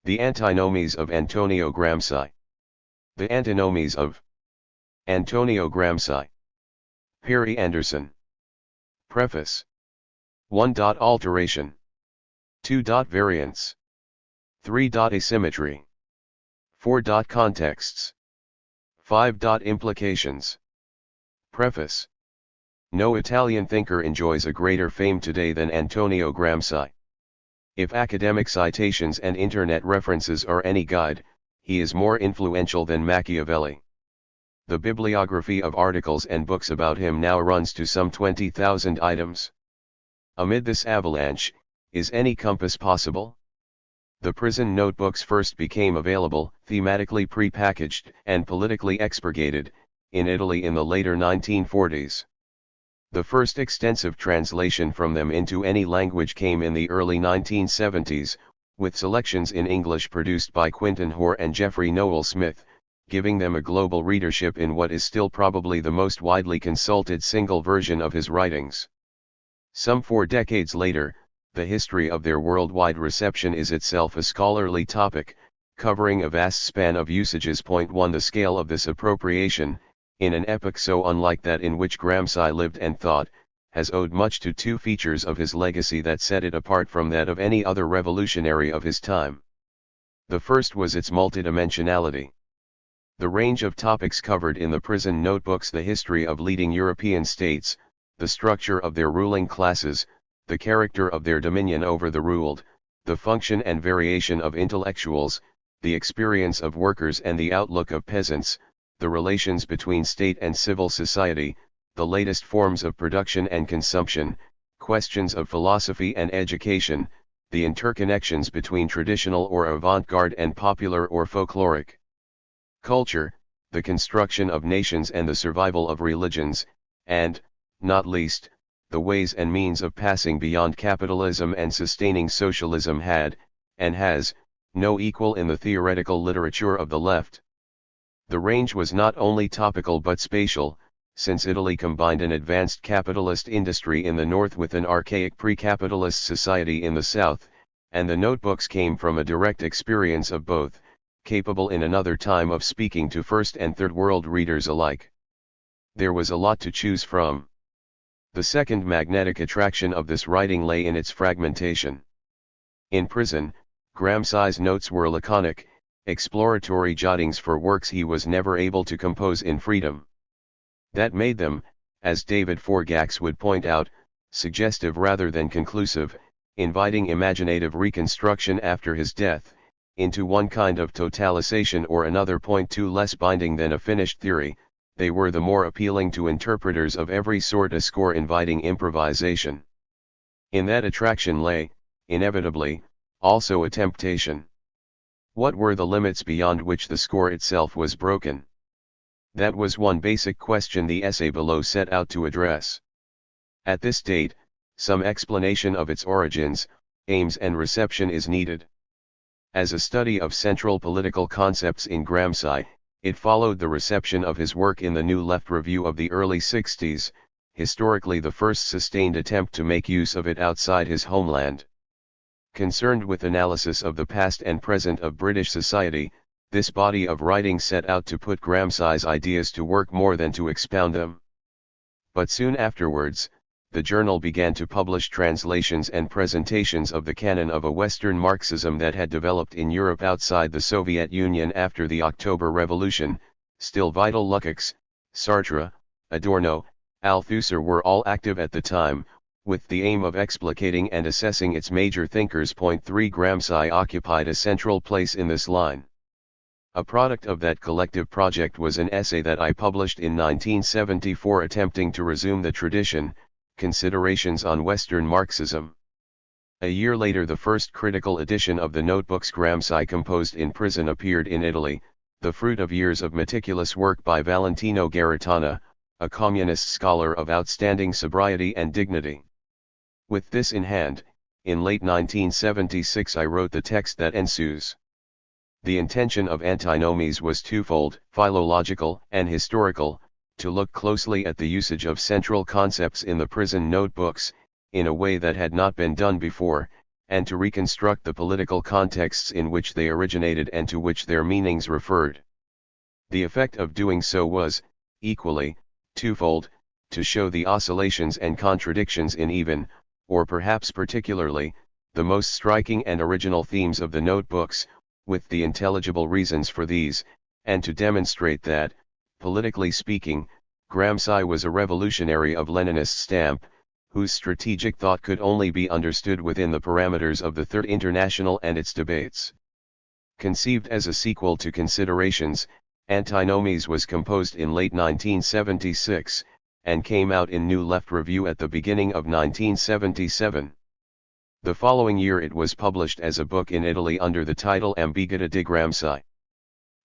The Antinomies of Antonio Gramsci. The Antinomies of Antonio Gramsci. Perry Anderson. Preface. 1. Alteration. 2. Variance. 3. Asymmetry. 4. Contexts. 5. Implications. Preface. No Italian thinker enjoys a greater fame today than Antonio Gramsci. If academic citations and internet references are any guide, he is more influential than Machiavelli. The bibliography of articles and books about him now runs to some 20,000 items. Amid this avalanche, is any compass possible? The prison notebooks first became available, thematically pre-packaged and politically expurgated, in Italy in the later 1940s. The first extensive translation from them into any language came in the early 1970s, with selections in English produced by Quinton Hoare and Jeffrey Noel Smith, giving them a global readership in what is still probably the most widely consulted single version of his writings. Some 4 decades later, the history of their worldwide reception is itself a scholarly topic, covering a vast span of usages. 1. The scale of this appropriation, in an epoch so unlike that in which Gramsci lived and thought, has owed much to 2 features of his legacy that set it apart from that of any other revolutionary of his time. The first was its multidimensionality. The range of topics covered in the prison notebooks, the history of leading European states, the structure of their ruling classes, the character of their dominion over the ruled, the function and variation of intellectuals, the experience of workers and the outlook of peasants, the relations between state and civil society, the latest forms of production and consumption, questions of philosophy and education, the interconnections between traditional or avant-garde and popular or folkloric culture, the construction of nations and the survival of religions, and, not least, the ways and means of passing beyond capitalism and sustaining socialism had, and has, no equal in the theoretical literature of the left. The range was not only topical but spatial, since Italy combined an advanced capitalist industry in the north with an archaic pre-capitalist society in the south, and the notebooks came from a direct experience of both, capable in another time of speaking to first and third world readers alike. There was a lot to choose from. The second magnetic attraction of this writing lay in its fragmentation. In prison, Gramsci's notes were laconic, exploratory jottings for works he was never able to compose in freedom. That made them, as David Forgax would point out, suggestive rather than conclusive, inviting imaginative reconstruction after his death, into one kind of totalization or another. 2 Less binding than a finished theory, they were the more appealing to interpreters of every sort, a score inviting improvisation. In that attraction lay, inevitably, also a temptation. What were the limits beyond which the score itself was broken? That was one basic question the essay below set out to address. At this date, some explanation of its origins, aims and reception is needed. As a study of central political concepts in Gramsci, it followed the reception of his work in the New Left Review of the early 60s, historically the first sustained attempt to make use of it outside his homeland. Concerned with analysis of the past and present of British society, this body of writing set out to put Gramsci's ideas to work more than to expound them. But soon afterwards, the journal began to publish translations and presentations of the canon of a Western Marxism that had developed in Europe outside the Soviet Union after the October Revolution. Still vital Lukács, Sartre, Adorno, Althusser were all active at the time, with the aim of explicating and assessing its major thinkers. 3 Gramsci occupied a central place in this line. A product of that collective project was an essay that I published in 1974 attempting to resume the tradition, Considerations on Western Marxism. A year later the first critical edition of the notebooks Gramsci composed in prison appeared in Italy, the fruit of years of meticulous work by Valentino Garitana, a communist scholar of outstanding sobriety and dignity. With this in hand, in late 1976 I wrote the text that ensues. The intention of Antinomies was twofold, philological and historical, to look closely at the usage of central concepts in the prison notebooks, in a way that had not been done before, and to reconstruct the political contexts in which they originated and to which their meanings referred. The effect of doing so was, equally, twofold: to show the oscillations and contradictions in even, or perhaps particularly, the most striking and original themes of the notebooks, with the intelligible reasons for these, and to demonstrate that, politically speaking, Gramsci was a revolutionary of Leninist stamp, whose strategic thought could only be understood within the parameters of the Third International and its debates. Conceived as a sequel to Considerations, Antinomies was composed in late 1976, and came out in New Left Review at the beginning of 1977. The following year it was published as a book in Italy under the title Ambiguità di Gramsci.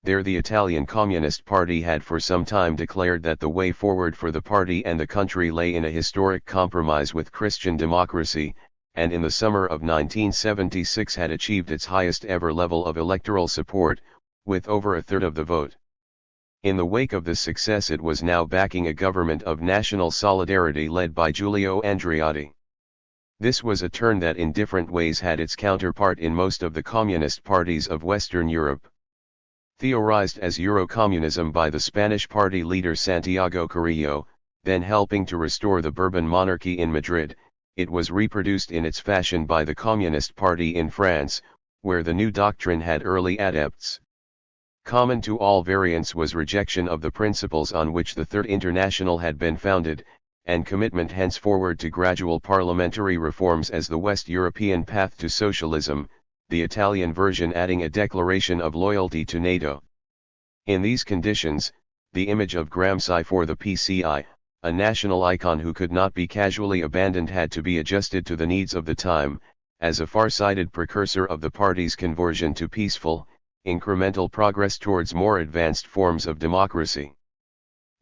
There the Italian Communist Party had for some time declared that the way forward for the party and the country lay in a historic compromise with Christian democracy, and in the summer of 1976 had achieved its highest ever level of electoral support, with over a third of the vote. In the wake of this success it was now backing a government of national solidarity led by Giulio Andreotti. This was a turn that in different ways had its counterpart in most of the communist parties of Western Europe. Theorized as Eurocommunism by the Spanish party leader Santiago Carrillo, then helping to restore the Bourbon monarchy in Madrid, it was reproduced in its fashion by the Communist Party in France, where the new doctrine had early adepts. Common to all variants was rejection of the principles on which the Third International had been founded, and commitment henceforward to gradual parliamentary reforms as the West European path to socialism, the Italian version adding a declaration of loyalty to NATO. In these conditions, the image of Gramsci for the PCI, a national icon who could not be casually abandoned, had to be adjusted to the needs of the time, as a far-sighted precursor of the party's conversion to peaceful, incremental progress towards more advanced forms of democracy.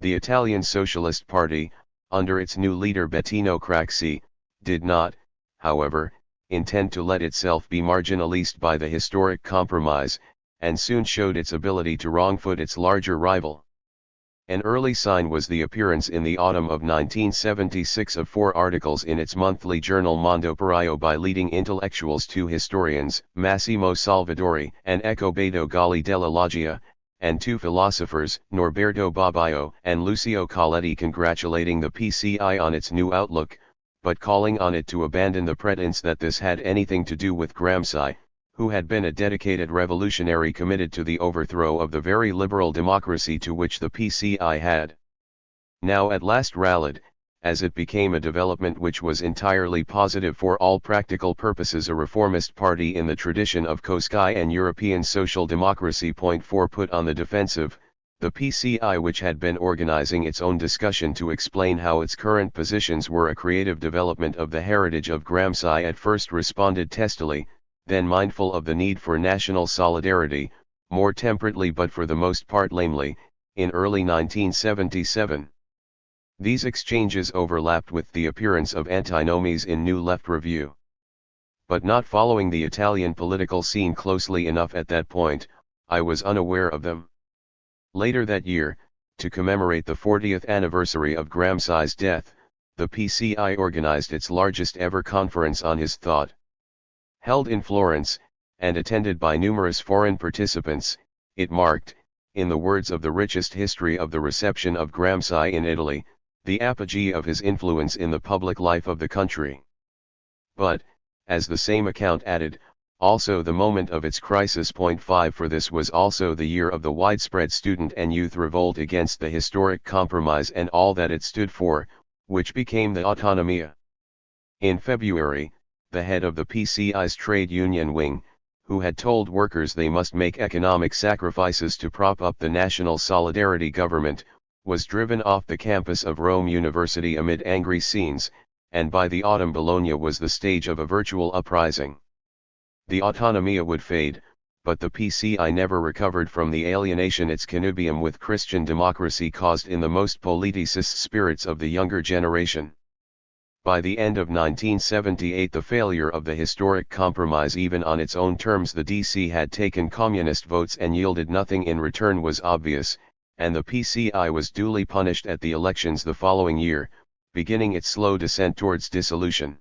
The Italian Socialist Party, under its new leader Bettino Craxi, did not, however, intend to let itself be marginalized by the historic compromise, and soon showed its ability to wrong-foot its larger rival. An early sign was the appearance in the autumn of 1976 of 4 articles in its monthly journal Mondoperaio by leading intellectuals, 2 historians, Massimo Salvadori and Ecobedo Galli della Loggia, and 2 philosophers, Norberto Bobbio and Lucio Colletti, congratulating the PCI on its new outlook, but calling on it to abandon the pretense that this had anything to do with Gramsci, who had been a dedicated revolutionary committed to the overthrow of the very liberal democracy to which the PCI had now at last rallied, as it became a development which was entirely positive for all practical purposes, a reformist party in the tradition of Koskai and European social democracy. Point 4 Put on the defensive, the PCI, which had been organizing its own discussion to explain how its current positions were a creative development of the heritage of Gramsci, at first responded testily, then mindful of the need for national solidarity, more temperately but for the most part lamely, in early 1977. These exchanges overlapped with the appearance of Antinomies in New Left Review. But not following the Italian political scene closely enough at that point, I was unaware of them. Later that year, to commemorate the 40th anniversary of Gramsci's death, the PCI organized its largest ever conference on his thought. Held in Florence, and attended by numerous foreign participants, it marked, in the words of the richest history of the reception of Gramsci in Italy, the apogee of his influence in the public life of the country. But, as the same account added, also the moment of its crisis. Point 5 For this was also the year of the widespread student and youth revolt against the historic compromise and all that it stood for, which became the Autonomia. In February, the head of the PCI's trade union wing, who had told workers they must make economic sacrifices to prop up the National Solidarity government, was driven off the campus of Rome University amid angry scenes, and by the autumn Bologna was the stage of a virtual uprising. The Autonomia would fade, but the PCI never recovered from the alienation its connubium with Christian democracy caused in the most politicist spirits of the younger generation. By the end of 1978, the failure of the historic compromise even on its own terms, the DC had taken communist votes and yielded nothing in return, was obvious, and the PCI was duly punished at the elections the following year, beginning its slow descent towards dissolution.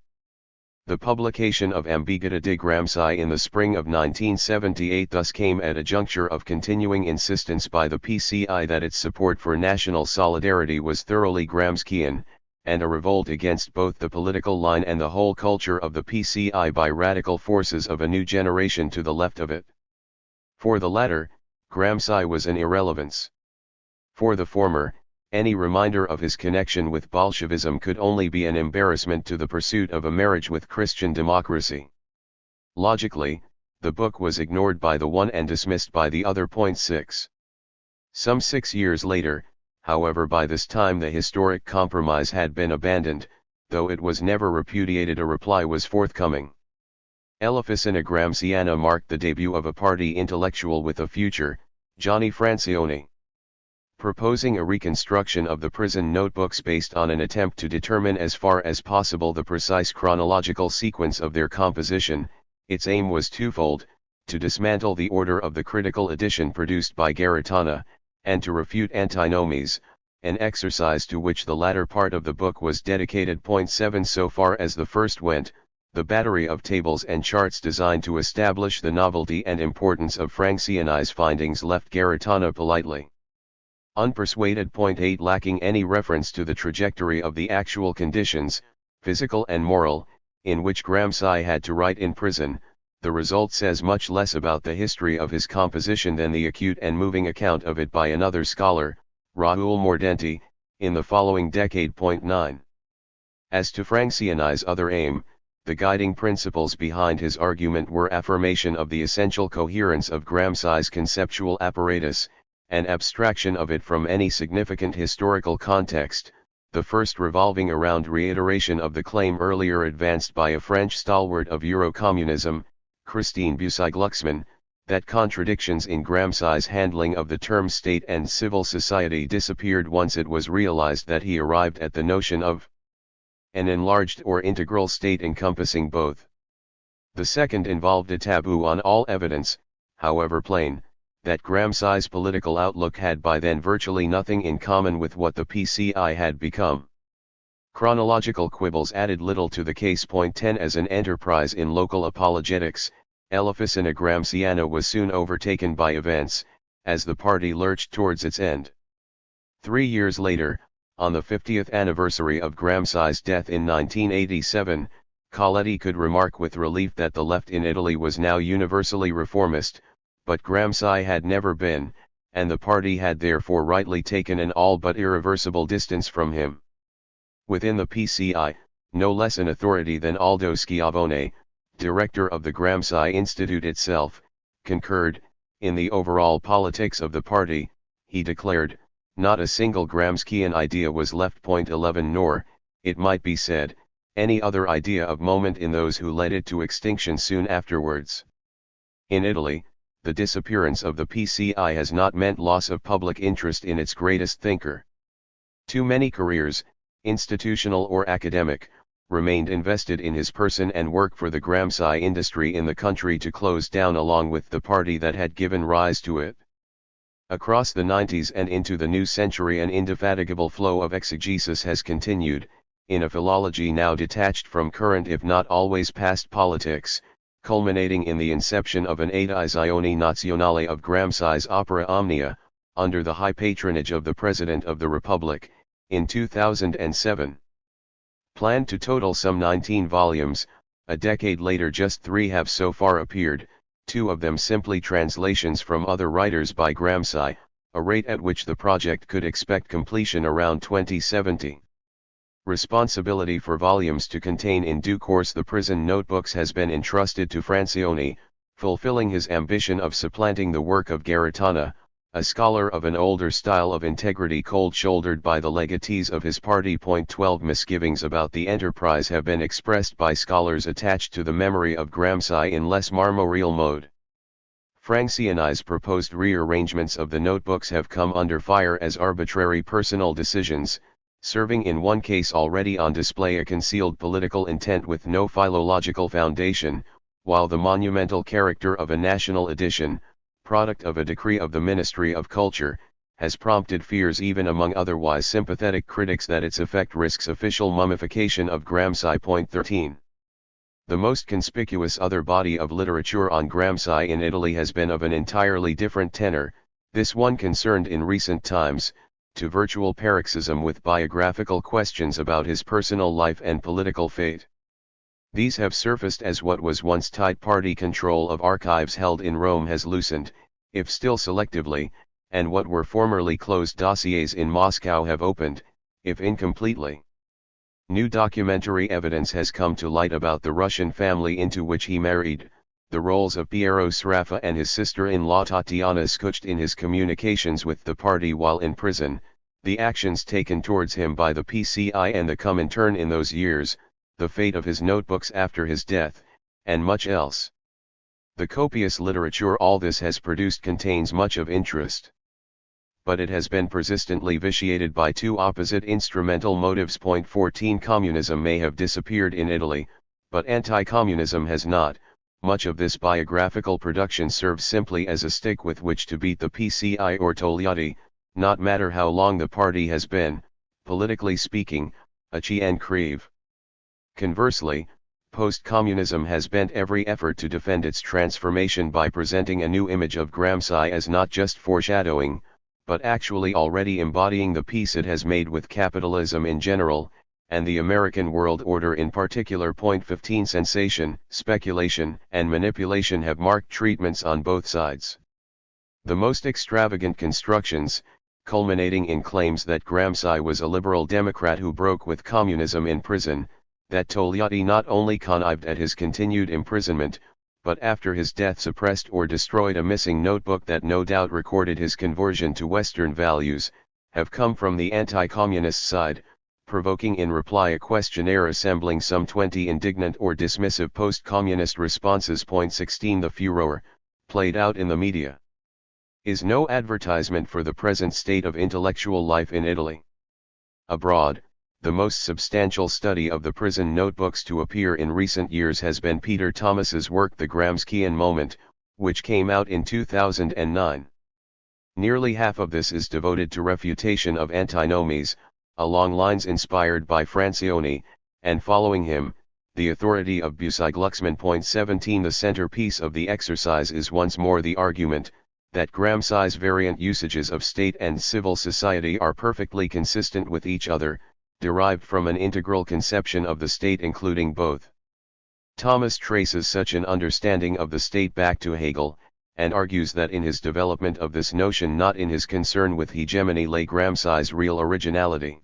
The publication of Ambiguità di Gramsci in the spring of 1978 thus came at a juncture of continuing insistence by the PCI that its support for national solidarity was thoroughly Gramscian, and a revolt against both the political line and the whole culture of the PCI by radical forces of a new generation to the left of it. For the latter, Gramsci was an irrelevance. For the former, any reminder of his connection with Bolshevism could only be an embarrassment to the pursuit of a marriage with Christian democracy. Logically, the book was ignored by the one and dismissed by the other. 6. Some 6 years later, however, by this time the historic compromise had been abandoned, though it was never repudiated. A reply was forthcoming. L'Officina Gramsciana marked the debut of a party intellectual with a future, Gianni Francione. Proposing a reconstruction of the prison notebooks based on an attempt to determine as far as possible the precise chronological sequence of their composition, its aim was twofold: to dismantle the order of the critical edition produced by Garitana, and to refute Antinomies, an exercise to which the latter part of the book was dedicated. 7 So far as the first went, the battery of tables and charts designed to establish the novelty and importance of Francioni's findings left Garitana politely unpersuaded. 8 Lacking any reference to the trajectory of the actual conditions, physical and moral, in which Gramsci had to write in prison, the result says much less about the history of his composition than the acute and moving account of it by another scholar, Raoul Mordenti, in the following decade. 9. As to Francioni's other aim, the guiding principles behind his argument were affirmation of the essential coherence of Gramsci's conceptual apparatus, and abstraction of it from any significant historical context, the first revolving around reiteration of the claim earlier advanced by a French stalwart of Eurocommunism, Christine Bussy-Glucksmann, that contradictions in Gramsci's handling of the terms state and civil society disappeared once it was realized that he arrived at the notion of an enlarged or integral state encompassing both. The second involved a taboo on all evidence, however plain, that Gramsci's political outlook had by then virtually nothing in common with what the PCI had become. Chronological quibbles added little to the case. 10 As an enterprise in local apologetics, L'Officina Gramsciana was soon overtaken by events, as the party lurched towards its end. 3 years later, on the 50th anniversary of Gramsci's death in 1987, Coletti could remark with relief that the left in Italy was now universally reformist, but Gramsci had never been, and the party had therefore rightly taken an all but irreversible distance from him. Within the PCI, no less an authority than Aldo Schiavone, director of the Gramsci Institute itself, concurred, in the overall politics of the party. He declared, not a single Gramscian idea was left. 11 Nor, it might be said, any other idea of moment in those who led it to extinction soon afterwards. In Italy, the disappearance of the PCI has not meant loss of public interest in its greatest thinker. Too many careers, institutional or academic, remained invested in his person and work for the Gramsci industry in the country to close down along with the party that had given rise to it. Across the 90s and into the new century an indefatigable flow of exegesis has continued, in a philology now detached from current if not always past politics, culminating in the inception of an edizione nazionale of Gramsci's opera Omnia, under the high patronage of the President of the Republic, in 2007. Planned to total some 19 volumes, a decade later just 3 have so far appeared, 2 of them simply translations from other writers by Gramsci, a rate at which the project could expect completion around 2070. Responsibility for volumes to contain in due course the prison notebooks has been entrusted to Francione, fulfilling his ambition of supplanting the work of Garitana, a scholar of an older style of integrity cold-shouldered by the legatees of his party. 12 Misgivings about the enterprise have been expressed by scholars attached to the memory of Gramsci in less marmoreal mode. Francioni's proposed rearrangements of the notebooks have come under fire as arbitrary personal decisions, serving in one case already on display a concealed political intent with no philological foundation, while the monumental character of a national edition, product of a decree of the Ministry of Culture, has prompted fears even among otherwise sympathetic critics that its effect risks official mummification of Gramsci. 13. The most conspicuous other body of literature on Gramsci in Italy has been of an entirely different tenor, this one concerned in recent times, to virtual paroxysm with biographical questions about his personal life and political fate. These have surfaced as what was once tight party control of archives held in Rome has loosened, if still selectively, and what were formerly closed dossiers in Moscow have opened, if incompletely. New documentary evidence has come to light about the Russian family into which he married, the roles of Piero Sraffa and his sister-in-law Tatiana Skucht in his communications with the party while in prison, the actions taken towards him by the PCI and the Comintern in those years, the fate of his notebooks after his death, and much else. The copious literature all this has produced contains much of interest. But it has been persistently vitiated by two opposite instrumental motives. 14 Communism may have disappeared in Italy, but anti-communism has not. Much of this biographical production serves simply as a stick with which to beat the PCI or Togliatti, not matter how long the party has been, politically speaking, a chien creve. Conversely, post-communism has bent every effort to defend its transformation by presenting a new image of Gramsci as not just foreshadowing, but actually already embodying the peace it has made with capitalism in general, and the American world order in particular. 15 Sensation, speculation, and manipulation have marked treatments on both sides. The most extravagant constructions, culminating in claims that Gramsci was a liberal Democrat who broke with communism in prison, that Togliatti not only connived at his continued imprisonment, but after his death suppressed or destroyed a missing notebook that no doubt recorded his conversion to Western values, have come from the anti-communist side, provoking in reply a questionnaire assembling some 20 indignant or dismissive post-communist responses. 16 The furor, played out in the media, is no advertisement for the present state of intellectual life in Italy. Abroad, the most substantial study of the prison notebooks to appear in recent years has been Peter Thomas's work The Gramscian Moment, which came out in 2009. Nearly half of this is devoted to refutation of Antinomies, along lines inspired by Francione, and following him, the authority of Busiglucksmann. 17 The centerpiece of the exercise is once more the argument, that Gramsci's variant usages of state and civil society are perfectly consistent with each other, derived from an integral conception of the state including both. Thomas traces such an understanding of the state back to Hegel, and argues that in his development of this notion, not in his concern with hegemony, lay Gramsci's real originality.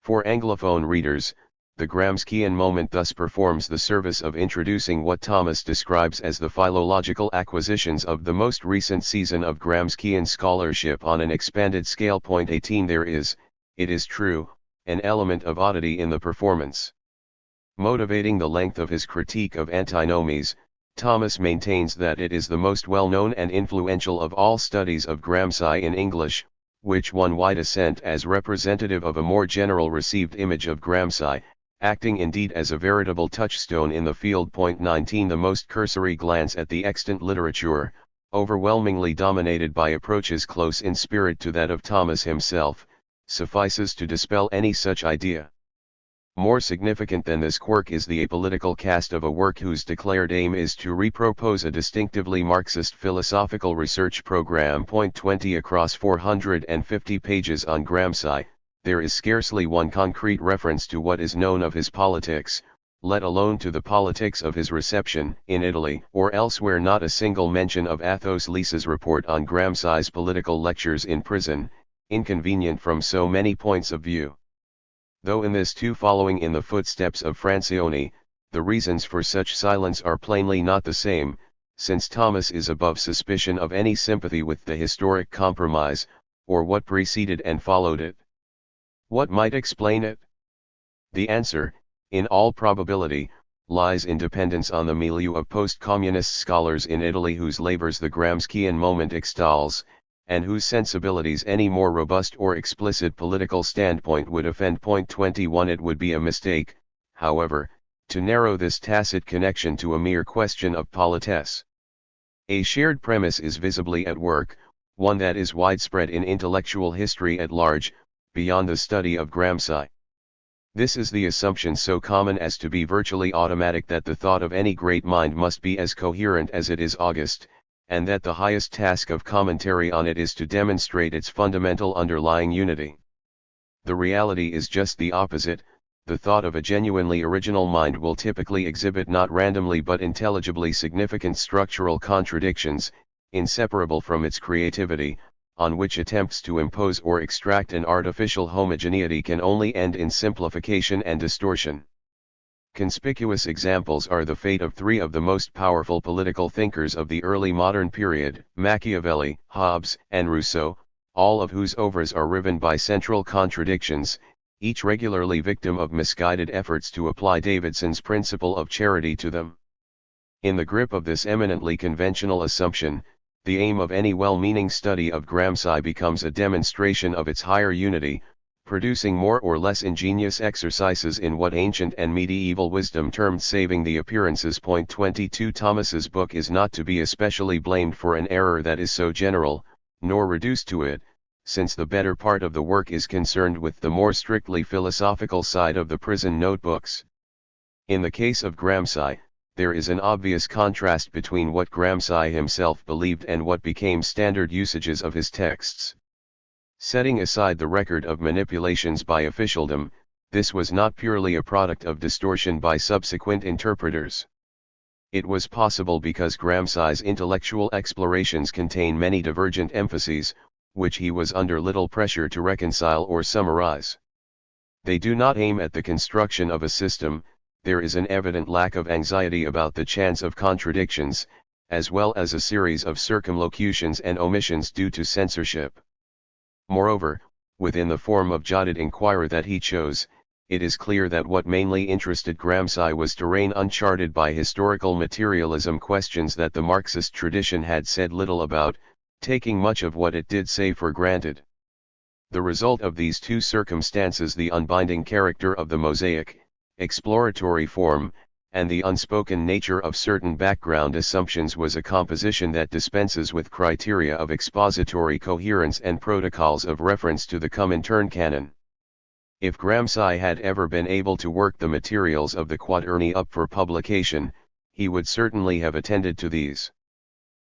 For Anglophone readers, the Gramscian moment thus performs the service of introducing what Thomas describes as the philological acquisitions of the most recent season of Gramscian scholarship on an expanded scale. 18 There is, it is true, an element of oddity in the performance. Motivating the length of his critique of Antinomies, Thomas maintains that it is the most well-known and influential of all studies of Gramsci in English, which won wide assent as representative of a more general received image of Gramsci, acting indeed as a veritable touchstone in the field. 19 The most cursory glance at the extant literature, overwhelmingly dominated by approaches close in spirit to that of Thomas himself, suffices to dispel any such idea. More significant than this quirk is the apolitical cast of a work whose declared aim is to repropose a distinctively Marxist philosophical research program. 20 Across 450 pages on Gramsci, there is scarcely one concrete reference to what is known of his politics, let alone to the politics of his reception in Italy or elsewhere. Not a single mention of Athos Lisa's report on Gramsci's political lectures in prison, inconvenient from so many points of view. Though in this too following in the footsteps of Francione, the reasons for such silence are plainly not the same, since Thomas is above suspicion of any sympathy with the historic compromise, or what preceded and followed it. What might explain it? The answer, in all probability, lies in dependence on the milieu of post-communist scholars in Italy whose labors the Gramscian moment extols, and whose sensibilities any more robust or explicit political standpoint would offend. 21 It would be a mistake, however, to narrow this tacit connection to a mere question of politesse. A shared premise is visibly at work, one that is widespread in intellectual history at large, beyond the study of Gramsci. This is the assumption so common as to be virtually automatic that the thought of any great mind must be as coherent as it is august, and that the highest task of commentary on it is to demonstrate its fundamental underlying unity. The reality is just the opposite. The thought of a genuinely original mind will typically exhibit not randomly but intelligibly significant structural contradictions, inseparable from its creativity, on which attempts to impose or extract an artificial homogeneity can only end in simplification and distortion. Conspicuous examples are the fate of three of the most powerful political thinkers of the early modern period, Machiavelli, Hobbes, and Rousseau, all of whose oeuvres are riven by central contradictions, each regularly victim of misguided efforts to apply Davidson's principle of charity to them. In the grip of this eminently conventional assumption, the aim of any well-meaning study of Gramsci becomes a demonstration of its higher unity, producing more or less ingenious exercises in what ancient and medieval wisdom termed saving the appearances. 22 Thomas's book is not to be especially blamed for an error that is so general, nor reduced to it, since the better part of the work is concerned with the more strictly philosophical side of the prison notebooks. In the case of Gramsci, there is an obvious contrast between what Gramsci himself believed and what became standard usages of his texts. Setting aside the record of manipulations by officialdom, this was not purely a product of distortion by subsequent interpreters. It was possible because Gramsci's intellectual explorations contain many divergent emphases, which he was under little pressure to reconcile or summarize. They do not aim at the construction of a system. There is an evident lack of anxiety about the chance of contradictions, as well as a series of circumlocutions and omissions due to censorship. Moreover, within the form of jotted inquiry that he chose, it is clear that what mainly interested Gramsci was terrain uncharted by historical materialism, questions that the Marxist tradition had said little about, taking much of what it did say for granted. The result of these two circumstances, the unbinding character of the mosaic, exploratory form, and the unspoken nature of certain background assumptions, was a composition that dispenses with criteria of expository coherence and protocols of reference to the Comintern canon. If Gramsci had ever been able to work the materials of the Quaterni up for publication, he would certainly have attended to these.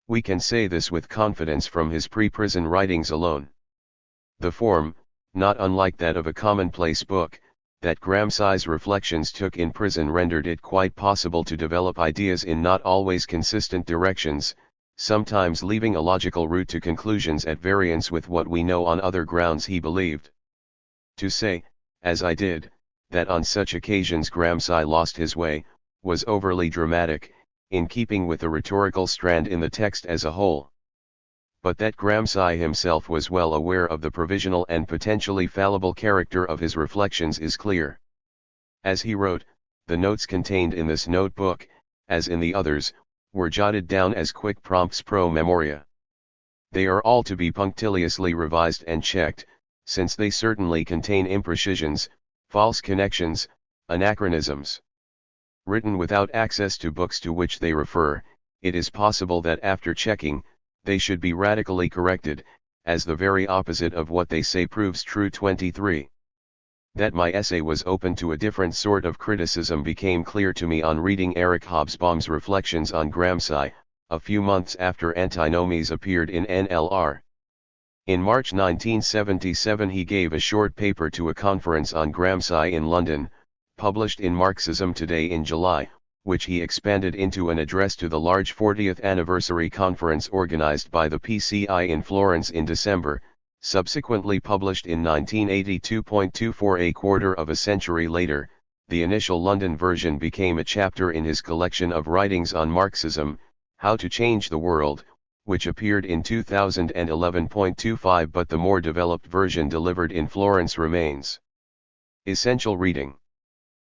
We can say this with confidence from his pre-prison writings alone. The form, not unlike that of a commonplace book, that Gramsci's reflections took in prison rendered it quite possible to develop ideas in not always consistent directions, sometimes leaving a logical route to conclusions at variance with what we know on other grounds he believed. To say, as I did, that on such occasions Gramsci lost his way, was overly dramatic, in keeping with the rhetorical strand in the text as a whole. But that Gramsci himself was well aware of the provisional and potentially fallible character of his reflections is clear. As he wrote, the notes contained in this notebook, as in the others, were jotted down as quick prompts pro memoria. They are all to be punctiliously revised and checked, since they certainly contain imprecisions, false connections, anachronisms. Written without access to books to which they refer, it is possible that after checking, they should be radically corrected, as the very opposite of what they say proves true. 23. That my essay was open to a different sort of criticism became clear to me on reading Eric Hobsbawm's reflections on Gramsci, a few months after Antinomies appeared in NLR. In March 1977 he gave a short paper to a conference on Gramsci in London, published in Marxism Today in July, which he expanded into an address to the large 40th anniversary conference organized by the PCI in Florence in December, subsequently published in 1982. A quarter of a century later, the initial London version became a chapter in his collection of writings on Marxism, How to Change the World, which appeared in 2011.25, but the more developed version delivered in Florence remains. Essential reading.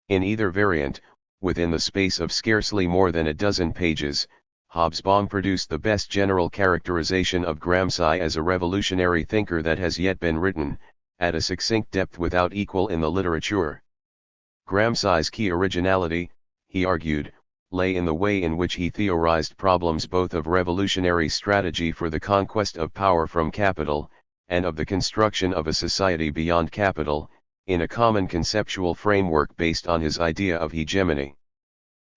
In either variant, within the space of scarcely more than a dozen pages, Hobsbawm produced the best general characterization of Gramsci as a revolutionary thinker that has yet been written, at a succinct depth without equal in the literature. Gramsci's key originality, he argued, lay in the way in which he theorized problems both of revolutionary strategy for the conquest of power from capital, and of the construction of a society beyond capital, in a common conceptual framework based on his idea of hegemony.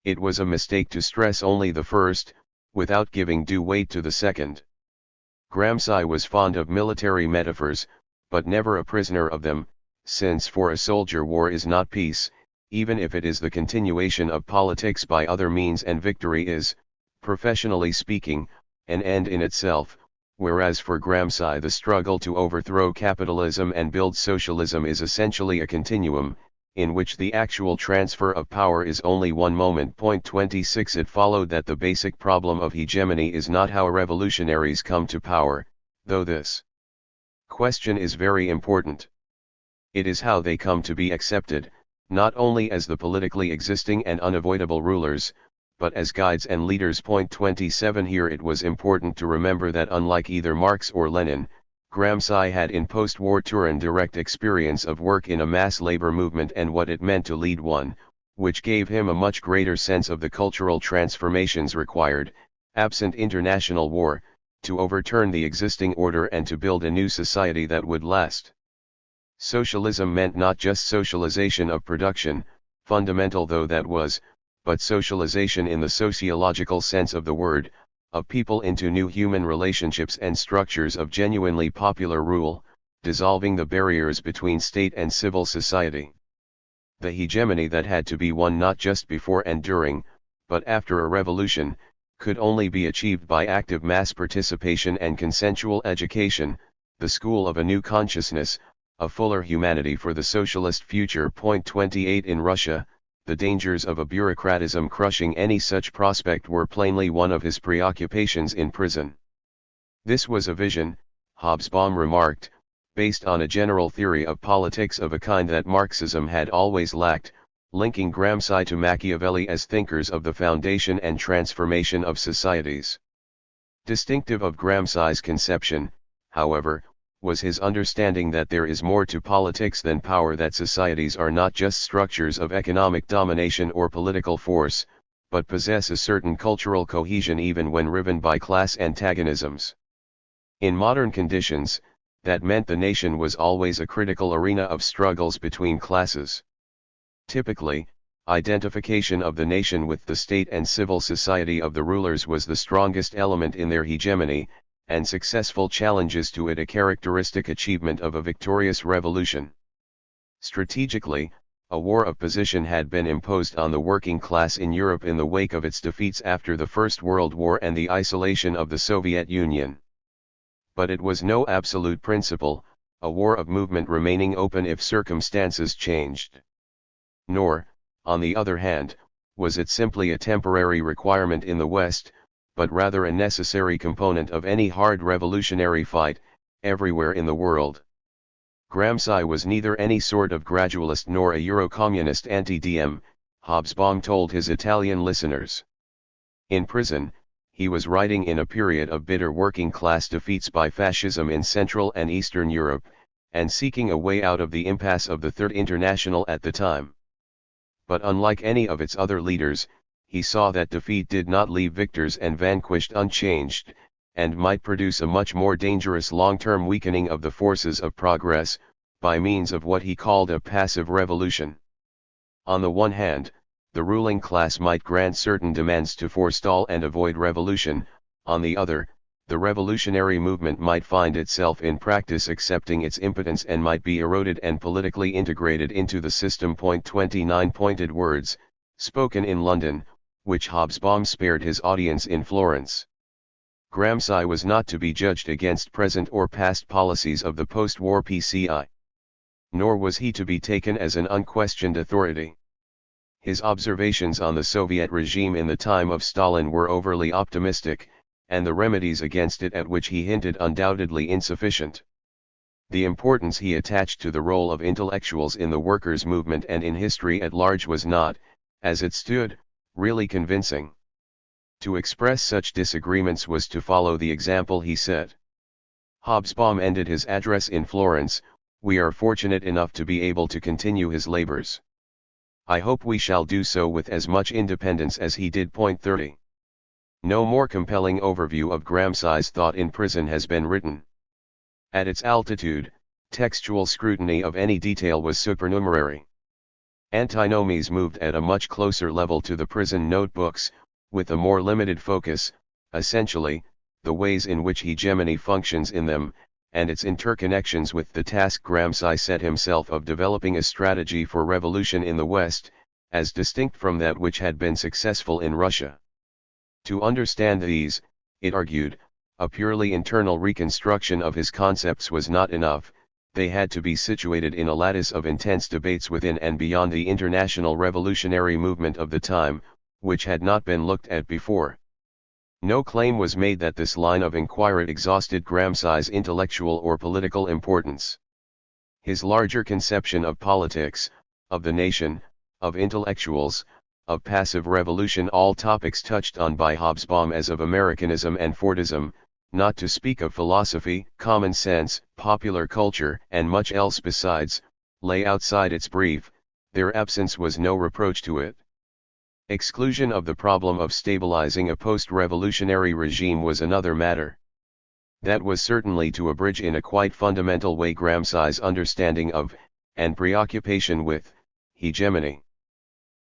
It was a mistake to stress only the first, without giving due weight to the second. Gramsci was fond of military metaphors, but never a prisoner of them, since for a soldier war is not peace, even if it is the continuation of politics by other means, and victory is, professionally speaking, an end in itself, whereas for Gramsci the struggle to overthrow capitalism and build socialism is essentially a continuum, in which the actual transfer of power is only one moment. 26 It followed that the basic problem of hegemony is not how revolutionaries come to power, though this question is very important. It is how they come to be accepted, not only as the politically existing and unavoidable rulers, but as guides and leaders. 27 Here it was important to remember that unlike either Marx or Lenin, Gramsci had in post-war Turin direct experience of work in a mass labor movement and what it meant to lead one, which gave him a much greater sense of the cultural transformations required, absent international war, to overturn the existing order and to build a new society that would last. Socialism meant not just socialization of production, fundamental though that was, but socialization in the sociological sense of the word, of people into new human relationships and structures of genuinely popular rule, dissolving the barriers between state and civil society. The hegemony that had to be won not just before and during, but after a revolution, could only be achieved by active mass participation and consensual education, the school of a new consciousness, a fuller humanity for the socialist future. 28 In Russia, the dangers of a bureaucratism crushing any such prospect were plainly one of his preoccupations in prison. This was a vision, Hobsbawm remarked, based on a general theory of politics of a kind that Marxism had always lacked, linking Gramsci to Machiavelli as thinkers of the foundation and transformation of societies. Distinctive of Gramsci's conception, however, was his understanding that there is more to politics than power, that societies are not just structures of economic domination or political force, but possess a certain cultural cohesion even when riven by class antagonisms. In modern conditions, that meant the nation was always a critical arena of struggles between classes. Typically, identification of the nation with the state and civil society of the rulers was the strongest element in their hegemony, and successful challenges to it a characteristic achievement of a victorious revolution. Strategically, a war of position had been imposed on the working class in Europe in the wake of its defeats after the First World War and the isolation of the Soviet Union. But it was no absolute principle, a war of movement remaining open if circumstances changed. Nor, on the other hand, was it simply a temporary requirement in the West, but rather a necessary component of any hard revolutionary fight, everywhere in the world. Gramsci was neither any sort of gradualist nor a Euro-communist anti-DM, Hobsbawm told his Italian listeners. In prison, he was writing in a period of bitter working-class defeats by fascism in Central and Eastern Europe, and seeking a way out of the impasse of the Third International at the time. But unlike any of its other leaders, he saw that defeat did not leave victors and vanquished unchanged, and might produce a much more dangerous long-term weakening of the forces of progress, by means of what he called a passive revolution. On the one hand, the ruling class might grant certain demands to forestall and avoid revolution, on the other, the revolutionary movement might find itself in practice accepting its impotence and might be eroded and politically integrated into the system. 29 Pointed words, spoken in London, which Hobsbawm spared his audience in Florence. Gramsci was not to be judged against present or past policies of the post-war PCI. Nor was he to be taken as an unquestioned authority. His observations on the Soviet regime in the time of Stalin were overly optimistic, and the remedies against it at which he hinted undoubtedly insufficient. The importance he attached to the role of intellectuals in the workers' movement and in history at large was not, as it stood, really convincing. To express such disagreements was to follow the example he set. Hobsbawm ended his address in Florence, "We are fortunate enough to be able to continue his labors. I hope we shall do so with as much independence as he did." 30. No more compelling overview of Gramsci's thought in prison has been written. At its altitude, Textual scrutiny of any detail was supernumerary. Antinomies moved at a much closer level to the prison notebooks, with a more limited focus, essentially, the ways in which hegemony functions in them, and its interconnections with the task Gramsci set himself of developing a strategy for revolution in the West, as distinct from that which had been successful in Russia. To understand these, it argued, a purely internal reconstruction of his concepts was not enough. They had to be situated in a lattice of intense debates within and beyond the international revolutionary movement of the time, which had not been looked at before. No claim was made that this line of inquiry exhausted Gramsci's intellectual or political importance. His larger conception of politics, of the nation, of intellectuals, of passive revolution, all topics touched on by Hobsbawm as of Americanism and Fordism, not to speak of philosophy, common sense, popular culture, and much else besides, lay outside its brief. Their absence was no reproach to it. Exclusion of the problem of stabilizing a post-revolutionary regime was another matter. That was certainly to abridge in a quite fundamental way Gramsci's understanding of, and preoccupation with, hegemony.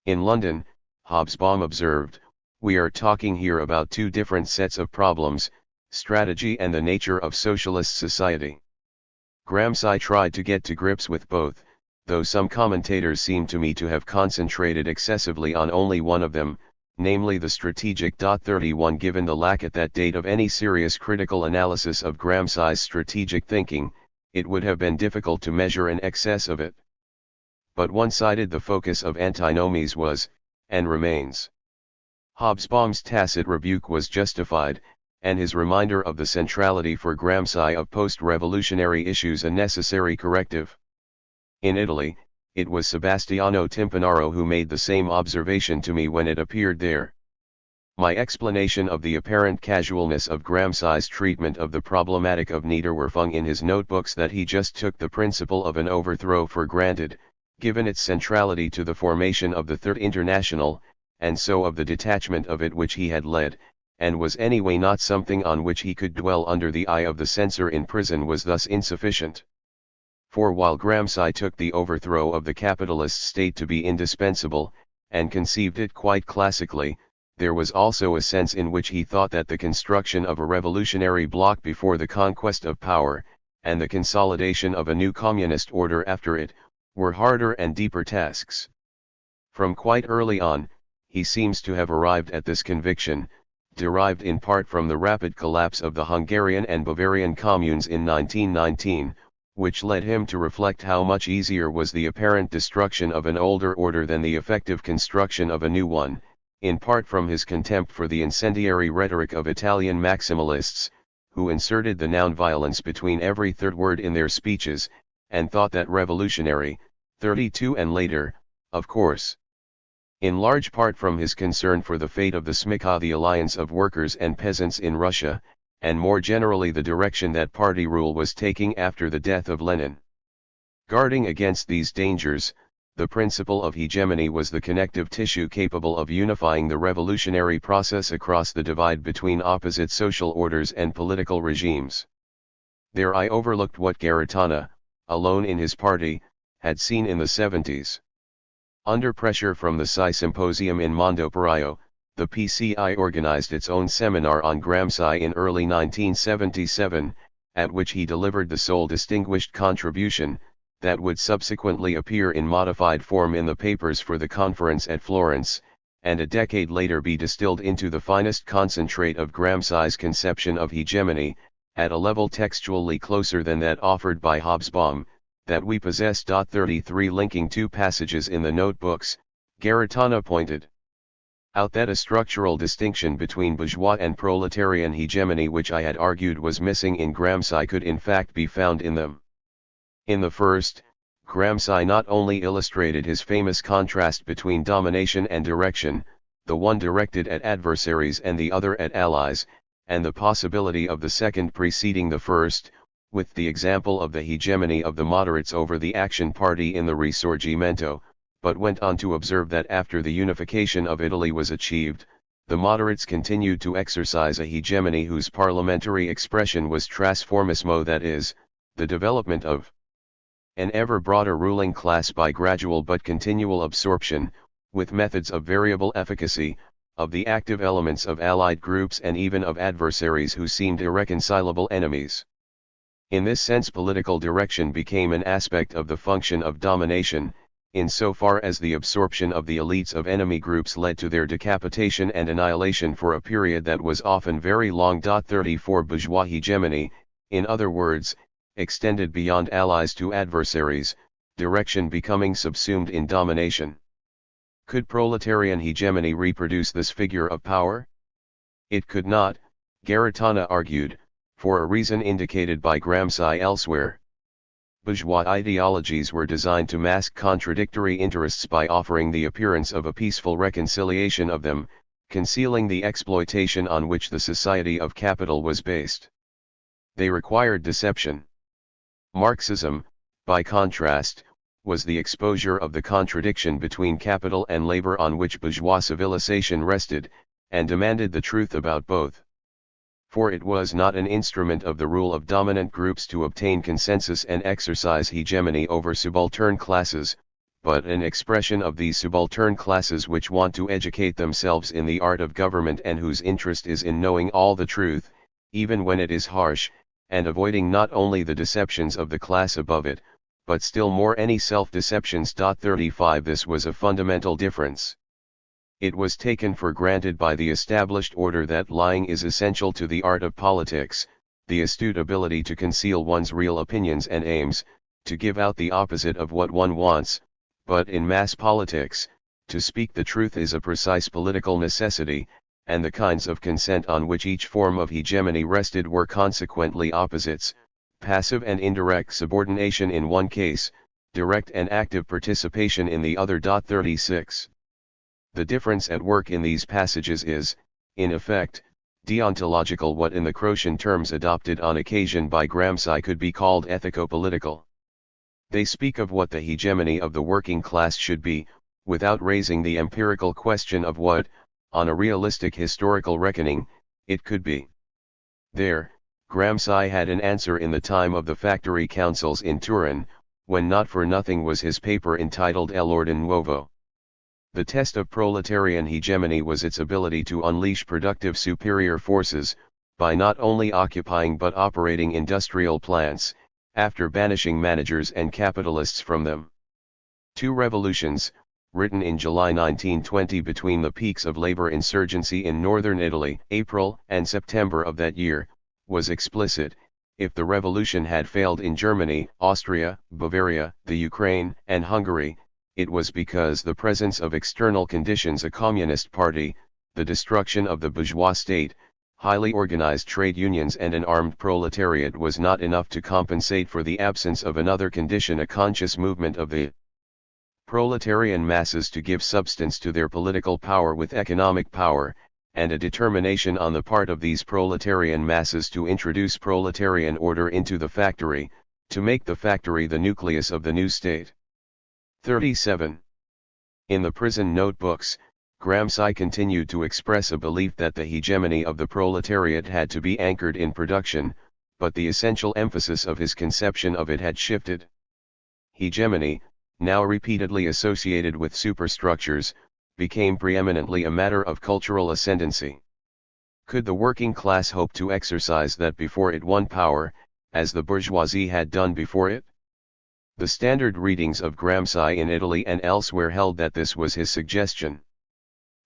In London, Hobsbawm observed, "We are talking here about two different sets of problems, strategy and the nature of socialist society." Gramsci tried to get to grips with both, though some commentators seem to me to have concentrated excessively on only one of them, namely the strategic. 31 Given the lack at that date of any serious critical analysis of Gramsci's strategic thinking, it would have been difficult to measure an excess of it. But one-sided the focus of Antinomies was, and remains. Hobsbawm's tacit rebuke was justified, and his reminder of the centrality for Gramsci of post-revolutionary issues a necessary corrective. In Italy, it was Sebastiano Timpanaro who made the same observation to me when it appeared there. My explanation of the apparent casualness of Gramsci's treatment of the problematic of Niederwerfung in his notebooks that he just took the principle of an overthrow for granted, given its centrality to the formation of the Third International, and so of the detachment of it which he had led, and was anyway not something on which he could dwell under the eye of the censor in prison, was thus insufficient. For while Gramsci took the overthrow of the capitalist state to be indispensable, and conceived it quite classically, there was also a sense in which he thought that the construction of a revolutionary bloc before the conquest of power, and the consolidation of a new communist order after it, were harder and deeper tasks. From quite early on, he seems to have arrived at this conviction, derived in part from the rapid collapse of the Hungarian and Bavarian communes in 1919, which led him to reflect how much easier was the apparent destruction of an older order than the effective construction of a new one, in part from his contempt for the incendiary rhetoric of Italian maximalists, who inserted the noun violence between every third word in their speeches, and thought that revolutionary, 32 and later, of course. In large part from his concern for the fate of the Smykha, the alliance of workers and peasants in Russia, and more generally the direction that party rule was taking after the death of Lenin. Guarding against these dangers, the principle of hegemony was the connective tissue capable of unifying the revolutionary process across the divide between opposite social orders and political regimes. There I overlooked what Garitana, alone in his party, had seen in the 70s. Under pressure from the Psi Symposium in Mondoperaio, the PCI organized its own seminar on Gramsci in early 1977, at which he delivered the sole distinguished contribution, that would subsequently appear in modified form in the papers for the conference at Florence, and a decade later be distilled into the finest concentrate of Gramsci's conception of hegemony, at a level textually closer than that offered by Hobsbawm, that we possess. 33 Linking two passages in the notebooks, Garitana pointed out that a structural distinction between bourgeois and proletarian hegemony which I had argued was missing in Gramsci could in fact be found in them. In the first, Gramsci not only illustrated his famous contrast between domination and direction, the one directed at adversaries and the other at allies, and the possibility of the second preceding the first, with the example of the hegemony of the moderates over the Action Party in the Risorgimento, but went on to observe that after the unification of Italy was achieved, the moderates continued to exercise a hegemony whose parliamentary expression was trasformismo, that is, the development of an ever broader ruling class by gradual but continual absorption, with methods of variable efficacy, of the active elements of allied groups and even of adversaries who seemed irreconcilable enemies. In this sense political direction became an aspect of the function of domination, insofar as the absorption of the elites of enemy groups led to their decapitation and annihilation for a period that was often very long. 34 Bourgeois hegemony, in other words, extended beyond allies to adversaries, direction becoming subsumed in domination. Could proletarian hegemony reproduce this figure of power? It could not, Garitano argued, for a reason indicated by Gramsci elsewhere. Bourgeois ideologies were designed to mask contradictory interests by offering the appearance of a peaceful reconciliation of them, concealing the exploitation on which the society of capital was based. They required deception. Marxism, by contrast, was the exposure of the contradiction between capital and labor on which bourgeois civilization rested, and demanded the truth about both. For it was not an instrument of the rule of dominant groups to obtain consensus and exercise hegemony over subaltern classes, but an expression of these subaltern classes which want to educate themselves in the art of government and whose interest is in knowing all the truth, even when it is harsh, and avoiding not only the deceptions of the class above it, but still more any self-deceptions. 35 This was a fundamental difference. It was taken for granted by the established order that lying is essential to the art of politics, the astute ability to conceal one's real opinions and aims, to give out the opposite of what one wants, but in mass politics, to speak the truth is a precise political necessity, and the kinds of consent on which each form of hegemony rested were consequently opposites, passive and indirect subordination in one case, direct and active participation in the other. 36. The difference at work in these passages is, in effect, deontological. What in the Croatian terms adopted on occasion by Gramsci could be called ethico-political. They speak of what the hegemony of the working class should be, without raising the empirical question of what, on a realistic historical reckoning, it could be. There, Gramsci had an answer in the time of the factory councils in Turin, when not for nothing was his paper entitled L'Ordine Nuovo. The test of proletarian hegemony was its ability to unleash productive superior forces, by not only occupying but operating industrial plants, after banishing managers and capitalists from them. Two revolutions, written in July 1920 between the peaks of labor insurgency in northern Italy, April and September of that year, was explicit. If the revolution had failed in Germany, Austria, Bavaria, the Ukraine, and Hungary, it was because the presence of external conditions, a communist party, the destruction of the bourgeois state, highly organized trade unions and an armed proletariat was not enough to compensate for the absence of another condition, a conscious movement of the proletarian masses to give substance to their political power with economic power, and a determination on the part of these proletarian masses to introduce proletarian order into the factory, to make the factory the nucleus of the new state. 37. In the prison notebooks, Gramsci continued to express a belief that the hegemony of the proletariat had to be anchored in production, but the essential emphasis of his conception of it had shifted. Hegemony, now repeatedly associated with superstructures, became preeminently a matter of cultural ascendancy. Could the working class hope to exercise that before it won power, as the bourgeoisie had done before it? The standard readings of Gramsci in Italy and elsewhere held that this was his suggestion.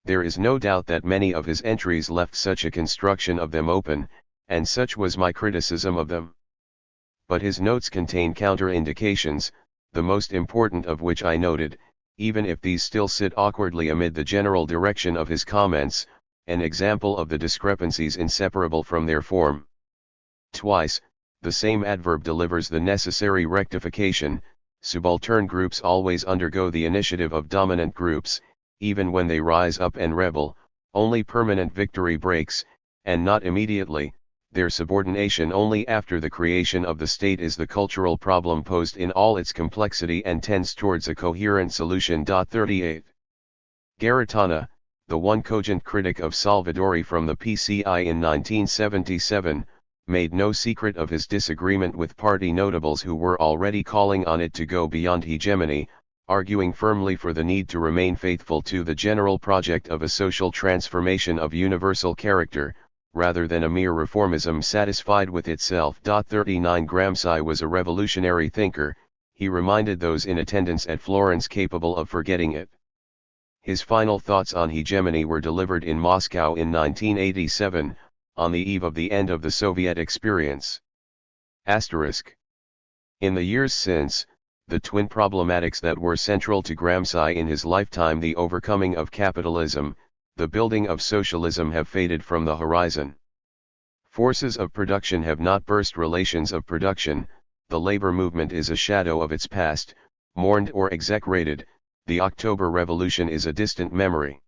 There is no doubt that many of his entries left such a construction of them open, and such was my criticism of them. But his notes contain counter-indications, the most important of which I noted, even if these still sit awkwardly amid the general direction of his comments, an example of the discrepancies inseparable from their form. Twice, the same adverb delivers the necessary rectification. Subaltern groups always undergo the initiative of dominant groups, even when they rise up and rebel, only permanent victory breaks, and not immediately, their subordination only after the creation of the state is the cultural problem posed in all its complexity and tends towards a coherent solution. 38. Garitano, the one cogent critic of Salvadori from the PCI in 1977, made no secret of his disagreement with party notables who were already calling on it to go beyond hegemony, arguing firmly for the need to remain faithful to the general project of a social transformation of universal character, rather than a mere reformism satisfied with itself. 39 Gramsci was a revolutionary thinker, he reminded those in attendance at Florence capable of forgetting it. His final thoughts on hegemony were delivered in Moscow in 1987, on the eve of the end of the Soviet experience. In the years since, the twin problematics that were central to Gramsci in his lifetime, the overcoming of capitalism, the building of socialism, have faded from the horizon. Forces of production have not burst relations of production, the labor movement is a shadow of its past, mourned or execrated, the October Revolution is a distant memory.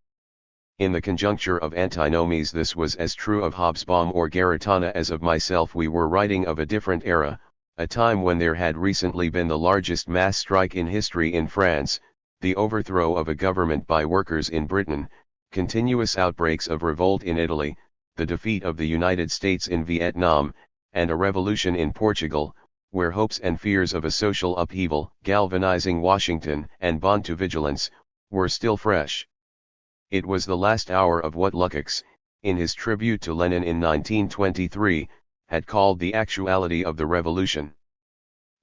In the conjuncture of Antinomies this was as true of Hobsbawm or Garitana as of myself. We were writing of a different era, a time when there had recently been the largest mass strike in history in France, the overthrow of a government by workers in Britain, continuous outbreaks of revolt in Italy, the defeat of the United States in Vietnam, and a revolution in Portugal, where hopes and fears of a social upheaval, galvanizing Washington and Bonn to vigilance, were still fresh. It was the last hour of what Lukács, in his tribute to Lenin in 1923, had called the actuality of the revolution.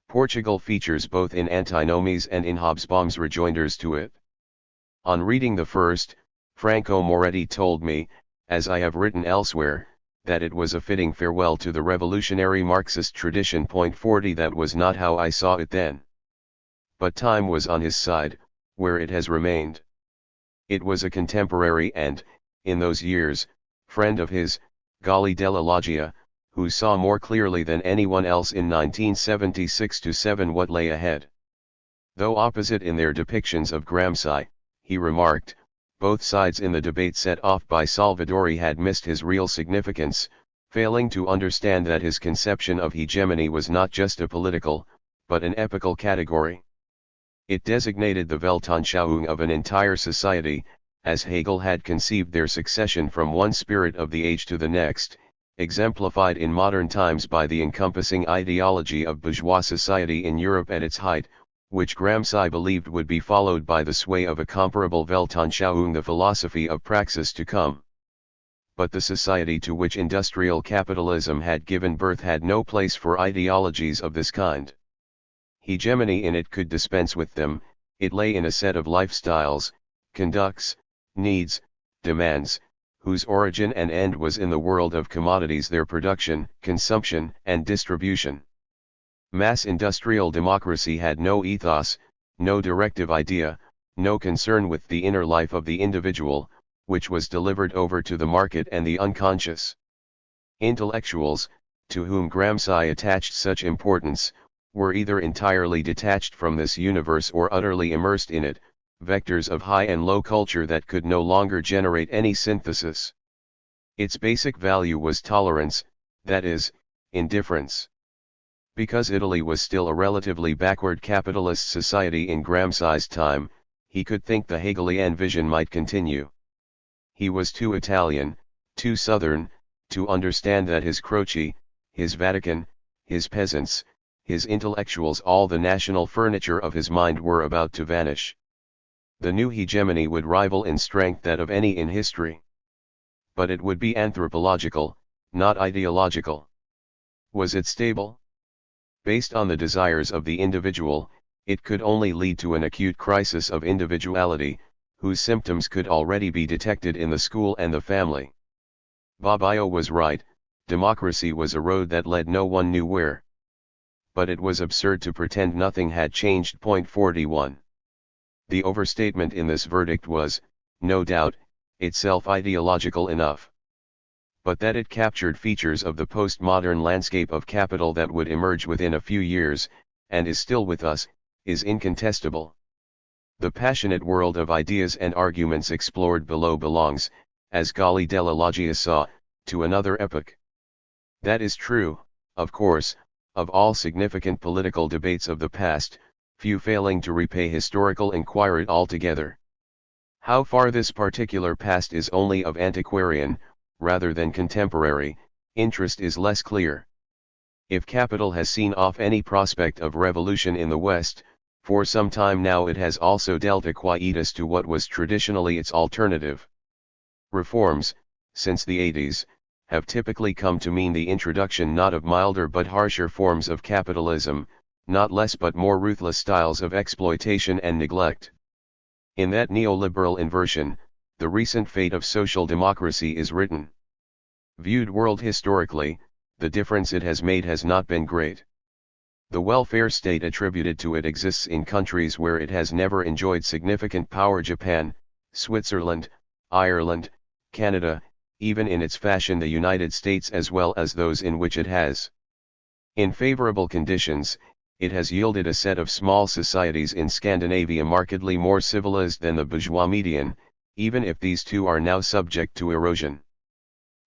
Portugal features both in Antinomies and in Hobsbawm's rejoinders to it. On reading the first, Franco Moretti told me, as I have written elsewhere, that it was a fitting farewell to the revolutionary Marxist tradition. 40 That was not how I saw it then. But time was on his side, where it has remained. It was a contemporary and, in those years, friend of his, Galli della Loggia, who saw more clearly than anyone else in 1976-7 what lay ahead. Though opposite in their depictions of Gramsci, he remarked, both sides in the debate set off by Salvadori had missed his real significance, failing to understand that his conception of hegemony was not just a political, but an epochal category. It designated the Weltanschauung of an entire society, as Hegel had conceived their succession from one spirit of the age to the next, exemplified in modern times by the encompassing ideology of bourgeois society in Europe at its height, which Gramsci believed would be followed by the sway of a comparable Weltanschauung, the philosophy of praxis to come. But the society to which industrial capitalism had given birth had no place for ideologies of this kind. Hegemony in it could dispense with them, it lay in a set of lifestyles, conducts, needs, demands, whose origin and end was in the world of commodities, their production, consumption, and distribution. Mass industrial democracy had no ethos, no directive idea, no concern with the inner life of the individual, which was delivered over to the market and the unconscious. Intellectuals, to whom Gramsci attached such importance, were either entirely detached from this universe or utterly immersed in it, vectors of high and low culture that could no longer generate any synthesis. Its basic value was tolerance, that is, indifference. Because Italy was still a relatively backward capitalist society in Gramsci's time, he could think the Hegelian vision might continue. He was too Italian, too Southern, to understand that his Croci, his Vatican, his peasants, his intellectuals, all the national furniture of his mind, were about to vanish. The new hegemony would rival in strength that of any in history. But it would be anthropological, not ideological. Was it stable? Based on the desires of the individual, it could only lead to an acute crisis of individuality, whose symptoms could already be detected in the school and the family. Bobbio was right, democracy was a road that led no one knew where. But it was absurd to pretend nothing had changed. 41. The overstatement in this verdict was, no doubt, itself ideological enough. But that it captured features of the postmodern landscape of capital that would emerge within a few years, and is still with us, is incontestable. The passionate world of ideas and arguments explored below belongs, as Galli della Loggia saw, to another epoch. That is true, of course, of all significant political debates of the past, few failing to repay historical inquiry altogether. How far this particular past is only of antiquarian, rather than contemporary, interest is less clear. If capital has seen off any prospect of revolution in the West, for some time now it has also dealt a quietus to what was traditionally its alternative. Reforms, since the 80s, have typically come to mean the introduction not of milder but harsher forms of capitalism, not less but more ruthless styles of exploitation and neglect. In that neoliberal inversion, the recent fate of social democracy is written. Viewed world historically, the difference it has made has not been great. The welfare state attributed to it exists in countries where it has never enjoyed significant power: Japan, Switzerland, Ireland, Canada, even in its fashion the United States, as well as those in which it has. In favorable conditions, it has yielded a set of small societies in Scandinavia markedly more civilized than the bourgeois median, even if these too are now subject to erosion.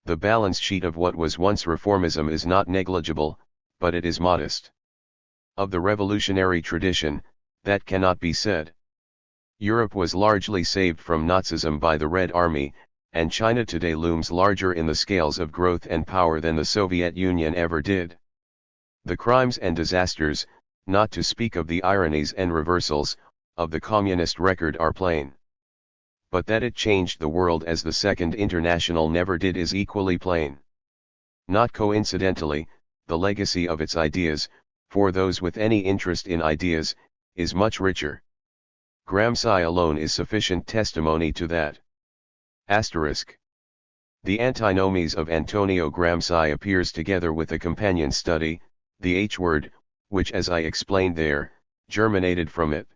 The balance sheet of what was once reformism is not negligible, but it is modest. Of the revolutionary tradition, that cannot be said. Europe was largely saved from Nazism by the Red Army, and China today looms larger in the scales of growth and power than the Soviet Union ever did. The crimes and disasters, not to speak of the ironies and reversals, of the communist record are plain. But that it changed the world as the Second International never did is equally plain. Not coincidentally, the legacy of its ideas, for those with any interest in ideas, is much richer. Gramsci alone is sufficient testimony to that. Asterisk. The Antinomies of Antonio Gramsci appears together with a companion study, the H-word, which, as I explained there, germinated from it.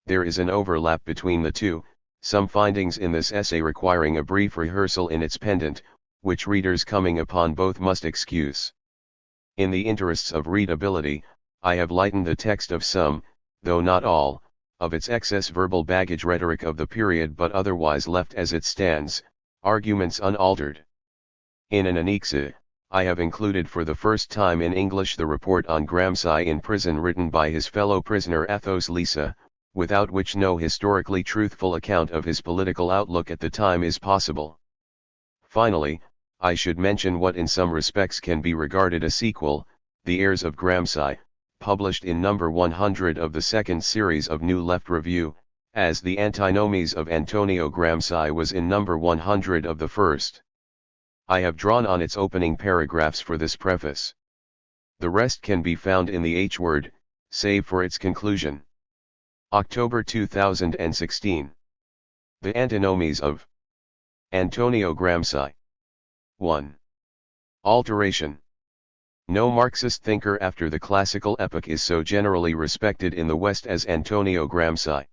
There is an overlap between the two, some findings in this essay requiring a brief rehearsal in its pendant, which readers coming upon both must excuse. In the interests of readability, I have lightened the text of some, though not all, of its excess verbal baggage rhetoric of the period, but otherwise left as it stands, arguments unaltered. In an annexe, I have included for the first time in English the report on Gramsci in prison written by his fellow prisoner Athos Lisa, without which no historically truthful account of his political outlook at the time is possible. Finally, I should mention what in some respects can be regarded a sequel, The Heirs of Gramsci, published in number 100 of the second series of New Left Review, as The Antinomies of Antonio Gramsci was in number 100 of the first. I have drawn on its opening paragraphs for this preface. The rest can be found in the H-word, save for its conclusion. October 2016. The Antinomies of Antonio Gramsci. 1. Alteration. No Marxist thinker after the classical epoch is so generally respected in the West as Antonio Gramsci.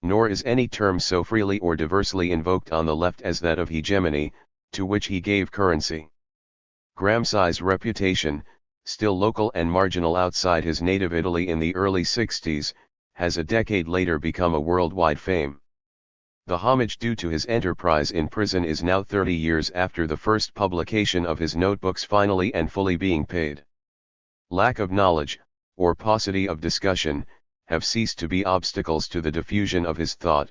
Nor is any term so freely or diversely invoked on the left as that of hegemony, to which he gave currency. Gramsci's reputation, still local and marginal outside his native Italy in the early 60s, has a decade later become a worldwide fame. The homage due to his enterprise in prison is now 30 years after the first publication of his notebooks finally and fully being paid. Lack of knowledge, or paucity of discussion, have ceased to be obstacles to the diffusion of his thought.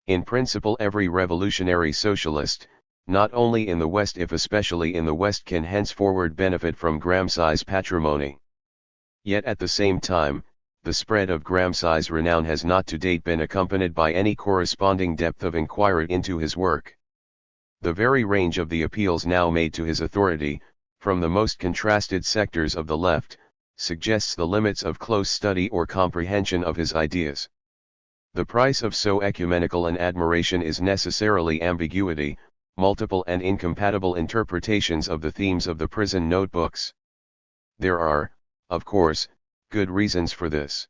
In principle, every revolutionary socialist, not only in the West if especially in the West, can henceforward benefit from Gramsci's patrimony. Yet at the same time, the spread of Gramsci's renown has not to date been accompanied by any corresponding depth of inquiry into his work. The very range of the appeals now made to his authority, from the most contrasted sectors of the left, suggests the limits of close study or comprehension of his ideas. The price of so ecumenical an admiration is necessarily ambiguity, multiple and incompatible interpretations of the themes of the prison notebooks. There are, of course, good reasons for this.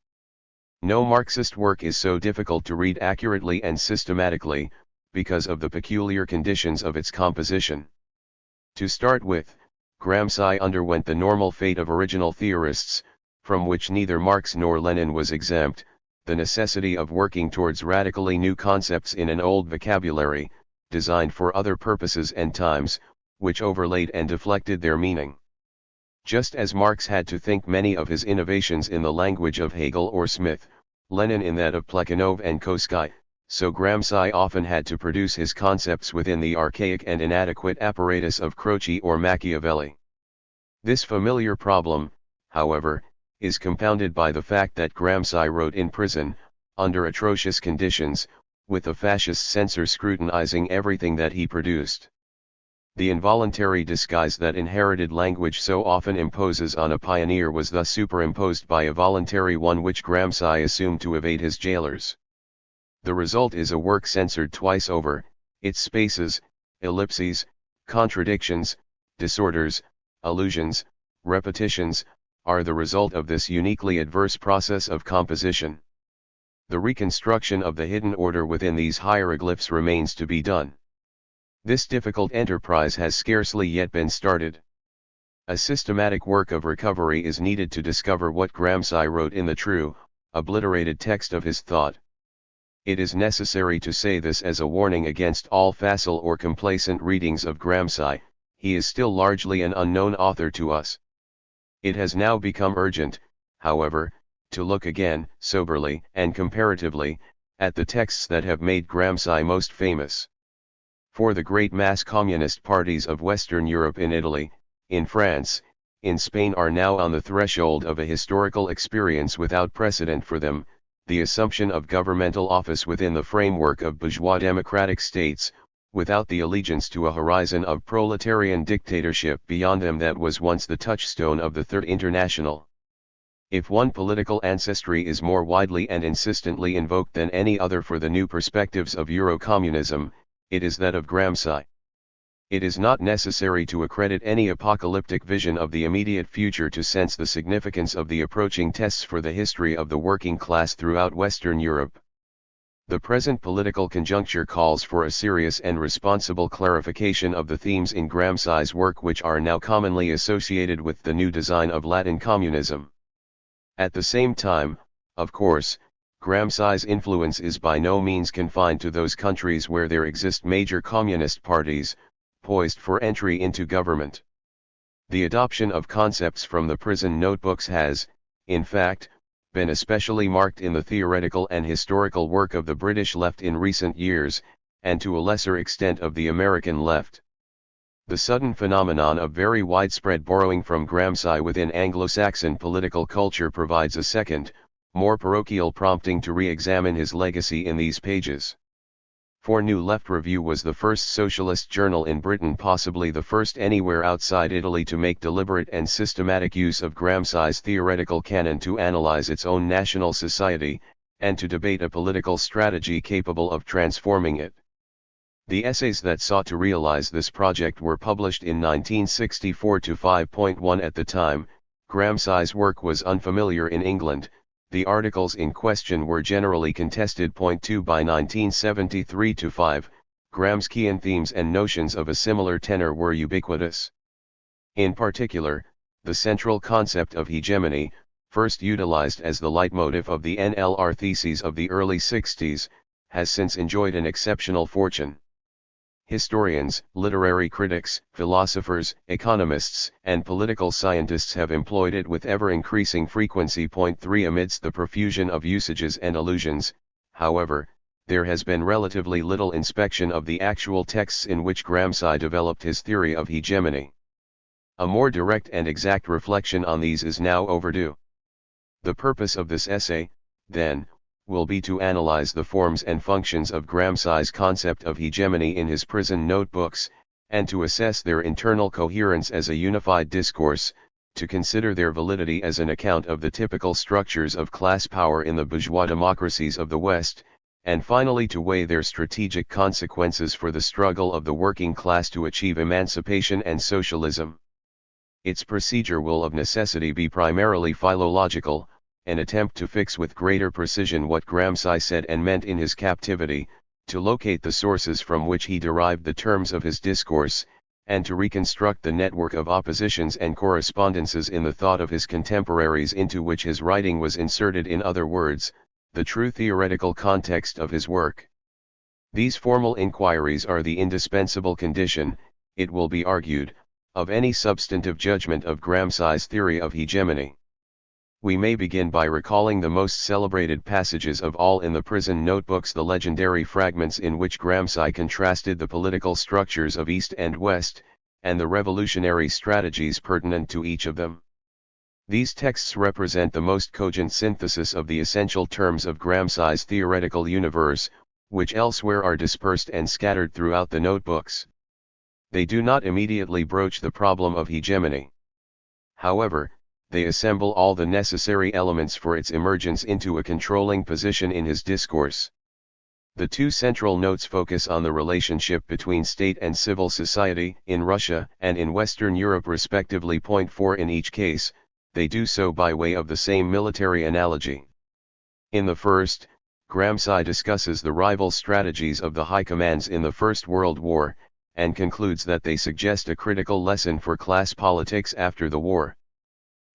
No Marxist work is so difficult to read accurately and systematically, because of the peculiar conditions of its composition. To start with, Gramsci underwent the normal fate of original theorists, from which neither Marx nor Lenin was exempt, the necessity of working towards radically new concepts in an old vocabulary, designed for other purposes and times, which overlaid and deflected their meaning. Just as Marx had to think many of his innovations in the language of Hegel or Smith, Lenin in that of Plekhanov and Koskay, so Gramsci often had to produce his concepts within the archaic and inadequate apparatus of Croce or Machiavelli. This familiar problem, however, is compounded by the fact that Gramsci wrote in prison, under atrocious conditions, with a fascist censor scrutinizing everything that he produced. The involuntary disguise that inherited language so often imposes on a pioneer was thus superimposed by a voluntary one which Gramsci assumed to evade his jailers. The result is a work censored twice over. Its spaces, ellipses, contradictions, disorders, allusions, repetitions, are the result of this uniquely adverse process of composition. The reconstruction of the hidden order within these hieroglyphs remains to be done. This difficult enterprise has scarcely yet been started. A systematic work of recovery is needed to discover what Gramsci wrote in the true, obliterated text of his thought. It is necessary to say this as a warning against all facile or complacent readings of Gramsci. He is still largely an unknown author to us. It has now become urgent, however, to look again, soberly and comparatively, at the texts that have made Gramsci most famous. For the great mass communist parties of Western Europe, in Italy, in France, in Spain, are now on the threshold of a historical experience without precedent for them, the assumption of governmental office within the framework of bourgeois democratic states, without the allegiance to a horizon of proletarian dictatorship beyond them that was once the touchstone of the Third International. If one political ancestry is more widely and insistently invoked than any other for the new perspectives of Eurocommunism, it is that of Gramsci. It is not necessary to accredit any apocalyptic vision of the immediate future to sense the significance of the approaching tests for the history of the working class throughout Western Europe. The present political conjuncture calls for a serious and responsible clarification of the themes in Gramsci's work which are now commonly associated with the new design of Latin communism. At the same time, of course, Gramsci's influence is by no means confined to those countries where there exist major communist parties, poised for entry into government. The adoption of concepts from the prison notebooks has, in fact, been especially marked in the theoretical and historical work of the British left in recent years, and to a lesser extent of the American left. The sudden phenomenon of very widespread borrowing from Gramsci within Anglo-Saxon political culture provides a second, more parochial prompting to re-examine his legacy in these pages. For New Left Review was the first socialist journal in Britain, possibly the first anywhere outside Italy, to make deliberate and systematic use of Gramsci's theoretical canon to analyze its own national society, and to debate a political strategy capable of transforming it. The essays that sought to realize this project were published in 1964 to 5.1 at the time. Gramsci's work was unfamiliar in England. The articles in question were generally contested. 2 by 1973 to 5, Gramscian themes and notions of a similar tenor were ubiquitous. In particular, the central concept of hegemony, first utilized as the leitmotif of the NLR theses of the early 60s, has since enjoyed an exceptional fortune. Historians, literary critics, philosophers, economists, and political scientists have employed it with ever-increasing frequency. 3 Amidst the profusion of usages and allusions, however, there has been relatively little inspection of the actual texts in which Gramsci developed his theory of hegemony. A more direct and exact reflection on these is now overdue. The purpose of this essay, then, will be to analyze the forms and functions of Gramsci's concept of hegemony in his prison notebooks, and to assess their internal coherence as a unified discourse, to consider their validity as an account of the typical structures of class power in the bourgeois democracies of the West, and finally to weigh their strategic consequences for the struggle of the working class to achieve emancipation and socialism. Its procedure will of necessity be primarily philological, an attempt to fix with greater precision what Gramsci said and meant in his captivity, to locate the sources from which he derived the terms of his discourse, and to reconstruct the network of oppositions and correspondences in the thought of his contemporaries into which his writing was inserted, in other words, the true theoretical context of his work. These formal inquiries are the indispensable condition, it will be argued, of any substantive judgment of Gramsci's theory of hegemony. We may begin by recalling the most celebrated passages of all in the prison notebooks, the legendary fragments in which Gramsci contrasted the political structures of East and West, and the revolutionary strategies pertinent to each of them. These texts represent the most cogent synthesis of the essential terms of Gramsci's theoretical universe, which elsewhere are dispersed and scattered throughout the notebooks. They do not immediately broach the problem of hegemony. However, they assemble all the necessary elements for its emergence into a controlling position in his discourse. The two central notes focus on the relationship between state and civil society in Russia and in Western Europe respectively. Point 4. In each case, they do so by way of the same military analogy. In the first, Gramsci discusses the rival strategies of the high commands in the First World War, and concludes that they suggest a critical lesson for class politics after the war.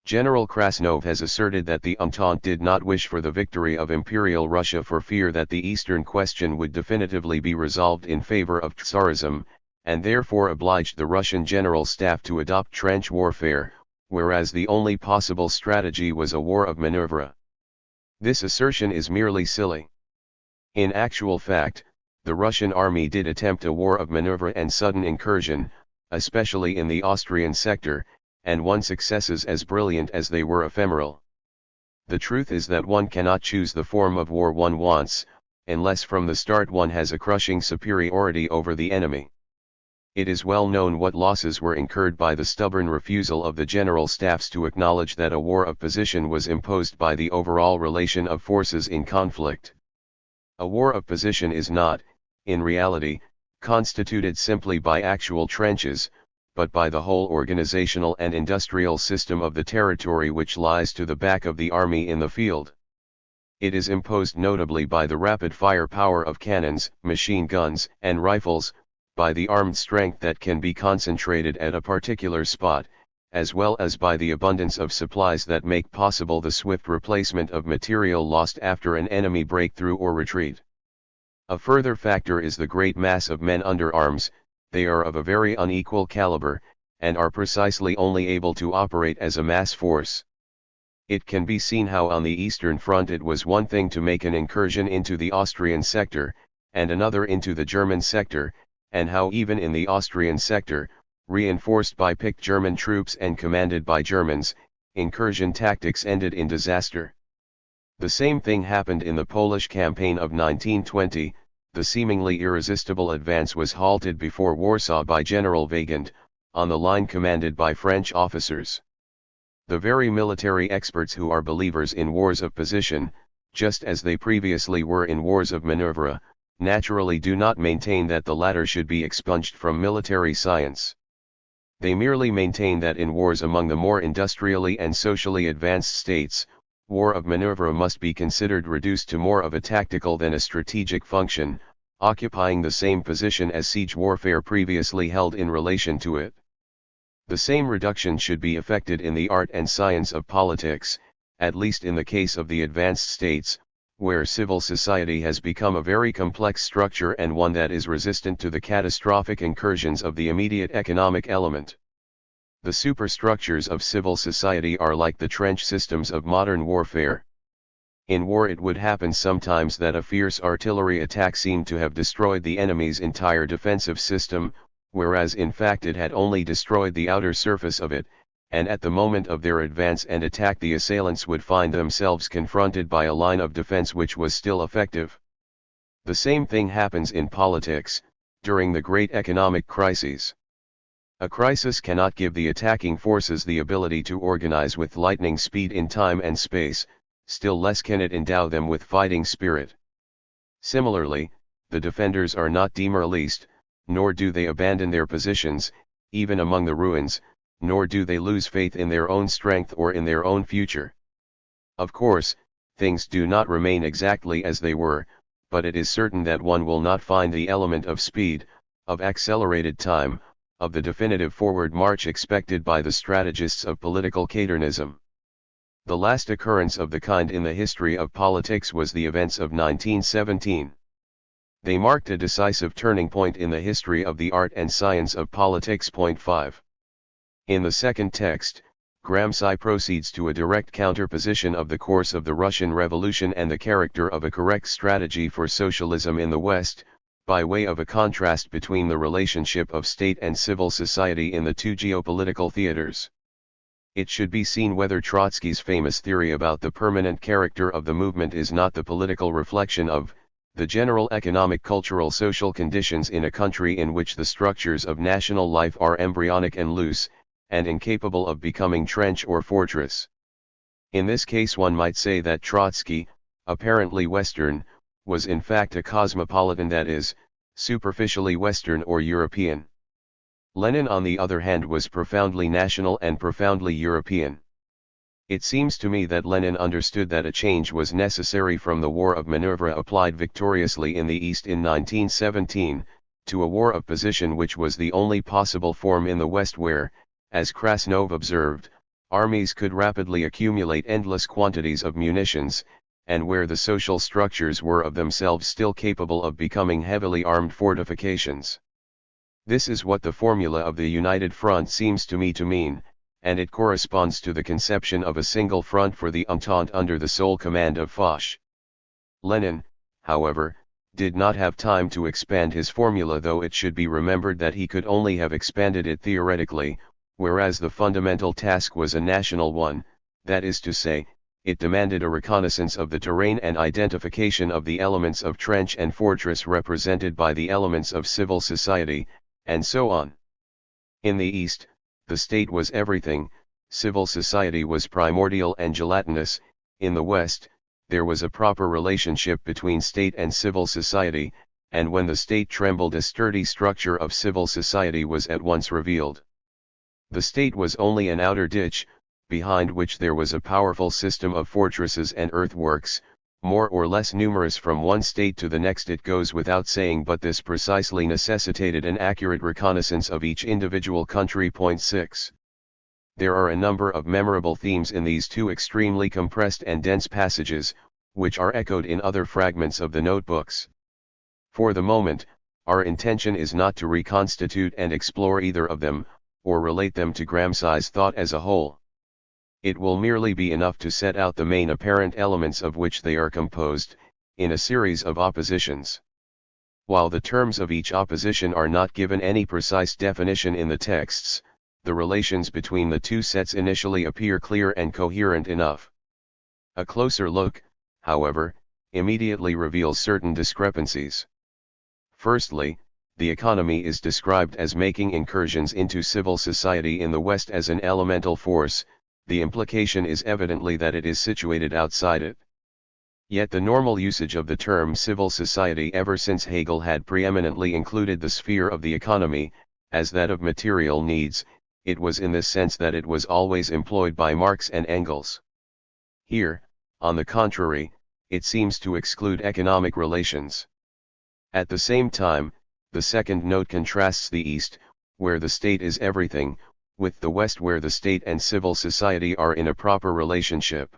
General Krasnov has asserted that the Entente did not wish for the victory of Imperial Russia for fear that the Eastern question would definitively be resolved in favor of Tsarism, and therefore obliged the Russian General Staff to adopt trench warfare, whereas the only possible strategy was a war of maneuver. This assertion is merely silly. In actual fact, the Russian army did attempt a war of maneuver and sudden incursion, especially in the Austrian sector, and won successes as brilliant as they were ephemeral. The truth is that one cannot choose the form of war one wants, unless from the start one has a crushing superiority over the enemy. It is well known what losses were incurred by the stubborn refusal of the general staffs to acknowledge that a war of position was imposed by the overall relation of forces in conflict. A war of position is not, in reality, constituted simply by actual trenches, but by the whole organizational and industrial system of the territory which lies to the back of the army in the field. It is imposed notably by the rapid firepower of cannons, machine guns, and rifles, by the armed strength that can be concentrated at a particular spot, as well as by the abundance of supplies that make possible the swift replacement of material lost after an enemy breakthrough or retreat. A further factor is the great mass of men under arms. They are of a very unequal caliber, and are precisely only able to operate as a mass force. It can be seen how on the Eastern Front it was one thing to make an incursion into the Austrian sector, and another into the German sector, and how even in the Austrian sector, reinforced by picked German troops and commanded by Germans, incursion tactics ended in disaster. The same thing happened in the Polish campaign of 1920. The seemingly irresistible advance was halted before Warsaw by General Weygand, on the line commanded by French officers. The very military experts who are believers in wars of position, just as they previously were in wars of maneuver, naturally do not maintain that the latter should be expunged from military science. They merely maintain that in wars among the more industrially and socially advanced states, war of maneuver must be considered reduced to more of a tactical than a strategic function, occupying the same position as siege warfare previously held in relation to it. The same reduction should be effected in the art and science of politics, at least in the case of the advanced states, where civil society has become a very complex structure and one that is resistant to the catastrophic incursions of the immediate economic element. The superstructures of civil society are like the trench systems of modern warfare. In war it would happen sometimes that a fierce artillery attack seemed to have destroyed the enemy's entire defensive system, whereas in fact it had only destroyed the outer surface of it, and at the moment of their advance and attack the assailants would find themselves confronted by a line of defense which was still effective. The same thing happens in politics, during the great economic crises. A crisis cannot give the attacking forces the ability to organize with lightning speed in time and space, still less can it endow them with fighting spirit. Similarly, the defenders are not demoralized, nor do they abandon their positions, even among the ruins, nor do they lose faith in their own strength or in their own future. Of course, things do not remain exactly as they were, but it is certain that one will not find the element of speed, of accelerated time, of the definitive forward march expected by the strategists of political caternism. The last occurrence of the kind in the history of politics was the events of 1917. They marked a decisive turning point in the history of the art and science of politics. Point 5. In the second text, Gramsci proceeds to a direct counterposition of the course of the Russian Revolution and the character of a correct strategy for socialism in the West, by way of a contrast between the relationship of state and civil society in the two geopolitical theaters. It should be seen whether Trotsky's famous theory about the permanent character of the movement is not the political reflection of the general economic, cultural, social conditions in a country in which the structures of national life are embryonic and loose, and incapable of becoming trench or fortress. In this case one might say that Trotsky, apparently Western, was in fact a cosmopolitan, that is, superficially Western or European. Lenin on the other hand was profoundly national and profoundly European. It seems to me that Lenin understood that a change was necessary from the war of Minerva applied victoriously in the East in 1917, to a war of position which was the only possible form in the West where, as Krasnov observed, armies could rapidly accumulate endless quantities of munitions, and where the social structures were of themselves still capable of becoming heavily armed fortifications. This is what the formula of the United Front seems to me to mean, and it corresponds to the conception of a single front for the Entente under the sole command of Foch. Lenin, however, did not have time to expand his formula, though it should be remembered that he could only have expanded it theoretically, whereas the fundamental task was a national one, that is to say, it demanded a reconnaissance of the terrain and identification of the elements of trench and fortress represented by the elements of civil society, and so on. In the East, the state was everything, civil society was primordial and gelatinous. In the West, there was a proper relationship between state and civil society, and when the state trembled, a sturdy structure of civil society was at once revealed. The state was only an outer ditch, behind which there was a powerful system of fortresses and earthworks, more or less numerous from one state to the next. It goes without saying, but this precisely necessitated an accurate reconnaissance of each individual country. Point 6. There are a number of memorable themes in these two extremely compressed and dense passages, which are echoed in other fragments of the notebooks. For the moment, our intention is not to reconstitute and explore either of them, or relate them to Gramsci's thought as a whole. It will merely be enough to set out the main apparent elements of which they are composed, in a series of oppositions. While the terms of each opposition are not given any precise definition in the texts, the relations between the two sets initially appear clear and coherent enough. A closer look, however, immediately reveals certain discrepancies. Firstly, the economy is described as making incursions into civil society in the West as an elemental force. The implication is evidently that it is situated outside it. Yet the normal usage of the term civil society ever since Hegel had preeminently included the sphere of the economy, as that of material needs. It was in this sense that it was always employed by Marx and Engels. Here, on the contrary, it seems to exclude economic relations. At the same time, the second note contrasts the East, where the state is everything, with the West, where the state and civil society are in a proper relationship.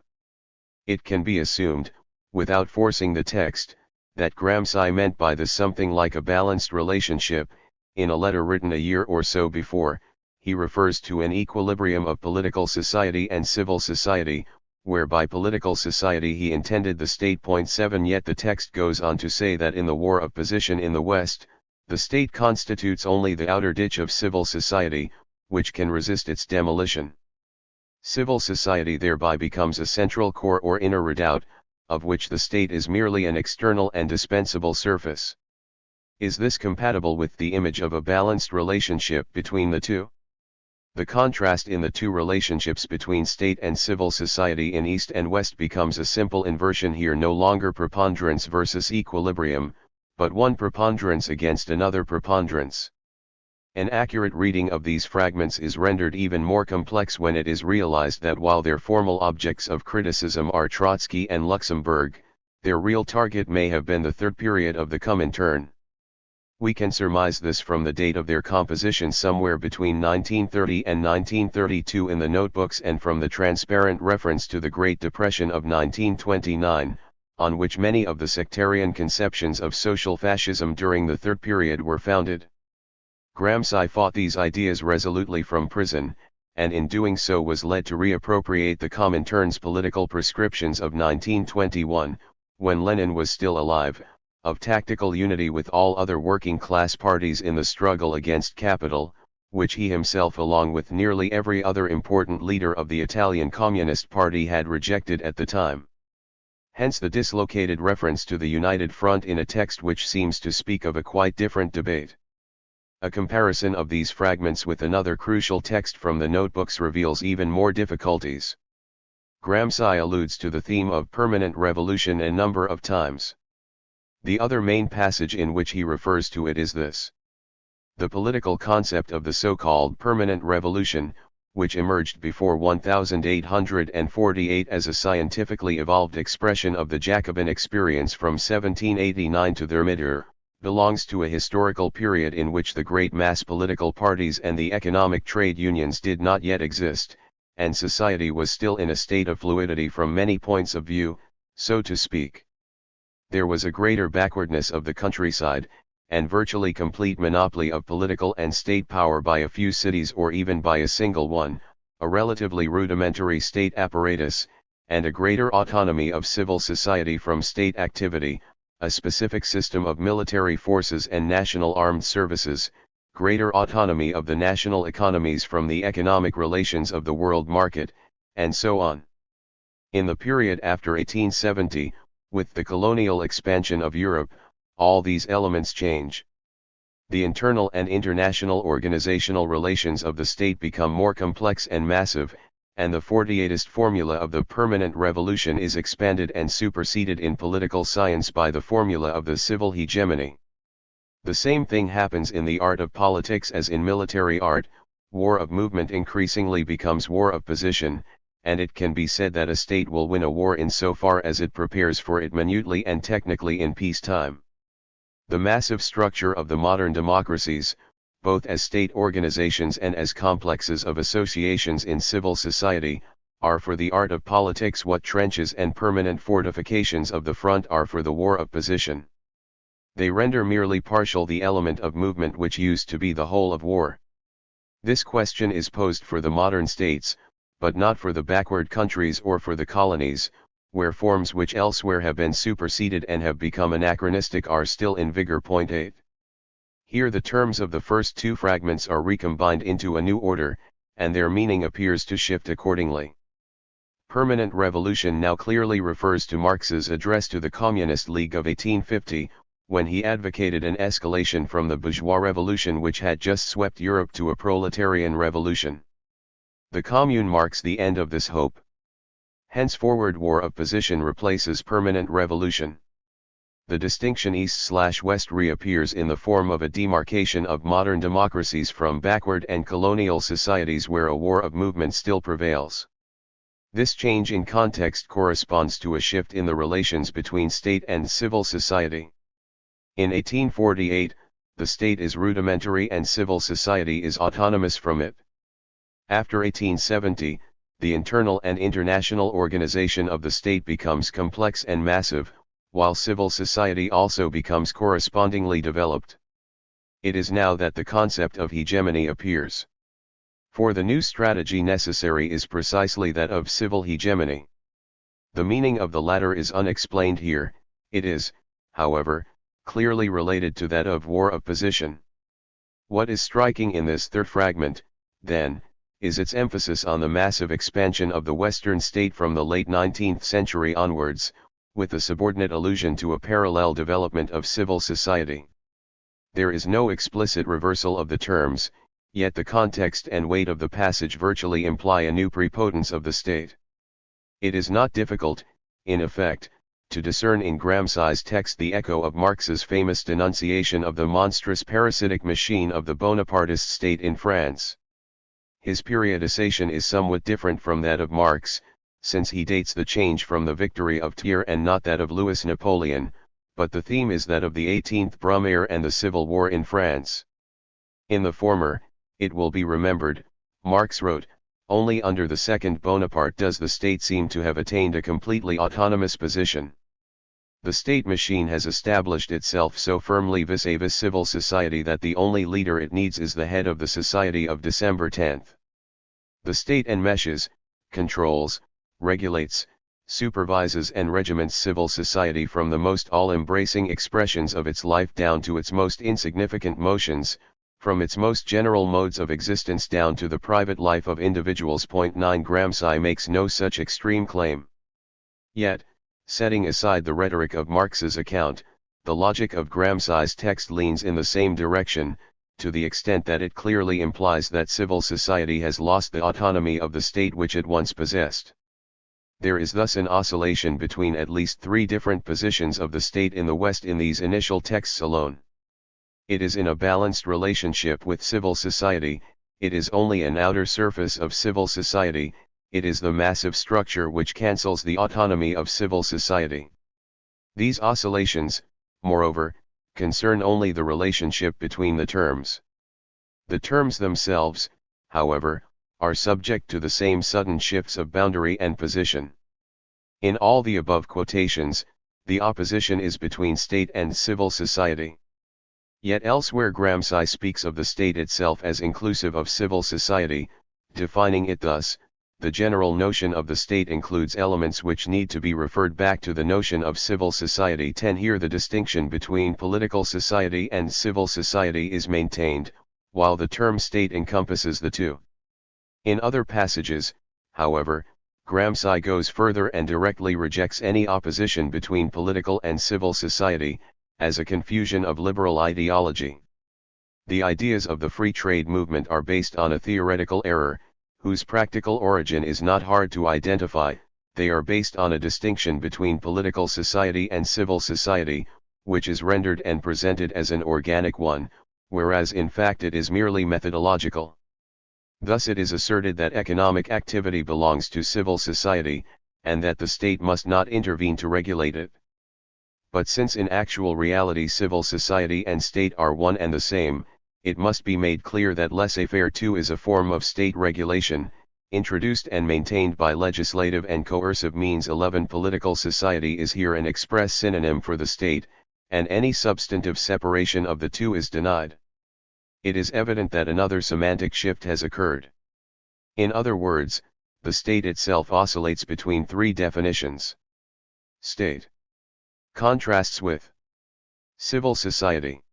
It can be assumed, without forcing the text, that Gramsci meant by this something like a balanced relationship. In a letter written a year or so before, he refers to an equilibrium of political society and civil society, where by political society he intended the state. 7. Yet the text goes on to say that in the war of position in the West, the state constitutes only the outer ditch of civil society, which can resist its demolition. Civil society thereby becomes a central core or inner redoubt, of which the state is merely an external and dispensable surface. Is this compatible with the image of a balanced relationship between the two? The contrast in the two relationships between state and civil society in East and West becomes a simple inversion here, no longer preponderance versus equilibrium, but one preponderance against another preponderance. An accurate reading of these fragments is rendered even more complex when it is realized that while their formal objects of criticism are Trotsky and Luxemburg, their real target may have been the third period of the Comintern. We can surmise this from the date of their composition, somewhere between 1930 and 1932 in the notebooks, and from the transparent reference to the Great Depression of 1929, on which many of the sectarian conceptions of social fascism during the third period were founded. Gramsci fought these ideas resolutely from prison, and in doing so was led to reappropriate the Comintern's political prescriptions of 1921, when Lenin was still alive, of tactical unity with all other working class parties in the struggle against capital, which he himself along with nearly every other important leader of the Italian Communist Party had rejected at the time. Hence the dislocated reference to the United Front in a text which seems to speak of a quite different debate. A comparison of these fragments with another crucial text from the notebooks reveals even more difficulties. Gramsci alludes to the theme of permanent revolution a number of times. The other main passage in which he refers to it is this. The political concept of the so-called permanent revolution, which emerged before 1848 as a scientifically evolved expression of the Jacobin experience from 1789 to their midterm, belongs to a historical period in which the great mass political parties and the economic trade unions did not yet exist, and society was still in a state of fluidity from many points of view, so to speak. There was a greater backwardness of the countryside, and virtually complete monopoly of political and state power by a few cities or even by a single one, a relatively rudimentary state apparatus, and a greater autonomy of civil society from state activity, a specific system of military forces and national armed services, greater autonomy of the national economies from the economic relations of the world market, and so on. In the period after 1870, with the colonial expansion of Europe, all these elements change. The internal and international organizational relations of the state become more complex and massive, and the 48ist formula of the permanent revolution is expanded and superseded in political science by the formula of the civil hegemony. The same thing happens in the art of politics as in military art. War of movement increasingly becomes war of position, and it can be said that a state will win a war insofar as it prepares for it minutely and technically in peacetime. The massive structure of the modern democracies, both as state organizations and as complexes of associations in civil society, are for the art of politics what trenches and permanent fortifications of the front are for the war of position. They render merely partial the element of movement which used to be the whole of war. This question is posed for the modern states, but not for the backward countries or for the colonies, where forms which elsewhere have been superseded and have become anachronistic are still in vigor. 8. Here the terms of the first two fragments are recombined into a new order, and their meaning appears to shift accordingly. Permanent revolution now clearly refers to Marx's address to the Communist League of 1850, when he advocated an escalation from the bourgeois revolution which had just swept Europe to a proletarian revolution. The Commune marks the end of this hope. Henceforward war of position replaces permanent revolution. The distinction east/west reappears in the form of a demarcation of modern democracies from backward and colonial societies where a war of movement still prevails. This change in context corresponds to a shift in the relations between state and civil society. In 1848, the state is rudimentary and civil society is autonomous from it. After 1870, the internal and international organization of the state becomes complex and massive, while civil society also becomes correspondingly developed. It is now that the concept of hegemony appears. For the new strategy necessary is precisely that of civil hegemony. The meaning of the latter is unexplained here. It is, however, clearly related to that of war of position. What is striking in this third fragment, then, is its emphasis on the massive expansion of the Western state from the late 19th century onwards, with the subordinate allusion to a parallel development of civil society. There is no explicit reversal of the terms, yet the context and weight of the passage virtually imply a new prepotence of the state. It is not difficult, in effect, to discern in Gramsci's text the echo of Marx's famous denunciation of the monstrous parasitic machine of the Bonapartist state in France. His periodization is somewhat different from that of Marx, since he dates the change from the victory of Thiers and not that of Louis Napoleon, but the theme is that of the 18th Brumaire and the Civil War in France. In the former, it will be remembered, Marx wrote, "Only under the second Bonaparte does the state seem to have attained a completely autonomous position. The state machine has established itself so firmly vis-à-vis civil society that the only leader it needs is the head of the Society of December 10th. The state enmeshes, controls, regulates, supervises and regiments civil society from the most all-embracing expressions of its life down to its most insignificant motions, from its most general modes of existence down to the private life of individuals. 9 Gramsci makes no such extreme claim. Yet, setting aside the rhetoric of Marx's account, the logic of Gramsci's text leans in the same direction, to the extent that it clearly implies that civil society has lost the autonomy of the state which it once possessed. There is thus an oscillation between at least three different positions of the state in the West in these initial texts alone. It is in a balanced relationship with civil society, it is only an outer surface of civil society, it is the massive structure which cancels the autonomy of civil society. These oscillations, moreover, concern only the relationship between the terms. The terms themselves, however, are subject to the same sudden shifts of boundary and position. In all the above quotations, the opposition is between state and civil society. Yet elsewhere Gramsci speaks of the state itself as inclusive of civil society, defining it thus: the general notion of the state includes elements which need to be referred back to the notion of civil society. 10 Here the distinction between political society and civil society is maintained, while the term state encompasses the two. In other passages, however, Gramsci goes further and directly rejects any opposition between political and civil society, as a confusion of liberal ideology. The ideas of the free trade movement are based on a theoretical error, whose practical origin is not hard to identify. They are based on a distinction between political society and civil society, which is rendered and presented as an organic one, whereas in fact it is merely methodological. Thus it is asserted that economic activity belongs to civil society, and that the state must not intervene to regulate it. But since in actual reality civil society and state are one and the same, it must be made clear that laissez-faire too is a form of state regulation, introduced and maintained by legislative and coercive means. 11 Political society is here an express synonym for the state, and any substantive separation of the two is denied. It is evident that another semantic shift has occurred. In other words, the state itself oscillates between three definitions. State contrasts with civil society.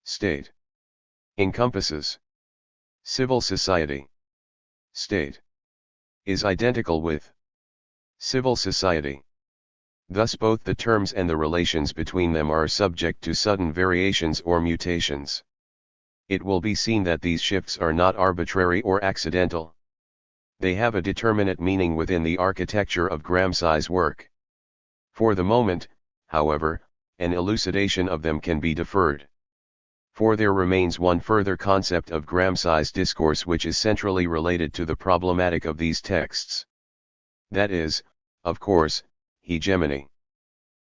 State encompasses civil society. State is identical with civil society. Thus both the terms and the relations between them are subject to sudden variations or mutations. It will be seen that these shifts are not arbitrary or accidental. They have a determinate meaning within the architecture of Gramsci's work. For the moment, however, an elucidation of them can be deferred. For there remains one further concept of Gramsci's discourse which is centrally related to the problematic of these texts. That is, of course, hegemony.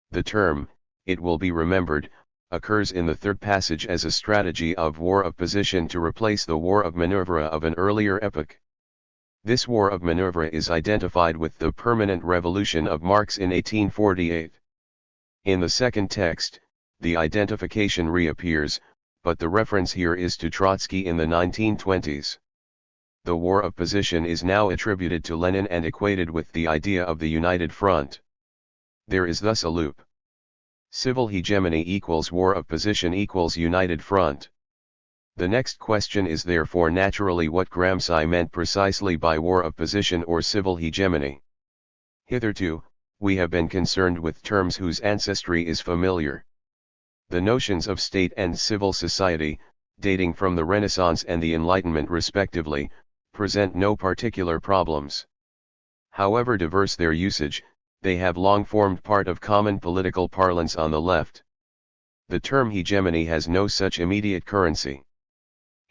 The term, it will be remembered, occurs in the third passage as a strategy of war of position to replace the war of manœuvre of an earlier epoch. This war of manœuvre is identified with the permanent revolution of Marx in 1848. In the second text, the identification reappears, but the reference here is to Trotsky in the 1920s. The war of position is now attributed to Lenin and equated with the idea of the United Front. There is thus a loop. Civil hegemony equals war of position equals United Front. The next question is therefore naturally what Gramsci meant precisely by war of position or civil hegemony. Hitherto, we have been concerned with terms whose ancestry is familiar. The notions of state and civil society, dating from the Renaissance and the Enlightenment respectively, present no particular problems. However diverse their usage, they have long formed part of common political parlance on the left. The term hegemony has no such immediate currency.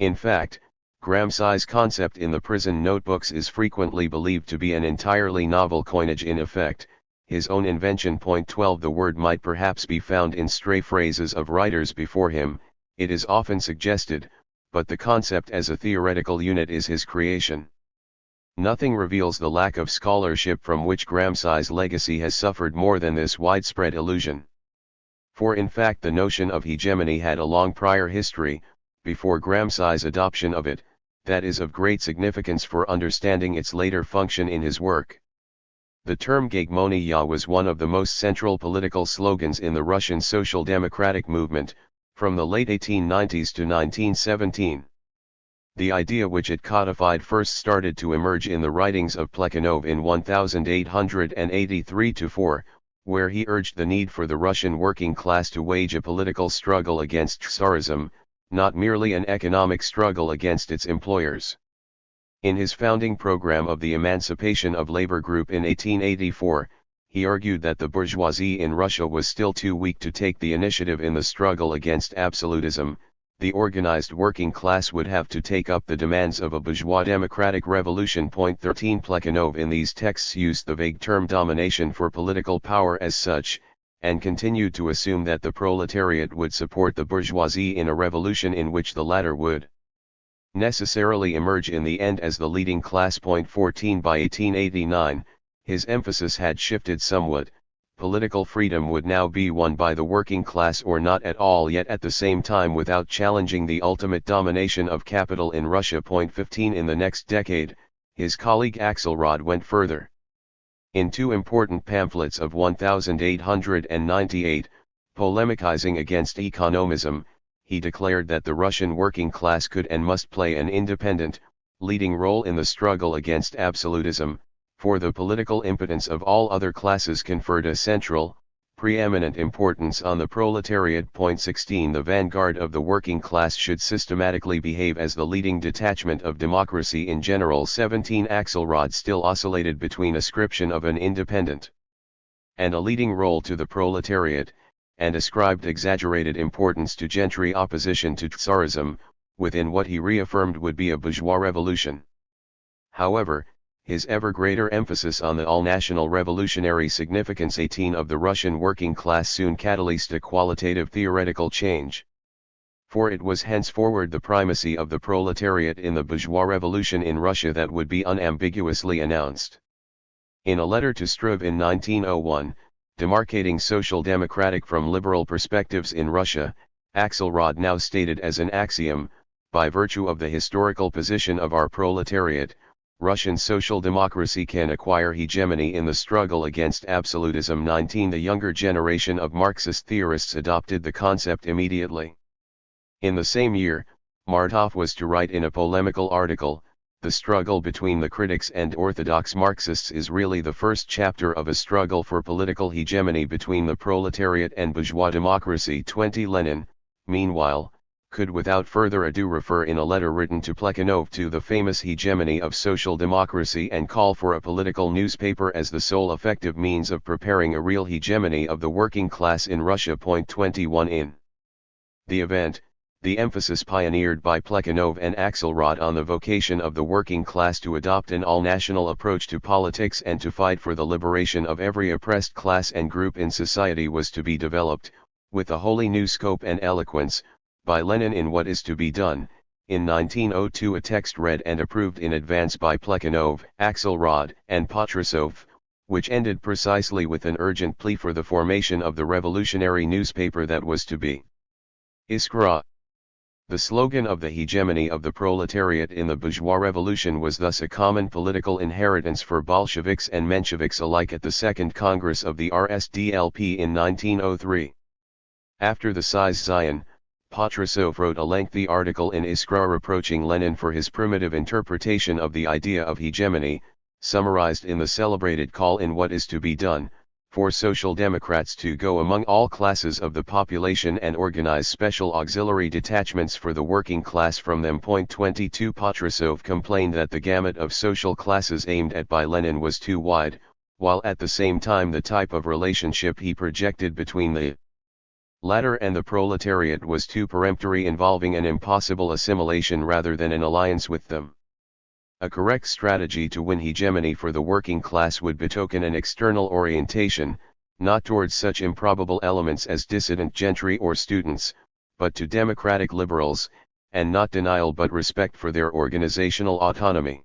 In fact, Gramsci's concept in the prison notebooks is frequently believed to be an entirely novel coinage in effect, his own invention. 12 The word might perhaps be found in stray phrases of writers before him, it is often suggested, but the concept as a theoretical unit is his creation. Nothing reveals the lack of scholarship from which Gramsci's legacy has suffered more than this widespread illusion. For in fact the notion of hegemony had a long prior history. Before Gramsci's adoption of it, that is of great significance for understanding its later function in his work. The term Hegemonia was one of the most central political slogans in the Russian Social Democratic movement, from the late 1890s to 1917. The idea which it codified first started to emerge in the writings of Plekhanov in 1883-4, where he urged the need for the Russian working class to wage a political struggle against Tsarism, not merely an economic struggle against its employers. In his founding program of the Emancipation of Labor Group in 1884, he argued that the bourgeoisie in Russia was still too weak to take the initiative in the struggle against absolutism. The organized working class would have to take up the demands of a bourgeois democratic revolution. 13 Plekhanov in these texts used the vague term domination for political power as such, and continued to assume that the proletariat would support the bourgeoisie in a revolution in which the latter would necessarily emerge in the end as the leading class. 14 By 1889, his emphasis had shifted somewhat. Political freedom would now be won by the working class or not at all, yet at the same time without challenging the ultimate domination of capital in Russia. 15 In the next decade, his colleague Axelrod went further. In two important pamphlets of 1898, polemicizing against economism, he declared that the Russian working class could and must play an independent, leading role in the struggle against absolutism, for the political impotence of all other classes conferred a central, preeminent importance on the proletariat. 16 The vanguard of the working class should systematically behave as the leading detachment of democracy in general. 17 Axelrod still oscillated between ascription of an independent and a leading role to the proletariat, and ascribed exaggerated importance to gentry opposition to Tsarism, within what he reaffirmed would be a bourgeois revolution. However, his ever greater emphasis on the all-national revolutionary significance 18 of the Russian working class soon catalyzed a qualitative theoretical change. For it was henceforward the primacy of the proletariat in the bourgeois revolution in Russia that would be unambiguously announced. In a letter to Struve in 1901, demarcating social democratic from liberal perspectives in Russia, Axelrod now stated as an axiom, by virtue of the historical position of our proletariat, Russian social democracy can acquire hegemony in the struggle against absolutism. 19 The younger generation of Marxist theorists adopted the concept immediately. In the same year, Martov was to write in a polemical article, "The struggle between the critics and orthodox Marxists is really the first chapter of a struggle for political hegemony between the proletariat and bourgeois democracy." 20 Lenin, meanwhile, could without further ado refer in a letter written to Plekhanov to the famous hegemony of social democracy and call for a political newspaper as the sole effective means of preparing a real hegemony of the working class in Russia. 21 In the event, the emphasis pioneered by Plekhanov and Axelrod on the vocation of the working class to adopt an all-national approach to politics and to fight for the liberation of every oppressed class and group in society was to be developed, with a wholly new scope and eloquence, by Lenin in What Is to Be Done. In 1902 a text read and approved in advance by Plekhanov, Axelrod, and Patrusov, which ended precisely with an urgent plea for the formation of the revolutionary newspaper that was to be Iskra. The slogan of the hegemony of the proletariat in the bourgeois revolution was thus a common political inheritance for Bolsheviks and Mensheviks alike at the Second Congress of the RSDLP in 1903. After the Size Zion, Patrusov wrote a lengthy article in Iskra reproaching Lenin for his primitive interpretation of the idea of hegemony, summarized in the celebrated call in What Is to Be Done, for Social Democrats to go among all classes of the population and organize special auxiliary detachments for the working class from them. 22 Patrusov complained that the gamut of social classes aimed at by Lenin was too wide, while at the same time the type of relationship he projected between the latter and the proletariat was too peremptory, involving an impossible assimilation rather than an alliance with them. A correct strategy to win hegemony for the working class would betoken an external orientation, not towards such improbable elements as dissident gentry or students, but to democratic liberals, and not denial but respect for their organizational autonomy.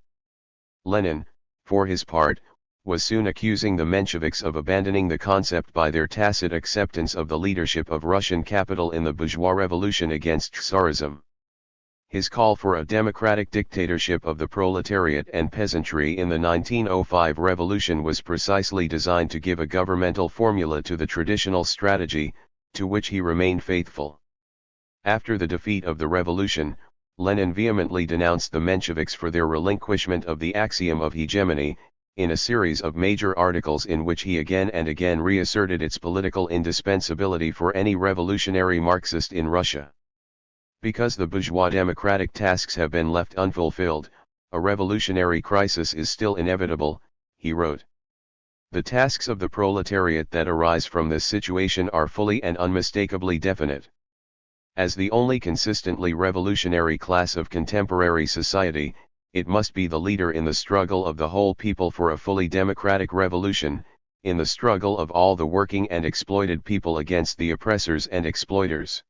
Lenin, for his part, was soon accusing the Mensheviks of abandoning the concept by their tacit acceptance of the leadership of Russian capital in the bourgeois revolution against Tsarism. His call for a democratic dictatorship of the proletariat and peasantry in the 1905 revolution was precisely designed to give a governmental formula to the traditional strategy, to which he remained faithful. After the defeat of the revolution, Lenin vehemently denounced the Mensheviks for their relinquishment of the axiom of hegemony, in a series of major articles in which he again and again reasserted its political indispensability for any revolutionary Marxist in Russia. Because the bourgeois democratic tasks have been left unfulfilled, a revolutionary crisis is still inevitable, he wrote. The tasks of the proletariat that arise from this situation are fully and unmistakably definite. As the only consistently revolutionary class of contemporary society, it must be the leader in the struggle of the whole people for a fully democratic revolution, in the struggle of all the working and exploited people against the oppressors and exploiters.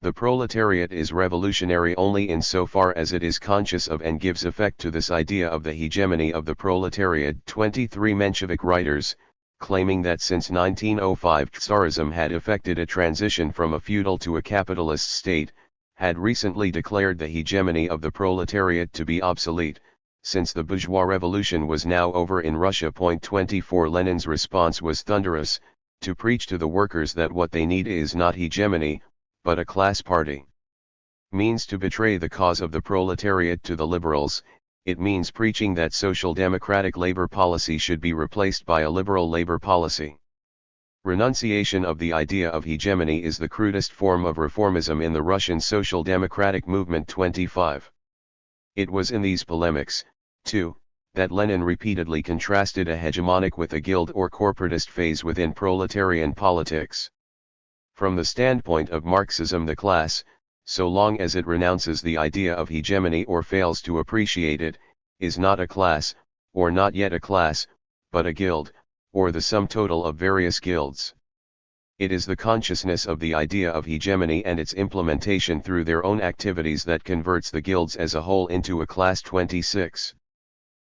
The proletariat is revolutionary only insofar as it is conscious of and gives effect to this idea of the hegemony of the proletariat. 23 Menshevik writers, claiming that since 1905 Tsarism had effected a transition from a feudal to a capitalist state, had recently declared the hegemony of the proletariat to be obsolete, since the bourgeois revolution was now over in Russia. 24 Lenin's response was thunderous: to preach to the workers that what they need is not hegemony, but a class party, means to betray the cause of the proletariat to the liberals. It means preaching that social democratic labor policy should be replaced by a liberal labor policy. Renunciation of the idea of hegemony is the crudest form of reformism in the Russian social democratic movement. 25. It was in these polemics, too, that Lenin repeatedly contrasted a hegemonic with a guild or corporatist phase within proletarian politics. From the standpoint of Marxism, the class, so long as it renounces the idea of hegemony or fails to appreciate it, is not a class, or not yet a class, but a guild, or the sum total of various guilds. It is the consciousness of the idea of hegemony and its implementation through their own activities that converts the guilds as a whole into a class. 26.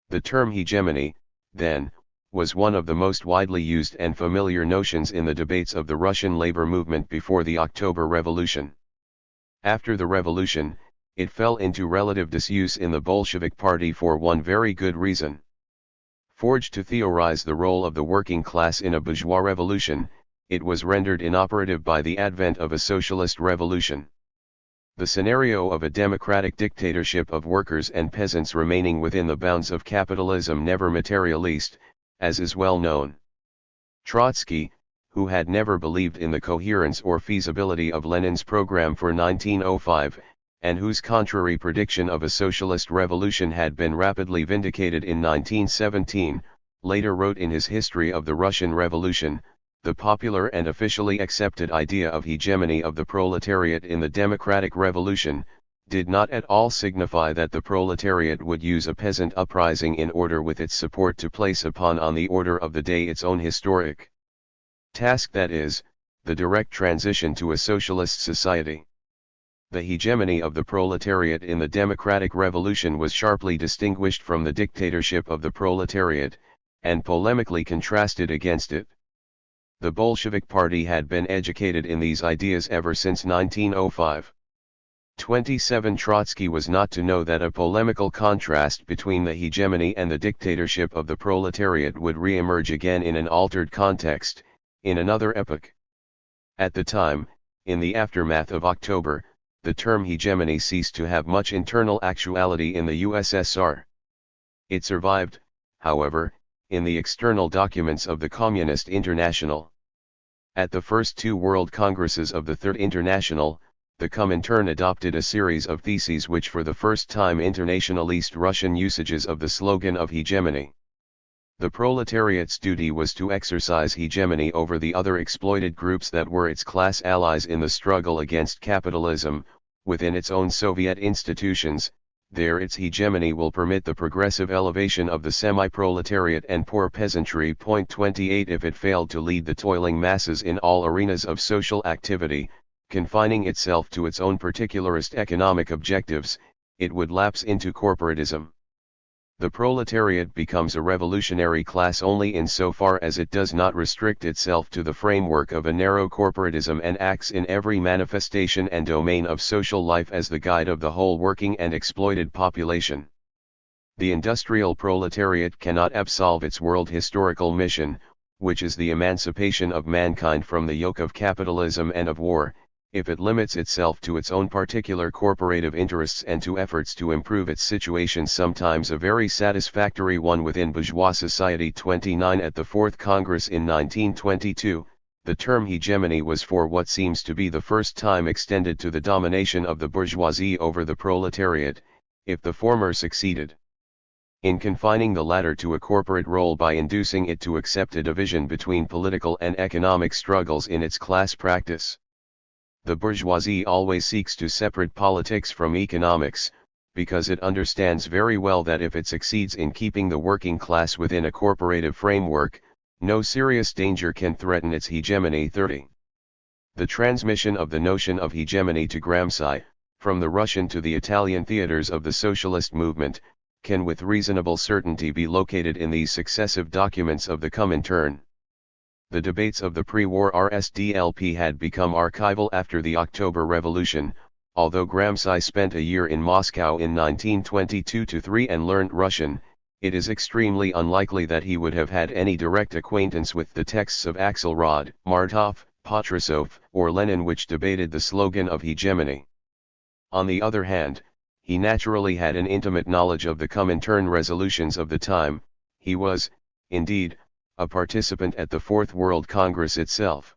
The term hegemony, then, was one of the most widely used and familiar notions in the debates of the Russian labor movement before the October Revolution. After the revolution, it fell into relative disuse in the Bolshevik Party for one very good reason. Forged to theorize the role of the working class in a bourgeois revolution, it was rendered inoperative by the advent of a socialist revolution. The scenario of a democratic dictatorship of workers and peasants remaining within the bounds of capitalism never materialized, as is well known. Trotsky, who had never believed in the coherence or feasibility of Lenin's program for 1905, and whose contrary prediction of a socialist revolution had been rapidly vindicated in 1917, later wrote in his History of the Russian Revolution, the popular and officially accepted idea of hegemony of the proletariat in the democratic revolution did not at all signify that the proletariat would use a peasant uprising in order with its support to place upon on the order of the day its own historic task, that is, the direct transition to a socialist society. The hegemony of the proletariat in the democratic revolution was sharply distinguished from the dictatorship of the proletariat, and polemically contrasted against it. The Bolshevik Party had been educated in these ideas ever since 1905. 27 Trotsky was not to know that a polemical contrast between the hegemony and the dictatorship of the proletariat would re-emerge again in an altered context, in another epoch. At the time, in the aftermath of October, the term hegemony ceased to have much internal actuality in the USSR. It survived, however, in the external documents of the Communist International. At the first two World Congresses of the Third International, the Comintern adopted a series of theses which for the first time internationalized Russian usages of the slogan of hegemony. The proletariat's duty was to exercise hegemony over the other exploited groups that were its class allies in the struggle against capitalism, within its own Soviet institutions. There its hegemony will permit the progressive elevation of the semi-proletariat and poor peasantry. 28 If it failed to lead the toiling masses in all arenas of social activity, confining itself to its own particularist economic objectives, it would lapse into corporatism. The proletariat becomes a revolutionary class only insofar as it does not restrict itself to the framework of a narrow corporatism and acts in every manifestation and domain of social life as the guide of the whole working and exploited population. The industrial proletariat cannot absolve its world historical mission, which is the emancipation of mankind from the yoke of capitalism and of war, if it limits itself to its own particular corporative interests and to efforts to improve its situation, sometimes a very satisfactory one, within bourgeois society. 29 At the Fourth Congress in 1922, the term hegemony was for what seems to be the first time extended to the domination of the bourgeoisie over the proletariat, if the former succeeded in confining the latter to a corporate role by inducing it to accept a division between political and economic struggles in its class practice. The bourgeoisie always seeks to separate politics from economics, because it understands very well that if it succeeds in keeping the working class within a corporative framework, no serious danger can threaten its hegemony. 30. The transmission of the notion of hegemony to Gramsci, from the Russian to the Italian theaters of the socialist movement, can with reasonable certainty be located in these successive documents of the Comintern. The debates of the pre-war RSDLP had become archival after the October Revolution, although Gramsci spent a year in Moscow in 1922-3 and learned Russian. It is extremely unlikely that he would have had any direct acquaintance with the texts of Axelrod, Martov, Patrusov, or Lenin which debated the slogan of hegemony. On the other hand, he naturally had an intimate knowledge of the Comintern resolutions of the time. He was, indeed, a participant at the Fourth World Congress itself.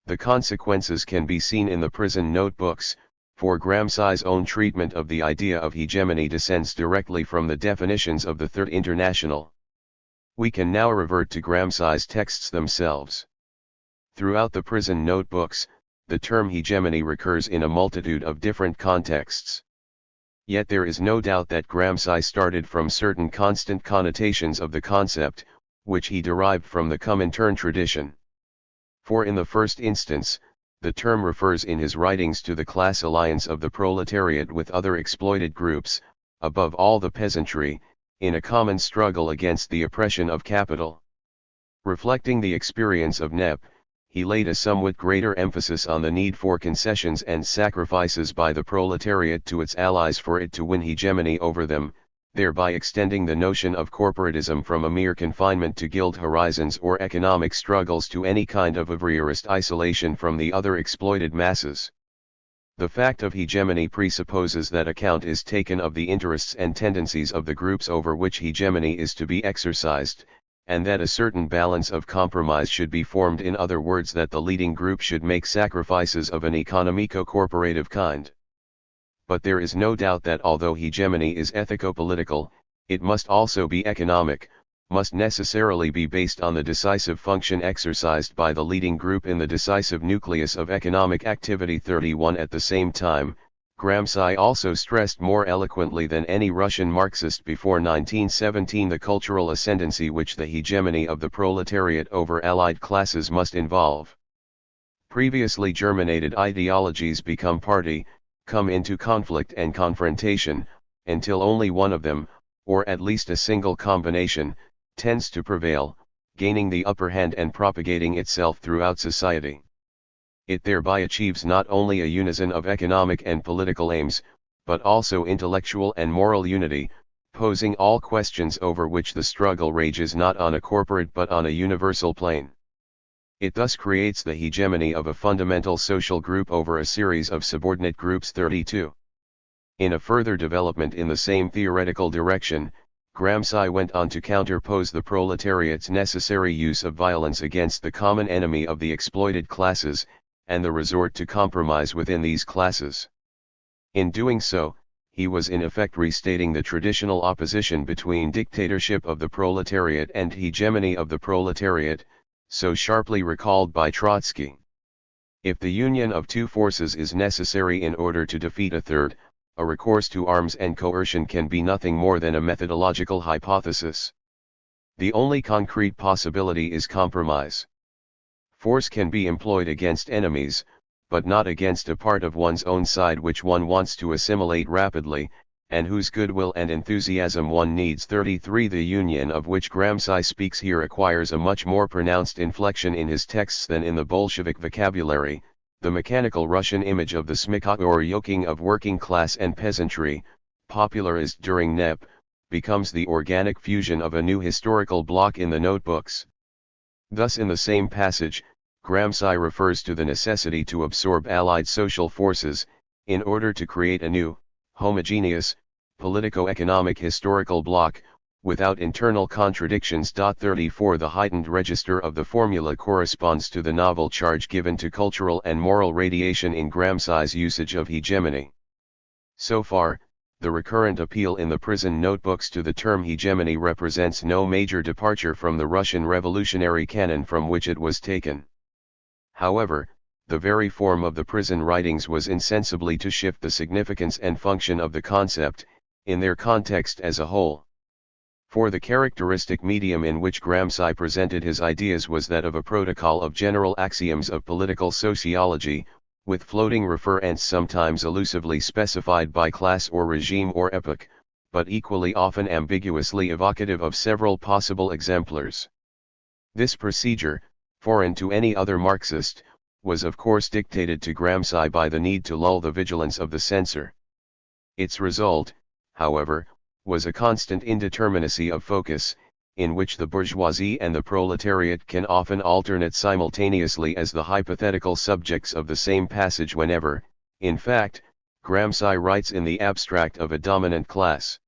The consequences can be seen in the prison notebooks, for Gramsci's own treatment of the idea of hegemony descends directly from the definitions of the Third International. We can now revert to Gramsci's texts themselves. Throughout the prison notebooks, the term hegemony recurs in a multitude of different contexts. Yet there is no doubt that Gramsci started from certain constant connotations of the concept, which he derived from the Comintern tradition. For in the first instance, the term refers in his writings to the class alliance of the proletariat with other exploited groups, above all the peasantry, in a common struggle against the oppression of capital. Reflecting the experience of NEP, he laid a somewhat greater emphasis on the need for concessions and sacrifices by the proletariat to its allies for it to win hegemony over them, thereby extending the notion of corporatism from a mere confinement to guild horizons or economic struggles to any kind of voyeurist isolation from the other exploited masses. The fact of hegemony presupposes that account is taken of the interests and tendencies of the groups over which hegemony is to be exercised, and that a certain balance of compromise should be formed, in other words that the leading group should make sacrifices of an economico-corporative kind. But there is no doubt that although hegemony is ethico-political, it must also be economic, must necessarily be based on the decisive function exercised by the leading group in the decisive nucleus of economic activity. 31 At the same time, Gramsci also stressed more eloquently than any Russian Marxist before 1917 the cultural ascendancy which the hegemony of the proletariat over allied classes must involve. Previously germinated ideologies become come into conflict and confrontation, until only one of them, or at least a single combination, tends to prevail, gaining the upper hand and propagating itself throughout society. It thereby achieves not only a unison of economic and political aims, but also intellectual and moral unity, posing all questions over which the struggle rages not on a corporate but on a universal plane. It thus creates the hegemony of a fundamental social group over a series of subordinate groups. 32. In a further development in the same theoretical direction, Gramsci went on to counterpose the proletariat's necessary use of violence against the common enemy of the exploited classes, and the resort to compromise within these classes. In doing so, he was in effect restating the traditional opposition between dictatorship of the proletariat and hegemony of the proletariat, so sharply recalled by Trotsky. If the union of two forces is necessary in order to defeat a third, a recourse to arms and coercion can be nothing more than a methodological hypothesis. The only concrete possibility is compromise. Force can be employed against enemies, but not against a part of one's own side which one wants to assimilate rapidly, and whose goodwill and enthusiasm one needs. 33. The union of which Gramsci speaks here acquires a much more pronounced inflection in his texts than in the Bolshevik vocabulary. The mechanical Russian image of the smykha or yoking of working class and peasantry, popularized during NEP, becomes the organic fusion of a new historical block in the notebooks. Thus in the same passage, Gramsci refers to the necessity to absorb Allied social forces, in order to create a new, homogeneous, politico-economic historical bloc, without internal contradictions. 34 The heightened register of the formula corresponds to the novel charge given to cultural and moral radiation in Gramsci's usage of hegemony. So far, the recurrent appeal in the prison notebooks to the term hegemony represents no major departure from the Russian revolutionary canon from which it was taken. However, the very form of the prison writings was insensibly to shift the significance and function of the concept, in their context as a whole. For the characteristic medium in which Gramsci presented his ideas was that of a protocol of general axioms of political sociology, with floating referents sometimes elusively specified by class or regime or epoch, but equally often ambiguously evocative of several possible exemplars. This procedure, foreign to any other Marxist, was of course dictated to Gramsci by the need to lull the vigilance of the censor. Its result, however, was a constant indeterminacy of focus, in which the bourgeoisie and the proletariat can often alternate simultaneously as the hypothetical subjects of the same passage whenever, in fact, Gramsci writes in the abstract of a dominant class.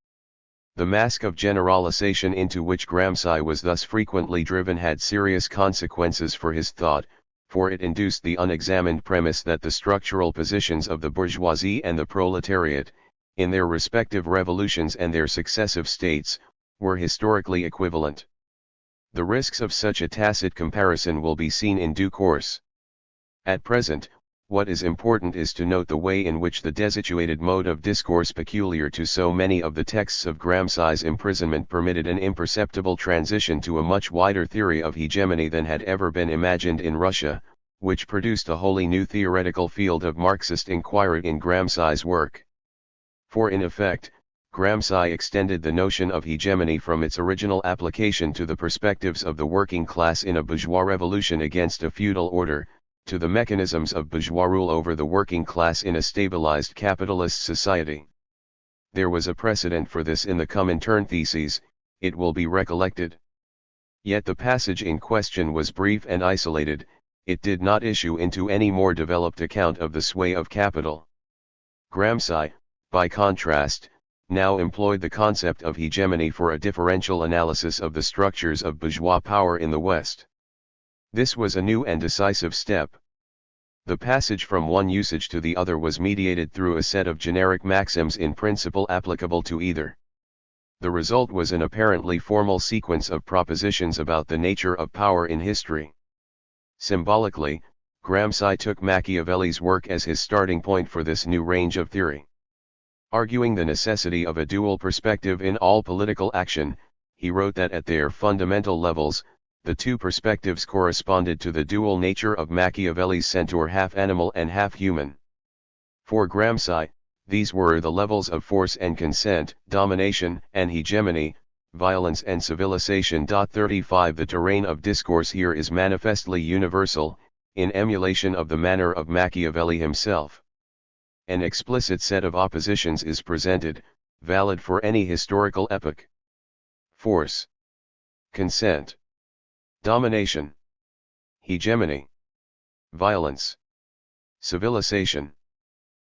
The mask of generalization into which Gramsci was thus frequently driven had serious consequences for his thought, for it induced the unexamined premise that the structural positions of the bourgeoisie and the proletariat, in their respective revolutions and their successive states, were historically equivalent. The risks of such a tacit comparison will be seen in due course. At present, what is important is to note the way in which the desituated mode of discourse peculiar to so many of the texts of Gramsci's imprisonment permitted an imperceptible transition to a much wider theory of hegemony than had ever been imagined in Russia, which produced a wholly new theoretical field of Marxist inquiry in Gramsci's work. For in effect, Gramsci extended the notion of hegemony from its original application to the perspectives of the working class in a bourgeois revolution against a feudal order, to the mechanisms of bourgeois rule over the working class in a stabilized capitalist society. There was a precedent for this in the Comintern theses, it will be recollected. Yet the passage in question was brief and isolated, it did not issue into any more developed account of the sway of capital. Gramsci, by contrast, now employed the concept of hegemony for a differential analysis of the structures of bourgeois power in the West. This was a new and decisive step. The passage from one usage to the other was mediated through a set of generic maxims in principle applicable to either. The result was an apparently formal sequence of propositions about the nature of power in history. Symbolically, Gramsci took Machiavelli's work as his starting point for this new range of theory. Arguing the necessity of a dual perspective in all political action, he wrote that at their fundamental levels, the two perspectives corresponded to the dual nature of Machiavelli's centaur, half animal and half human. For Gramsci, these were the levels of force and consent, domination and hegemony, violence and civilization. 35 The terrain of discourse here is manifestly universal, in emulation of the manner of Machiavelli himself. An explicit set of oppositions is presented, valid for any historical epoch. Force, consent, domination, hegemony, violence, civilization.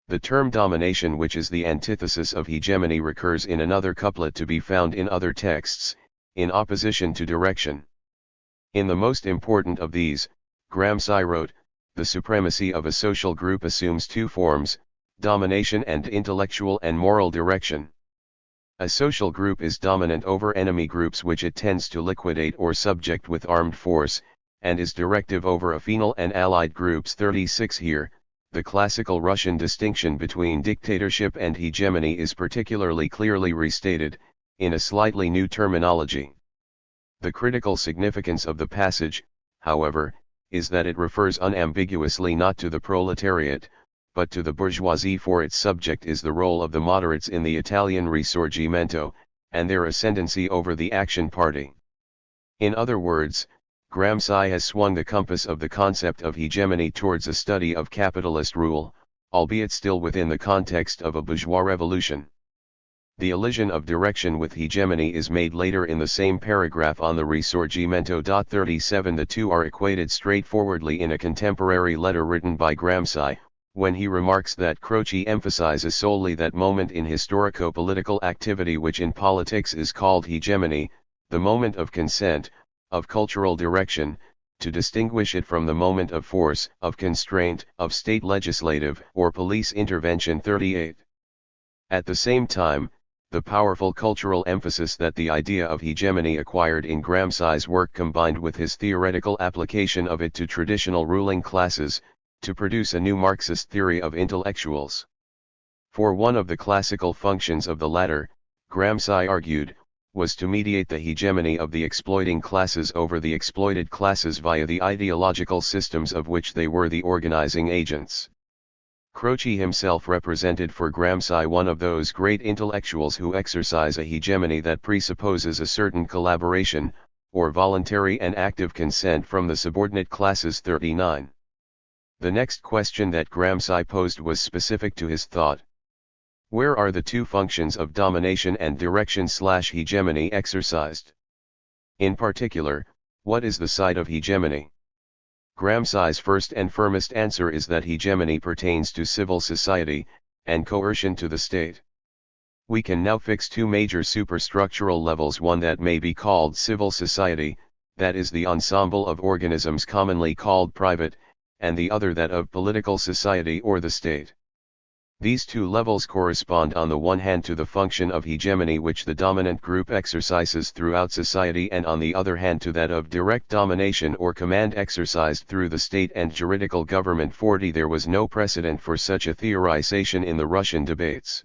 The term domination, which is the antithesis of hegemony, recurs in another couplet to be found in other texts, in opposition to direction. In the most important of these, Gramsci wrote, the supremacy of a social group assumes two forms, domination and intellectual and moral direction. A social group is dominant over enemy groups which it tends to liquidate or subject with armed force, and is directive over affinal and allied groups. 36 Here, the classical Russian distinction between dictatorship and hegemony is particularly clearly restated, in a slightly new terminology. The critical significance of the passage, however, is that it refers unambiguously not to the proletariat, but to the bourgeoisie, for its subject is the role of the moderates in the Italian Risorgimento, and their ascendancy over the Action Party. In other words, Gramsci has swung the compass of the concept of hegemony towards a study of capitalist rule, albeit still within the context of a bourgeois revolution. The elision of direction with hegemony is made later in the same paragraph on the Risorgimento. 37 The two are equated straightforwardly in a contemporary letter written by Gramsci, when he remarks that Gramsci emphasizes solely that moment in historico-political activity which in politics is called hegemony, the moment of consent, of cultural direction, to distinguish it from the moment of force, of constraint, of state legislative or police intervention. 38. At the same time, the powerful cultural emphasis that the idea of hegemony acquired in Gramsci's work combined with his theoretical application of it to traditional ruling classes, to produce a new Marxist theory of intellectuals. For one of the classical functions of the latter, Gramsci argued, was to mediate the hegemony of the exploiting classes over the exploited classes via the ideological systems of which they were the organizing agents. Gramsci himself represented for Gramsci one of those great intellectuals who exercise a hegemony that presupposes a certain collaboration, or voluntary and active consent from the subordinate classes. 39. The next question that Gramsci posed was specific to his thought. Where are the two functions of domination and direction/hegemony exercised? In particular, what is the side of hegemony? Gramsci's first and firmest answer is that hegemony pertains to civil society, and coercion to the state. We can now fix two major superstructural levels, one that may be called civil society, that is the ensemble of organisms commonly called private, and the other that of political society or the state. These two levels correspond on the one hand to the function of hegemony which the dominant group exercises throughout society, and on the other hand to that of direct domination or command exercised through the state and juridical government. 40. There was no precedent for such a theorization in the Russian debates.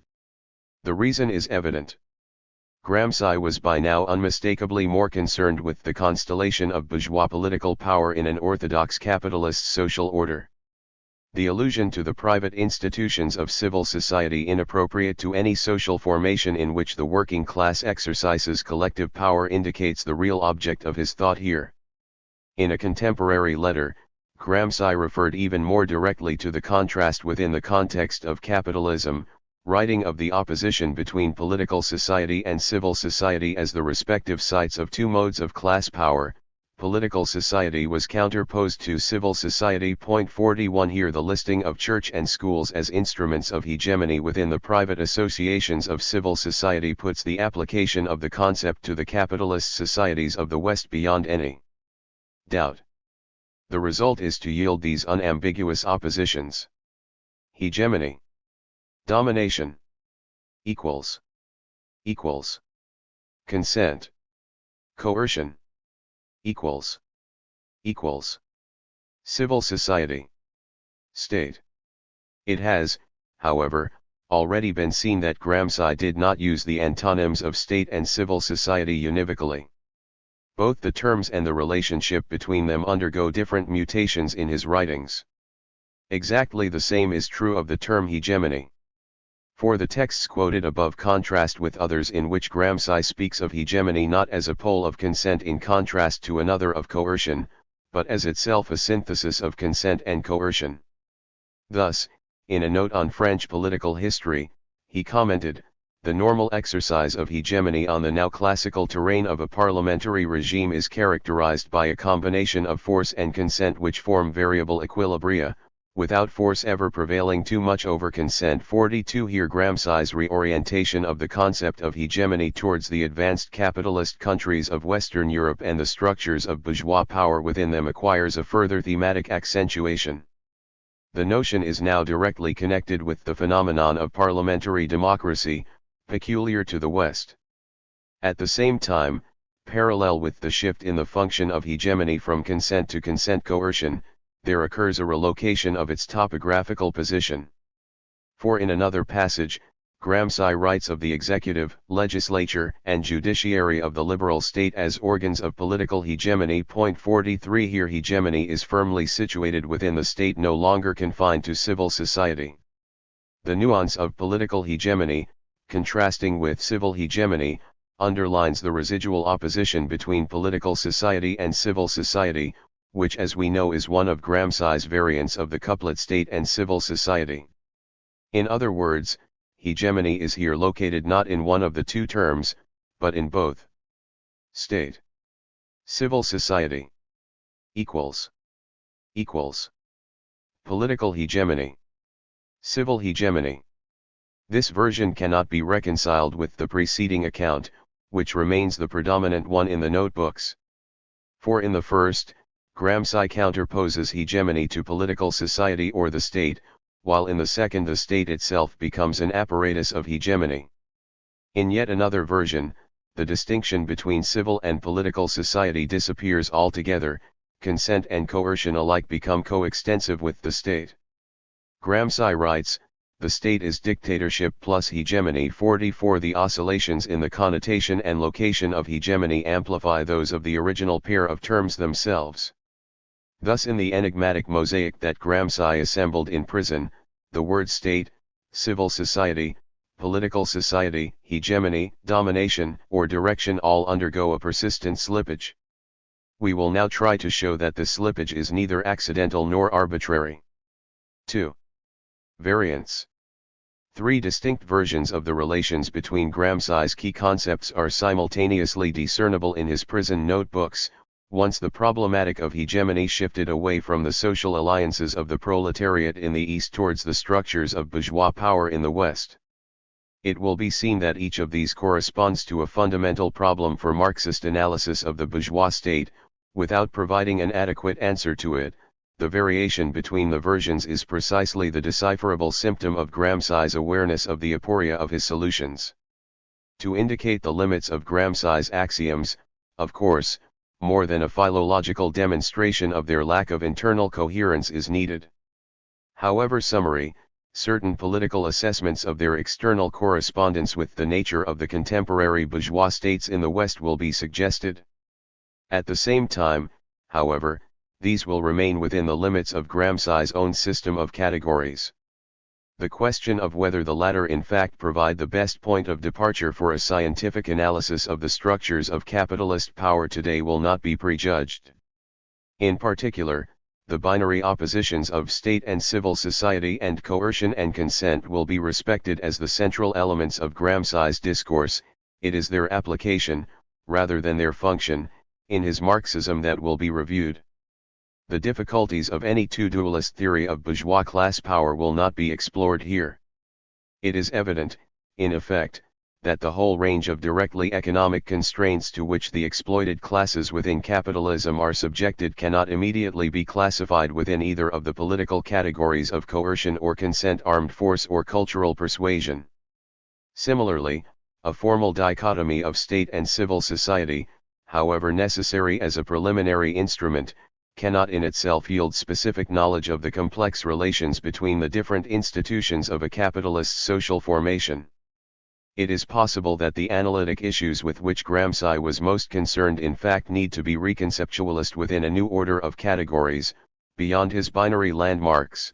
The reason is evident. Gramsci was by now unmistakably more concerned with the constellation of bourgeois political power in an orthodox capitalist social order. The allusion to the private institutions of civil society inappropriate to any social formation in which the working class exercises collective power indicates the real object of his thought here. In a contemporary letter, Gramsci referred even more directly to the contrast within the context of capitalism, writing of the opposition between political society and civil society as the respective sites of two modes of class power. Political society was counterposed to civil society. 41 Here the listing of church and schools as instruments of hegemony within the private associations of civil society puts the application of the concept to the capitalist societies of the West beyond any doubt. The result is to yield these unambiguous oppositions. Hegemony. Domination. Equals. Consent. Coercion. Equals. Civil society. State. It has, however, already been seen that Gramsci did not use the antonyms of state and civil society univocally. Both the terms and the relationship between them undergo different mutations in his writings. Exactly the same is true of the term hegemony. For the texts quoted above contrast with others in which Gramsci speaks of hegemony not as a pole of consent in contrast to another of coercion, but as itself a synthesis of consent and coercion. Thus, in a note on French political history, he commented, "The normal exercise of hegemony on the now classical terrain of a parliamentary regime is characterized by a combination of force and consent which form variable equilibria, without force ever prevailing too much over consent." 42 Here Gramsci's reorientation of the concept of hegemony towards the advanced capitalist countries of Western Europe and the structures of bourgeois power within them acquires a further thematic accentuation. The notion is now directly connected with the phenomenon of parliamentary democracy, peculiar to the West. At the same time, parallel with the shift in the function of hegemony from consent to consent coercion, there occurs a relocation of its topographical position. For in another passage, Gramsci writes of the executive, legislature, and judiciary of the liberal state as organs of political hegemony. 43 Here hegemony is firmly situated within the state, no longer confined to civil society. The nuance of political hegemony, contrasting with civil hegemony, underlines the residual opposition between political society and civil society, which as we know is one of Gramsci's variants of the couplet state and civil society. In other words, hegemony is here located not in one of the two terms, but in both. State. Civil society. Equals. Political hegemony. Civil hegemony. This version cannot be reconciled with the preceding account, which remains the predominant one in the notebooks. For in the first, Gramsci counterposes hegemony to political society or the state, while in the second the state itself becomes an apparatus of hegemony. In yet another version, the distinction between civil and political society disappears altogether, consent and coercion alike become coextensive with the state. Gramsci writes, "The state is dictatorship plus hegemony." 44 The oscillations in the connotation and location of hegemony amplify those of the original pair of terms themselves. Thus in the enigmatic mosaic that Gramsci assembled in prison, the words state, civil society, political society, hegemony, domination, or direction all undergo a persistent slippage. We will now try to show that the slippage is neither accidental nor arbitrary. 2. Variants. 3 distinct versions of the relations between Gramsci's key concepts are simultaneously discernible in his prison notebooks. Once the problematic of hegemony shifted away from the social alliances of the proletariat in the East towards the structures of bourgeois power in the West. It will be seen that each of these corresponds to a fundamental problem for Marxist analysis of the bourgeois state. Without providing an adequate answer to it, the variation between the versions is precisely the decipherable symptom of Gramsci's awareness of the aporia of his solutions. To indicate the limits of Gramsci's axioms, of course, more than a philological demonstration of their lack of internal coherence is needed. However summary, certain political assessments of their external correspondence with the nature of the contemporary bourgeois states in the West will be suggested. At the same time, however, these will remain within the limits of Gramsci's own system of categories. The question of whether the latter in fact provide the best point of departure for a scientific analysis of the structures of capitalist power today will not be prejudged. In particular, the binary oppositions of state and civil society and coercion and consent will be respected as the central elements of Gramsci's discourse. It is their application, rather than their function, in his Marxism that will be reviewed. The difficulties of any two-dualist theory of bourgeois class power will not be explored here. It is evident, in effect, that the whole range of directly economic constraints to which the exploited classes within capitalism are subjected cannot immediately be classified within either of the political categories of coercion or consent, armed force or cultural persuasion. Similarly, a formal dichotomy of state and civil society, however necessary as a preliminary instrument, cannot in itself yield specific knowledge of the complex relations between the different institutions of a capitalist social formation. It is possible that the analytic issues with which Gramsci was most concerned in fact need to be reconceptualized within a new order of categories, beyond his binary landmarks.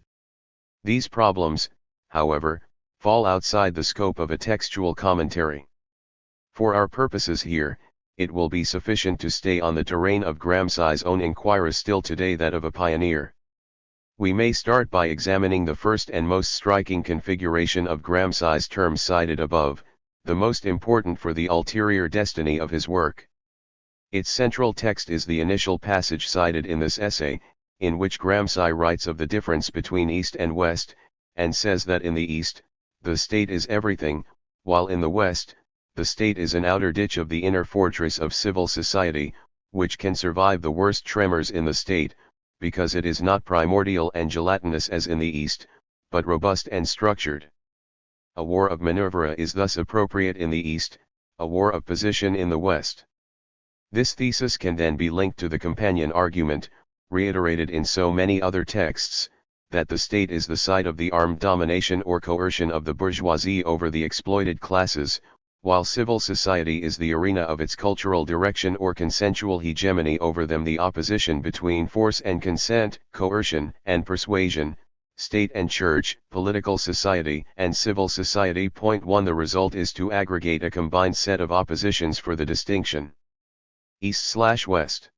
These problems, however, fall outside the scope of a textual commentary. For our purposes here, it will be sufficient to stay on the terrain of Gramsci's own inquiry, still today that of a pioneer. We may start by examining the first and most striking configuration of Gramsci's terms cited above, the most important for the ulterior destiny of his work. Its central text is the initial passage cited in this essay, in which Gramsci writes of the difference between East and West, and says that in the East, the state is everything, while in the West, the state is an outer ditch of the inner fortress of civil society, which can survive the worst tremors in the state, because it is not primordial and gelatinous as in the East, but robust and structured. A war of manœuvre is thus appropriate in the East, a war of position in the West. This thesis can then be linked to the companion argument, reiterated in so many other texts, that the state is the site of the armed domination or coercion of the bourgeoisie over the exploited classes, while civil society is the arena of its cultural direction or consensual hegemony over them. The opposition between force and consent, coercion and persuasion, State and Church, Political Society and Civil Society. Point 1. The result is to aggregate a combined set of oppositions for the distinction East/West.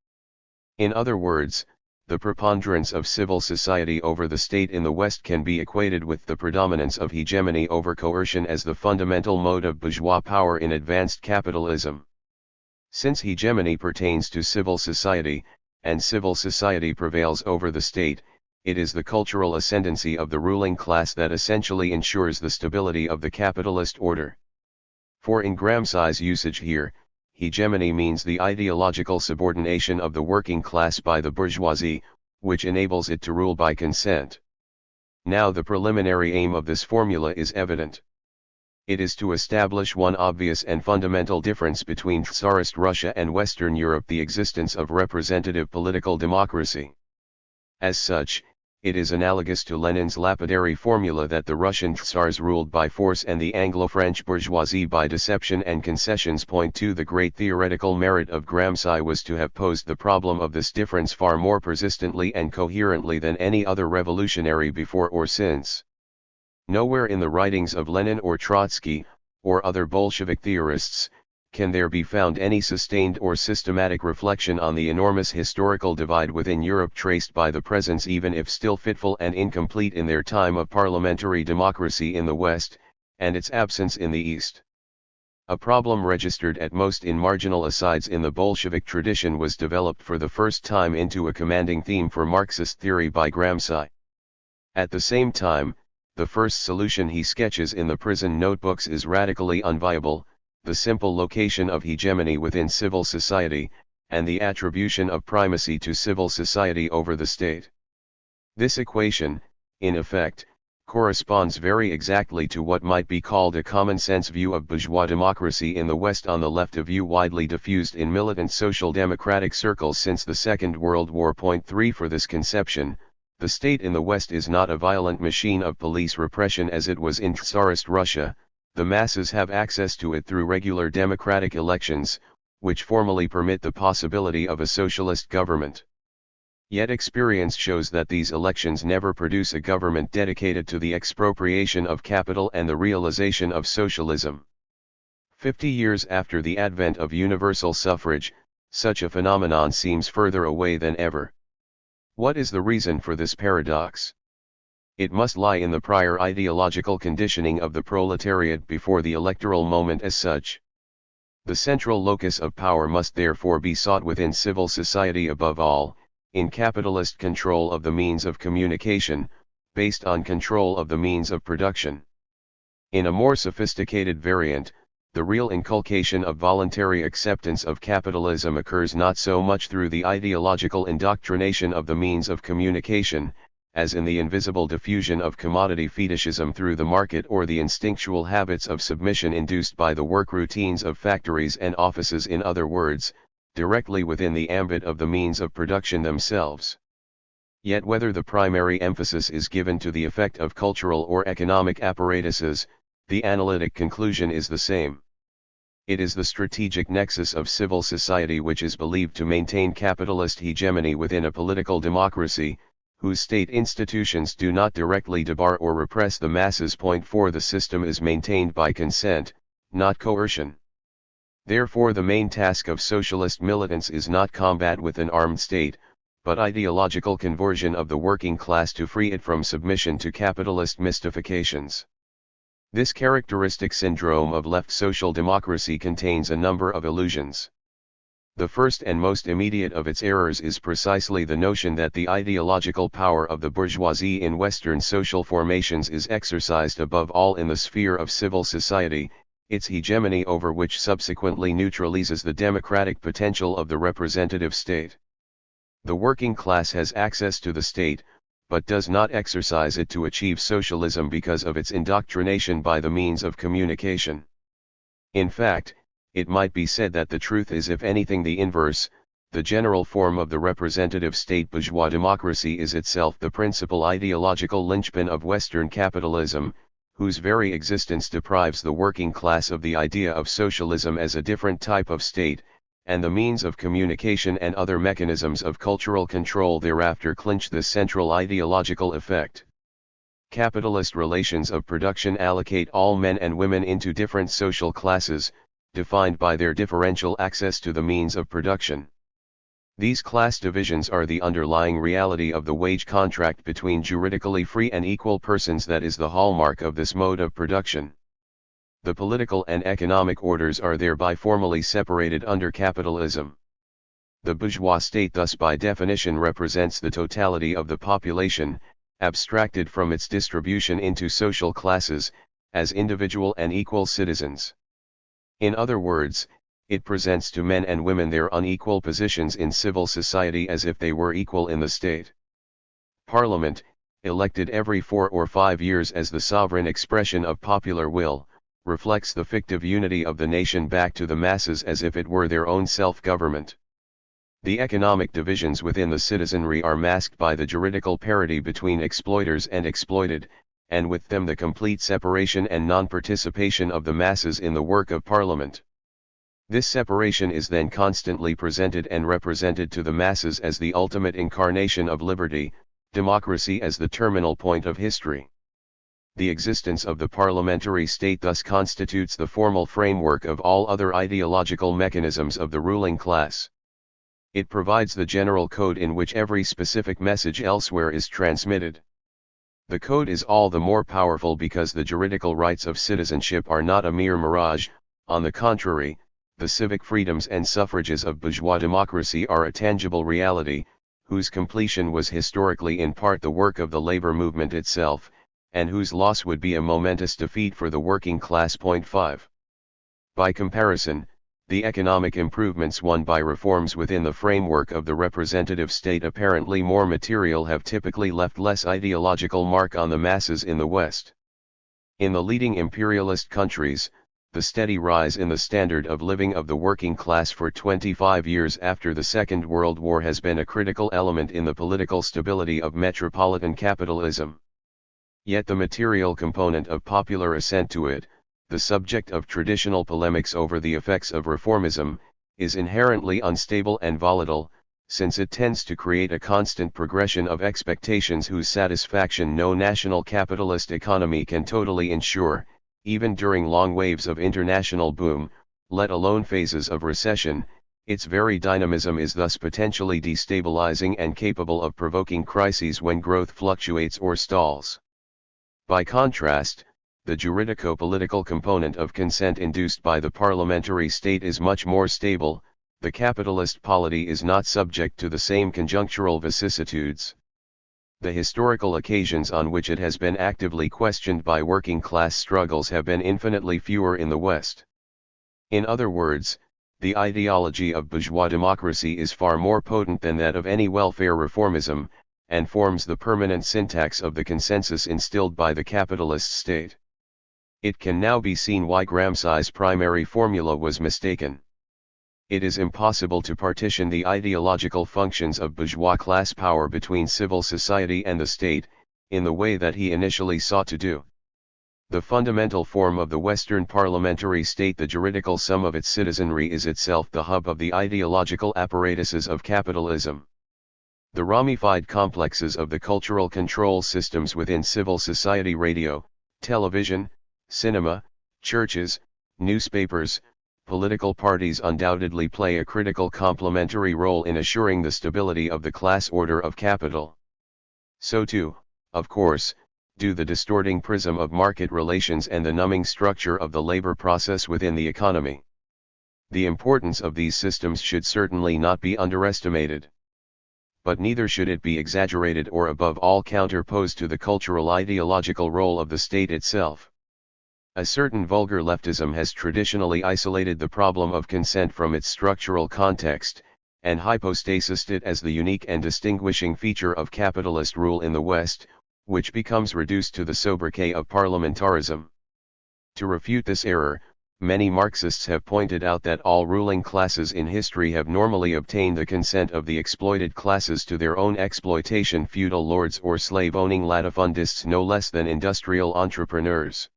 In other words, the preponderance of civil society over the state in the West can be equated with the predominance of hegemony over coercion as the fundamental mode of bourgeois power in advanced capitalism. Since hegemony pertains to civil society, and civil society prevails over the state, it is the cultural ascendancy of the ruling class that essentially ensures the stability of the capitalist order. For in Gramsci's usage here, hegemony means the ideological subordination of the working class by the bourgeoisie, which enables it to rule by consent. Now the preliminary aim of this formula is evident. It is to establish one obvious and fundamental difference between Tsarist Russia and Western Europe: the existence of representative political democracy. As such, it is analogous to Lenin's lapidary formula that the Russian Tsars ruled by force and the Anglo-French bourgeoisie by deception and concessions. Point 2. The great theoretical merit of Gramsci was to have posed the problem of this difference far more persistently and coherently than any other revolutionary before or since. Nowhere in the writings of Lenin or Trotsky, or other Bolshevik theorists, can there be found any sustained or systematic reflection on the enormous historical divide within Europe traced by the presence, even if still fitful and incomplete in their time, of parliamentary democracy in the West, and its absence in the East. A problem registered at most in marginal asides in the Bolshevik tradition was developed for the first time into a commanding theme for Marxist theory by Gramsci. At the same time, the first solution he sketches in the prison notebooks is radically unviable: the simple location of hegemony within civil society, and the attribution of primacy to civil society over the state. This equation, in effect, corresponds very exactly to what might be called a common-sense view of bourgeois democracy in the West, on the left, a view widely diffused in militant social democratic circles since the Second World War. Point 3. For this conception, the state in the West is not a violent machine of police repression as it was in Tsarist Russia. The masses have access to it through regular democratic elections, which formally permit the possibility of a socialist government. Yet experience shows that these elections never produce a government dedicated to the expropriation of capital and the realization of socialism. 50 years after the advent of universal suffrage, such a phenomenon seems further away than ever. What is the reason for this paradox? It must lie in the prior ideological conditioning of the proletariat before the electoral moment as such. The central locus of power must therefore be sought within civil society above all, in capitalist control of the means of communication, based on control of the means of production. In a more sophisticated variant, the real inculcation of voluntary acceptance of capitalism occurs not so much through the ideological indoctrination of the means of communication, as in the invisible diffusion of commodity fetishism through the market, or the instinctual habits of submission induced by the work routines of factories and offices, in other words, directly within the ambit of the means of production themselves. Yet whether the primary emphasis is given to the effect of cultural or economic apparatuses, the analytic conclusion is the same. It is the strategic nexus of civil society which is believed to maintain capitalist hegemony within a political democracy, whose state institutions do not directly debar or repress the masses. Point 4. The system is maintained by consent, not coercion. Therefore the main task of socialist militants is not combat with an armed state, but ideological conversion of the working class to free it from submission to capitalist mystifications. This characteristic syndrome of left social democracy contains a number of illusions. The first and most immediate of its errors is precisely the notion that the ideological power of the bourgeoisie in Western social formations is exercised above all in the sphere of civil society, its hegemony over which subsequently neutralizes the democratic potential of the representative state. The working class has access to the state, but does not exercise it to achieve socialism because of its indoctrination by the means of communication. In fact, it might be said that the truth is, if anything, the inverse. The general form of the representative state bourgeois democracy is itself the principal ideological linchpin of Western capitalism, whose very existence deprives the working class of the idea of socialism as a different type of state, and the means of communication and other mechanisms of cultural control thereafter clinch this central ideological effect. Capitalist relations of production allocate all men and women into different social classes, defined by their differential access to the means of production. These class divisions are the underlying reality of the wage contract between juridically free and equal persons that is the hallmark of this mode of production. The political and economic orders are thereby formally separated under capitalism. The bourgeois state thus by definition represents the totality of the population, abstracted from its distribution into social classes, as individual and equal citizens. In other words, it presents to men and women their unequal positions in civil society as if they were equal in the state. Parliament, elected every 4 or 5 years as the sovereign expression of popular will, reflects the fictive unity of the nation back to the masses as if it were their own self-government. The economic divisions within the citizenry are masked by the juridical parity between exploiters and exploited, and with them the complete separation and non-participation of the masses in the work of Parliament. This separation is then constantly presented and represented to the masses as the ultimate incarnation of liberty, democracy as the terminal point of history. The existence of the parliamentary state thus constitutes the formal framework of all other ideological mechanisms of the ruling class. It provides the general code in which every specific message elsewhere is transmitted. The code is all the more powerful because the juridical rights of citizenship are not a mere mirage. On the contrary, the civic freedoms and suffrages of bourgeois democracy are a tangible reality, whose completion was historically in part the work of the labor movement itself, and whose loss would be a momentous defeat for the working class. 5. By comparison, the economic improvements won by reforms within the framework of the representative state, apparently more material, have typically left less ideological mark on the masses in the West. In the leading imperialist countries, the steady rise in the standard of living of the working class for 25 years after the Second World War has been a critical element in the political stability of metropolitan capitalism. Yet the material component of popular assent to it, the subject of traditional polemics over the effects of reformism, is inherently unstable and volatile, since it tends to create a constant progression of expectations whose satisfaction no national capitalist economy can totally ensure, even during long waves of international boom, let alone phases of recession. Its very dynamism is thus potentially destabilizing and capable of provoking crises when growth fluctuates or stalls. By contrast, the juridico-political component of consent induced by the parliamentary state is much more stable. The capitalist polity is not subject to the same conjunctural vicissitudes. The historical occasions on which it has been actively questioned by working class struggles have been infinitely fewer in the West. In other words, the ideology of bourgeois democracy is far more potent than that of any welfare reformism, and forms the permanent syntax of the consensus instilled by the capitalist state. It can now be seen why Gramsci's primary formula was mistaken. It is impossible to partition the ideological functions of bourgeois class power between civil society and the state, in the way that he initially sought to do. The fundamental form of the Western parliamentary state, the juridical sum of its citizenry, is itself the hub of the ideological apparatuses of capitalism. The ramified complexes of the cultural control systems within civil society, radio, television, cinema, churches, newspapers, political parties undoubtedly play a critical complementary role in assuring the stability of the class order of capital. So too, of course, do the distorting prism of market relations and the numbing structure of the labor process within the economy. The importance of these systems should certainly not be underestimated. But neither should it be exaggerated or above all counterposed to the cultural ideological role of the state itself. A certain vulgar leftism has traditionally isolated the problem of consent from its structural context, and hypostasised it as the unique and distinguishing feature of capitalist rule in the West, which becomes reduced to the sobriquet of parliamentarism. To refute this error, many Marxists have pointed out that all ruling classes in history have normally obtained the consent of the exploited classes to their own exploitation, feudal lords or slave-owning latifundists no less than industrial entrepreneurs.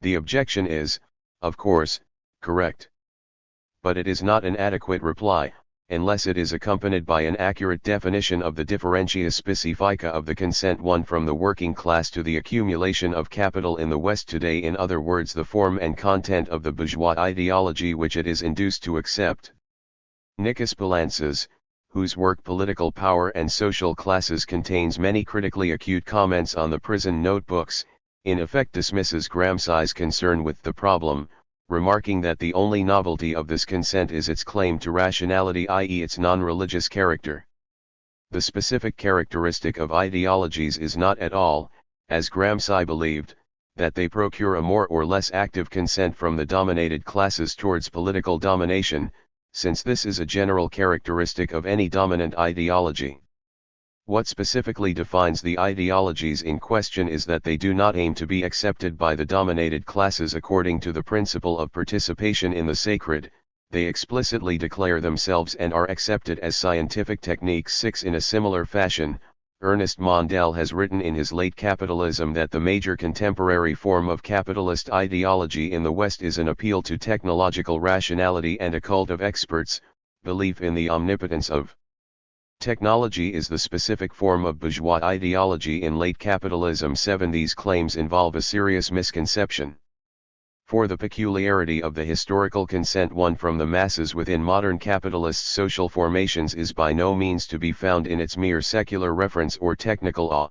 The objection is, of course, correct. But it is not an adequate reply. unless it is accompanied by an accurate definition of the differentia specifica of the consent won from the working class to the accumulation of capital in the West today, in other words the form and content of the bourgeois ideology which it is induced to accept. Nikos Palantzas, whose work Political Power and Social Classes contains many critically acute comments on the prison notebooks, in effect dismisses Gramsci's concern with the problem, remarking that the only novelty of this consent is its claim to rationality, i.e. its non-religious character. The specific characteristic of ideologies is not at all, as Gramsci believed, that they procure a more or less active consent from the dominated classes towards political domination, since this is a general characteristic of any dominant ideology. What specifically defines the ideologies in question is that they do not aim to be accepted by the dominated classes according to the principle of participation in the sacred. They explicitly declare themselves and are accepted as scientific techniques. 6. In a similar fashion, Ernest Mondale has written in his Late Capitalism that the major contemporary form of capitalist ideology in the West is an appeal to technological rationality and a cult of experts, belief in the omnipotence of technology is the specific form of bourgeois ideology in late capitalism. 7. These claims involve a serious misconception. For the peculiarity of the historical consent won from the masses within modern capitalist social formations is by no means to be found in its mere secular reference or technical awe.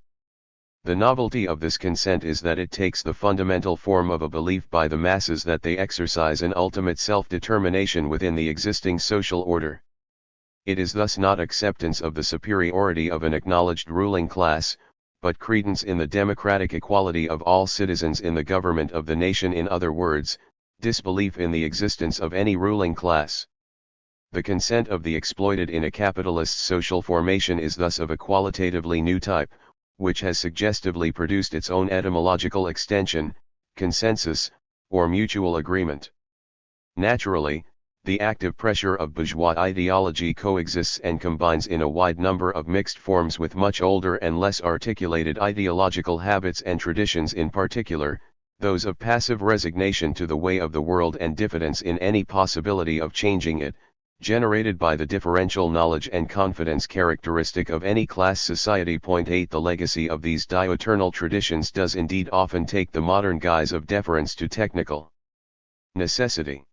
The novelty of this consent is that it takes the fundamental form of a belief by the masses that they exercise an ultimate self-determination within the existing social order. It is thus not acceptance of the superiority of an acknowledged ruling class, but credence in the democratic equality of all citizens in the government of the nation. In other words, disbelief in the existence of any ruling class. The consent of the exploited in a capitalist social formation is thus of a qualitatively new type, which has suggestively produced its own etymological extension, consensus, or mutual agreement. Naturally, the active pressure of bourgeois ideology coexists and combines in a wide number of mixed forms with much older and less articulated ideological habits and traditions, in particular, those of passive resignation to the way of the world and diffidence in any possibility of changing it, generated by the differential knowledge and confidence characteristic of any class society. 8. The legacy of these diuturnal traditions does indeed often take the modern guise of deference to technical necessity.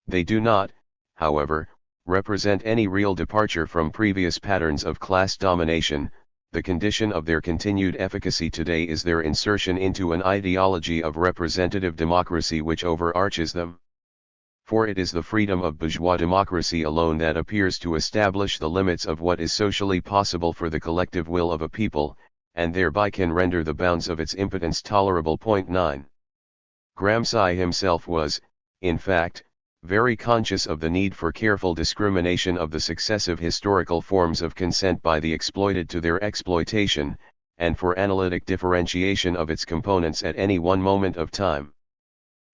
They do not, however, represent any real departure from previous patterns of class domination. The condition of their continued efficacy today is their insertion into an ideology of representative democracy which overarches them. For it is the freedom of bourgeois democracy alone that appears to establish the limits of what is socially possible for the collective will of a people, and thereby can render the bounds of its impotence tolerable. 9. Gramsci himself was, in fact, very conscious of the need for careful discrimination of the successive historical forms of consent by the exploited to their exploitation, and for analytic differentiation of its components at any one moment of time.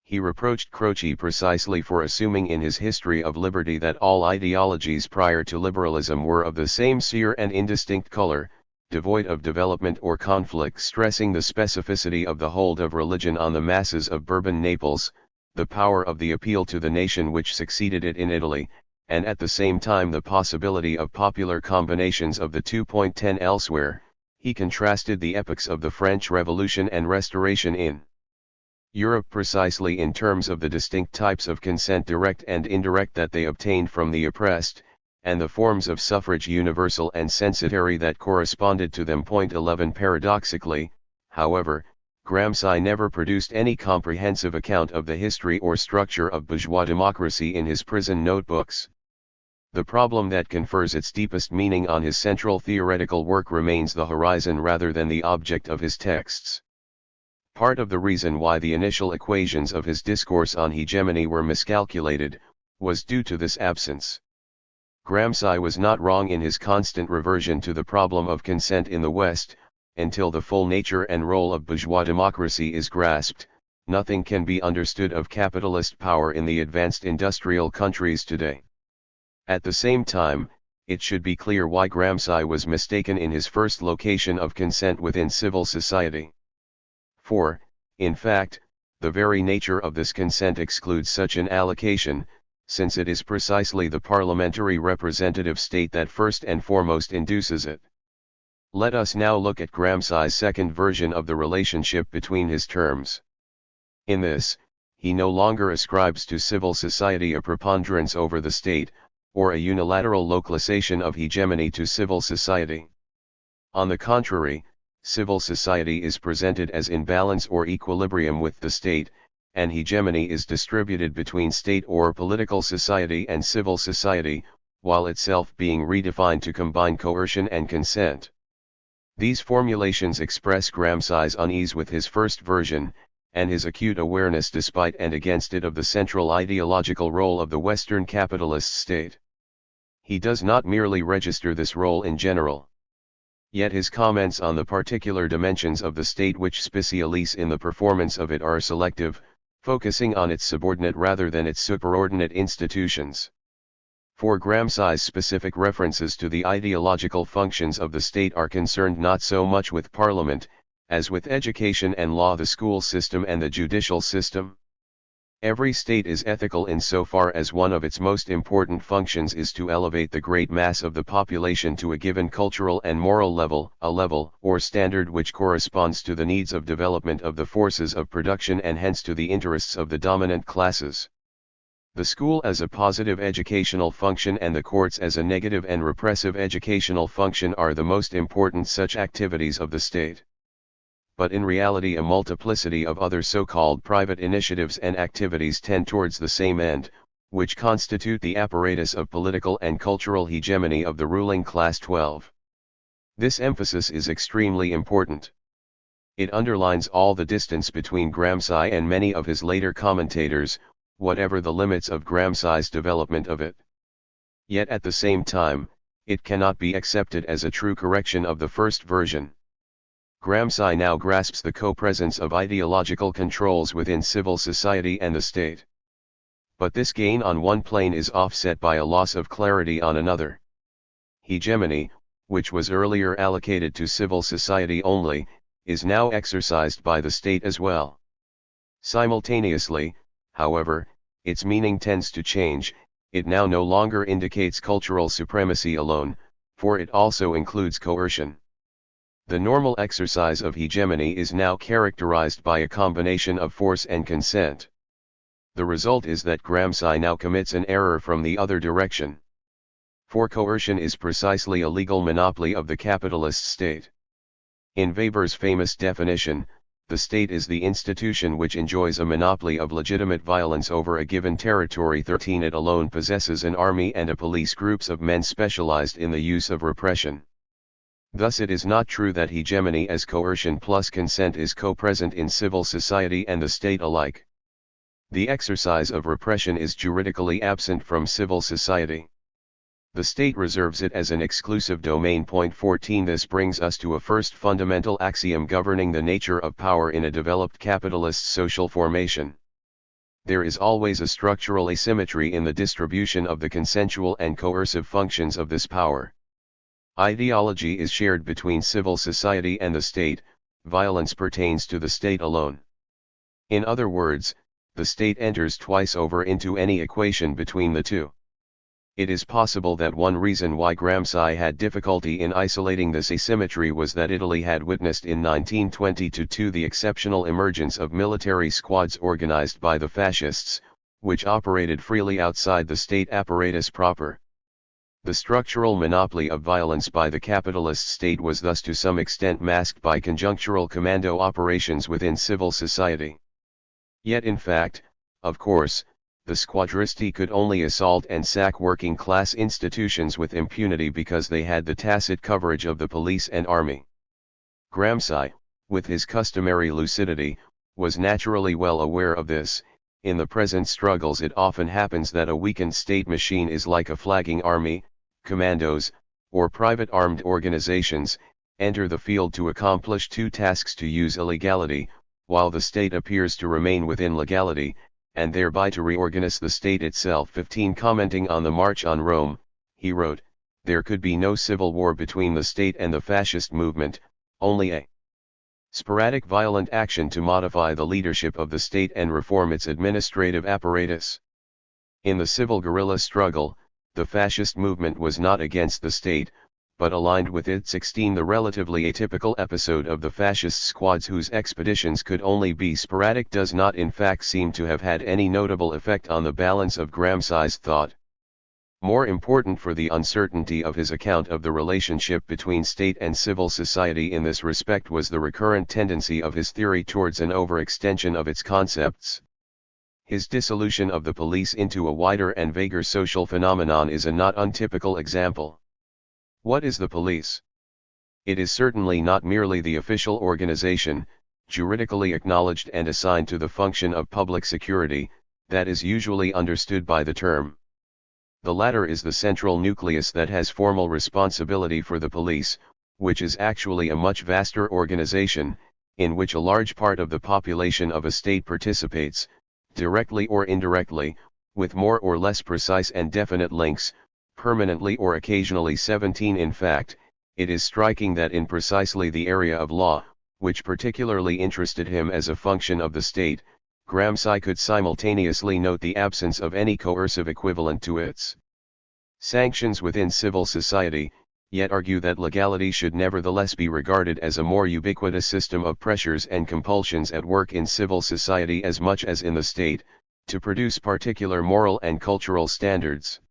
He reproached Gramsci precisely for assuming in his History of Liberty that all ideologies prior to liberalism were of the same sear and indistinct color, devoid of development or conflict, stressing the specificity of the hold of religion on the masses of Bourbon Naples, the power of the appeal to the nation which succeeded it in Italy, and at the same time the possibility of popular combinations of the two. 10 Elsewhere, he contrasted the epochs of the French Revolution and Restoration in Europe precisely in terms of the distinct types of consent, direct and indirect, that they obtained from the oppressed, and the forms of suffrage, universal and censitary, that corresponded to them. 11 Paradoxically, however, Gramsci never produced any comprehensive account of the history or structure of bourgeois democracy in his prison notebooks. The problem that confers its deepest meaning on his central theoretical work remains the horizon rather than the object of his texts. Part of the reason why the initial equations of his discourse on hegemony were miscalculated, was due to this absence. Gramsci was not wrong in his constant reversion to the problem of consent in the West. Until the full nature and role of bourgeois democracy is grasped, nothing can be understood of capitalist power in the advanced industrial countries today. At the same time, it should be clear why Gramsci was mistaken in his first location of consent within civil society. For, in fact, the very nature of this consent excludes such an allocation, since it is precisely the parliamentary representative state that first and foremost induces it. Let us now look at Gramsci's second version of the relationship between his terms. In this, he no longer ascribes to civil society a preponderance over the state, or a unilateral localization of hegemony to civil society. On the contrary, civil society is presented as in balance or equilibrium with the state, and hegemony is distributed between state or political society and civil society, while itself being redefined to combine coercion and consent. These formulations express Gramsci's unease with his first version, and his acute awareness despite and against it of the central ideological role of the Western capitalist state. He does not merely register this role in general. Yet his comments on the particular dimensions of the state which specialize in the performance of it are selective, focusing on its subordinate rather than its superordinate institutions. For Gramsci's specific references to the ideological functions of the state are concerned not so much with parliament, as with education and law, the school system and the judicial system. Every state is ethical insofar as one of its most important functions is to elevate the great mass of the population to a given cultural and moral level, a level or standard which corresponds to the needs of development of the forces of production and hence to the interests of the dominant classes. The school as a positive educational function and the courts as a negative and repressive educational function are the most important such activities of the state. But in reality a multiplicity of other so-called private initiatives and activities tend towards the same end, which constitute the apparatus of political and cultural hegemony of the ruling class 12. This emphasis is extremely important. It underlines all the distance between Gramsci and many of his later commentators, whatever the limits of Gramsci's development of it. Yet at the same time, it cannot be accepted as a true correction of the first version. Gramsci now grasps the co-presence of ideological controls within civil society and the state. But this gain on one plane is offset by a loss of clarity on another. Hegemony, which was earlier allocated to civil society only, is now exercised by the state as well. Simultaneously, however, its meaning tends to change. It now no longer indicates cultural supremacy alone, for it also includes coercion. The normal exercise of hegemony is now characterized by a combination of force and consent. The result is that Gramsci now commits an error from the other direction. For coercion is precisely a legal monopoly of the capitalist state. In Weber's famous definition, the state is the institution which enjoys a monopoly of legitimate violence over a given territory. 13 It alone possesses an army and a police, groups of men specialized in the use of repression. Thus it is not true that hegemony as coercion plus consent is co-present in civil society and the state alike. The exercise of repression is juridically absent from civil society. The state reserves it as an exclusive domain. 14 This brings us to a first fundamental axiom governing the nature of power in a developed capitalist social formation. There is always a structural asymmetry in the distribution of the consensual and coercive functions of this power. Ideology is shared between civil society and the state, violence pertains to the state alone. In other words, the state enters twice over into any equation between the two. It is possible that one reason why Gramsci had difficulty in isolating this asymmetry was that Italy had witnessed in 1922 the exceptional emergence of military squads organized by the fascists, which operated freely outside the state apparatus proper. The structural monopoly of violence by the capitalist state was thus to some extent masked by conjunctural commando operations within civil society. Yet in fact, of course, the squadristi could only assault and sack working-class institutions with impunity because they had the tacit coverage of the police and army. Gramsci, with his customary lucidity, was naturally well aware of this. In the present struggles it often happens that a weakened state machine is like a flagging army, commandos, or private armed organizations, enter the field to accomplish two tasks: to use illegality, while the state appears to remain within legality, and thereby to reorganize the state itself. 15 Commenting on the March on Rome, he wrote, "There could be no civil war between the state and the fascist movement, only a sporadic violent action to modify the leadership of the state and reform its administrative apparatus." In the civil guerrilla struggle, the fascist movement was not against the state, but aligned with it. 16 The relatively atypical episode of the fascist squads whose expeditions could only be sporadic does not in fact seem to have had any notable effect on the balance of Gramsci's thought. More important for the uncertainty of his account of the relationship between state and civil society in this respect was the recurrent tendency of his theory towards an overextension of its concepts. His dissolution of the police into a wider and vaguer social phenomenon is a not untypical example. What is the police? It is certainly not merely the official organization, juridically acknowledged and assigned to the function of public security, that is usually understood by the term. The latter is the central nucleus that has formal responsibility for the police, which is actually a much vaster organization, in which a large part of the population of a state participates, directly or indirectly, with more or less precise and definite links, permanently or occasionally. 17 In fact, it is striking that in precisely the area of law, which particularly interested him as a function of the state, Gramsci could simultaneously note the absence of any coercive equivalent to its sanctions within civil society, yet argue that legality should nevertheless be regarded as a more ubiquitous system of pressures and compulsions at work in civil society as much as in the state, to produce particular moral and cultural standards.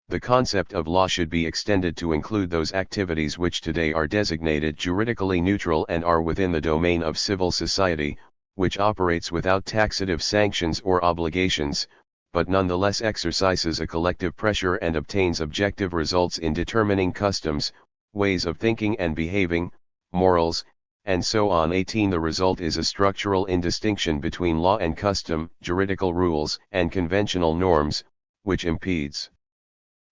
The concept of law should be extended to include those activities which today are designated juridically neutral and are within the domain of civil society, which operates without taxative sanctions or obligations, but nonetheless exercises a collective pressure and obtains objective results in determining customs, ways of thinking and behaving, morals, and so on. 18 The result is a structural indistinction between law and custom, juridical rules and conventional norms, which impedes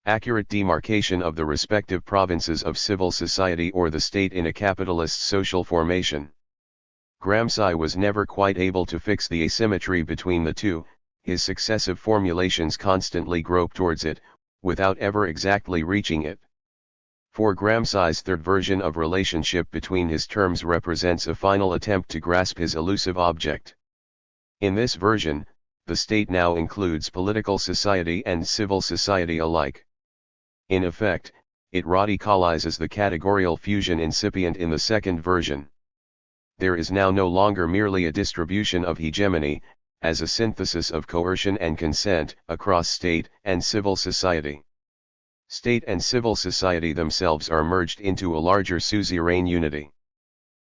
accurate demarcation of the respective provinces of civil society or the state in a capitalist social formation. Gramsci was never quite able to fix the asymmetry between the two. His successive formulations constantly grope towards it, without ever exactly reaching it. For Gramsci's third version of relationship between his terms represents a final attempt to grasp his elusive object. In this version, the state now includes political society and civil society alike. In effect, it radicalizes the categorical fusion incipient in the second version. There is now no longer merely a distribution of hegemony, as a synthesis of coercion and consent across state and civil society. State and civil society themselves are merged into a larger suzerain unity.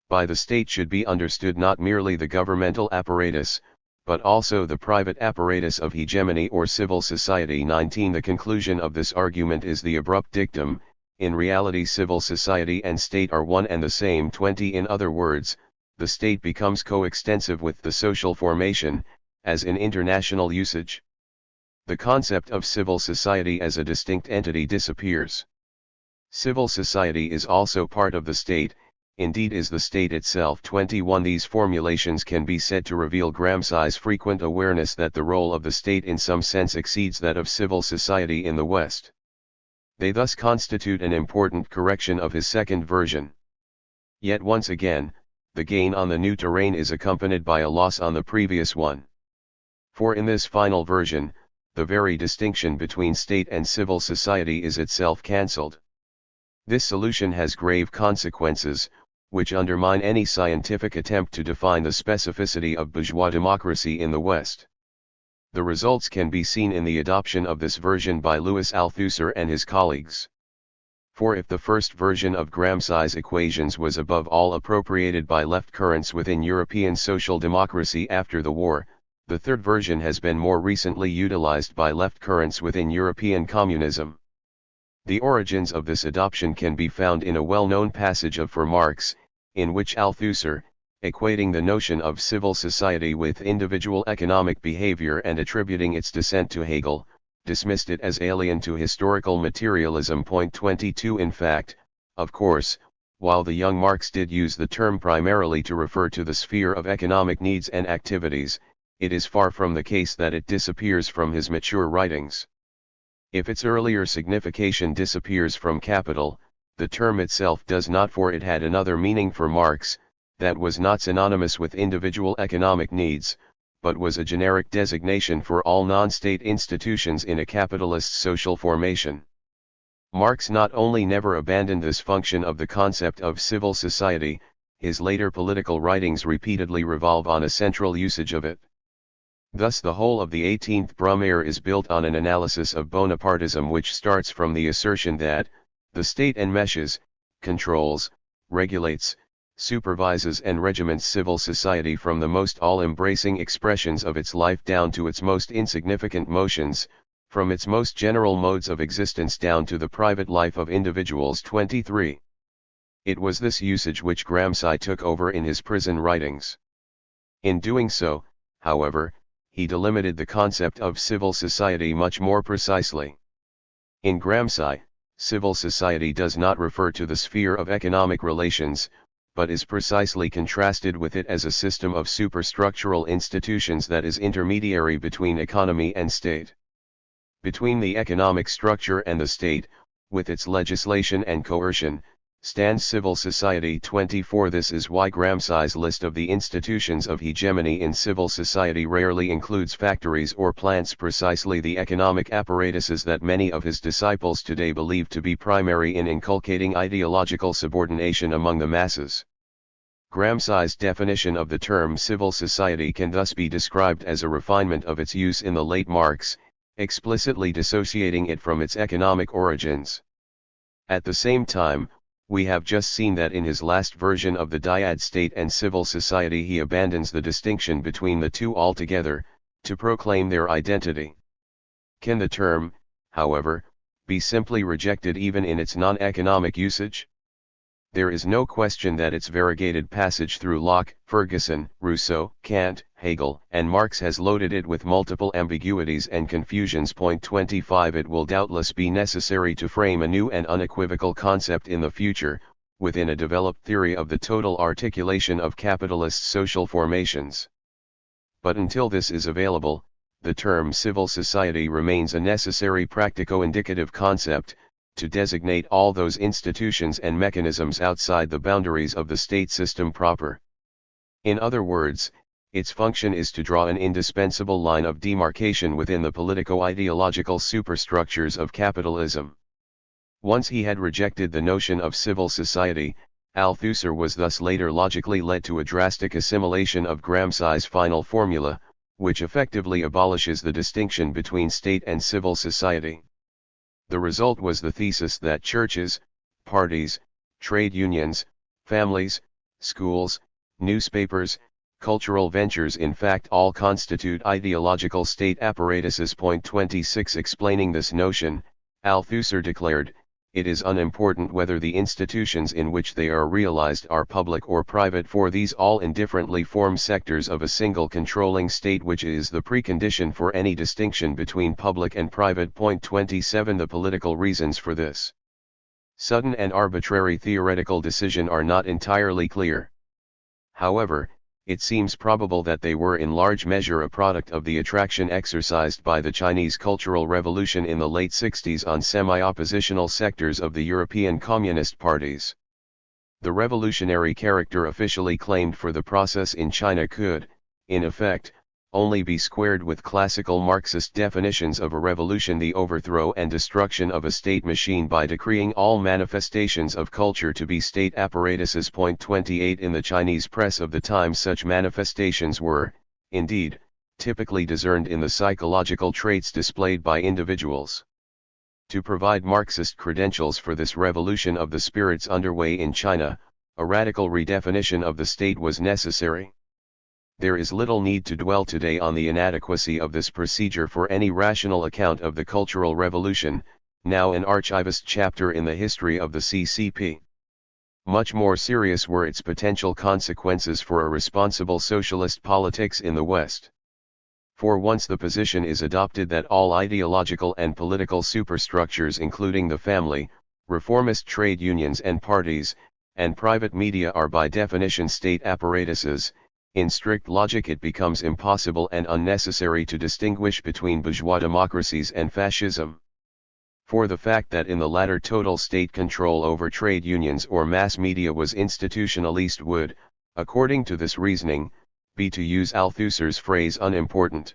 By the state should be understood not merely the governmental apparatus, but also the private apparatus of hegemony or civil society. 19 The conclusion of this argument is the abrupt dictum, in reality civil society and state are one and the same. 20 In other words, the state becomes coextensive with the social formation, as in international usage. The concept of civil society as a distinct entity disappears. Civil society is also part of the state, indeed is the state itself. 21 These formulations can be said to reveal Gramsci's frequent awareness that the role of the state in some sense exceeds that of civil society in the West. They thus constitute an important correction of his second version. Yet once again, the gain on the new terrain is accompanied by a loss on the previous one. For in this final version, the very distinction between state and civil society is itself cancelled. This solution has grave consequences, which undermine any scientific attempt to define the specificity of bourgeois democracy in the West. The results can be seen in the adoption of this version by Louis Althusser and his colleagues. For if the first version of Gramsci's equations was above all appropriated by left currents within European social democracy after the war, the third version has been more recently utilized by left currents within European communism. The origins of this adoption can be found in a well-known passage of For Marx, in which Althusser, equating the notion of civil society with individual economic behavior and attributing its descent to Hegel, dismissed it as alien to historical materialism. 22 In fact, of course, while the young Marx did use the term primarily to refer to the sphere of economic needs and activities, it is far from the case that it disappears from his mature writings. If its earlier signification disappears from capital, the term itself does not, for it had another meaning for Marx, that was not synonymous with individual economic needs, but was a generic designation for all non-state institutions in a capitalist social formation. Marx not only never abandoned this function of the concept of civil society, his later political writings repeatedly revolve on a central usage of it. Thus the whole of the 18th Brumaire is built on an analysis of Bonapartism which starts from the assertion that, the state enmeshes, controls, regulates, supervises and regiments civil society from the most all-embracing expressions of its life down to its most insignificant motions, from its most general modes of existence down to the private life of individuals. 23. It was this usage which Gramsci took over in his prison writings. In doing so, however, he delimited the concept of civil society much more precisely. In Gramsci, civil society does not refer to the sphere of economic relations, but is precisely contrasted with it as a system of superstructural institutions that is intermediary between economy and state. Between the economic structure and the state, with its legislation and coercion, stands civil society. 24. This is why Gramsci's list of the institutions of hegemony in civil society rarely includes factories or plants, precisely the economic apparatuses that many of his disciples today believe to be primary in inculcating ideological subordination among the masses. Gramsci's definition of the term civil society can thus be described as a refinement of its use in the late Marx, explicitly dissociating it from its economic origins. At the same time, we have just seen that in his last version of the dyad state and civil society he abandons the distinction between the two altogether, to proclaim their identity. Can the term, however, be simply rejected even in its non-economic usage? There is no question that its variegated passage through Locke, Ferguson, Rousseau, Kant, Hegel, and Marx has loaded it with multiple ambiguities and confusions. 25. It will doubtless be necessary to frame a new and unequivocal concept in the future, within a developed theory of the total articulation of capitalist social formations. But until this is available, the term civil society remains a necessary practico-indicative concept, to designate all those institutions and mechanisms outside the boundaries of the state system proper. In other words, its function is to draw an indispensable line of demarcation within the politico-ideological superstructures of capitalism. Once he had rejected the notion of civil society, Althusser was thus later logically led to a drastic assimilation of Gramsci's final formula, which effectively abolishes the distinction between state and civil society. The result was the thesis that churches, parties, trade unions, families, schools, newspapers, cultural ventures in fact all constitute ideological state apparatuses. 26. Explaining this notion, Althusser declared, it is unimportant whether the institutions in which they are realized are public or private, for these all indifferently form sectors of a single controlling state which is the precondition for any distinction between public and private. 27. The political reasons for this sudden and arbitrary theoretical decision are not entirely clear. However, it seems probable that they were in large measure a product of the attraction exercised by the Chinese Cultural Revolution in the late 60s on semi-oppositional sectors of the European Communist parties. The revolutionary character officially claimed for the process in China could, in effect, only be squared with classical Marxist definitions of a revolution: the overthrow and destruction of a state machine by decreeing all manifestations of culture to be state apparatuses. 28. In the Chinese press of the time such manifestations were, indeed, typically discerned in the psychological traits displayed by individuals. To provide Marxist credentials for this revolution of the spirits underway in China, a radical redefinition of the state was necessary. There is little need to dwell today on the inadequacy of this procedure for any rational account of the Cultural Revolution, now an archivist chapter in the history of the CCP. Much more serious were its potential consequences for a responsible socialist politics in the West. For once the position is adopted that all ideological and political superstructures, including the family, reformist trade unions and parties, and private media, are by definition state apparatuses, in strict logic it becomes impossible and unnecessary to distinguish between bourgeois democracies and fascism. For the fact that in the latter total state control over trade unions or mass media was institutionalist would, according to this reasoning, be, to use Althusser's phrase, unimportant.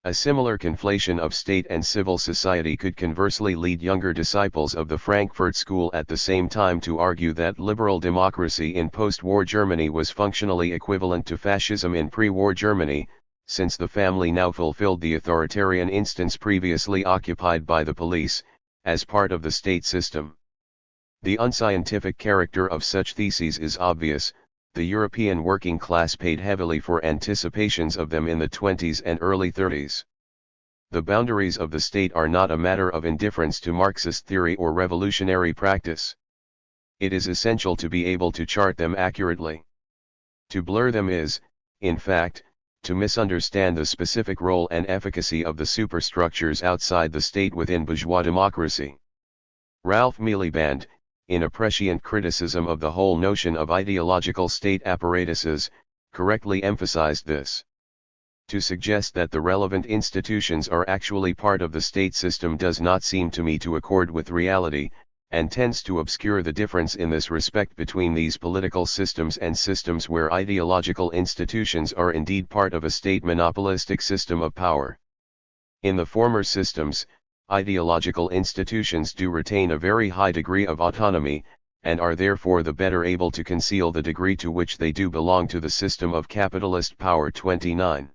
A similar conflation of state and civil society could conversely lead younger disciples of the Frankfurt School at the same time to argue that liberal democracy in post-war Germany was functionally equivalent to fascism in pre-war Germany, since the family now fulfilled the authoritarian instance previously occupied by the police, as part of the state system. The unscientific character of such theses is obvious. The European working class paid heavily for anticipations of them in the 20s and early 30s. The boundaries of the state are not a matter of indifference to Marxist theory or revolutionary practice. It is essential to be able to chart them accurately. To blur them is, in fact, to misunderstand the specific role and efficacy of the superstructures outside the state within bourgeois democracy. Ralph Miliband, in a prescient criticism of the whole notion of ideological state apparatuses, correctly emphasized this. To suggest that the relevant institutions are actually part of the state system does not seem to me to accord with reality, and tends to obscure the difference in this respect between these political systems and systems where ideological institutions are indeed part of a state monopolistic system of power. In the former systems, ideological institutions do retain a very high degree of autonomy, and are therefore the better able to conceal the degree to which they do belong to the system of capitalist power. 29.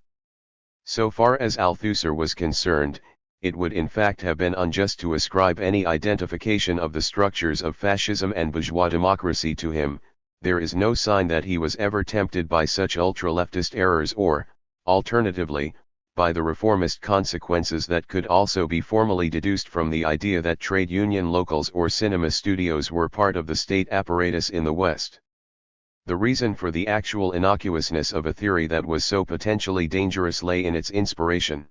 So far as Althusser was concerned, it would in fact have been unjust to ascribe any identification of the structures of fascism and bourgeois democracy to him. There is no sign that he was ever tempted by such ultra-leftist errors or, alternatively, by the reformist consequences that could also be formally deduced from the idea that trade union locals or cinema studios were part of the state apparatus in the West. The reason for the actual innocuousness of a theory that was so potentially dangerous lay in its inspiration.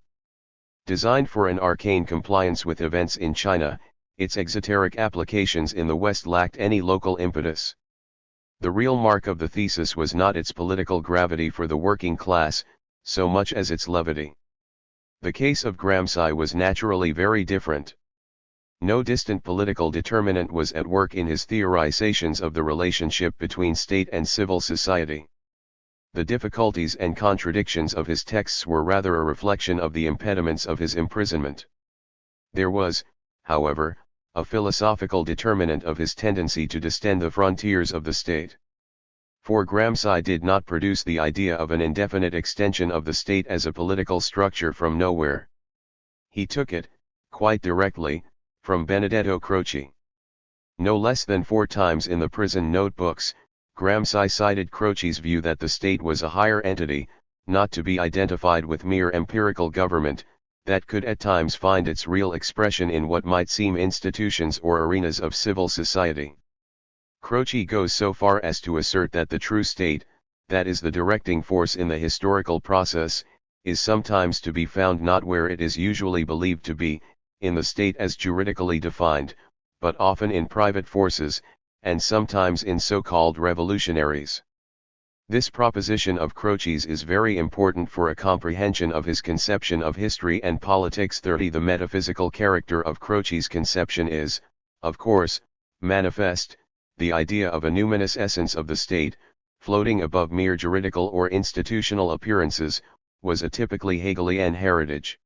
Designed for an arcane compliance with events in China, its exoteric applications in the West lacked any local impetus. The real mark of the thesis was not its political gravity for the working class, so much as its levity. The case of Gramsci was naturally very different. No distant political determinant was at work in his theorizations of the relationship between state and civil society. The difficulties and contradictions of his texts were rather a reflection of the impediments of his imprisonment. There was, however, a philosophical determinant of his tendency to distend the frontiers of the state. For Gramsci did not produce the idea of an indefinite extension of the state as a political structure from nowhere. He took it, quite directly, from Benedetto Croce. No less than 4 times in the prison notebooks, Gramsci cited Croce's view that the state was a higher entity, not to be identified with mere empirical government, that could at times find its real expression in what might seem institutions or arenas of civil society. Croce goes so far as to assert that the true state, that is the directing force in the historical process, is sometimes to be found not where it is usually believed to be, in the state as juridically defined, but often in private forces, and sometimes in so-called revolutionaries. This proposition of Croce's is very important for a comprehension of his conception of history and politics. 30. The metaphysical character of Croce's conception is, of course, manifest. The idea of a numinous essence of the state, floating above mere juridical or institutional appearances, was a typically Hegelian heritage.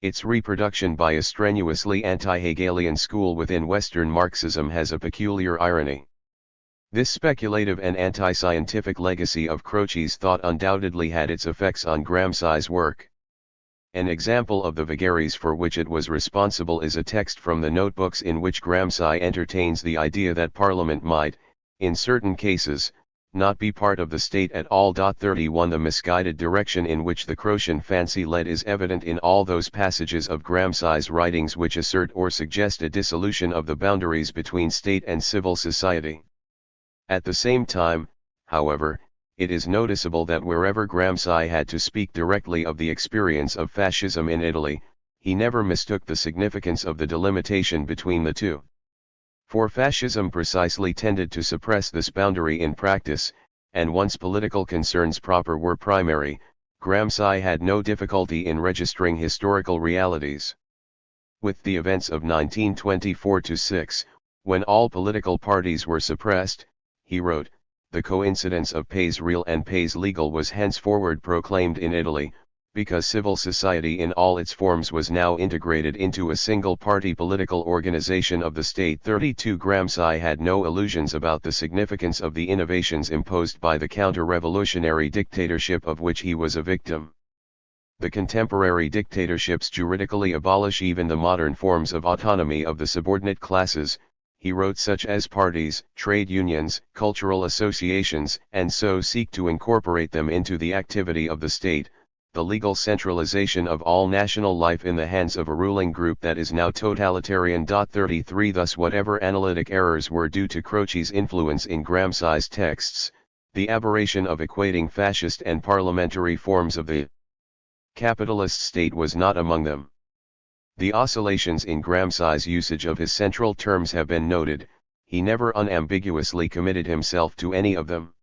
Its reproduction by a strenuously anti-Hegelian school within Western Marxism has a peculiar irony. This speculative and anti-scientific legacy of Croce's thought undoubtedly had its effects on Gramsci's work. An example of the vagaries for which it was responsible is a text from the notebooks in which Gramsci entertains the idea that Parliament might, in certain cases, not be part of the state at all. 31 The misguided direction in which the Crocian fancy led is evident in all those passages of Gramsci's writings which assert or suggest a dissolution of the boundaries between state and civil society. At the same time, however, it is noticeable that wherever Gramsci had to speak directly of the experience of fascism in Italy, he never mistook the significance of the delimitation between the two. For fascism precisely tended to suppress this boundary in practice, and once political concerns proper were primary, Gramsci had no difficulty in registering historical realities. With the events of 1924-6, when all political parties were suppressed, he wrote, the coincidence of pays real and pays legal was henceforward proclaimed in Italy, because civil society in all its forms was now integrated into a single-party political organization of the state. 32 Gramsci had no illusions about the significance of the innovations imposed by the counter-revolutionary dictatorship of which he was a victim. The contemporary dictatorships juridically abolish even the modern forms of autonomy of the subordinate classes, he wrote, such as parties, trade unions, cultural associations, and so seek to incorporate them into the activity of the state, the legal centralization of all national life in the hands of a ruling group that is now totalitarian. 33 Thus whatever analytic errors were due to Croce's influence in Gramsci's texts, the aberration of equating fascist and parliamentary forms of the capitalist state was not among them. The oscillations in Gramsci's usage of his central terms have been noted, he never unambiguously committed himself to any of them.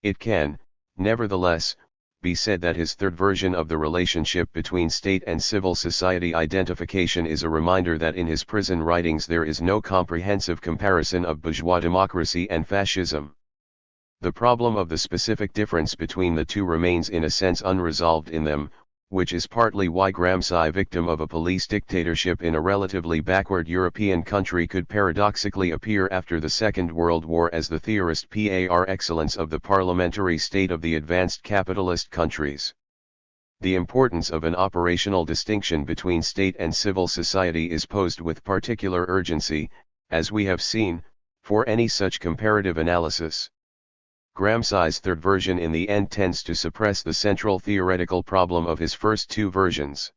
It can, nevertheless, be said that his third version of the relationship between state and civil society identification is a reminder that in his prison writings there is no comprehensive comparison of bourgeois democracy and fascism. The problem of the specific difference between the two remains in a sense unresolved in them, which is partly why Gramsci, victim of a police dictatorship in a relatively backward European country, could paradoxically appear after the Second World War as the theorist par excellence of the parliamentary state of the advanced capitalist countries. The importance of an operational distinction between state and civil society is posed with particular urgency, as we have seen, for any such comparative analysis. Gramsci's third version in the end tends to suppress the central theoretical problem of his first two versions.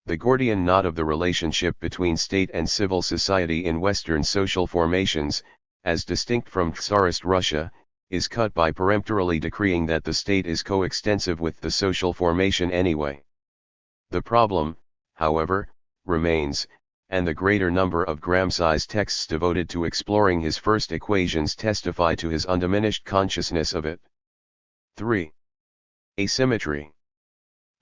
The Gordian knot of the relationship between state and civil society in Western social formations, as distinct from Tsarist Russia, is cut by peremptorily decreeing that the state is coextensive with the social formation anyway. The problem, however, remains, and the greater number of Gramsci's texts devoted to exploring his first equations testify to his undiminished consciousness of it. 3. Asymmetry.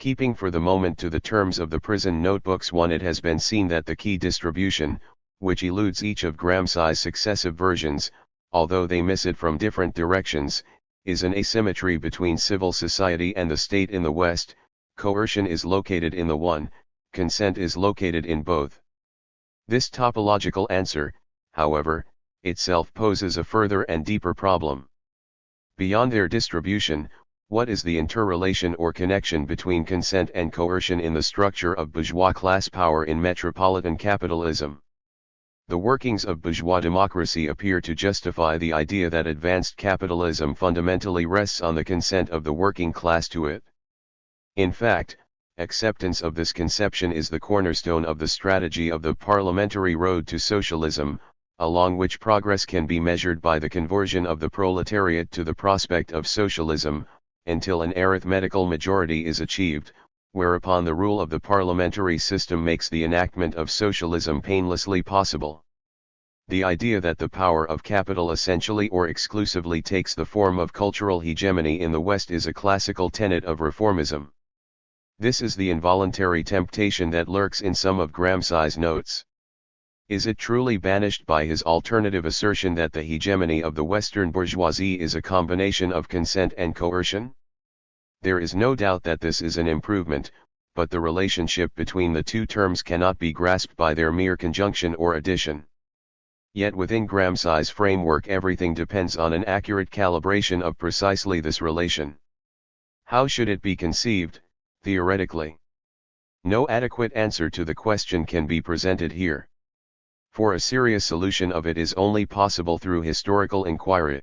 Keeping for the moment to the terms of the prison notebooks 1, it has been seen that the key distribution, which eludes each of Gramsci's successive versions, although they miss it from different directions, is an asymmetry between civil society and the state in the West. Coercion is located in the one, consent is located in both. This topological answer, however, itself poses a further and deeper problem. Beyond their distribution, what is the interrelation or connection between consent and coercion in the structure of bourgeois class power in metropolitan capitalism? The workings of bourgeois democracy appear to justify the idea that advanced capitalism fundamentally rests on the consent of the working class to it. In fact, acceptance of this conception is the cornerstone of the strategy of the parliamentary road to socialism, along which progress can be measured by the conversion of the proletariat to the prospect of socialism, until an arithmetical majority is achieved, whereupon the rule of the parliamentary system makes the enactment of socialism painlessly possible. The idea that the power of capital essentially or exclusively takes the form of cultural hegemony in the West is a classical tenet of reformism. This is the involuntary temptation that lurks in some of Gramsci's notes. Is it truly banished by his alternative assertion that the hegemony of the Western bourgeoisie is a combination of consent and coercion? There is no doubt that this is an improvement, but the relationship between the two terms cannot be grasped by their mere conjunction or addition. Yet within Gramsci's framework everything depends on an accurate calibration of precisely this relation. How should it be conceived, theoretically? No adequate answer to the question can be presented here. For a serious solution of it is only possible through historical inquiry.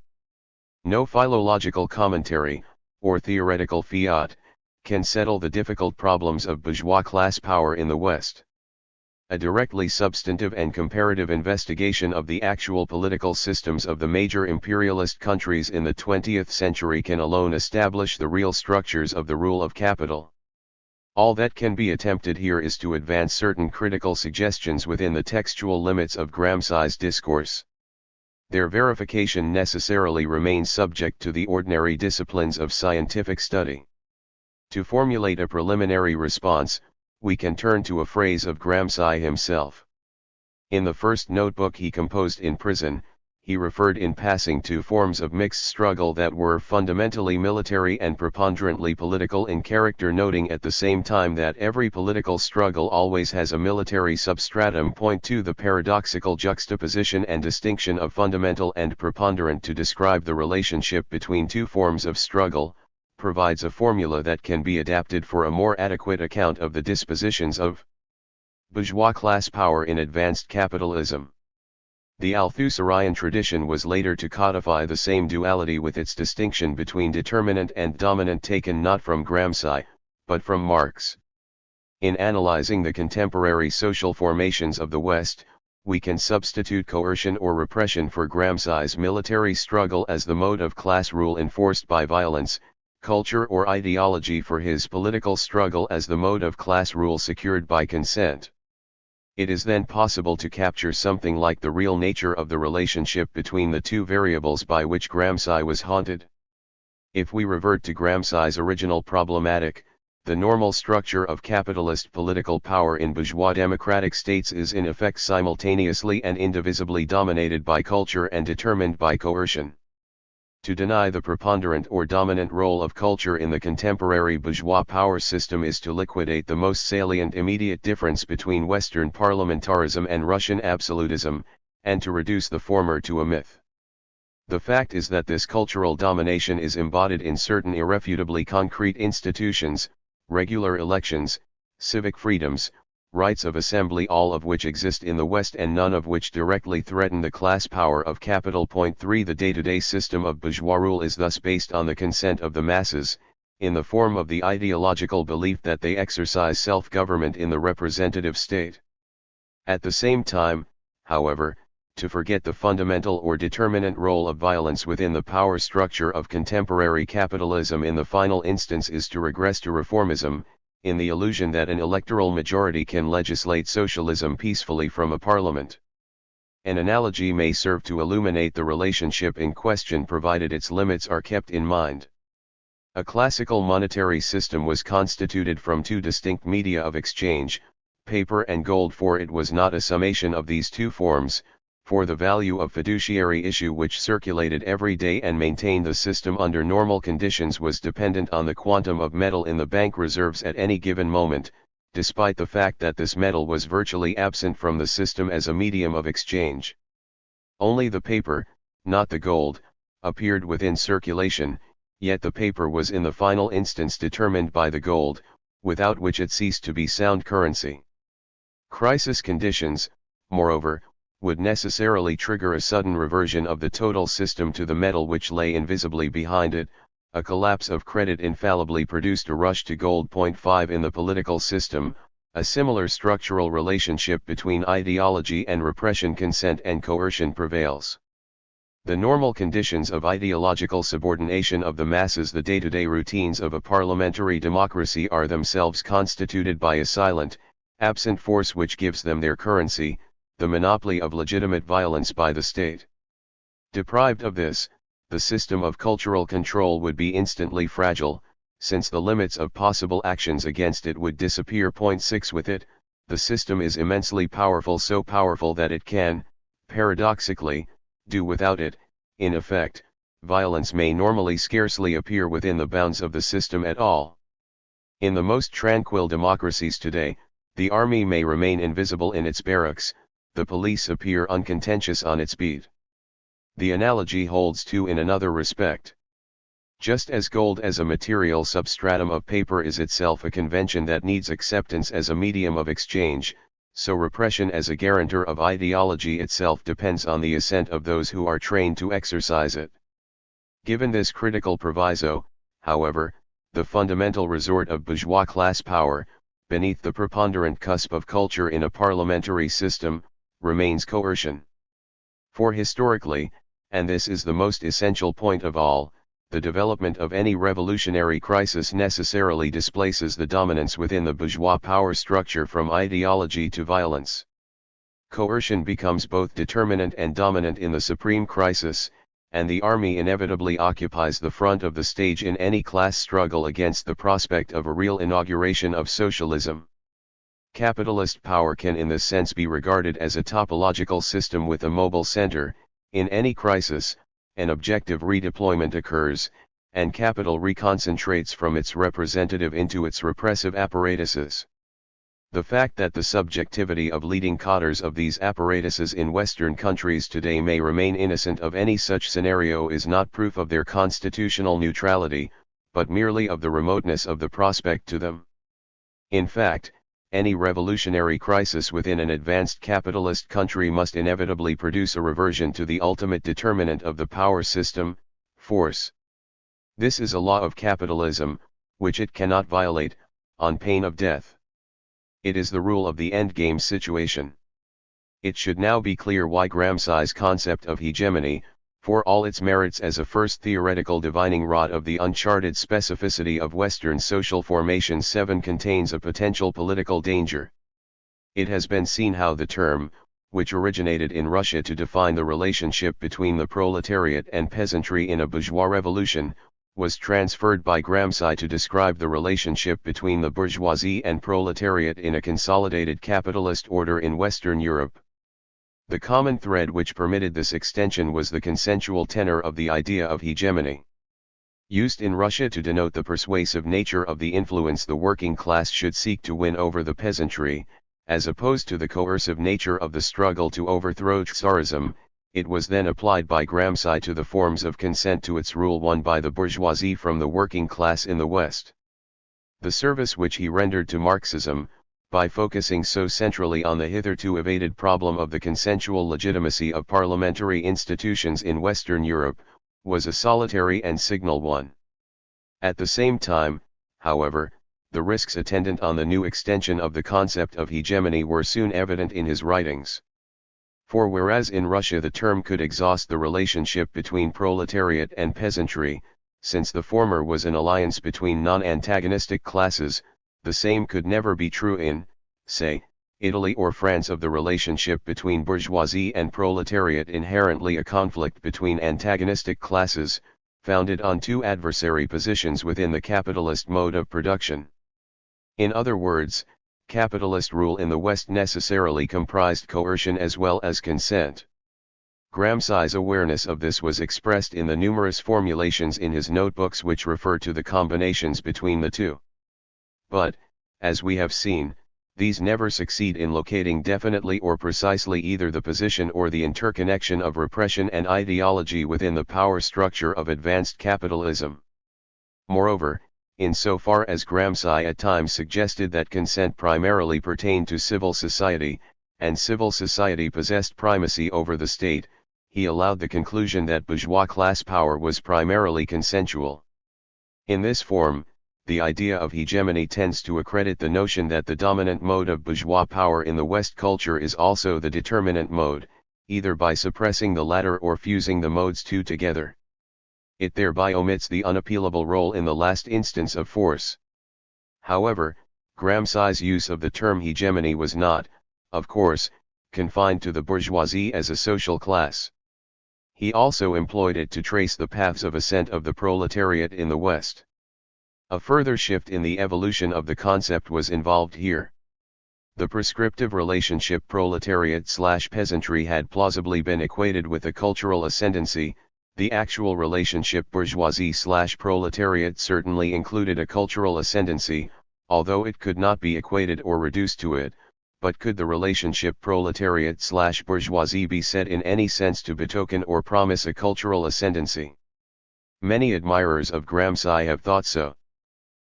No philological commentary, or theoretical fiat, can settle the difficult problems of bourgeois class power in the West. A directly substantive and comparative investigation of the actual political systems of the major imperialist countries in the 20th century can alone establish the real structures of the rule of capital. All that can be attempted here is to advance certain critical suggestions within the textual limits of Gramsci's discourse. Their verification necessarily remains subject to the ordinary disciplines of scientific study. To formulate a preliminary response, we can turn to a phrase of Gramsci himself. In the first notebook he composed in prison, he referred in passing to forms of mixed struggle that were fundamentally military and preponderantly political in character, noting at the same time that every political struggle always has a military substratum. Point 2. The paradoxical juxtaposition and distinction of fundamental and preponderant to describe the relationship between two forms of struggle provides a formula that can be adapted for a more adequate account of the dispositions of bourgeois class power in advanced capitalism. The Althusserian tradition was later to codify the same duality with its distinction between determinant and dominant, taken not from Gramsci, but from Marx. In analyzing the contemporary social formations of the West, we can substitute coercion or repression for Gramsci's military struggle as the mode of class rule enforced by violence, culture or ideology for his political struggle as the mode of class rule secured by consent. It is then possible to capture something like the real nature of the relationship between the two variables by which Gramsci was haunted. If we revert to Gramsci's original problematic, the normal structure of capitalist political power in bourgeois democratic states is in effect simultaneously and indivisibly dominated by culture and determined by coercion. To deny the preponderant or dominant role of culture in the contemporary bourgeois power system is to liquidate the most salient immediate difference between Western parliamentarism and Russian absolutism, and to reduce the former to a myth. The fact is that this cultural domination is embodied in certain irrefutably concrete institutions, regular elections, civic freedoms, rights of assembly, all of which exist in the West and none of which directly threaten the class power of capital. Point 3. The day-to-day system of bourgeois rule is thus based on the consent of the masses, in the form of the ideological belief that they exercise self-government in the representative state. At the same time, however, to forget the fundamental or determinant role of violence within the power structure of contemporary capitalism in the final instance is to regress to reformism, in the illusion that an electoral majority can legislate socialism peacefully from a parliament. An analogy may serve to illuminate the relationship in question provided its limits are kept in mind. A classical monetary system was constituted from two distinct media of exchange, paper and gold, for it was not a summation of these two forms, for the value of fiduciary issue which circulated every day and maintained the system under normal conditions was dependent on the quantum of metal in the bank reserves at any given moment, despite the fact that this metal was virtually absent from the system as a medium of exchange. Only the paper, not the gold, appeared within circulation, yet the paper was in the final instance determined by the gold, without which it ceased to be sound currency. Crisis conditions, moreover, would necessarily trigger a sudden reversion of the total system to the metal which lay invisibly behind it. A collapse of credit infallibly produced a rush to gold. Point 5. In the political system, a similar structural relationship between ideology and repression, consent and coercion prevails. The normal conditions of ideological subordination of the masses, the day-to-day routines of a parliamentary democracy, are themselves constituted by a silent, absent force which gives them their currency, the monopoly of legitimate violence by the state. Deprived of this, the system of cultural control would be instantly fragile, since the limits of possible actions against it would disappear. Point 6. With it, the system is immensely powerful, so powerful that it can, paradoxically, do without it. In effect, violence may normally scarcely appear within the bounds of the system at all. In the most tranquil democracies today, the army may remain invisible in its barracks, the police appear uncontentious on its beat. The analogy holds too in another respect. Just as gold as a material substratum of paper is itself a convention that needs acceptance as a medium of exchange, so repression as a guarantor of ideology itself depends on the assent of those who are trained to exercise it. Given this critical proviso, however, the fundamental resort of bourgeois class power, beneath the preponderant cusp of culture in a parliamentary system, remains coercion. For historically, and this is the most essential point of all, the development of any revolutionary crisis necessarily displaces the dominance within the bourgeois power structure from ideology to violence. Coercion becomes both determinant and dominant in the supreme crisis, and the army inevitably occupies the front of the stage in any class struggle against the prospect of a real inauguration of socialism. Capitalist power can in this sense be regarded as a topological system with a mobile center, In any crisis, an objective redeployment occurs, and capital reconcentrates from its representative into its repressive apparatuses. The fact that the subjectivity of leading cadres of these apparatuses in Western countries today may remain innocent of any such scenario is not proof of their constitutional neutrality, but merely of the remoteness of the prospect to them. In fact, any revolutionary crisis within an advanced capitalist country must inevitably produce a reversion to the ultimate determinant of the power system, force. This is a law of capitalism, which it cannot violate, on pain of death. It is the rule of the endgame situation. It should now be clear why Gramsci's concept of hegemony, for all its merits as a first theoretical divining rod of the uncharted specificity of Western social formation 7 contains a potential political danger. It has been seen how the term, which originated in Russia to define the relationship between the proletariat and peasantry in a bourgeois revolution, was transferred by Gramsci to describe the relationship between the bourgeoisie and proletariat in a consolidated capitalist order in Western Europe. The common thread which permitted this extension was the consensual tenor of the idea of hegemony. Used in Russia to denote the persuasive nature of the influence the working class should seek to win over the peasantry, as opposed to the coercive nature of the struggle to overthrow Tsarism, it was then applied by Gramsci to the forms of consent to its rule won by the bourgeoisie from the working class in the West. The service which he rendered to Marxism, by focusing so centrally on the hitherto evaded problem of the consensual legitimacy of parliamentary institutions in Western Europe, was a solitary and signal one. At the same time, however, the risks attendant on the new extension of the concept of hegemony were soon evident in his writings. For whereas in Russia the term could exhaust the relationship between proletariat and peasantry, since the former was an alliance between non-antagonistic classes, the same could never be true in, say, Italy or France of the relationship between bourgeoisie and proletariat, inherently a conflict between antagonistic classes, founded on two adversary positions within the capitalist mode of production. In other words, capitalist rule in the West necessarily comprised coercion as well as consent. Gramsci's awareness of this was expressed in the numerous formulations in his notebooks which refer to the combinations between the two. But, as we have seen, these never succeed in locating definitely or precisely either the position or the interconnection of repression and ideology within the power structure of advanced capitalism. Moreover, insofar as Gramsci at times suggested that consent primarily pertained to civil society, and civil society possessed primacy over the state, he allowed the conclusion that bourgeois class power was primarily consensual. In this form, the idea of hegemony tends to accredit the notion that the dominant mode of bourgeois power in the West culture is also the determinant mode, either by suppressing the latter or fusing the modes two together. It thereby omits the unappealable role in the last instance of force. However, Gramsci's use of the term hegemony was not, of course, confined to the bourgeoisie as a social class. He also employed it to trace the paths of ascent of the proletariat in the West. A further shift in the evolution of the concept was involved here. The prescriptive relationship proletariat/peasantry had plausibly been equated with a cultural ascendancy. The actual relationship bourgeoisie/proletariat certainly included a cultural ascendancy, although it could not be equated or reduced to it. But could the relationship proletariat/bourgeoisie be said in any sense to betoken or promise a cultural ascendancy? Many admirers of Gramsci have thought so.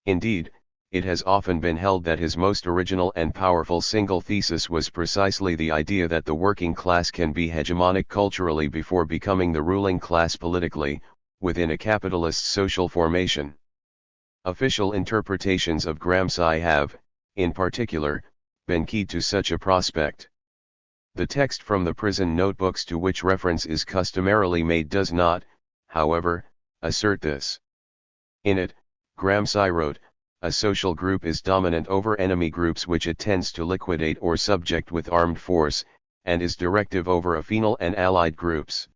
Indeed, it has often been held that his most original and powerful single thesis was precisely the idea that the working class can be hegemonic culturally before becoming the ruling class politically, within a capitalist social formation. Official interpretations of Gramsci have, in particular, been keyed to such a prospect. The text from the prison notebooks to which reference is customarily made does not, however, assert this. In it, Gramsci wrote, "A social group is dominant over enemy groups which it tends to liquidate or subject with armed force, and is directive over affinal and allied groups.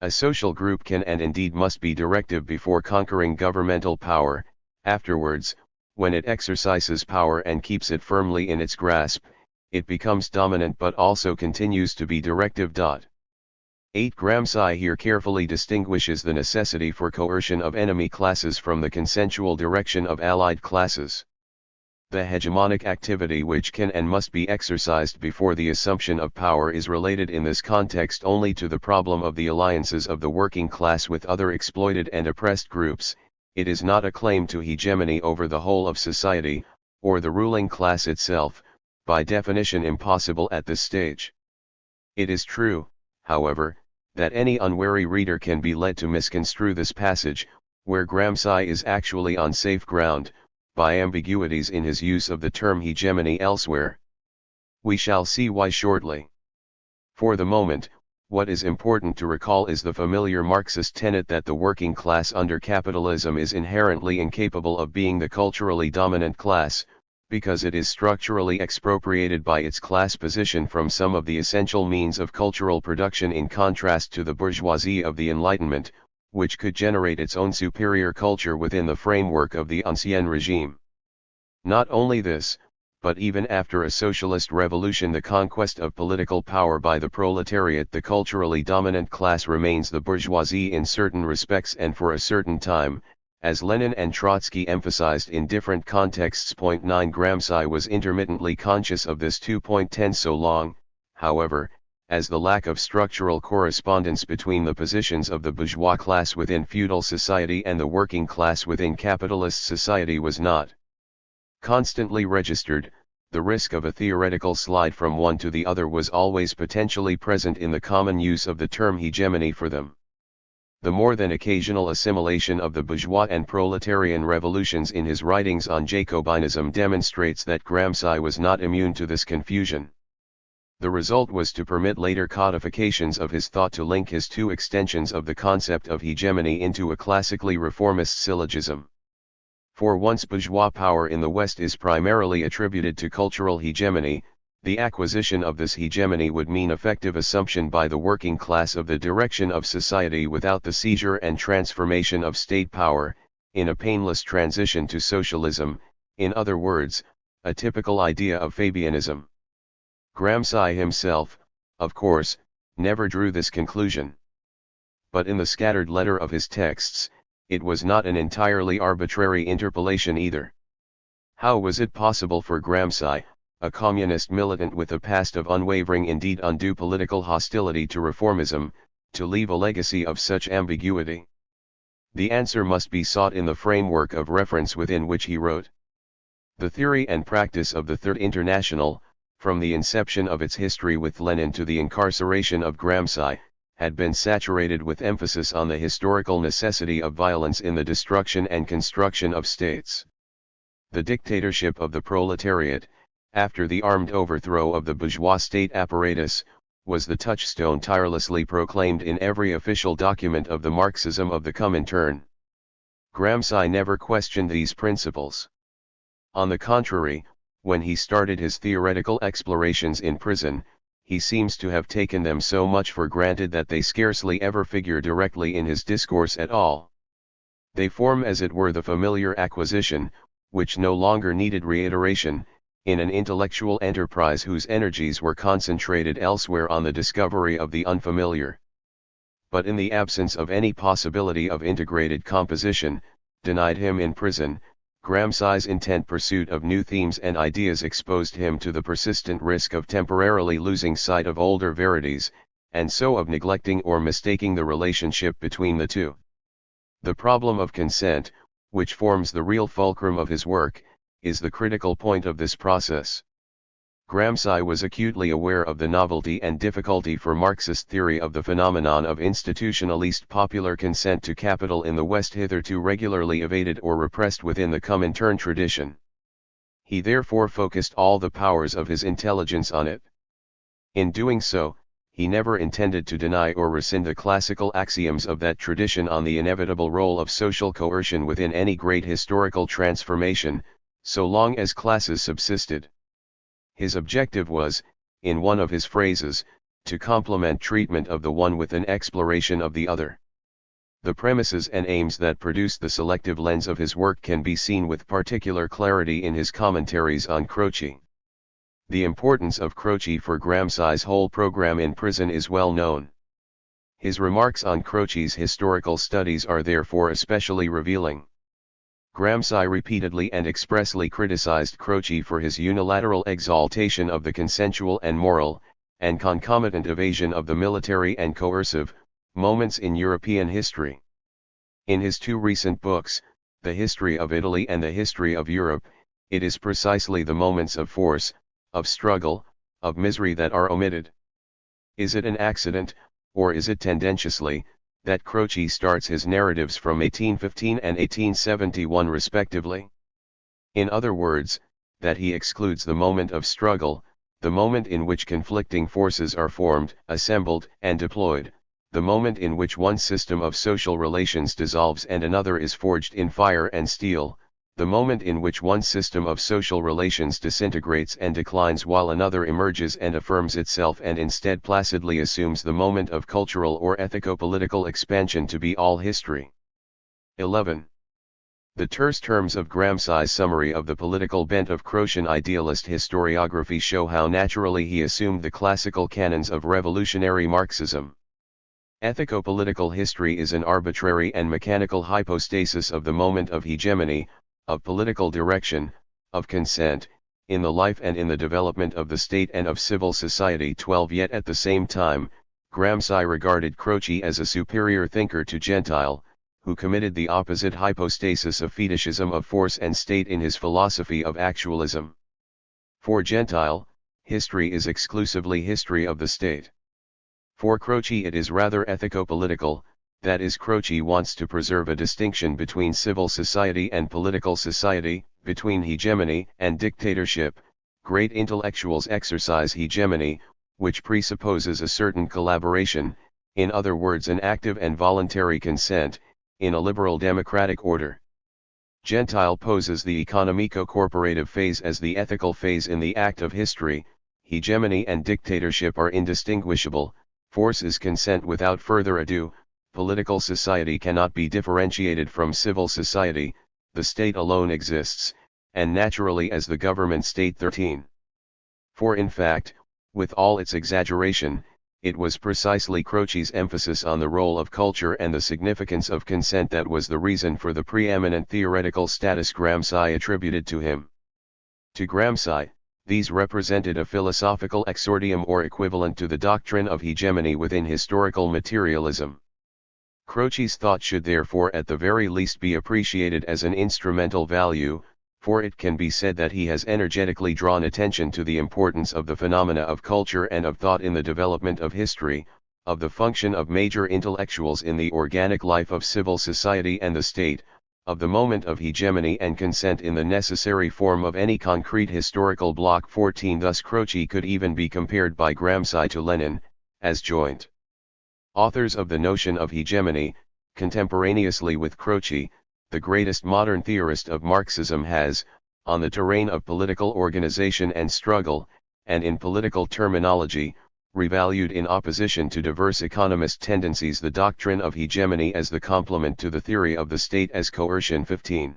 A social group can and indeed must be directive before conquering governmental power. Afterwards, when it exercises power and keeps it firmly in its grasp, it becomes dominant but also continues to be directive." 8. Gramsci here carefully distinguishes the necessity for coercion of enemy classes from the consensual direction of allied classes. The hegemonic activity which can and must be exercised before the assumption of power is related in this context only to the problem of the alliances of the working class with other exploited and oppressed groups. It is not a claim to hegemony over the whole of society, or the ruling class itself, by definition impossible at this stage. It is true, however, that any unwary reader can be led to misconstrue this passage, where Gramsci is actually on safe ground, by ambiguities in his use of the term hegemony elsewhere. We shall see why shortly. For the moment, what is important to recall is the familiar Marxist tenet that the working class under capitalism is inherently incapable of being the culturally dominant class, because it is structurally expropriated by its class position from some of the essential means of cultural production, in contrast to the bourgeoisie of the Enlightenment, which could generate its own superior culture within the framework of the Ancien regime. Not only this, but even after a socialist revolution, the conquest of political power by the proletariat, the culturally dominant class remains the bourgeoisie in certain respects and for a certain time, as Lenin and Trotsky emphasized in different contexts. 9. Gramsci was intermittently conscious of this. 2.10 So long, however, as the lack of structural correspondence between the positions of the bourgeois class within feudal society and the working class within capitalist society was not constantly registered, the risk of a theoretical slide from one to the other was always potentially present in the common use of the term hegemony for them. The more than occasional assimilation of the bourgeois and proletarian revolutions in his writings on Jacobinism demonstrates that Gramsci was not immune to this confusion. The result was to permit later codifications of his thought to link his two extensions of the concept of hegemony into a classically reformist syllogism. For once bourgeois power in the West is primarily attributed to cultural hegemony, the acquisition of this hegemony would mean effective assumption by the working class of the direction of society without the seizure and transformation of state power, in a painless transition to socialism, in other words, a typical idea of Fabianism. Gramsci himself, of course, never drew this conclusion. But in the scattered letter of his texts, it was not an entirely arbitrary interpolation either. How was it possible for Gramsci, a communist militant with a past of unwavering, indeed undue political hostility to reformism, to leave a legacy of such ambiguity? The answer must be sought in the framework of reference within which he wrote. The theory and practice of the Third International, from the inception of its history with Lenin to the incarceration of Gramsci, had been saturated with emphasis on the historical necessity of violence in the destruction and construction of states. The dictatorship of the proletariat, after the armed overthrow of the bourgeois state apparatus, was the touchstone tirelessly proclaimed in every official document of the Marxism of the Comintern. Gramsci never questioned these principles. On the contrary, when he started his theoretical explorations in prison, he seems to have taken them so much for granted that they scarcely ever figure directly in his discourse at all. They form as it were the familiar acquisition, which no longer needed reiteration, in an intellectual enterprise whose energies were concentrated elsewhere on the discovery of the unfamiliar. But in the absence of any possibility of integrated composition, denied him in prison, Gramsci's intent pursuit of new themes and ideas exposed him to the persistent risk of temporarily losing sight of older verities, and so of neglecting or mistaking the relationship between the two. The problem of consent, which forms the real fulcrum of his work, is the critical point of this process. Gramsci was acutely aware of the novelty and difficulty for Marxist theory of the phenomenon of institutionalist popular consent to capital in the West, hitherto regularly evaded or repressed within the Comintern tradition. He therefore focused all the powers of his intelligence on it. In doing so, he never intended to deny or rescind the classical axioms of that tradition on the inevitable role of social coercion within any great historical transformation, so long as classes subsisted. His objective was, in one of his phrases, to complement treatment of the one with an exploration of the other. The premises and aims that produced the selective lens of his work can be seen with particular clarity in his commentaries on Gramsci. The importance of Gramsci for Gramsci's whole program in prison is well known. His remarks on Croce's historical studies are therefore especially revealing. Gramsci repeatedly and expressly criticized Croce for his unilateral exaltation of the consensual and moral, and concomitant evasion of the military and coercive, moments in European history. In his two recent books, The History of Italy and The History of Europe, it is precisely the moments of force, of struggle, of misery that are omitted. Is it an accident, or is it tendentiously, that Croce starts his narratives from 1815 and 1871 respectively? In other words, that he excludes the moment of struggle, the moment in which conflicting forces are formed, assembled, and deployed, the moment in which one system of social relations dissolves and another is forged in fire and steel, the moment in which one system of social relations disintegrates and declines while another emerges and affirms itself and instead placidly assumes the moment of cultural or ethico-political expansion to be all history. 11. The terse terms of Gramsci's summary of the political bent of Crocean idealist historiography show how naturally he assumed the classical canons of revolutionary Marxism. Ethico-political history is an arbitrary and mechanical hypostasis of the moment of hegemony, of political direction, of consent, in the life and in the development of the state and of civil society. 12. Yet at the same time, Gramsci regarded Croce as a superior thinker to Gentile, who committed the opposite hypostasis of fetishism of force and state in his philosophy of actualism. For Gentile, history is exclusively history of the state. For Croce it is rather ethico-political, that is, Croce wants to preserve a distinction between civil society and political society, between hegemony and dictatorship. Great intellectuals exercise hegemony, which presupposes a certain collaboration, in other words an active and voluntary consent, in a liberal democratic order. Gentile poses the economico-corporative phase as the ethical phase in the act of history. Hegemony and dictatorship are indistinguishable, force is consent without further ado. Political society cannot be differentiated from civil society, the state alone exists, and naturally as the government state. 13. For in fact, with all its exaggeration, it was precisely Croce's emphasis on the role of culture and the significance of consent that was the reason for the preeminent theoretical status Gramsci attributed to him. To Gramsci, these represented a philosophical exordium or equivalent to the doctrine of hegemony within historical materialism. Croce's thought should therefore at the very least be appreciated as an instrumental value, for it can be said that he has energetically drawn attention to the importance of the phenomena of culture and of thought in the development of history, of the function of major intellectuals in the organic life of civil society and the state, of the moment of hegemony and consent in the necessary form of any concrete historical block. 14. Thus Croce could even be compared by Gramsci to Lenin, as joint authors of the notion of hegemony. Contemporaneously with Croce, the greatest modern theorist of Marxism has, on the terrain of political organization and struggle, and in political terminology, revalued in opposition to diverse economist tendencies the doctrine of hegemony as the complement to the theory of the state as coercion. 15.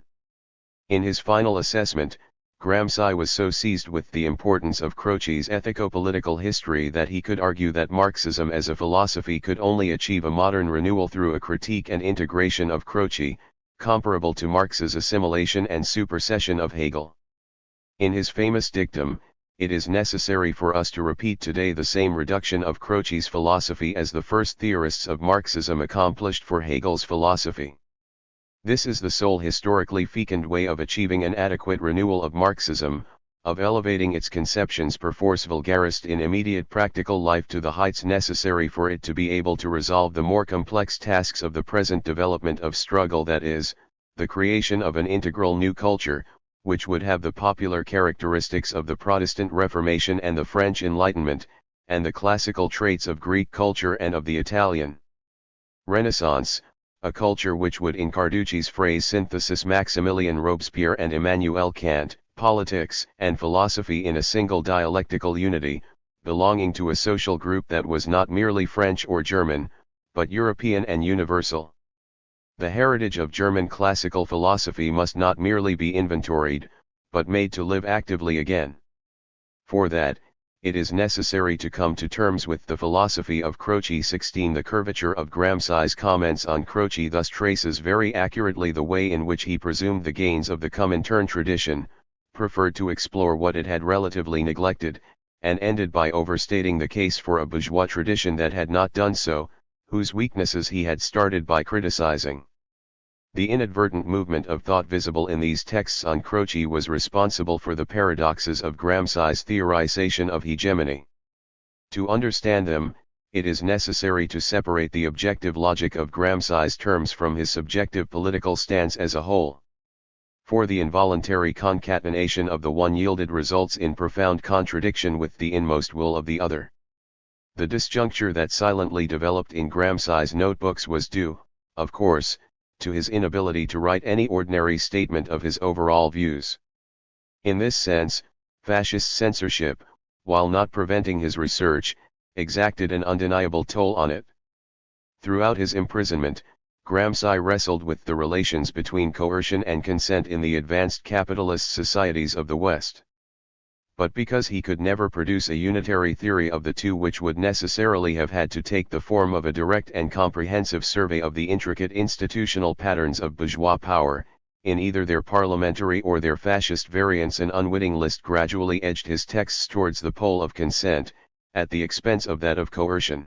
In his final assessment, Gramsci was so seized with the importance of Croce's ethico-political history that he could argue that Marxism as a philosophy could only achieve a modern renewal through a critique and integration of Croce, comparable to Marx's assimilation and supersession of Hegel. In his famous dictum, it is necessary for us to repeat today the same reduction of Croce's philosophy as the first theorists of Marxism accomplished for Hegel's philosophy. This is the sole historically fecund way of achieving an adequate renewal of Marxism, of elevating its conceptions per force vulgaris in immediate practical life to the heights necessary for it to be able to resolve the more complex tasks of the present development of struggle, that is, the creation of an integral new culture, which would have the popular characteristics of the Protestant Reformation and the French Enlightenment, and the classical traits of Greek culture and of the Italian Renaissance, a culture which would, in Carducci's phrase, synthesis Maximilien Robespierre and Immanuel Kant, politics and philosophy in a single dialectical unity, belonging to a social group that was not merely French or German, but European and universal. The heritage of German classical philosophy must not merely be inventoried, but made to live actively again. For that, it is necessary to come to terms with the philosophy of Gramsci. 16. The curvature of Gramsci's comments on Gramsci thus traces very accurately the way in which he presumed the gains of the Comintern tradition, preferred to explore what it had relatively neglected, and ended by overstating the case for a bourgeois tradition that had not done so, whose weaknesses he had started by criticizing. The inadvertent movement of thought visible in these texts on Gramsci was responsible for the paradoxes of Gramsci's theorization of hegemony. To understand them, it is necessary to separate the objective logic of Gramsci's terms from his subjective political stance as a whole. For the involuntary concatenation of the one yielded results in profound contradiction with the inmost will of the other. The disjuncture that silently developed in Gramsci's notebooks was due, of course, to his inability to write any ordinary statement of his overall views. In this sense, fascist censorship, while not preventing his research, exacted an undeniable toll on it. Throughout his imprisonment, Gramsci wrestled with the relations between coercion and consent in the advanced capitalist societies of the West. But because he could never produce a unitary theory of the two, which would necessarily have had to take the form of a direct and comprehensive survey of the intricate institutional patterns of bourgeois power, in either their parliamentary or their fascist variants, an unwitting list gradually edged his texts towards the pole of consent, at the expense of that of coercion.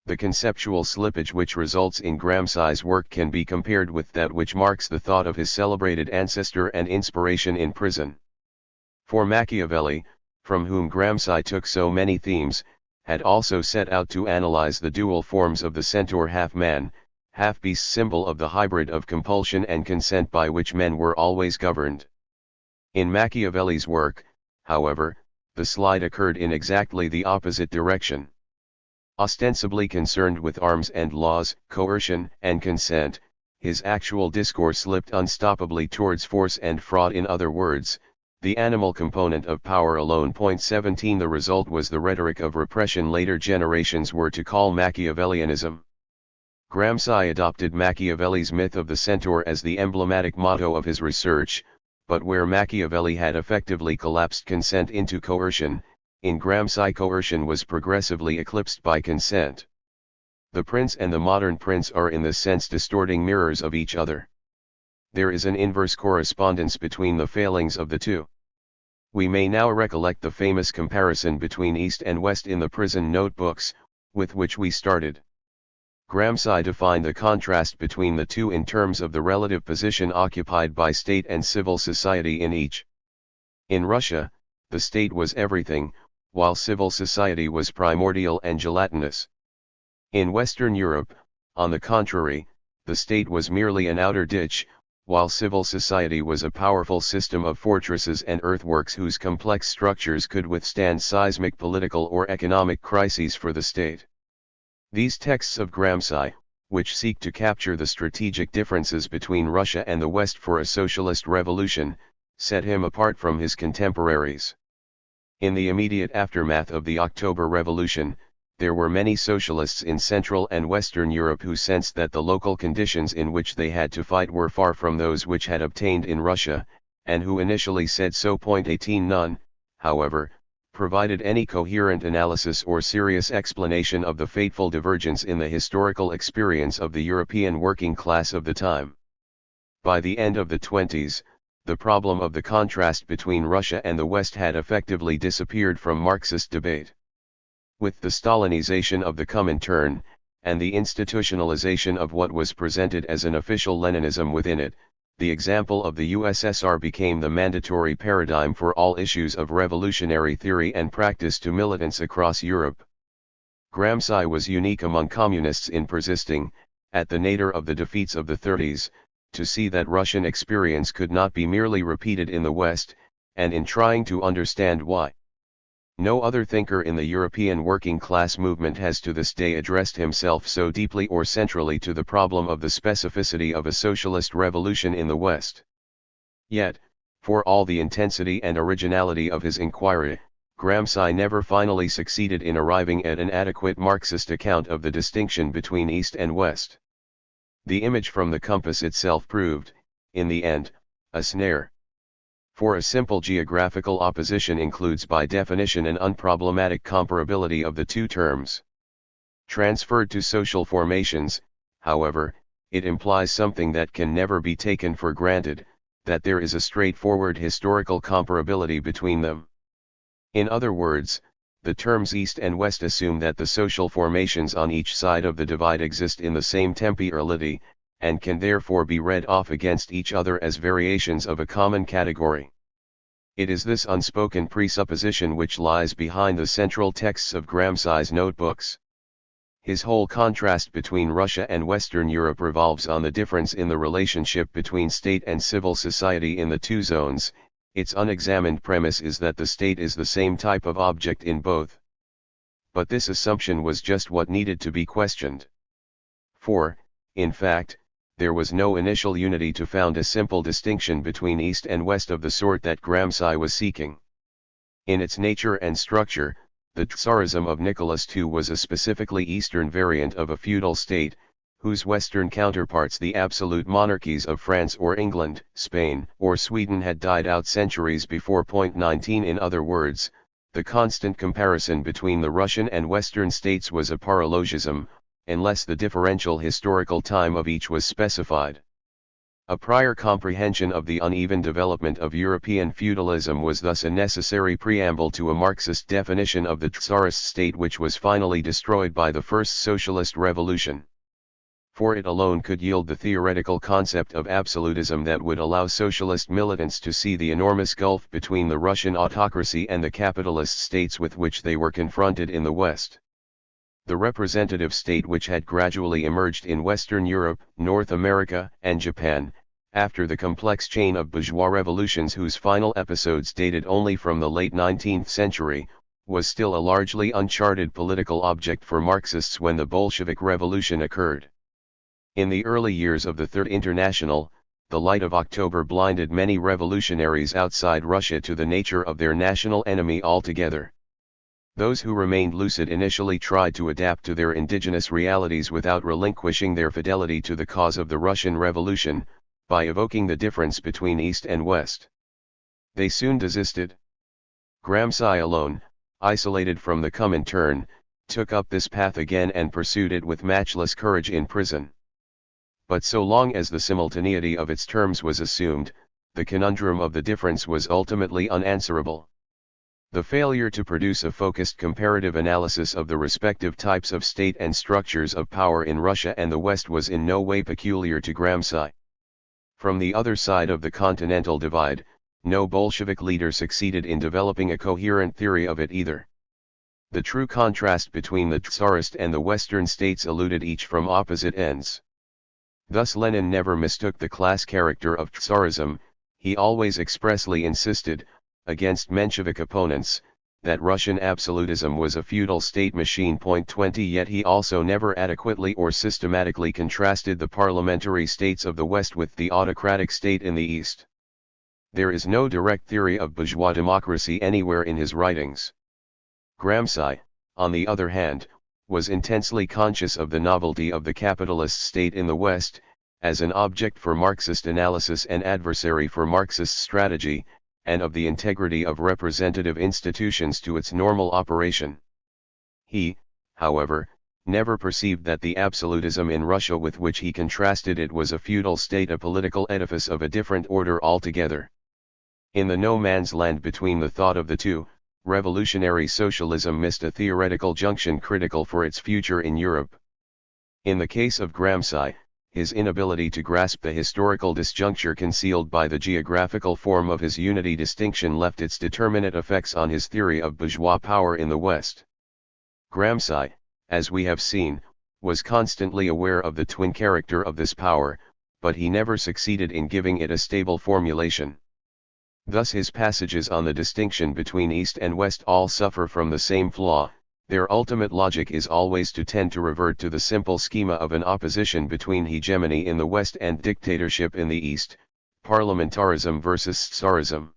The conceptual slippage which results in Gramsci's work can be compared with that which marks the thought of his celebrated ancestor and inspiration in prison. For Machiavelli, from whom Gramsci took so many themes, had also set out to analyze the dual forms of the centaur half-man, half-beast, symbol of the hybrid of compulsion and consent by which men were always governed. In Machiavelli's work, however, the slide occurred in exactly the opposite direction. Ostensibly concerned with arms and laws, coercion and consent, his actual discourse slipped unstoppably towards force and fraud. In other words, the animal component of power alone. 17 The result was the rhetoric of repression later generations were to call Machiavellianism. Gramsci adopted Machiavelli's myth of the centaur as the emblematic motto of his research, but where Machiavelli had effectively collapsed consent into coercion, in Gramsci coercion was progressively eclipsed by consent. The prince and the modern prince are in this sense distorting mirrors of each other. There is an inverse correspondence between the failings of the two. We may now recollect the famous comparison between East and West in the prison notebooks, with which we started. Gramsci defined the contrast between the two in terms of the relative position occupied by state and civil society in each. In Russia, the state was everything, while civil society was primordial and gelatinous. In Western Europe, on the contrary, the state was merely an outer ditch, while civil society was a powerful system of fortresses and earthworks whose complex structures could withstand seismic political or economic crises for the state. These texts of Gramsci, which seek to capture the strategic differences between Russia and the West for a socialist revolution, set him apart from his contemporaries. In the immediate aftermath of the October Revolution, there were many socialists in Central and Western Europe who sensed that the local conditions in which they had to fight were far from those which had obtained in Russia, and who initially said so. 18 None, however, provided any coherent analysis or serious explanation of the fateful divergence in the historical experience of the European working class of the time. By the end of the 20s, the problem of the contrast between Russia and the West had effectively disappeared from Marxist debate. With the Stalinization of the Comintern, and the institutionalization of what was presented as an official Leninism within it, the example of the USSR became the mandatory paradigm for all issues of revolutionary theory and practice to militants across Europe. Gramsci was unique among communists in persisting, at the nadir of the defeats of the 30s, to see that Russian experience could not be merely repeated in the West, and in trying to understand why. No other thinker in the European working class movement has to this day addressed himself so deeply or centrally to the problem of the specificity of a socialist revolution in the West. Yet, for all the intensity and originality of his inquiry, Gramsci never finally succeeded in arriving at an adequate Marxist account of the distinction between East and West. The image from the compass itself proved, in the end, a snare. For a simple geographical opposition includes by definition an unproblematic comparability of the two terms. Transferred to social formations, however, it implies something that can never be taken for granted, that there is a straightforward historical comparability between them. In other words, the terms East and West assume that the social formations on each side of the divide exist in the same temporality, and can therefore be read off against each other as variations of a common category. It is this unspoken presupposition which lies behind the central texts of Gramsci's notebooks. His whole contrast between Russia and Western Europe revolves on the difference in the relationship between state and civil society in the two zones. Its unexamined premise is that the state is the same type of object in both. But this assumption was just what needed to be questioned. For, in fact, there was no initial unity to found a simple distinction between East and West of the sort that Gramsci was seeking. In its nature and structure, the Tsarism of Nicholas II was a specifically Eastern variant of a feudal state, whose Western counterparts, the absolute monarchies of France or England, Spain or Sweden, had died out centuries before. 19 In other words, the constant comparison between the Russian and Western states was a paralogism, unless the differential historical time of each was specified. A prior comprehension of the uneven development of European feudalism was thus a necessary preamble to a Marxist definition of the Tsarist state, which was finally destroyed by the First Socialist Revolution. For it alone could yield the theoretical concept of absolutism that would allow socialist militants to see the enormous gulf between the Russian autocracy and the capitalist states with which they were confronted in the West. The representative state which had gradually emerged in Western Europe, North America, and Japan, after the complex chain of bourgeois revolutions whose final episodes dated only from the late 19th century, was still a largely uncharted political object for Marxists when the Bolshevik Revolution occurred. In the early years of the Third International, the light of October blinded many revolutionaries outside Russia to the nature of their national enemy altogether. Those who remained lucid initially tried to adapt to their indigenous realities without relinquishing their fidelity to the cause of the Russian Revolution, by evoking the difference between East and West. They soon desisted. Gramsci alone, isolated from the Comintern, took up this path again and pursued it with matchless courage in prison. But so long as the simultaneity of its terms was assumed, the conundrum of the difference was ultimately unanswerable. The failure to produce a focused comparative analysis of the respective types of state and structures of power in Russia and the West was in no way peculiar to Gramsci. From the other side of the continental divide, no Bolshevik leader succeeded in developing a coherent theory of it either. The true contrast between the Tsarist and the Western states eluded each from opposite ends. Thus Lenin never mistook the class character of Tsarism. He always expressly insisted, against Menshevik opponents, that Russian absolutism was a feudal state machine. 20 Yet he also never adequately or systematically contrasted the parliamentary states of the West with the autocratic state in the East. There is no direct theory of bourgeois democracy anywhere in his writings. Gramsci, on the other hand, was intensely conscious of the novelty of the capitalist state in the West, as an object for Marxist analysis and adversary for Marxist strategy, and of the integrity of representative institutions to its normal operation. He, however, never perceived that the absolutism in Russia with which he contrasted it was a feudal state, a political edifice of a different order altogether. In the no man's land between the thought of the two, revolutionary socialism missed a theoretical junction critical for its future in Europe. In the case of Gramsci, his inability to grasp the historical disjuncture concealed by the geographical form of his unity distinction left its determinate effects on his theory of bourgeois power in the West. Gramsci, as we have seen, was constantly aware of the twin character of this power, but he never succeeded in giving it a stable formulation. Thus his passages on the distinction between East and West all suffer from the same flaw. Their ultimate logic is always to tend to revert to the simple schema of an opposition between hegemony in the West and dictatorship in the East, parliamentarism versus Tsarism.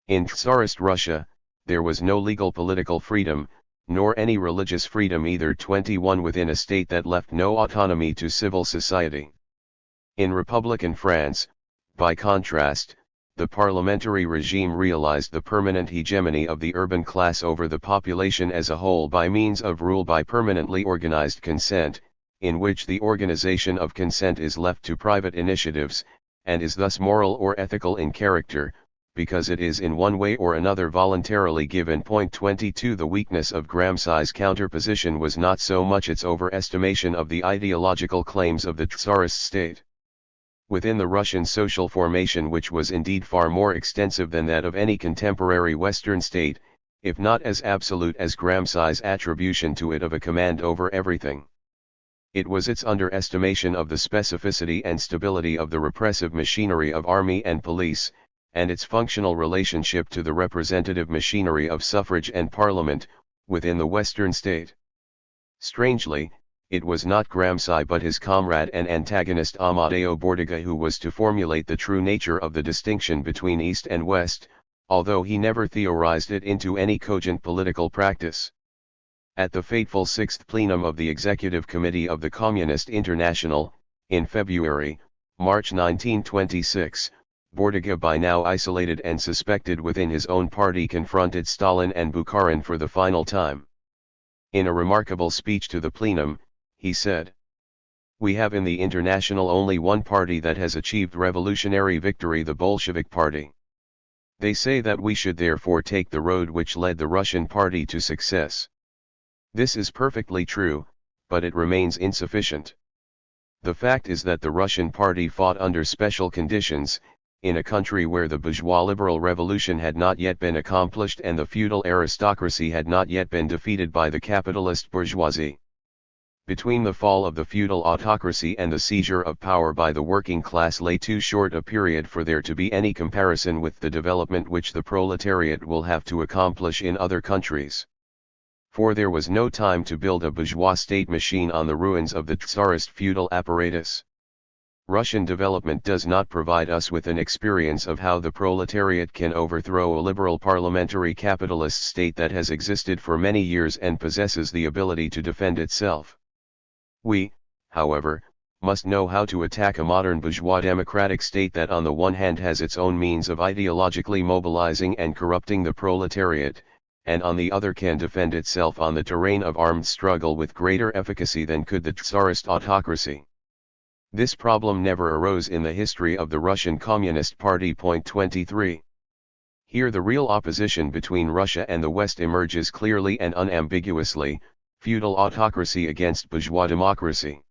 In Tsarist Russia, there was no legal political freedom, nor any religious freedom either. 21 Within a state that left no autonomy to civil society. In Republican France, by contrast, the parliamentary regime realized the permanent hegemony of the urban class over the population as a whole by means of rule by permanently organized consent, in which the organization of consent is left to private initiatives, and is thus moral or ethical in character, because it is in one way or another voluntarily given. Point 22. The weakness of Gramsci's counterposition was not so much its overestimation of the ideological claims of the Tsarist state. Within the Russian social formation, which was indeed far more extensive than that of any contemporary Western state, if not as absolute as Gramsci's attribution to it of a command over everything. It was its underestimation of the specificity and stability of the repressive machinery of army and police, and its functional relationship to the representative machinery of suffrage and parliament, within the Western state. Strangely, it was not Gramsci but his comrade and antagonist Amadeo Bordiga who was to formulate the true nature of the distinction between East and West, although he never theorized it into any cogent political practice. At the fateful sixth plenum of the Executive Committee of the Communist International, in February, March 1926, Bordiga, by now isolated and suspected within his own party, confronted Stalin and Bukharin for the final time. In a remarkable speech to the plenum, he said, "We have in the International only one party that has achieved revolutionary victory, the Bolshevik Party. They say that we should therefore take the road which led the Russian party to success. This is perfectly true, but it remains insufficient. The fact is that the Russian party fought under special conditions, in a country where the bourgeois liberal revolution had not yet been accomplished and the feudal aristocracy had not yet been defeated by the capitalist bourgeoisie. Between the fall of the feudal autocracy and the seizure of power by the working class lay too short a period for there to be any comparison with the development which the proletariat will have to accomplish in other countries. For there was no time to build a bourgeois state machine on the ruins of the Tsarist feudal apparatus. Russian development does not provide us with an experience of how the proletariat can overthrow a liberal parliamentary capitalist state that has existed for many years and possesses the ability to defend itself. We, however, must know how to attack a modern bourgeois democratic state that on the one hand has its own means of ideologically mobilizing and corrupting the proletariat, and on the other can defend itself on the terrain of armed struggle with greater efficacy than could the Tsarist autocracy. This problem never arose in the history of the Russian Communist Party. Point 23. Here the real opposition between Russia and the West emerges clearly and unambiguously: feudal autocracy against bourgeois democracy.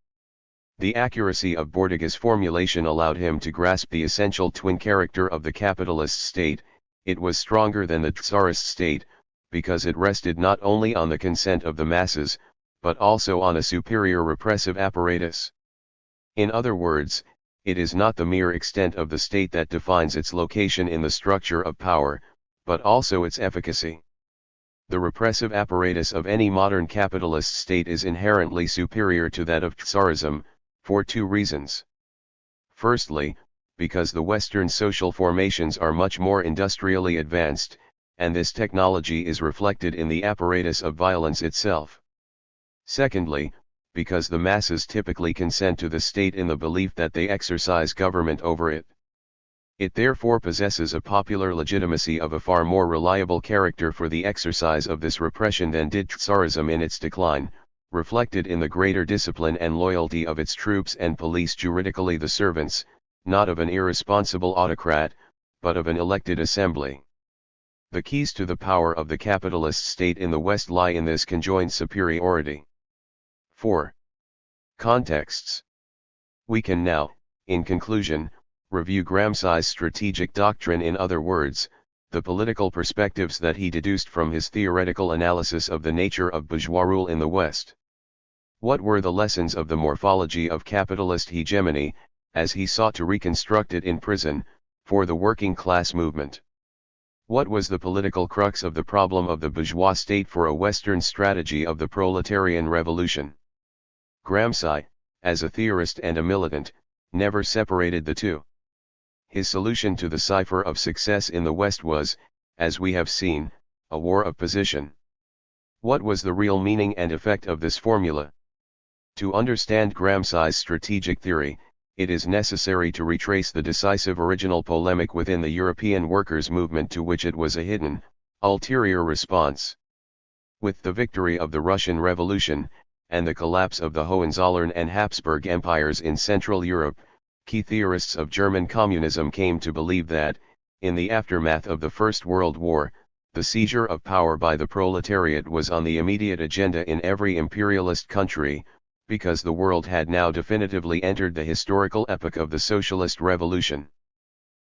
The accuracy of Bordiga's formulation allowed him to grasp the essential twin character of the capitalist state. It was stronger than the Tsarist state, because it rested not only on the consent of the masses, but also on a superior repressive apparatus. In other words, it is not the mere extent of the state that defines its location in the structure of power, but also its efficacy. The repressive apparatus of any modern capitalist state is inherently superior to that of Tsarism, for two reasons. Firstly, because the Western social formations are much more industrially advanced, and this technology is reflected in the apparatus of violence itself. Secondly, because the masses typically consent to the state in the belief that they exercise government over it. It therefore possesses a popular legitimacy of a far more reliable character for the exercise of this repression than did Tsarism in its decline, reflected in the greater discipline and loyalty of its troops and police, juridically the servants, not of an irresponsible autocrat, but of an elected assembly. The keys to the power of the capitalist state in the West lie in this conjoined superiority. 4. Contexts. We can now, in conclusion, review Gramsci's strategic doctrine, in other words, the political perspectives that he deduced from his theoretical analysis of the nature of bourgeois rule in the West. What were the lessons of the morphology of capitalist hegemony, as he sought to reconstruct it in prison, for the working class movement? What was the political crux of the problem of the bourgeois state for a Western strategy of the proletarian revolution? Gramsci, as a theorist and a militant, never separated the two. His solution to the cipher of success in the West was, as we have seen, a war of position. What was the real meaning and effect of this formula? To understand Gramsci's strategic theory, it is necessary to retrace the decisive original polemic within the European workers' movement to which it was a hidden, ulterior response. With the victory of the Russian Revolution, and the collapse of the Hohenzollern and Habsburg empires in Central Europe, key theorists of German communism came to believe that, in the aftermath of the First World War, the seizure of power by the proletariat was on the immediate agenda in every imperialist country, because the world had now definitively entered the historical epoch of the socialist revolution.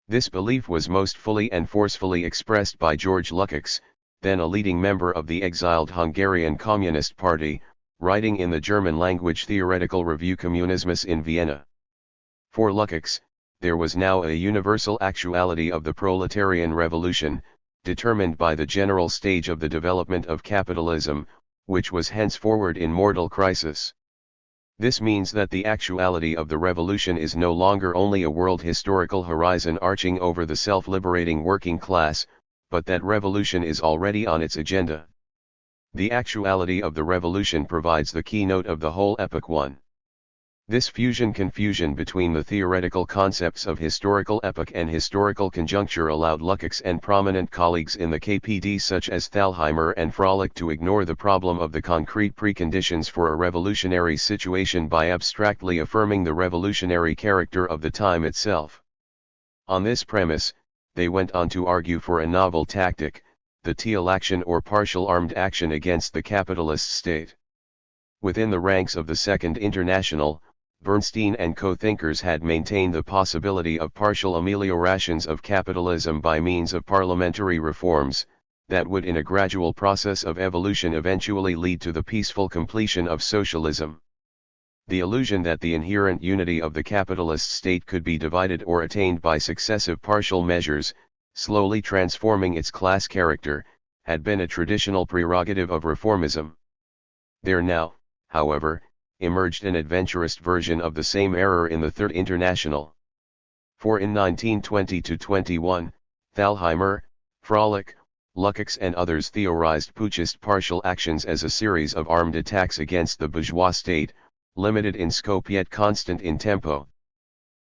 This belief was most fully and forcefully expressed by George Lukács, then a leading member of the exiled Hungarian Communist Party, writing in the German-language theoretical review Kommunismus in Vienna. For Lukács, there was now a universal actuality of the proletarian revolution, determined by the general stage of the development of capitalism, which was henceforward in mortal crisis. This means that the actuality of the revolution is no longer only a world historical horizon arching over the self-liberating working class, but that revolution is already on its agenda. The actuality of the revolution provides the keynote of the whole epoch 1. This fusion-confusion between the theoretical concepts of historical epoch and historical conjuncture allowed Lukács and prominent colleagues in the KPD such as Thalheimer and Froelich to ignore the problem of the concrete preconditions for a revolutionary situation by abstractly affirming the revolutionary character of the time itself. On this premise, they went on to argue for a novel tactic, the Teal action or partial armed action against the capitalist state. Within the ranks of the Second International, Bernstein and co-thinkers had maintained the possibility of partial ameliorations of capitalism by means of parliamentary reforms, that would in a gradual process of evolution eventually lead to the peaceful completion of socialism. The illusion that the inherent unity of the capitalist state could be divided or attained by successive partial measures, slowly transforming its class character, had been a traditional prerogative of reformism. There now, however, emerged an adventurous version of the same error in the Third International. For in 1920-21, Thalheimer, Froelich, Lukács and others theorized putschist partial actions as a series of armed attacks against the bourgeois state, limited in scope yet constant in tempo.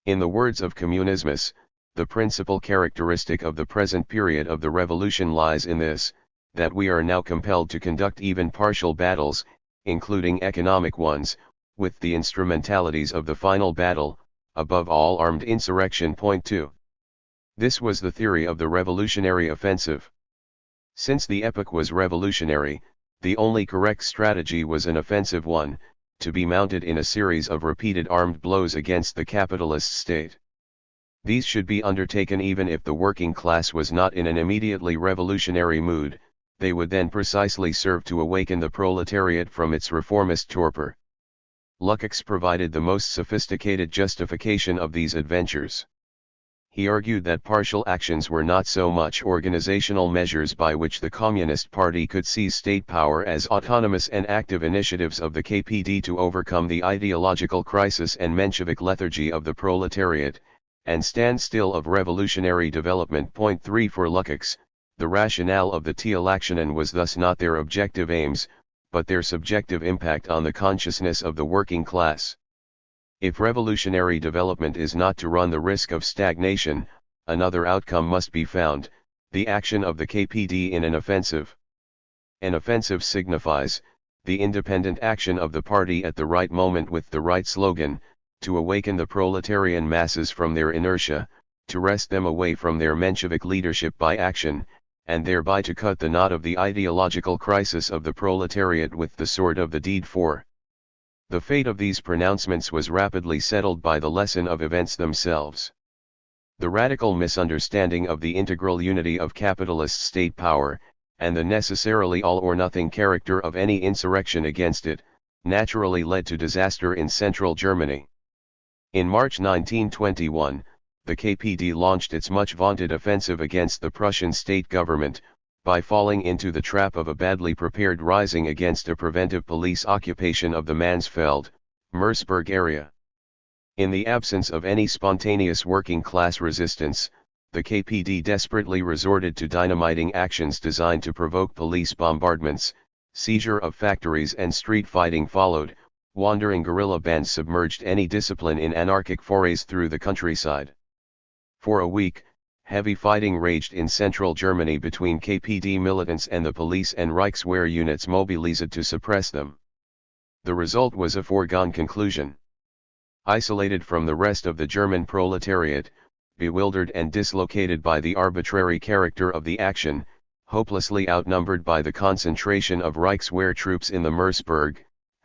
In the words of Kommunismus, the principal characteristic of the present period of the revolution lies in this, that we are now compelled to conduct even partial battles, including economic ones, with the instrumentalities of the final battle, above all armed insurrection. Point 2. This was the theory of the revolutionary offensive. Since the epoch was revolutionary, the only correct strategy was an offensive one, to be mounted in a series of repeated armed blows against the capitalist state. These should be undertaken even if the working class was not in an immediately revolutionary mood, they would then precisely serve to awaken the proletariat from its reformist torpor. Lukács provided the most sophisticated justification of these adventures. He argued that partial actions were not so much organizational measures by which the Communist Party could seize state power as autonomous and active initiatives of the KPD to overcome the ideological crisis and Menshevik lethargy of the proletariat, and standstill of revolutionary development. Point 3. For Lukács, the rationale of the Teal action was thus not their objective aims, but their subjective impact on the consciousness of the working class. If revolutionary development is not to run the risk of stagnation, another outcome must be found, the action of the KPD in an offensive. An offensive signifies the independent action of the party at the right moment with the right slogan, to awaken the proletarian masses from their inertia, to wrest them away from their Menshevik leadership by action, and thereby to cut the knot of the ideological crisis of the proletariat with the sword of the deed. 4. The fate of these pronouncements was rapidly settled by the lesson of events themselves. The radical misunderstanding of the integral unity of capitalist state power, and the necessarily all-or-nothing character of any insurrection against it, naturally led to disaster in central Germany. In March 1921, the KPD launched its much-vaunted offensive against the Prussian state government, by falling into the trap of a badly prepared rising against a preventive police occupation of the Mansfeld, Merseburg area. In the absence of any spontaneous working class resistance, the KPD desperately resorted to dynamiting actions designed to provoke police bombardments, seizure of factories and street fighting followed, Wandering guerrilla bands submerged any discipline in anarchic forays through the countryside. For a week, heavy fighting raged in central Germany between KPD militants and the police and Reichswehr units mobilized to suppress them. The result was a foregone conclusion. Isolated from the rest of the German proletariat, bewildered and dislocated by the arbitrary character of the action, hopelessly outnumbered by the concentration of Reichswehr troops in the Merseburg,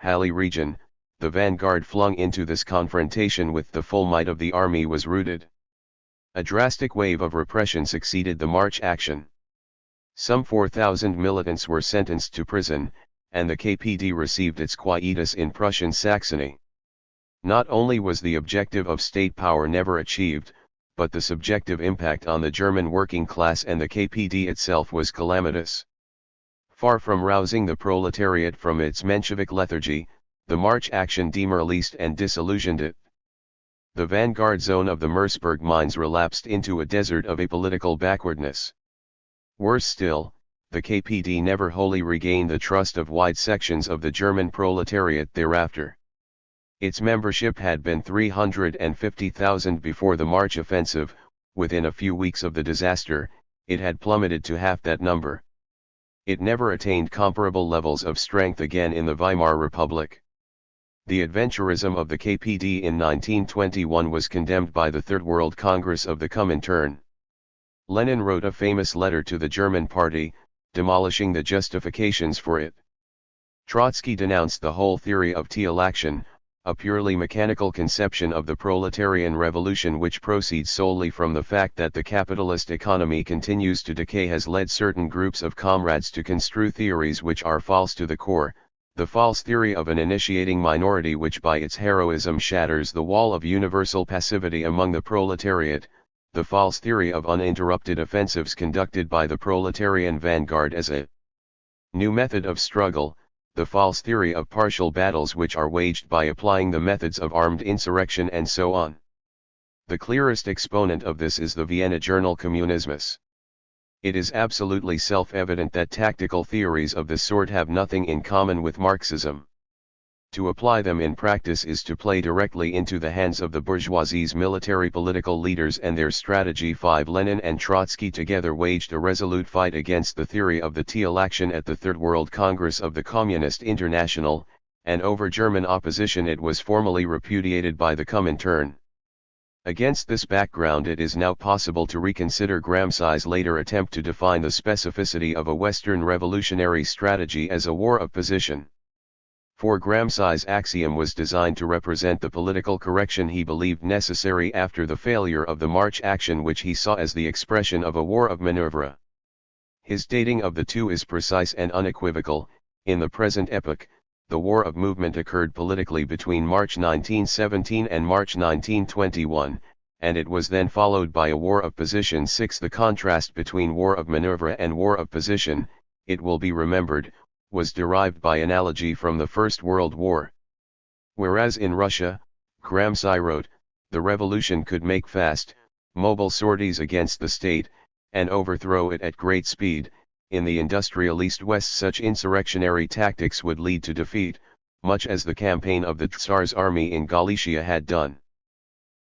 Halle region, the vanguard flung into this confrontation with the full might of the army was rooted. A drastic wave of repression succeeded the march action. Some 4,000 militants were sentenced to prison, and the KPD received its quietus in Prussian Saxony. Not only was the objective of state power never achieved, but the subjective impact on the German working class and the KPD itself was calamitous. Far from rousing the proletariat from its Menshevik lethargy, the march action demoralized and disillusioned it. The vanguard zone of the Merseburg mines relapsed into a desert of apolitical backwardness. Worse still, the KPD never wholly regained the trust of wide sections of the German proletariat thereafter. Its membership had been 350,000 before the March offensive. Within a few weeks of the disaster, it had plummeted to half that number. It never attained comparable levels of strength again in the Weimar Republic. The adventurism of the KPD in 1921 was condemned by the Third World Congress of the Comintern. Lenin wrote a famous letter to the German party, demolishing the justifications for it. Trotsky denounced the whole theory of teleaction, a purely mechanical conception of the proletarian revolution which proceeds solely from the fact that the capitalist economy continues to decay has led certain groups of comrades to construe theories which are false to the core, the false theory of an initiating minority which by its heroism shatters the wall of universal passivity among the proletariat, the false theory of uninterrupted offensives conducted by the proletarian vanguard as a new method of struggle, the false theory of partial battles which are waged by applying the methods of armed insurrection and so on. The clearest exponent of this is the Vienna journal Kommunismus. It is absolutely self-evident that tactical theories of this sort have nothing in common with Marxism. To apply them in practice is to play directly into the hands of the bourgeoisie's military political leaders and their strategy. 5 Lenin and Trotsky together waged a resolute fight against the theory of the teleaction at the Third World Congress of the Communist International, and over German opposition it was formally repudiated by the Comintern. Against this background it is now possible to reconsider Gramsci's later attempt to define the specificity of a Western revolutionary strategy as a war of position. For Gramsci's axiom was designed to represent the political correction he believed necessary after the failure of the March action which he saw as the expression of a war of manœuvre. His dating of the two is precise and unequivocal. In the present epoch, the war of movement occurred politically between March 1917 and March 1921, and it was then followed by a war of position. 6 The contrast between war of manœuvre and war of position, it will be remembered, was derived by analogy from the First World War. Whereas in Russia, Gramsci wrote, the revolution could make fast, mobile sorties against the state, and overthrow it at great speed. In the industrial East-West such insurrectionary tactics would lead to defeat, much as the campaign of the Tsar's army in Galicia had done.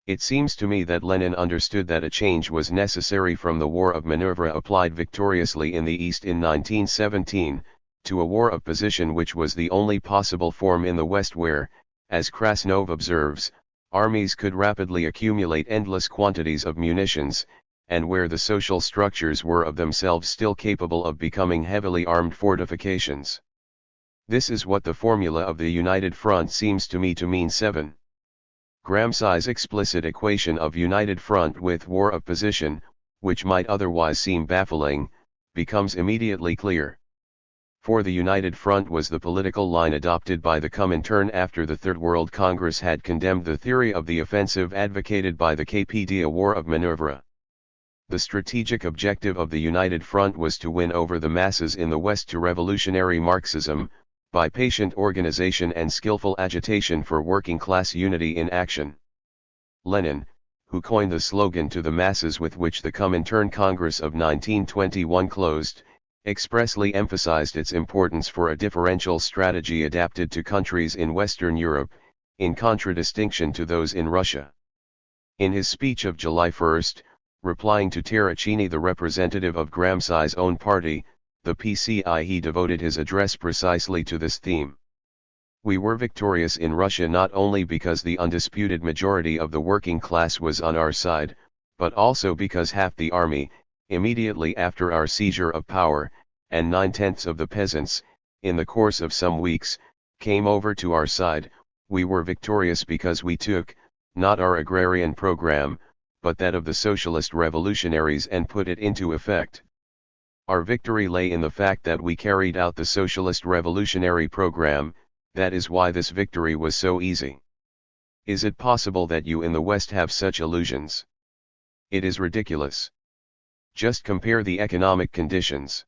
It seems to me that Lenin understood that a change was necessary from the war of manœuvre applied victoriously in the East in 1917, to a war of position which was the only possible form in the West where, as Krasnov observes, armies could rapidly accumulate endless quantities of munitions, and where the social structures were of themselves still capable of becoming heavily armed fortifications. This is what the formula of the United Front seems to me to mean. 7. Gramsci's explicit equation of United Front with war of position, which might otherwise seem baffling, becomes immediately clear. For the United Front was the political line adopted by the Comintern after the Third World Congress had condemned the theory of the offensive advocated by the KPD, a war of manœuvre. The strategic objective of the United Front was to win over the masses in the West to revolutionary Marxism, by patient organization and skillful agitation for working-class unity in action. Lenin, who coined the slogan to the masses with which the Comintern Congress of 1921 closed, expressly emphasized its importance for a differential strategy adapted to countries in Western Europe, in contradistinction to those in Russia. In his speech of July 1, replying to Terracini, the representative of Gramsci's own party, the PCI, he devoted his address precisely to this theme. We were victorious in Russia not only because the undisputed majority of the working class was on our side, but also because half the army, immediately after our seizure of power, and 9/10 of the peasants, in the course of some weeks, came over to our side. We were victorious because we took, not our agrarian program, but that of the socialist revolutionaries, and put it into effect. Our victory lay in the fact that we carried out the socialist revolutionary program. That is why this victory was so easy. Is it possible that you in the West have such illusions? It is ridiculous. Just compare the economic conditions.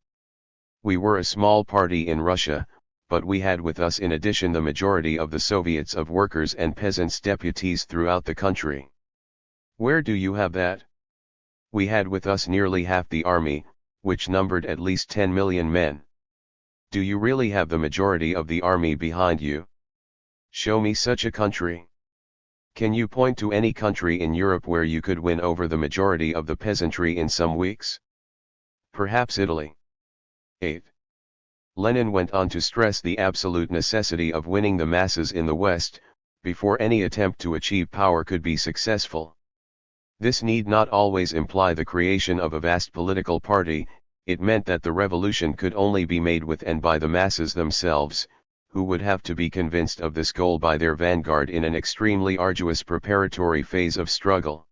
We were a small party in Russia, but we had with us in addition the majority of the Soviets of workers and peasants deputies throughout the country. Where do you have that? We had with us nearly half the army, which numbered at least 10 million men. Do you really have the majority of the army behind you? Show me such a country. Can you point to any country in Europe where you could win over the majority of the peasantry in some weeks? Perhaps Italy. 8. Lenin went on to stress the absolute necessity of winning the masses in the West, before any attempt to achieve power could be successful. This need not always imply the creation of a vast political party. It meant that the revolution could only be made with and by the masses themselves, who would have to be convinced of this goal by their vanguard in an extremely arduous preparatory phase of struggle.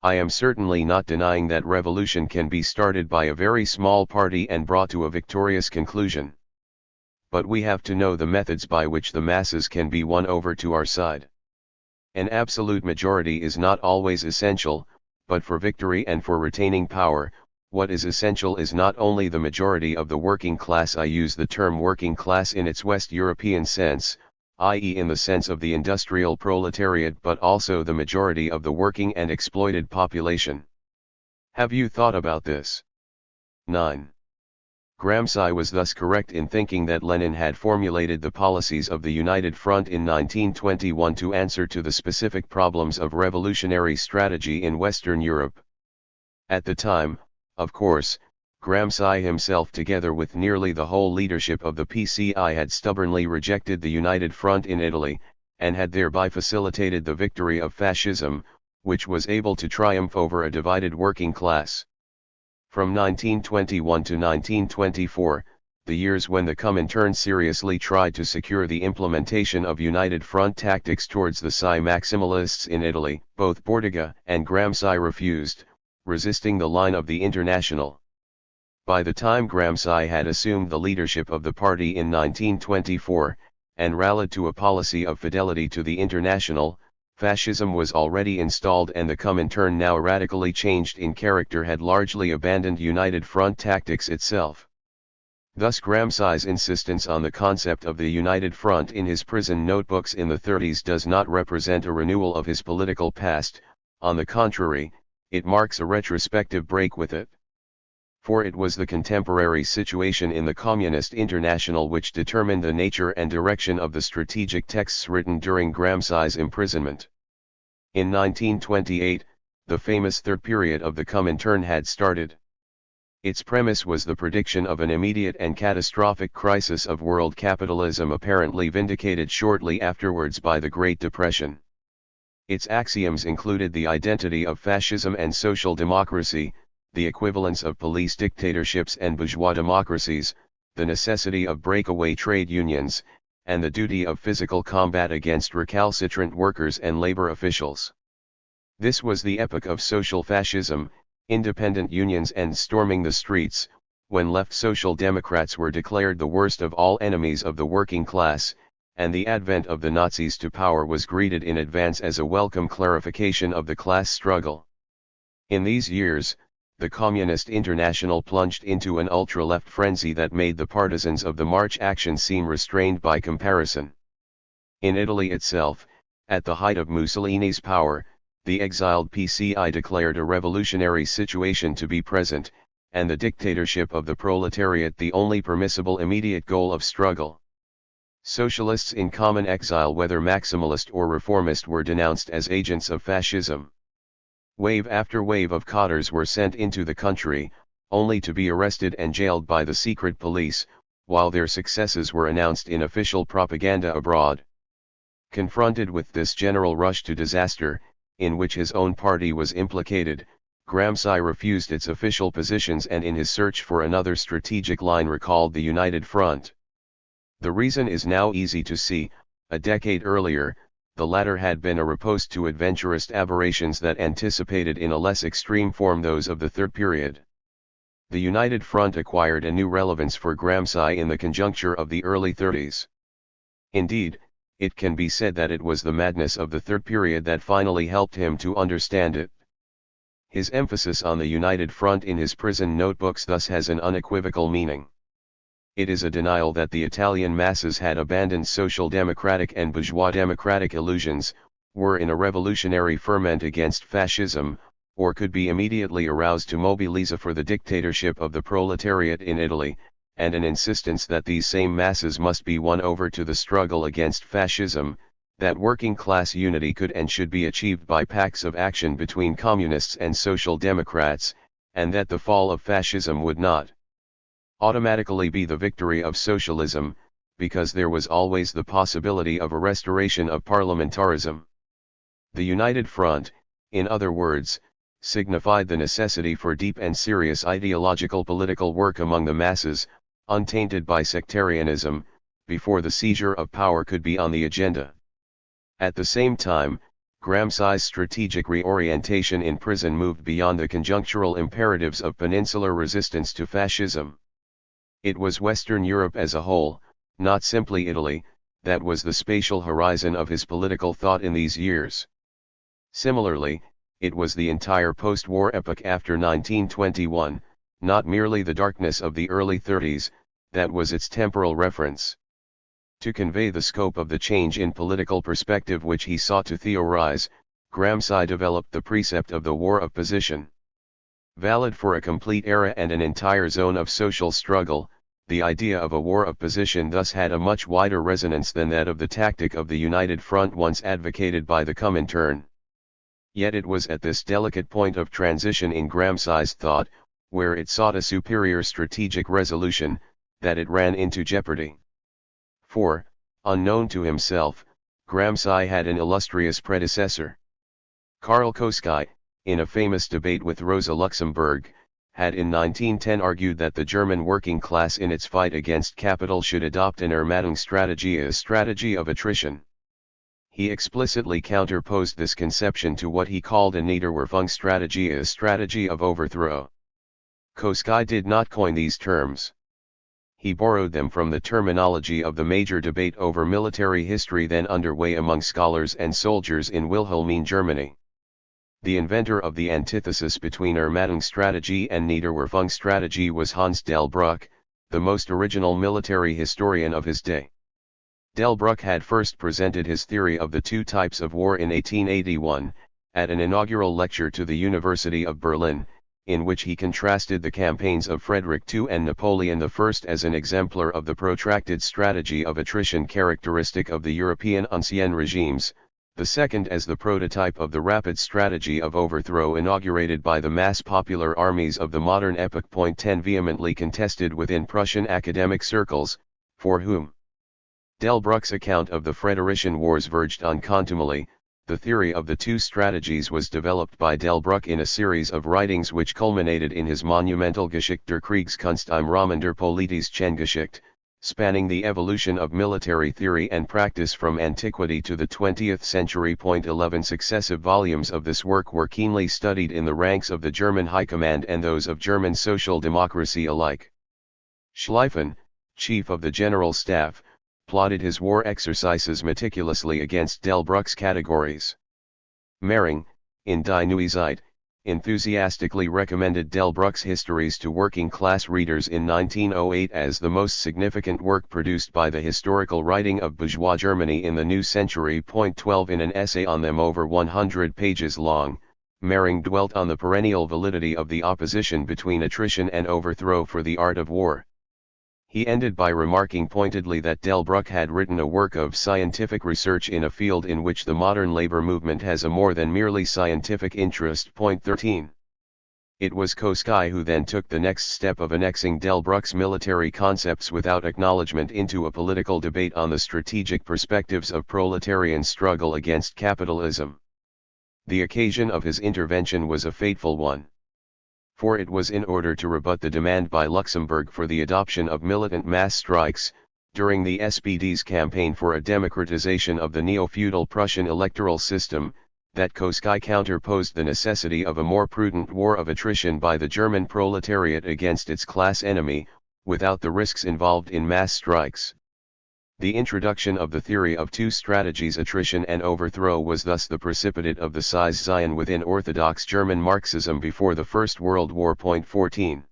I am certainly not denying that revolution can be started by a very small party and brought to a victorious conclusion. But we have to know the methods by which the masses can be won over to our side. An absolute majority is not always essential, but for victory and for retaining power, what is essential is not only the majority of the working class. I use the term working class in its West European sense, i.e. in the sense of the industrial proletariat, but also the majority of the working and exploited population. Have you thought about this? 9. Gramsci was thus correct in thinking that Lenin had formulated the policies of the United Front in 1921 to answer to the specific problems of revolutionary strategy in Western Europe. At the time, of course, Gramsci himself together with nearly the whole leadership of the PCI had stubbornly rejected the United Front in Italy, and had thereby facilitated the victory of fascism, which was able to triumph over a divided working class. From 1921 to 1924, the years when the Comintern seriously tried to secure the implementation of United Front tactics towards the Maximalists in Italy, both Bordiga and Gramsci refused, resisting the line of the International. By the time Gramsci had assumed the leadership of the party in 1924, and rallied to a policy of fidelity to the International, fascism was already installed, and the Comintern, now radically changed in character, had largely abandoned United Front tactics itself. Thus Gramsci's insistence on the concept of the United Front in his prison notebooks in the 30s does not represent a renewal of his political past. On the contrary, it marks a retrospective break with it. For it was the contemporary situation in the Communist International which determined the nature and direction of the strategic texts written during Gramsci's imprisonment. In 1928, the famous third period of the Comintern had started. Its premise was the prediction of an immediate and catastrophic crisis of world capitalism, apparently vindicated shortly afterwards by the Great Depression. Its axioms included the identity of fascism and social democracy, the equivalence of police dictatorships and bourgeois democracies, the necessity of breakaway trade unions, and the duty of physical combat against recalcitrant workers and labor officials. This was the epoch of social fascism, independent unions and storming the streets, when left social democrats were declared the worst of all enemies of the working class, and the advent of the Nazis to power was greeted in advance as a welcome clarification of the class struggle. In these years, the Communist International plunged into an ultra-left frenzy that made the partisans of the March action seem restrained by comparison. In Italy itself, at the height of Mussolini's power, the exiled PCI declared a revolutionary situation to be present, and the dictatorship of the proletariat the only permissible immediate goal of struggle. Socialists in common exile, whether maximalist or reformist, were denounced as agents of fascism. Wave after wave of cadres were sent into the country, only to be arrested and jailed by the secret police, while their successes were announced in official propaganda abroad. Confronted with this general rush to disaster, in which his own party was implicated, Gramsci refused its official positions and in his search for another strategic line recalled the United Front. The reason is now easy to see. A decade earlier, the latter had been a riposte to adventurist aberrations that anticipated in a less extreme form those of the Third Period. The United Front acquired a new relevance for Gramsci in the conjuncture of the early 30s. Indeed, it can be said that it was the madness of the Third Period that finally helped him to understand it. His emphasis on the United Front in his prison notebooks thus has an unequivocal meaning. It is a denial that the Italian masses had abandoned social democratic and bourgeois democratic illusions, were in a revolutionary ferment against fascism, or could be immediately aroused to mobilize for the dictatorship of the proletariat in Italy, and an insistence that these same masses must be won over to the struggle against fascism, that working class unity could and should be achieved by pacts of action between communists and social democrats, and that the fall of fascism would not automatically be the victory of socialism, because there was always the possibility of a restoration of parliamentarism. The United Front, in other words, signified the necessity for deep and serious ideological political work among the masses, untainted by sectarianism, before the seizure of power could be on the agenda. At the same time, Gramsci's strategic reorientation in prison moved beyond the conjunctural imperatives of peninsular resistance to fascism. It was Western Europe as a whole, not simply Italy, that was the spatial horizon of his political thought in these years. Similarly, it was the entire post-war epoch after 1921, not merely the darkness of the early 30s, that was its temporal reference. To convey the scope of the change in political perspective which he sought to theorize, Gramsci developed the precept of the war of position. Valid for a complete era and an entire zone of social struggle, the idea of a war of position thus had a much wider resonance than that of the tactic of the United Front once advocated by the Comintern. Yet it was at this delicate point of transition in Gramsci's thought, where it sought a superior strategic resolution, that it ran into jeopardy. For, unknown to himself, Gramsci had an illustrious predecessor. Karl Koschei, in a famous debate with Rosa Luxemburg, had in 1910 argued that the German working class in its fight against capital should adopt an Ermattung strategy, a strategy of attrition. He explicitly counterposed this conception to what he called a Niederwerfung strategy, a strategy of overthrow. Koschei did not coin these terms. He borrowed them from the terminology of the major debate over military history then underway among scholars and soldiers in Wilhelmine Germany. The inventor of the antithesis between Ermattung strategy and Niederwerfung strategy was Hans Delbruck, the most original military historian of his day. Delbruck had first presented his theory of the two types of war in 1881, at an inaugural lecture to the University of Berlin, in which he contrasted the campaigns of Frederick II and Napoleon I as an exemplar of the protracted strategy of attrition characteristic of the European Ancien regimes, the second as the prototype of the rapid strategy of overthrow inaugurated by the mass popular armies of the modern epoch. 10 Vehemently contested within Prussian academic circles, for whom Delbruck's account of the Frederiциan Wars verged on contumely. The theory of the two strategies was developed by Delbruck in a series of writings which culminated in his monumental Geschichte der Kriegskunst im Rahmen der Politischen Geschichte, spanning the evolution of military theory and practice from antiquity to the 20th century. 11 successive volumes of this work were keenly studied in the ranks of the German High Command and those of German social democracy alike. Schlieffen, chief of the General Staff, plotted his war exercises meticulously against Delbruck's categories. Mering, in Die Neue Zeit, enthusiastically recommended Delbruck's histories to working-class readers in 1908 as the most significant work produced by the historical writing of bourgeois Germany in the new century. 12 In an essay on them over 100 pages long, Mering dwelt on the perennial validity of the opposition between attrition and overthrow for the art of war. He ended by remarking pointedly that Delbruck had written a work of scientific research in a field in which the modern labor movement has a more than merely scientific interest. Point 13. It was Koskai who then took the next step of annexing Delbruck's military concepts without acknowledgement into a political debate on the strategic perspectives of proletarian struggle against capitalism. The occasion of his intervention was a fateful one. For it was in order to rebut the demand by Luxembourg for the adoption of militant mass strikes, during the SPD's campaign for a democratization of the neo-feudal Prussian electoral system, that Koskai counterposed the necessity of a more prudent war of attrition by the German proletariat against its class enemy, without the risks involved in mass strikes. The introduction of the theory of two strategies, attrition and overthrow, was thus the precipitate of the size Zion within Orthodox German Marxism before the First World War. 14.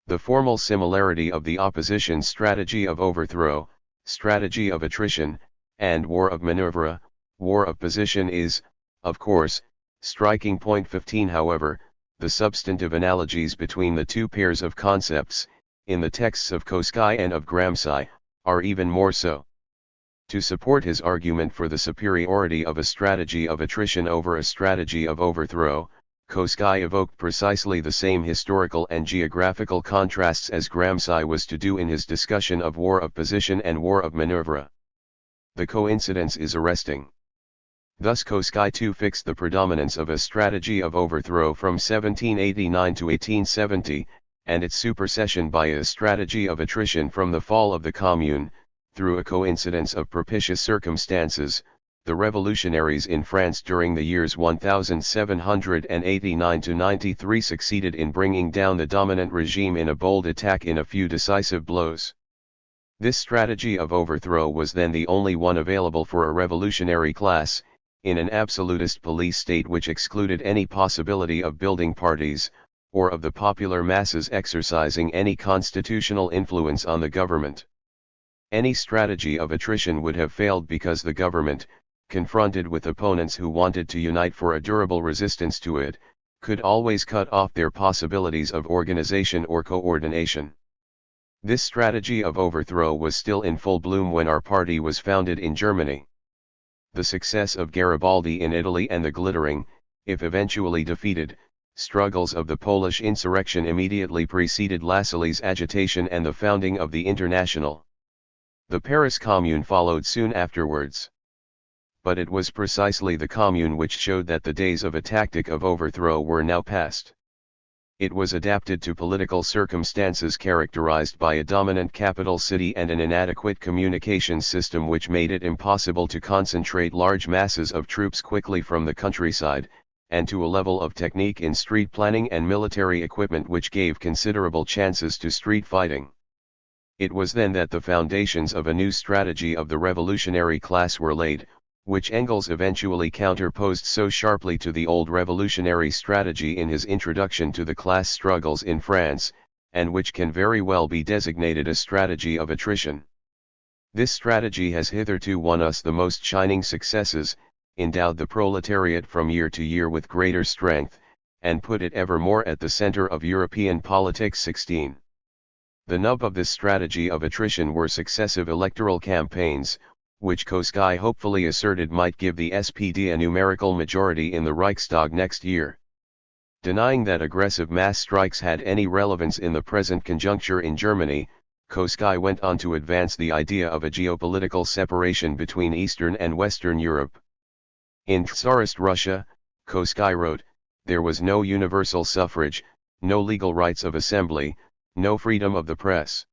The formal similarity of the opposition's strategy of overthrow, strategy of attrition, and war of maneuver, war of position is, of course, striking. 15. However, the substantive analogies between the two pairs of concepts, in the texts of Koskai and of Gramsci, are even more so. To support his argument for the superiority of a strategy of attrition over a strategy of overthrow, Koskai evoked precisely the same historical and geographical contrasts as Gramsci was to do in his discussion of war of position and war of maneuver. The coincidence is arresting. Thus Koskai too fixed the predominance of a strategy of overthrow from 1789 to 1870, and its supersession by a strategy of attrition from the fall of the Commune. Through a coincidence of propitious circumstances, the revolutionaries in France during the years 1789 to 93 succeeded in bringing down the dominant regime in a bold attack in a few decisive blows. This strategy of overthrow was then the only one available for a revolutionary class, in an absolutist police state which excluded any possibility of building parties, or of the popular masses exercising any constitutional influence on the government. Any strategy of attrition would have failed because the government, confronted with opponents who wanted to unite for a durable resistance to it, could always cut off their possibilities of organization or coordination. This strategy of overthrow was still in full bloom when our party was founded in Germany. The success of Garibaldi in Italy and the glittering, if eventually defeated, struggles of the Polish insurrection immediately preceded Lassalle's agitation and the founding of the International. The Paris Commune followed soon afterwards. But it was precisely the Commune which showed that the days of a tactic of overthrow were now past. It was adapted to political circumstances characterized by a dominant capital city and an inadequate communications system which made it impossible to concentrate large masses of troops quickly from the countryside, and to a level of technique in street planning and military equipment which gave considerable chances to street fighting. It was then that the foundations of a new strategy of the revolutionary class were laid, which Engels eventually counterposed so sharply to the old revolutionary strategy in his introduction to the class struggles in France, and which can very well be designated a strategy of attrition. This strategy has hitherto won us the most shining successes, endowed the proletariat from year to year with greater strength, and put it ever more at the center of European politics. 16. The nub of this strategy of attrition were successive electoral campaigns, which Koskai hopefully asserted might give the SPD a numerical majority in the Reichstag next year. Denying that aggressive mass strikes had any relevance in the present conjuncture in Germany, Koskai went on to advance the idea of a geopolitical separation between Eastern and Western Europe. In Tsarist Russia, Koskai wrote, there was no universal suffrage, no legal rights of assembly, no freedom of the press.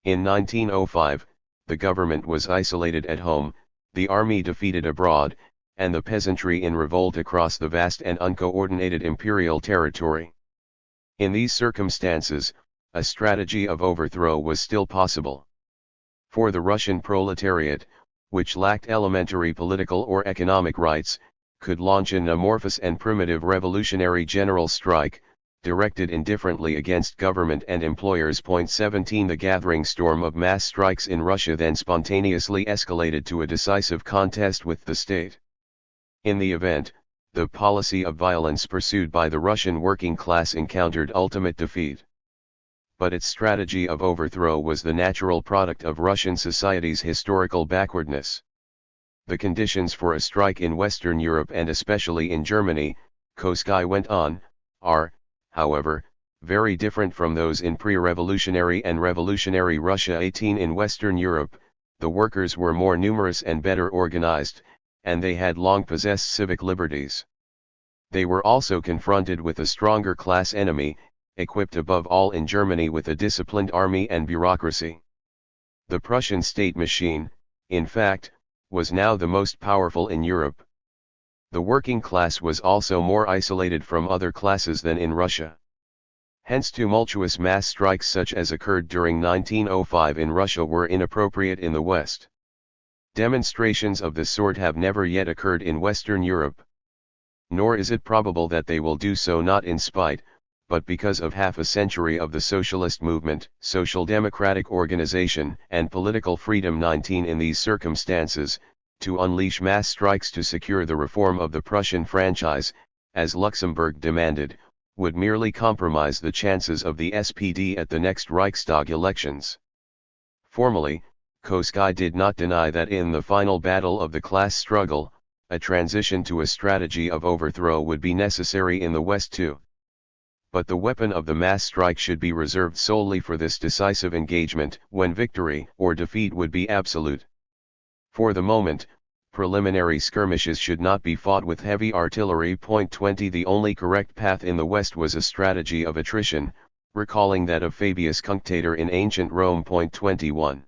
In 1905, the government was isolated at home, the army defeated abroad, and the peasantry in revolt across the vast and uncoordinated imperial territory. In these circumstances, a strategy of overthrow was still possible. For the Russian proletariat, which lacked elementary political or economic rights, could launch an amorphous and primitive revolutionary general strike, directed indifferently against government and employers. 17 The gathering storm of mass strikes in Russia then spontaneously escalated to a decisive contest with the state. In the event, the policy of violence pursued by the Russian working class encountered ultimate defeat. But its strategy of overthrow was the natural product of Russian society's historical backwardness. The conditions for a strike in Western Europe and especially in Germany, Koschei went on, are, however, very different from those in pre-revolutionary and revolutionary Russia. 18 In Western Europe, the workers were more numerous and better organized, and they had long possessed civic liberties. They were also confronted with a stronger class enemy, equipped above all in Germany with a disciplined army and bureaucracy. The Prussian state machine, in fact, was now the most powerful in Europe. The working class was also more isolated from other classes than in Russia. Hence tumultuous mass strikes such as occurred during 1905 in Russia were inappropriate in the West. Demonstrations of this sort have never yet occurred in Western Europe. Nor is it probable that they will do so, not in spite, but because of half a century of the socialist movement, social democratic organization, and political freedom. 19 In these circumstances, to unleash mass strikes to secure the reform of the Prussian franchise, as Luxemburg demanded, would merely compromise the chances of the SPD at the next Reichstag elections. Formally, Koschei did not deny that in the final battle of the class struggle, a transition to a strategy of overthrow would be necessary in the West too. But the weapon of the mass strike should be reserved solely for this decisive engagement, when victory or defeat would be absolute. For the moment, preliminary skirmishes should not be fought with heavy artillery. 20 The only correct path in the West was a strategy of attrition, recalling that of Fabius Cunctator in ancient Rome. 21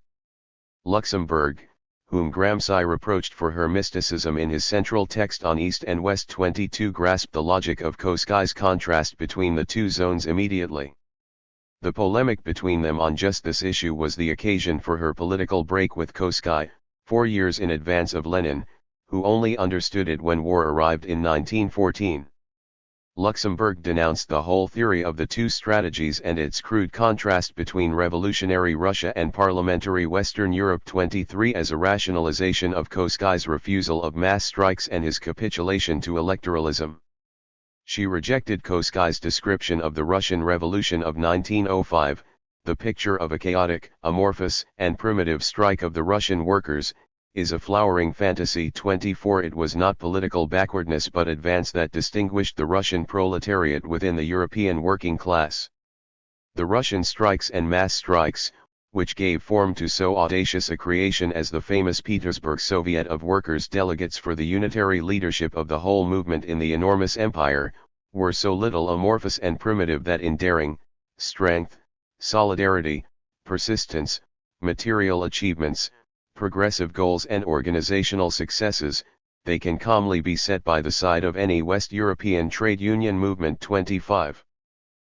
Luxemburg, whom Gramsci reproached for her mysticism in his central text on East and West. 22 Grasped the logic of Koschei's contrast between the two zones immediately. The polemic between them on just this issue was the occasion for her political break with Koschei, 4 years in advance of Lenin, who only understood it when war arrived in 1914. Luxemburg denounced the whole theory of the two strategies and its crude contrast between revolutionary Russia and parliamentary Western Europe. 23 As a rationalization of Koschei's refusal of mass strikes and his capitulation to electoralism. She rejected Koschei's description of the Russian Revolution of 1905, the picture of a chaotic, amorphous, and primitive strike of the Russian workers, is a flowering fantasy. 24 It was not political backwardness but advance that distinguished the Russian proletariat within the European working class. The Russian strikes and mass strikes, which gave form to so audacious a creation as the famous Petersburg Soviet of Workers' Delegates for the unitary leadership of the whole movement in the enormous empire, were so little amorphous and primitive that in daring, strength, solidarity, persistence, material achievements, progressive goals and organizational successes, they can calmly be set by the side of any West European trade union movement. 25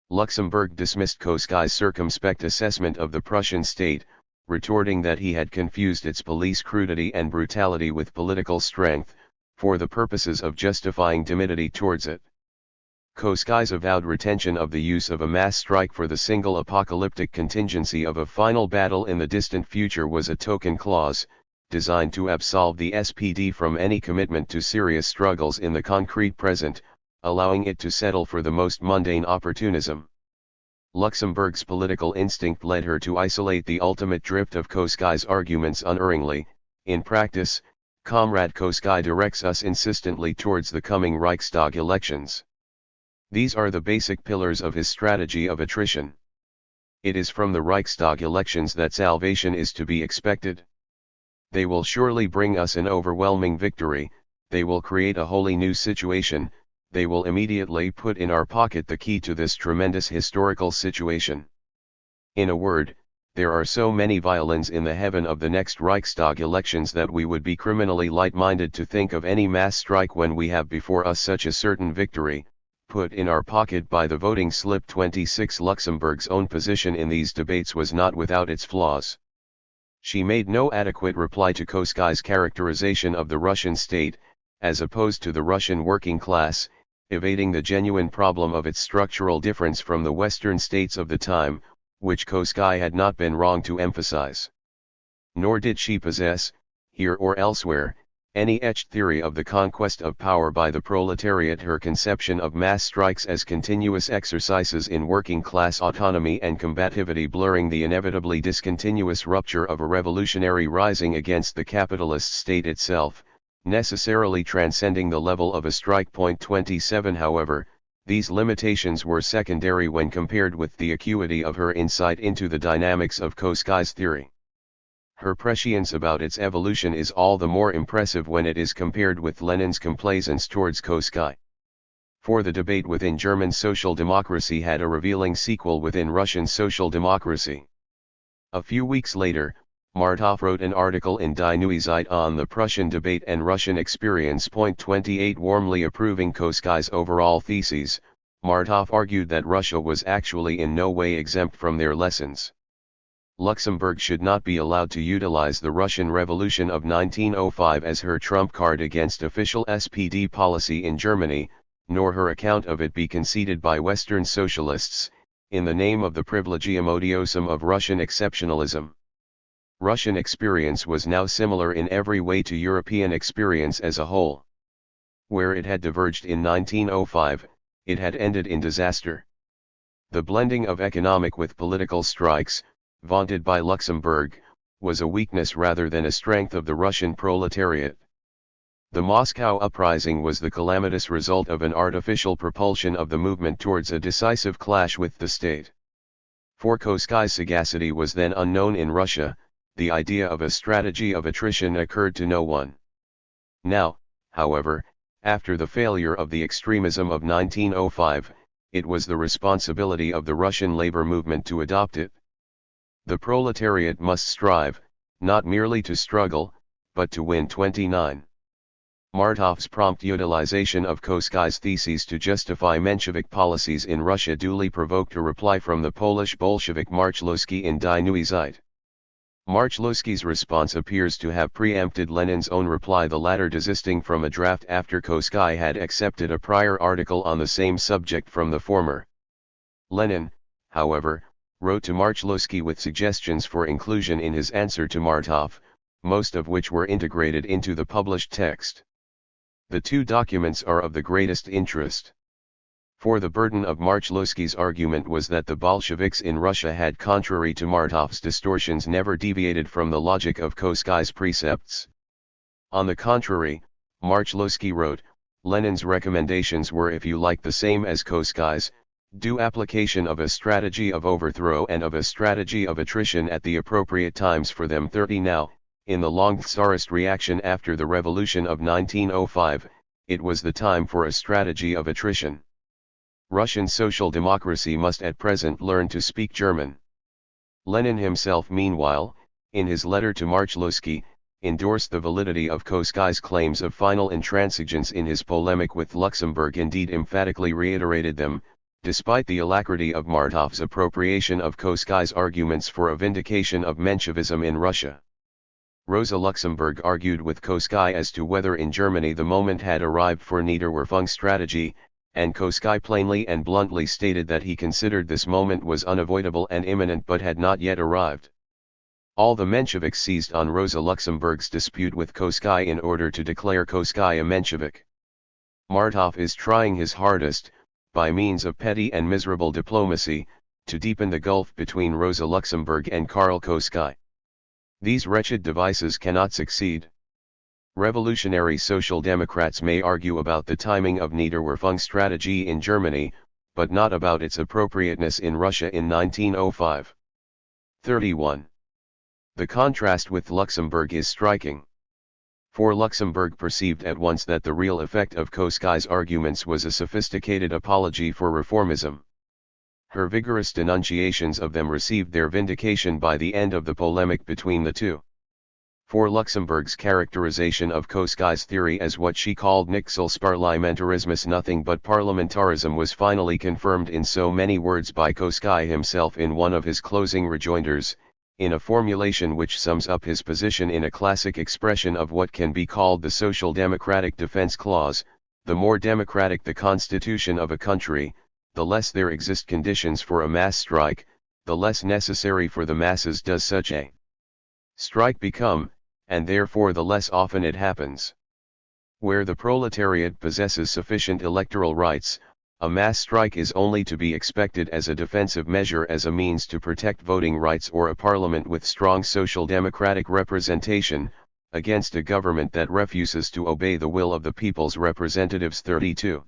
Luxemburg dismissed Koschei's circumspect assessment of the Prussian state, retorting that he had confused its police crudity and brutality with political strength, for the purposes of justifying timidity towards it. Koschei's avowed retention of the use of a mass strike for the single apocalyptic contingency of a final battle in the distant future was a token clause, designed to absolve the SPD from any commitment to serious struggles in the concrete present, allowing it to settle for the most mundane opportunism. Luxemburg's political instinct led her to isolate the ultimate drift of Koschei's arguments unerringly. In practice, Comrade Koschei directs us insistently towards the coming Reichstag elections. These are the basic pillars of his strategy of attrition. It is from the Reichstag elections that salvation is to be expected. They will surely bring us an overwhelming victory, they will create a wholly new situation, they will immediately put in our pocket the key to this tremendous historical situation. In a word, there are so many violins in the heaven of the next Reichstag elections that we would be criminally light-minded to think of any mass strike when we have before us such a certain victory, put in our pocket by the voting slip. 26 Luxemburg's own position in these debates was not without its flaws. She made no adequate reply to Koschei's characterization of the Russian state, as opposed to the Russian working class, evading the genuine problem of its structural difference from the Western states of the time, which Koschei had not been wrong to emphasize. Nor did she possess, here or elsewhere, Any etched theory of the conquest of power by the proletariat, her conception of mass strikes as continuous exercises in working-class autonomy and combativity blurring the inevitably discontinuous rupture of a revolutionary rising against the capitalist state itself, necessarily transcending the level of a strike. 27 However, these limitations were secondary when compared with the acuity of her insight into the dynamics of Koskai's theory. Her prescience about its evolution is all the more impressive when it is compared with Lenin's complaisance towards Koskai. For the debate within German social democracy had a revealing sequel within Russian social democracy. A few weeks later, Martov wrote an article in Die Neue Zeit on the Prussian debate and Russian experience. 28 Warmly approving Koskai's overall theses, Martov argued that Russia was actually in no way exempt from their lessons. Luxembourg should not be allowed to utilize the Russian Revolution of 1905 as her trump card against official SPD policy in Germany, nor her account of it be conceded by Western socialists, in the name of the privilegium odiosum of Russian exceptionalism. Russian experience was now similar in every way to European experience as a whole. Where it had diverged in 1905, it had ended in disaster. The blending of economic with political strikes, vaunted by Luxembourg, was a weakness rather than a strength of the Russian proletariat. The Moscow uprising was the calamitous result of an artificial propulsion of the movement towards a decisive clash with the state. For Koskai's sagacity was then unknown in Russia, the idea of a strategy of attrition occurred to no one. Now, however, after the failure of the extremism of 1905, it was the responsibility of the Russian labor movement to adopt it. The proletariat must strive, not merely to struggle, but to win. 29. Martov's prompt utilization of Koskai's theses to justify Menshevik policies in Russia duly provoked a reply from the Polish Bolshevik Marchlowski in Die Neue Zeit. Marchlowski's response appears to have preempted Lenin's own reply, the latter desisting from a draft after Koskai had accepted a prior article on the same subject from the former. Lenin, however, wrote to Marchlowski with suggestions for inclusion in his answer to Martov, most of which were integrated into the published text. The two documents are of the greatest interest. For the burden of Marchlowski's argument was that the Bolsheviks in Russia had, contrary to Martov's distortions, never deviated from the logic of Koskai's precepts. On the contrary, Marchlowski wrote, Lenin's recommendations were, if you like, the same as Koskai's, due application of a strategy of overthrow and of a strategy of attrition at the appropriate times for them. 30 Now, in the long Tsarist reaction after the revolution of 1905, it was the time for a strategy of attrition. Russian social democracy must at present learn to speak German. Lenin himself, meanwhile, in his letter to Marchlowski, endorsed the validity of Koskai's claims of final intransigence in his polemic with Luxembourg, indeed emphatically reiterated them, despite the alacrity of Martov's appropriation of Koskai's arguments for a vindication of Menshevism in Russia. Rosa Luxemburg argued with Koskai as to whether in Germany the moment had arrived for Niederwerfung strategy, and Koskai plainly and bluntly stated that he considered this moment was unavoidable and imminent but had not yet arrived. All the Mensheviks seized on Rosa Luxemburg's dispute with Koskai in order to declare Koskai a Menshevik. Martov is trying his hardest, by means of petty and miserable diplomacy, to deepen the gulf between Rosa Luxemburg and Karl Koskai. These wretched devices cannot succeed. Revolutionary Social Democrats may argue about the timing of Niederwerfung strategy in Germany, but not about its appropriateness in Russia in 1905. 31. The contrast with Luxembourg is striking. For Luxembourg perceived at once that the real effect of Koskai's arguments was a sophisticated apology for reformism. Her vigorous denunciations of them received their vindication by the end of the polemic between the two. For Luxembourg's characterization of Koskai's theory as what she called Nichtsolsparlamentarismus, nothing but parliamentarism, was finally confirmed in so many words by Koskai himself in one of his closing rejoinders, in a formulation which sums up his position in a classic expression of what can be called the social democratic defense clause: the more democratic the constitution of a country, the less there exist conditions for a mass strike, the less necessary for the masses does such a strike become, and therefore the less often it happens. Where the proletariat possesses sufficient electoral rights, a mass strike is only to be expected as a defensive measure, as a means to protect voting rights or a parliament with strong social democratic representation, against a government that refuses to obey the will of the people's representatives. 32.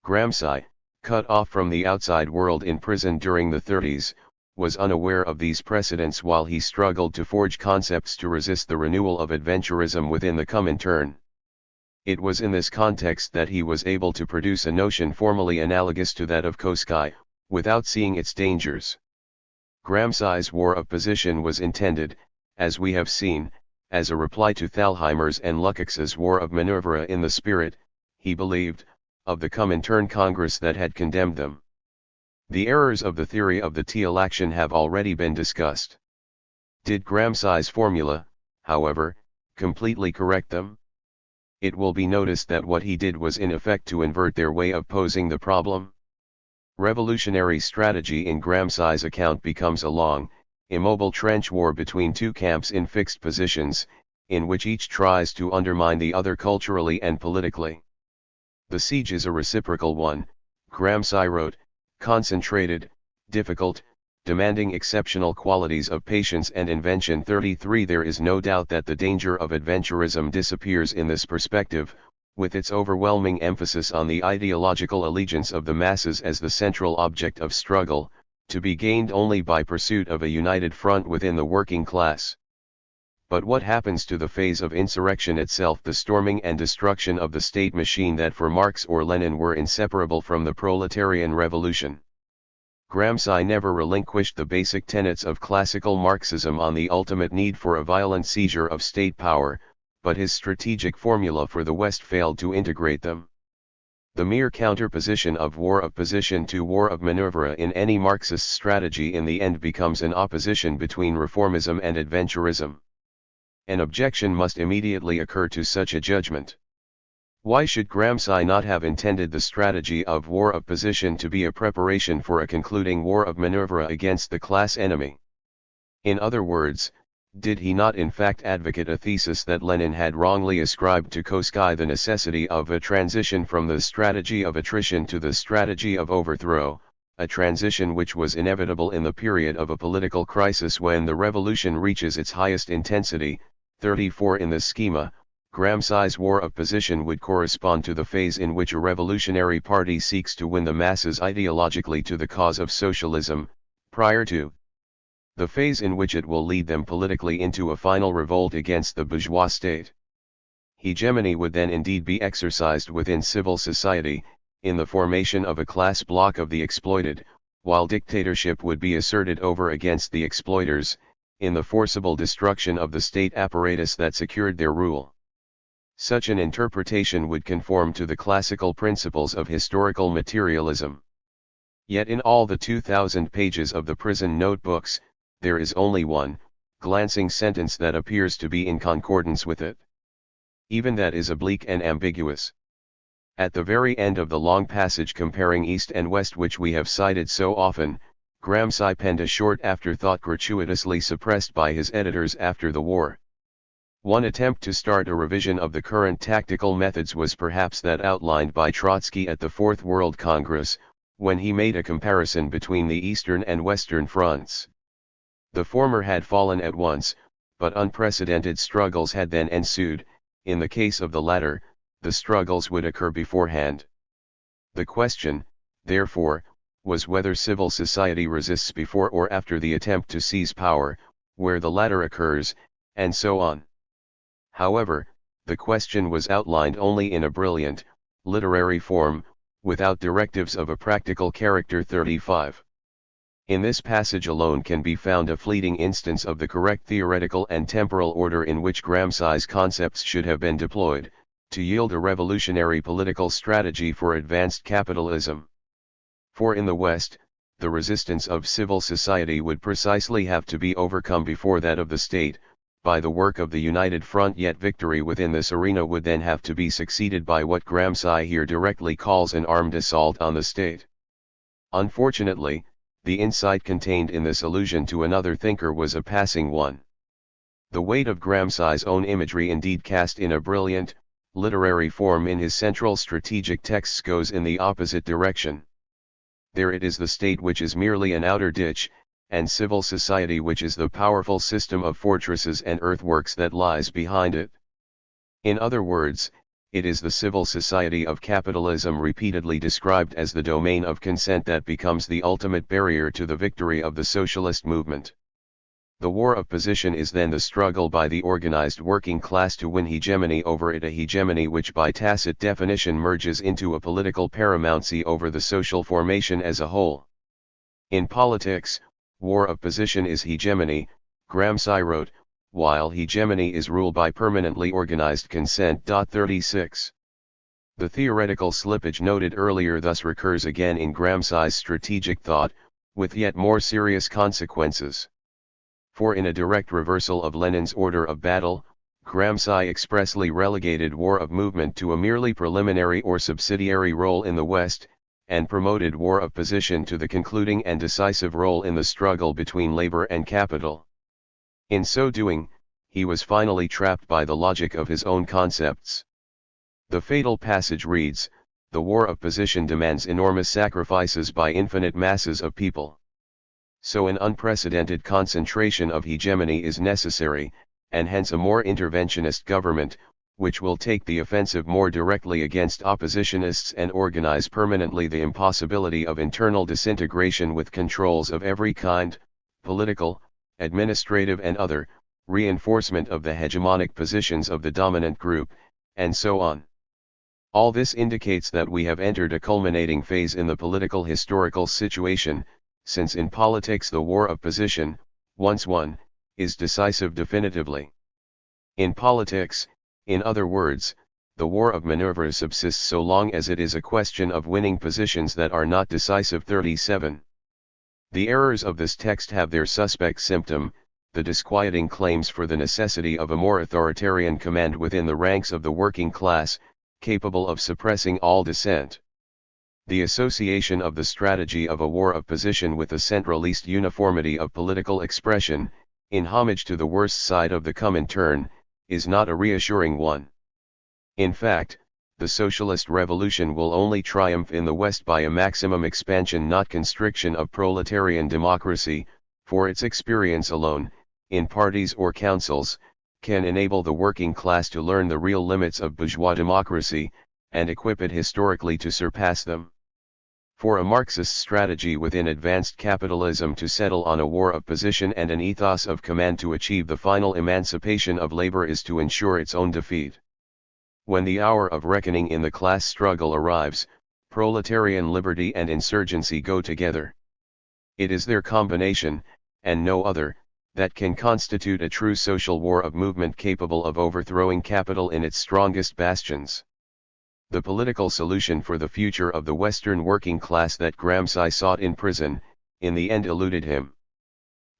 Gramsci, cut off from the outside world in prison during the 30s, was unaware of these precedents while he struggled to forge concepts to resist the renewal of adventurism within the Comintern. It was in this context that he was able to produce a notion formally analogous to that of Koski, without seeing its dangers. Gramsci's war of position was intended, as we have seen, as a reply to Thalheimer's and Lukács's war of Minerva in the spirit, he believed, of the Comintern Congress that had condemned them. The errors of the theory of the T-election have already been discussed. Did Gramsci's formula, however, completely correct them? It will be noticed that what he did was in effect to invert their way of posing the problem. Revolutionary strategy in Gramsci's account becomes a long, immobile trench war between two camps in fixed positions, in which each tries to undermine the other culturally and politically. The siege is a reciprocal one, Gramsci wrote, concentrated, difficult, demanding exceptional qualities of patience and invention. 33. There is no doubt that the danger of adventurism disappears in this perspective, with its overwhelming emphasis on the ideological allegiance of the masses as the central object of struggle, to be gained only by pursuit of a united front within the working class. But what happens to the phase of insurrection itself, the storming and destruction of the state machine that for Marx or Lenin were inseparable from the proletarian revolution? Gramsci never relinquished the basic tenets of classical Marxism on the ultimate need for a violent seizure of state power, but his strategic formula for the West failed to integrate them. The mere counterposition of war of position to war of Minerva in any Marxist strategy in the end becomes an opposition between reformism and adventurism. An objection must immediately occur to such a judgment. Why should Gramsci not have intended the strategy of war of position to be a preparation for a concluding war of Minerva against the class enemy? In other words, did he not in fact advocate a thesis that Lenin had wrongly ascribed to Koski, the necessity of a transition from the strategy of attrition to the strategy of overthrow, a transition which was inevitable in the period of a political crisis when the revolution reaches its highest intensity? 34. In this schema, Gramsci's war of position would correspond to the phase in which a revolutionary party seeks to win the masses ideologically to the cause of socialism, prior to the phase in which it will lead them politically into a final revolt against the bourgeois state. Hegemony would then indeed be exercised within civil society, in the formation of a class bloc of the exploited, while dictatorship would be asserted over against the exploiters, in the forcible destruction of the state apparatus that secured their rule. Such an interpretation would conform to the classical principles of historical materialism. Yet in all the 2,000 pages of the prison notebooks, there is only one, glancing sentence that appears to be in concordance with it. Even that is oblique and ambiguous. At the very end of the long passage comparing East and West which we have cited so often, Gramsci penned a short afterthought gratuitously suppressed by his editors after the war. One attempt to start a revision of the current tactical methods was perhaps that outlined by Trotsky at the Fourth World Congress, when he made a comparison between the Eastern and Western fronts. The former had fallen at once, but unprecedented struggles had then ensued. In the case of the latter, the struggles would occur beforehand. The question, therefore, was whether civil society resists before or after the attempt to seize power, where the latter occurs, and so on. However, the question was outlined only in a brilliant, literary form, without directives of a practical character. 35. In this passage alone can be found a fleeting instance of the correct theoretical and temporal order in which Gramsci's concepts should have been deployed, to yield a revolutionary political strategy for advanced capitalism. For in the West, the resistance of civil society would precisely have to be overcome before that of the state, by the work of the united front, yet victory within this arena would then have to be succeeded by what Gramsci here directly calls an armed assault on the state. Unfortunately, the insight contained in this allusion to another thinker was a passing one. The weight of Gramsci's own imagery indeed cast in a brilliant, literary form in his central strategic texts goes in the opposite direction. There it is the state which is merely an outer ditch, and civil society which is the powerful system of fortresses and earthworks that lies behind it. In other words, it is the civil society of capitalism repeatedly described as the domain of consent that becomes the ultimate barrier to the victory of the socialist movement. The war of position is then the struggle by the organized working class to win hegemony over it, a hegemony which by tacit definition merges into a political paramountcy over the social formation as a whole. In politics, war of position is hegemony, Gramsci wrote, while hegemony is rule by permanently organized consent. 36. The theoretical slippage noted earlier thus recurs again in Gramsci's strategic thought, with yet more serious consequences. For in a direct reversal of Lenin's order of battle, Gramsci expressly relegated war of movement to a merely preliminary or subsidiary role in the West, and promoted war of position to the concluding and decisive role in the struggle between labor and capital. In so doing, he was finally trapped by the logic of his own concepts. The fatal passage reads, "The war of position demands enormous sacrifices by infinite masses of people. So an unprecedented concentration of hegemony is necessary, and hence a more interventionist government, which will take the offensive more directly against oppositionists and organize permanently the impossibility of internal disintegration with controls of every kind, political, administrative and other, reinforcement of the hegemonic positions of the dominant group, and so on." All this indicates that we have entered a culminating phase in the political historical situation, since in politics the war of position, once won, is decisive definitively. In politics, in other words, the war of maneuver subsists so long as it is a question of winning positions that are not decisive. 37. The errors of this text have their suspect symptom, the disquieting claims for the necessity of a more authoritarian command within the ranks of the working class, capable of suppressing all dissent. The association of the strategy of a war of position with the centralist uniformity of political expression, in homage to the worst side of the Comintern, is not a reassuring one. In fact, the socialist revolution will only triumph in the West by a maximum expansion, not constriction, of proletarian democracy, for its experience alone, in parties or councils, can enable the working class to learn the real limits of bourgeois democracy, and equip it historically to surpass them. For a Marxist strategy within advanced capitalism to settle on a war of position and an ethos of command to achieve the final emancipation of labor is to ensure its own defeat. When the hour of reckoning in the class struggle arrives, proletarian liberty and insurgency go together. It is their combination, and no other, that can constitute a true social war of movement capable of overthrowing capital in its strongest bastions. The political solution for the future of the Western working class that Gramsci sought in prison, in the end eluded him.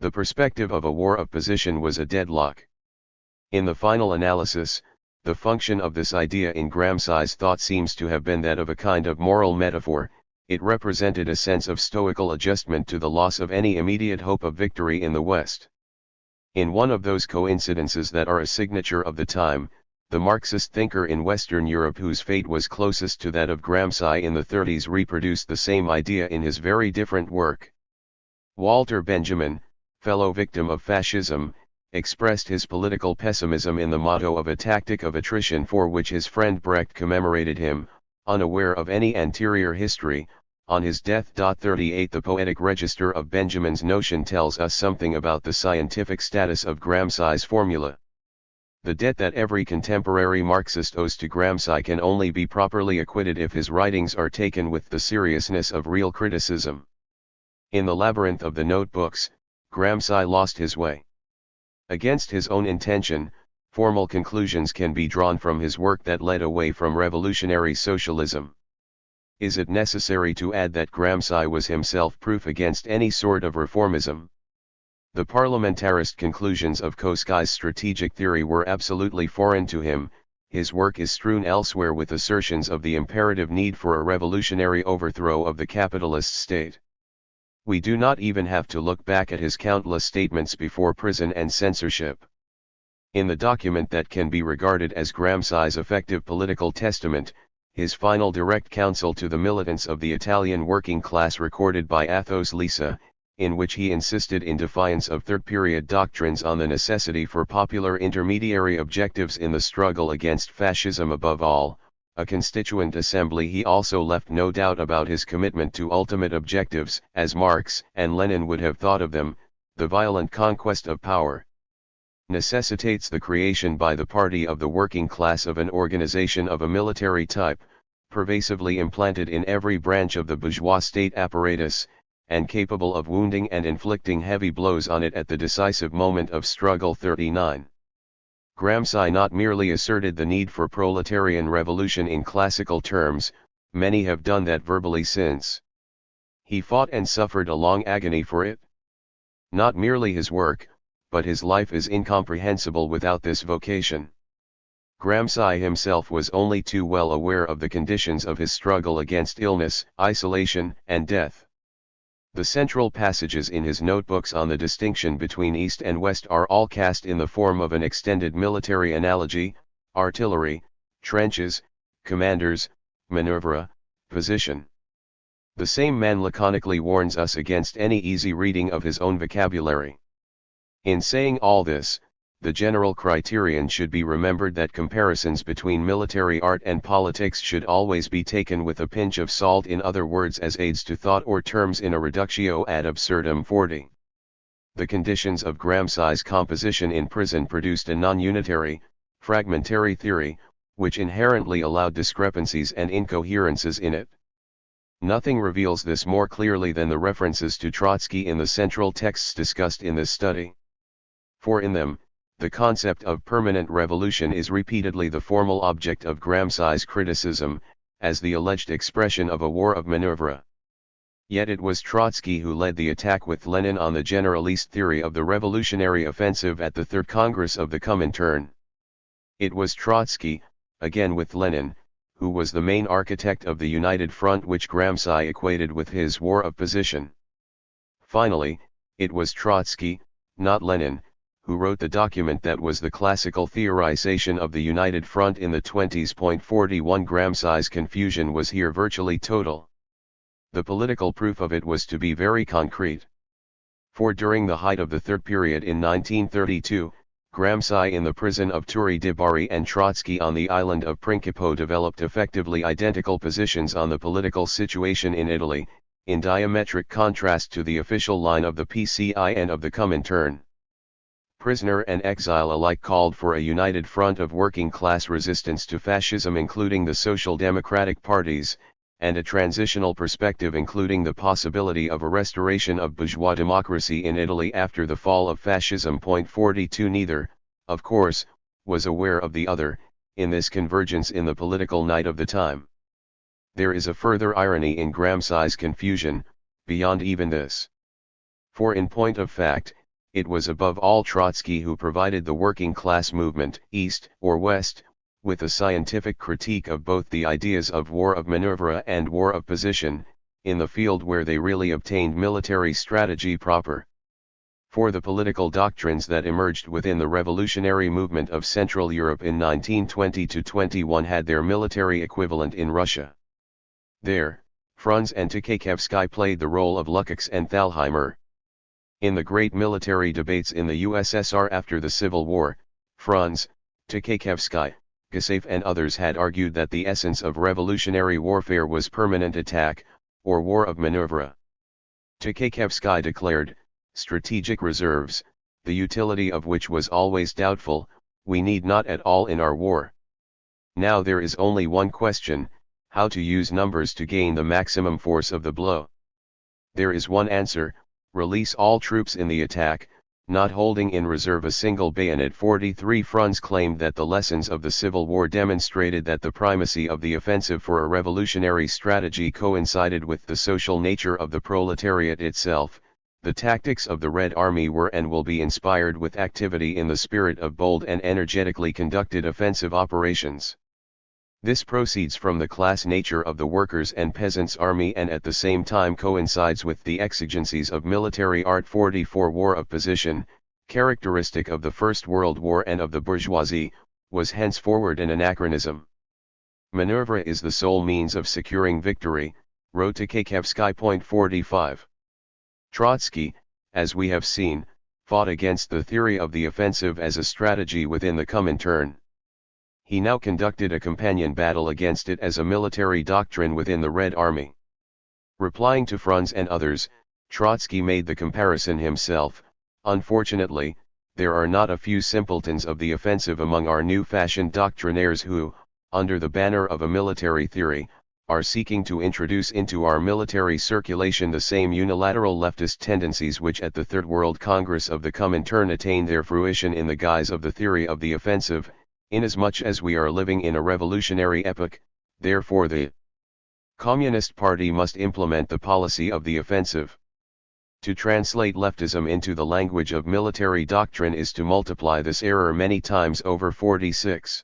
The perspective of a war of position was a deadlock. In the final analysis, the function of this idea in Gramsci's thought seems to have been that of a kind of moral metaphor. It represented a sense of stoical adjustment to the loss of any immediate hope of victory in the West. In one of those coincidences that are a signature of the time, the Marxist thinker in Western Europe whose fate was closest to that of Gramsci in the 30s reproduced the same idea in his very different work. Walter Benjamin, fellow victim of fascism, expressed his political pessimism in the motto of a tactic of attrition for which his friend Brecht commemorated him, unaware of any anterior history, on his death. 38. The poetic register of Benjamin's notion tells us something about the scientific status of Gramsci's formula. The debt that every contemporary Marxist owes to Gramsci can only be properly acquitted if his writings are taken with the seriousness of real criticism. In the labyrinth of the notebooks, Gramsci lost his way. Against his own intention, formal conclusions can be drawn from his work that led away from revolutionary socialism. Is it necessary to add that Gramsci was himself proof against any sort of reformism? The parliamentarist conclusions of Koski's strategic theory were absolutely foreign to him. His work is strewn elsewhere with assertions of the imperative need for a revolutionary overthrow of the capitalist state. We do not even have to look back at his countless statements before prison and censorship. In the document that can be regarded as Gramsci's effective political testament, his final direct counsel to the militants of the Italian working class recorded by Athos Lisa, in which he insisted in defiance of third-period doctrines on the necessity for popular intermediary objectives in the struggle against fascism above all, a constituent assembly he also left no doubt about his commitment to ultimate objectives, as Marx and Lenin would have thought of them, the violent conquest of power necessitates the creation by the party of the working class of an organization of a military type, pervasively implanted in every branch of the bourgeois state apparatus, and capable of wounding and inflicting heavy blows on it at the decisive moment of struggle. 39. Gramsci not merely asserted the need for proletarian revolution in classical terms, many have done that verbally since. He fought and suffered a long agony for it. Not merely his work, but his life is incomprehensible without this vocation. Gramsci himself was only too well aware of the conditions of his struggle against illness, isolation, and death. The central passages in his notebooks on the distinction between East and West are all cast in the form of an extended military analogy: artillery, trenches, commanders, maneuvre, position. The same man laconically warns us against any easy reading of his own vocabulary. In saying all this, the general criterion should be remembered that comparisons between military art and politics should always be taken with a pinch of salt, in other words, as aids to thought or terms in a reductio ad absurdum. 40. The conditions of Gramsci's composition in prison produced a non-unitary, fragmentary theory, which inherently allowed discrepancies and incoherences in it. Nothing reveals this more clearly than the references to Trotsky in the central texts discussed in this study. For in them, the concept of permanent revolution is repeatedly the formal object of Gramsci's criticism, as the alleged expression of a war of manœuvre. Yet it was Trotsky who led the attack with Lenin on the generalist theory of the revolutionary offensive at the Third Congress of the Comintern. It was Trotsky, again with Lenin, who was the main architect of the United Front which Gramsci equated with his war of position. Finally, it was Trotsky, not Lenin, who wrote the document that was the classical theorization of the United Front in the 20s. 41. Gramsci's confusion was here virtually total. The political proof of it was to be very concrete. For during the height of the third period in 1932, Gramsci in the prison of Turri de Bari and Trotsky on the island of Principe developed effectively identical positions on the political situation in Italy, in diametric contrast to the official line of the PCI and of the Comintern. Prisoner and exile alike called for a united front of working-class resistance to fascism, including the social democratic parties, and a transitional perspective including the possibility of a restoration of bourgeois democracy in Italy after the fall of fascism. 42. Neither, of course, was aware of the other, in this convergence in the political night of the time. There is a further irony in Gramsci's confusion, beyond even this. For in point of fact, it was above all Trotsky who provided the working class movement, East or West, with a scientific critique of both the ideas of war of manœuvre and war of position, in the field where they really obtained military strategy proper. For the political doctrines that emerged within the revolutionary movement of Central Europe in 1920–21 had their military equivalent in Russia. There, Franz and Tukhachevsky played the role of Lukács and Thalheimer. In the great military debates in the USSR after the Civil War, Franz, Tukhachevsky, Gusev and others had argued that the essence of revolutionary warfare was permanent attack, or war of manœuvre. Tukhachevsky declared, strategic reserves, the utility of which was always doubtful, we need not at all in our war. Now there is only one question, how to use numbers to gain the maximum force of the blow. There is one answer: release all troops in the attack, not holding in reserve a single bayonet. 43. Franz claimed that the lessons of the Civil War demonstrated that the primacy of the offensive for a revolutionary strategy coincided with the social nature of the proletariat itself. The tactics of the Red Army were and will be inspired with activity in the spirit of bold and energetically conducted offensive operations. This proceeds from the class nature of the workers' and peasants' army and at the same time coincides with the exigencies of military art. 44. War of position, characteristic of the First World War and of the bourgeoisie, was henceforward an anachronism. Maneuver is the sole means of securing victory, wrote Tchékevsky. 45. Trotsky, as we have seen, fought against the theory of the offensive as a strategy within the Comintern. He now conducted a companion battle against it as a military doctrine within the Red Army. Replying to Franz and others, Trotsky made the comparison himself. Unfortunately, there are not a few simpletons of the offensive among our new-fashioned doctrinaires who, under the banner of a military theory, are seeking to introduce into our military circulation the same unilateral leftist tendencies which at the Third World Congress of the Comintern attained their fruition in the guise of the theory of the offensive. Inasmuch as we are living in a revolutionary epoch, therefore the Communist Party must implement the policy of the offensive. To translate leftism into the language of military doctrine is to multiply this error many times over. 46.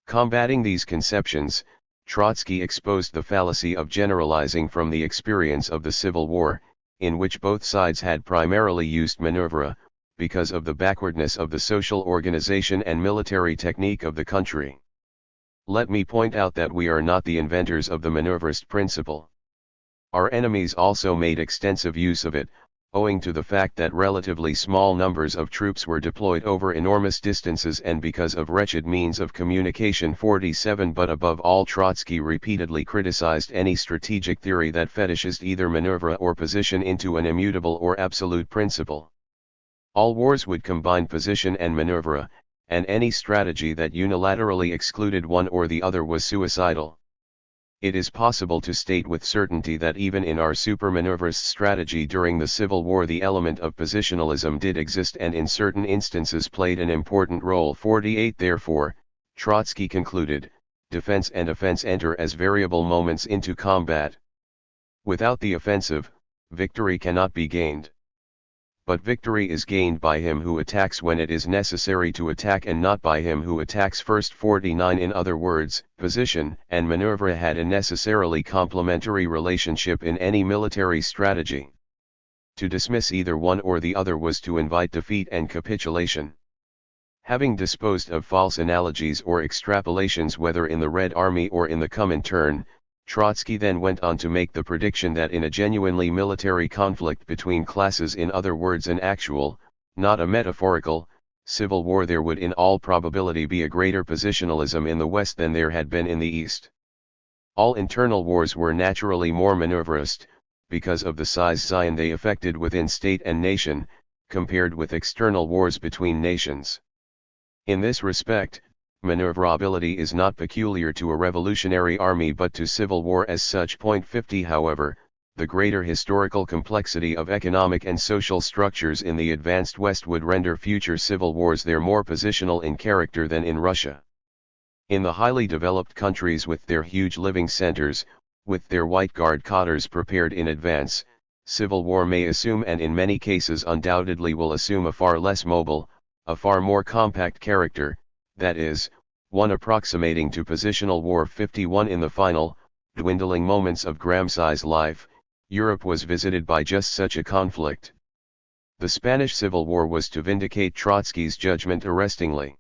Combating these conceptions, Trotsky exposed the fallacy of generalizing from the experience of the Civil War, in which both sides had primarily used manœuvre, because of the backwardness of the social organization and military technique of the country. Let me point out that we are not the inventors of the maneuverist principle. Our enemies also made extensive use of it, owing to the fact that relatively small numbers of troops were deployed over enormous distances and because of wretched means of communication. 47. But above all, Trotsky repeatedly criticized any strategic theory that fetishized either maneuver or position into an immutable or absolute principle. All wars would combine position and maneuver, and any strategy that unilaterally excluded one or the other was suicidal. It is possible to state with certainty that even in our supermaneuverist strategy during the Civil War the element of positionalism did exist and in certain instances played an important role. 48. Therefore, Trotsky concluded, defense and offense enter as variable moments into combat. Without the offensive, victory cannot be gained. But victory is gained by him who attacks when it is necessary to attack and not by him who attacks first. 49. In other words, position and maneuver had a necessarily complementary relationship in any military strategy. To dismiss either one or the other was to invite defeat and capitulation. Having disposed of false analogies or extrapolations whether in the Red Army or in the Comintern, Trotsky then went on to make the prediction that in a genuinely military conflict between classes, in other words an actual, not a metaphorical, civil war, there would in all probability be a greater positionalism in the West than there had been in the East. All internal wars were naturally more maneuverist, because of the size they effected within state and nation, compared with external wars between nations. In this respect, maneuverability is not peculiar to a revolutionary army but to civil war as such. 50. However, the greater historical complexity of economic and social structures in the advanced West would render future civil wars there more positional in character than in Russia. In the highly developed countries with their huge living centers, with their white guard cadres prepared in advance, civil war may assume and in many cases undoubtedly will assume a far less mobile, a far more compact character, that is, one approximating to positional war. 51. In the final, dwindling moments of Gramsci's life, Europe was visited by just such a conflict. The Spanish Civil War was to vindicate Trotsky's judgment arrestingly.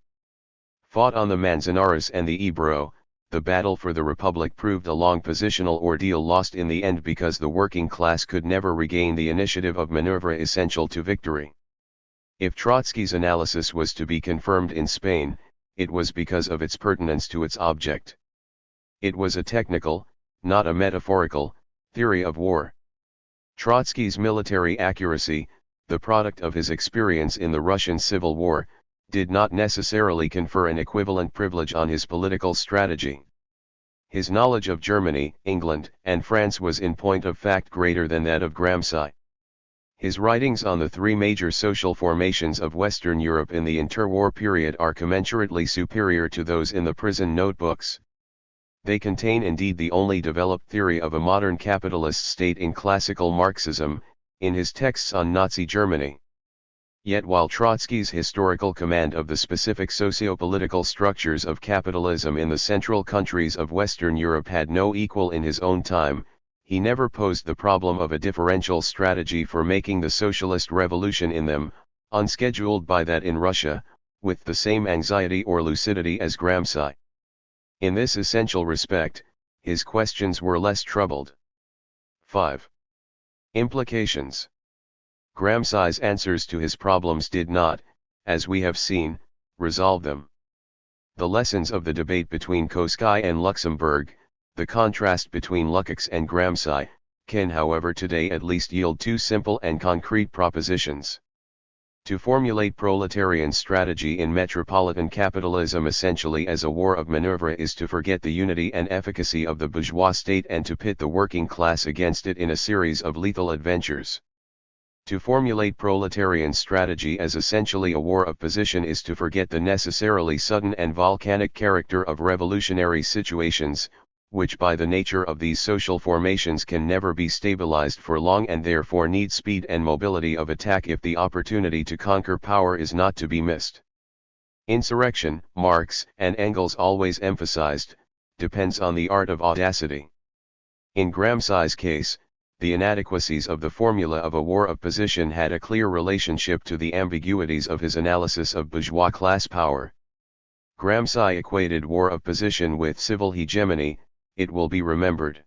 Fought on the Manzanares and the Ebro, the battle for the Republic proved a long positional ordeal lost in the end because the working class could never regain the initiative of maneuver essential to victory. If Trotsky's analysis was to be confirmed in Spain, it was because of its pertinence to its object. It was a technical, not a metaphorical, theory of war. Trotsky's military accuracy, the product of his experience in the Russian Civil War, did not necessarily confer an equivalent privilege on his political strategy. His knowledge of Germany, England, and France was in point of fact greater than that of Gramsci. His writings on the three major social formations of Western Europe in the interwar period are commensurately superior to those in the prison notebooks. They contain indeed the only developed theory of a modern capitalist state in classical Marxism, in his texts on Nazi Germany. Yet while Trotsky's historical command of the specific socio-political structures of capitalism in the central countries of Western Europe had no equal in his own time, he never posed the problem of a differential strategy for making the socialist revolution in them, unscheduled by that in Russia, with the same anxiety or lucidity as Gramsci. In this essential respect, his questions were less troubled. 5. Implications. Gramsci's answers to his problems did not, as we have seen, resolve them. The lessons of the debate between Koski and Luxemburg, the contrast between Lukács and Gramsci, can however today at least yield two simple and concrete propositions. To formulate proletarian strategy in metropolitan capitalism essentially as a war of maneuver is to forget the unity and efficacy of the bourgeois state and to pit the working class against it in a series of lethal adventures. To formulate proletarian strategy as essentially a war of position is to forget the necessarily sudden and volcanic character of revolutionary situations, which by the nature of these social formations can never be stabilized for long and therefore need speed and mobility of attack if the opportunity to conquer power is not to be missed. Insurrection, Marx and Engels always emphasized, depends on the art of audacity. In Gramsci's case, the inadequacies of the formula of a war of position had a clear relationship to the ambiguities of his analysis of bourgeois class power. Gramsci equated war of position with civil hegemony, it will be remembered.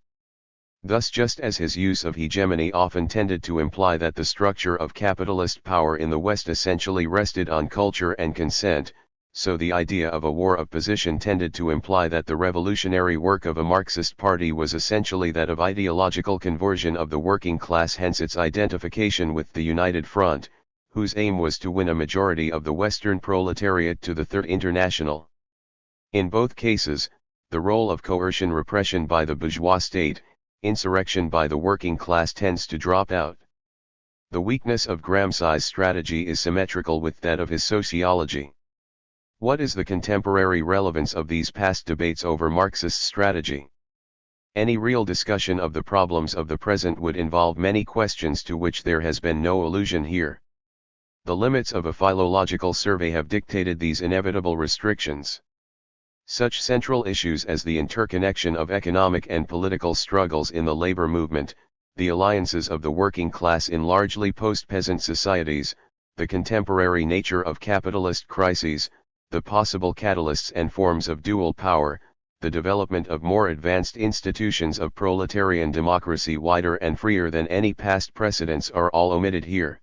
Thus just as his use of hegemony often tended to imply that the structure of capitalist power in the West essentially rested on culture and consent, so the idea of a war of position tended to imply that the revolutionary work of a Marxist party was essentially that of ideological conversion of the working class, hence its identification with the United Front, whose aim was to win a majority of the Western proletariat to the Third International. In both cases, the role of coercion repression by the bourgeois state, insurrection by the working class tends to drop out. The weakness of Gramsci's strategy is symmetrical with that of his sociology. What is the contemporary relevance of these past debates over Marxist strategy? Any real discussion of the problems of the present would involve many questions to which there has been no allusion here. The limits of a philological survey have dictated these inevitable restrictions. Such central issues as the interconnection of economic and political struggles in the labor movement, the alliances of the working class in largely post-peasant societies, the contemporary nature of capitalist crises, the possible catalysts and forms of dual power, the development of more advanced institutions of proletarian democracy wider and freer than any past precedents are all omitted here.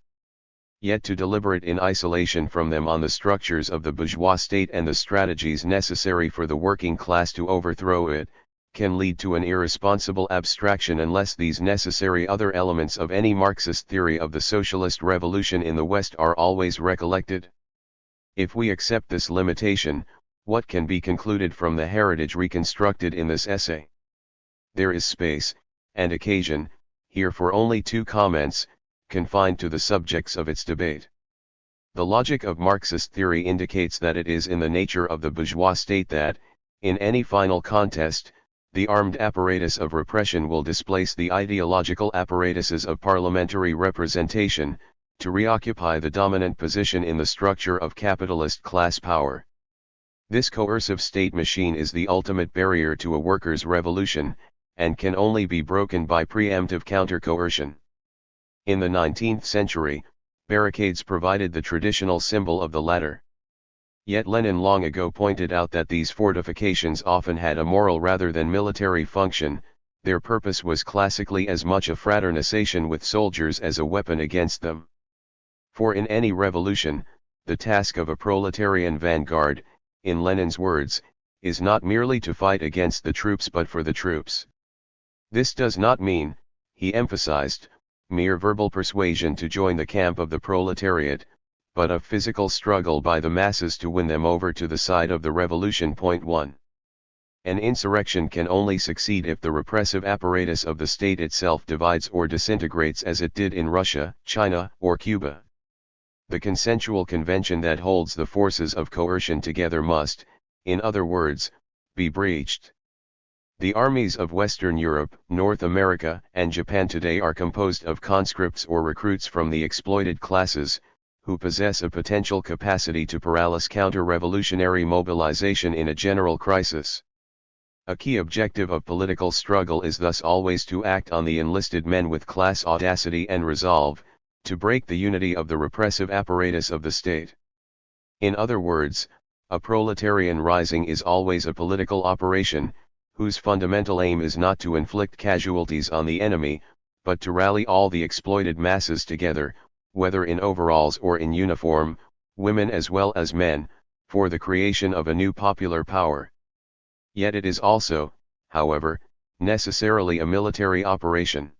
Yet to deliberate in isolation from them on the structures of the bourgeois state and the strategies necessary for the working class to overthrow it, can lead to an irresponsible abstraction unless these necessary other elements of any Marxist theory of the socialist revolution in the West are always recollected. If we accept this limitation, what can be concluded from the heritage reconstructed in this essay? There is space, and occasion, here for only two comments, confined to the subjects of its debate. The logic of Marxist theory indicates that it is in the nature of the bourgeois state that, in any final contest, the armed apparatus of repression will displace the ideological apparatuses of parliamentary representation, to reoccupy the dominant position in the structure of capitalist class power. This coercive state machine is the ultimate barrier to a workers' revolution, and can only be broken by preemptive counter-coercion. In the 19th century, barricades provided the traditional symbol of the latter. Yet Lenin long ago pointed out that these fortifications often had a moral rather than military function, their purpose was classically as much a fraternization with soldiers as a weapon against them. For in any revolution, the task of a proletarian vanguard, in Lenin's words, is not merely to fight against the troops but for the troops. This does not mean, he emphasized, mere verbal persuasion to join the camp of the proletariat, but of physical struggle by the masses to win them over to the side of the revolution. 1. An insurrection can only succeed if the repressive apparatus of the state itself divides or disintegrates as it did in Russia, China, or Cuba. The consensual convention that holds the forces of coercion together must, in other words, be breached. The armies of Western Europe, North America, and Japan today are composed of conscripts or recruits from the exploited classes, who possess a potential capacity to paralyze counter-revolutionary mobilization in a general crisis. A key objective of political struggle is thus always to act on the enlisted men with class audacity and resolve, to break the unity of the repressive apparatus of the state. In other words, a proletarian rising is always a political operation, whose fundamental aim is not to inflict casualties on the enemy, but to rally all the exploited masses together, whether in overalls or in uniform, women as well as men, for the creation of a new popular power. Yet it is also, however, necessarily a military operation.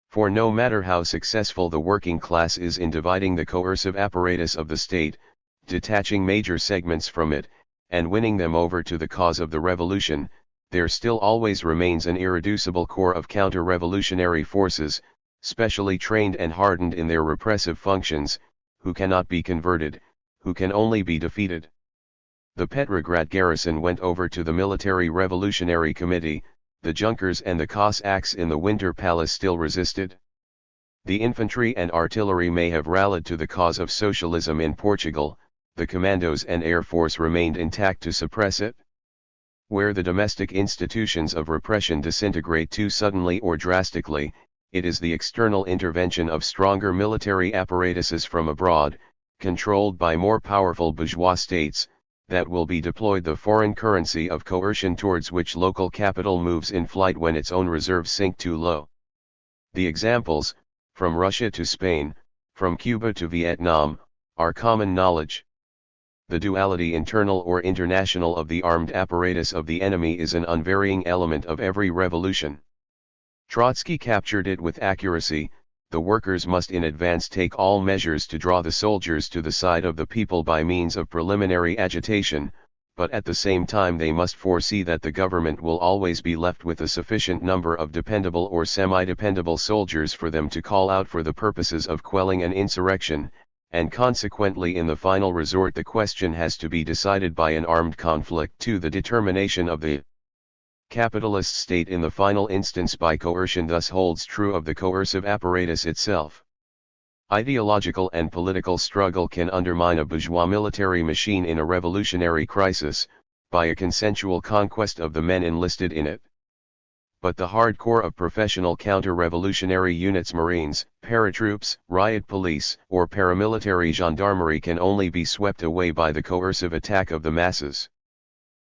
For no matter how successful the working class is in dividing the coercive apparatus of the state, detaching major segments from it, and winning them over to the cause of the revolution, there still always remains an irreducible core of counter-revolutionary forces, specially trained and hardened in their repressive functions, who cannot be converted, who can only be defeated. The Petrograd garrison went over to the Military Revolutionary Committee, the Junkers and the Cossacks in the Winter Palace still resisted. The infantry and artillery may have rallied to the cause of socialism in Portugal, the commandos and air force remained intact to suppress it. Where the domestic institutions of repression disintegrate too suddenly or drastically, it is the external intervention of stronger military apparatuses from abroad, controlled by more powerful bourgeois states, that will be deployed the foreign currency of coercion towards which local capital moves in flight when its own reserves sink too low. The examples, from Russia to Spain, from Cuba to Vietnam, are common knowledge. The duality internal or international of the armed apparatus of the enemy is an unvarying element of every revolution. Trotsky captured it with accuracy. The workers must in advance take all measures to draw the soldiers to the side of the people by means of preliminary agitation, but at the same time they must foresee that the government will always be left with a sufficient number of dependable or semi-dependable soldiers for them to call out for the purposes of quelling an insurrection, and consequently in the final resort the question has to be decided by an armed conflict to the determination of the capitalist state in the final instance by coercion thus holds true of the coercive apparatus itself. Ideological and political struggle can undermine a bourgeois military machine in a revolutionary crisis, by a consensual conquest of the men enlisted in it. But the hardcore of professional counter-revolutionary units, Marines, paratroops, riot police, or paramilitary gendarmerie can only be swept away by the coercive attack of the masses.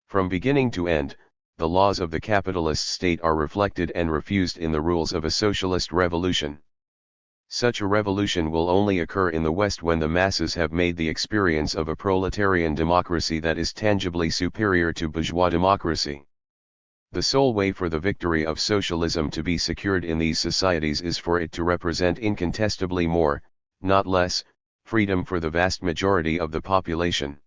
From beginning to end, the laws of the capitalist state are reflected and refused in the rules of a socialist revolution. Such a revolution will only occur in the West when the masses have made the experience of a proletarian democracy that is tangibly superior to bourgeois democracy. The sole way for the victory of socialism to be secured in these societies is for it to represent incontestably more, not less, freedom for the vast majority of the population.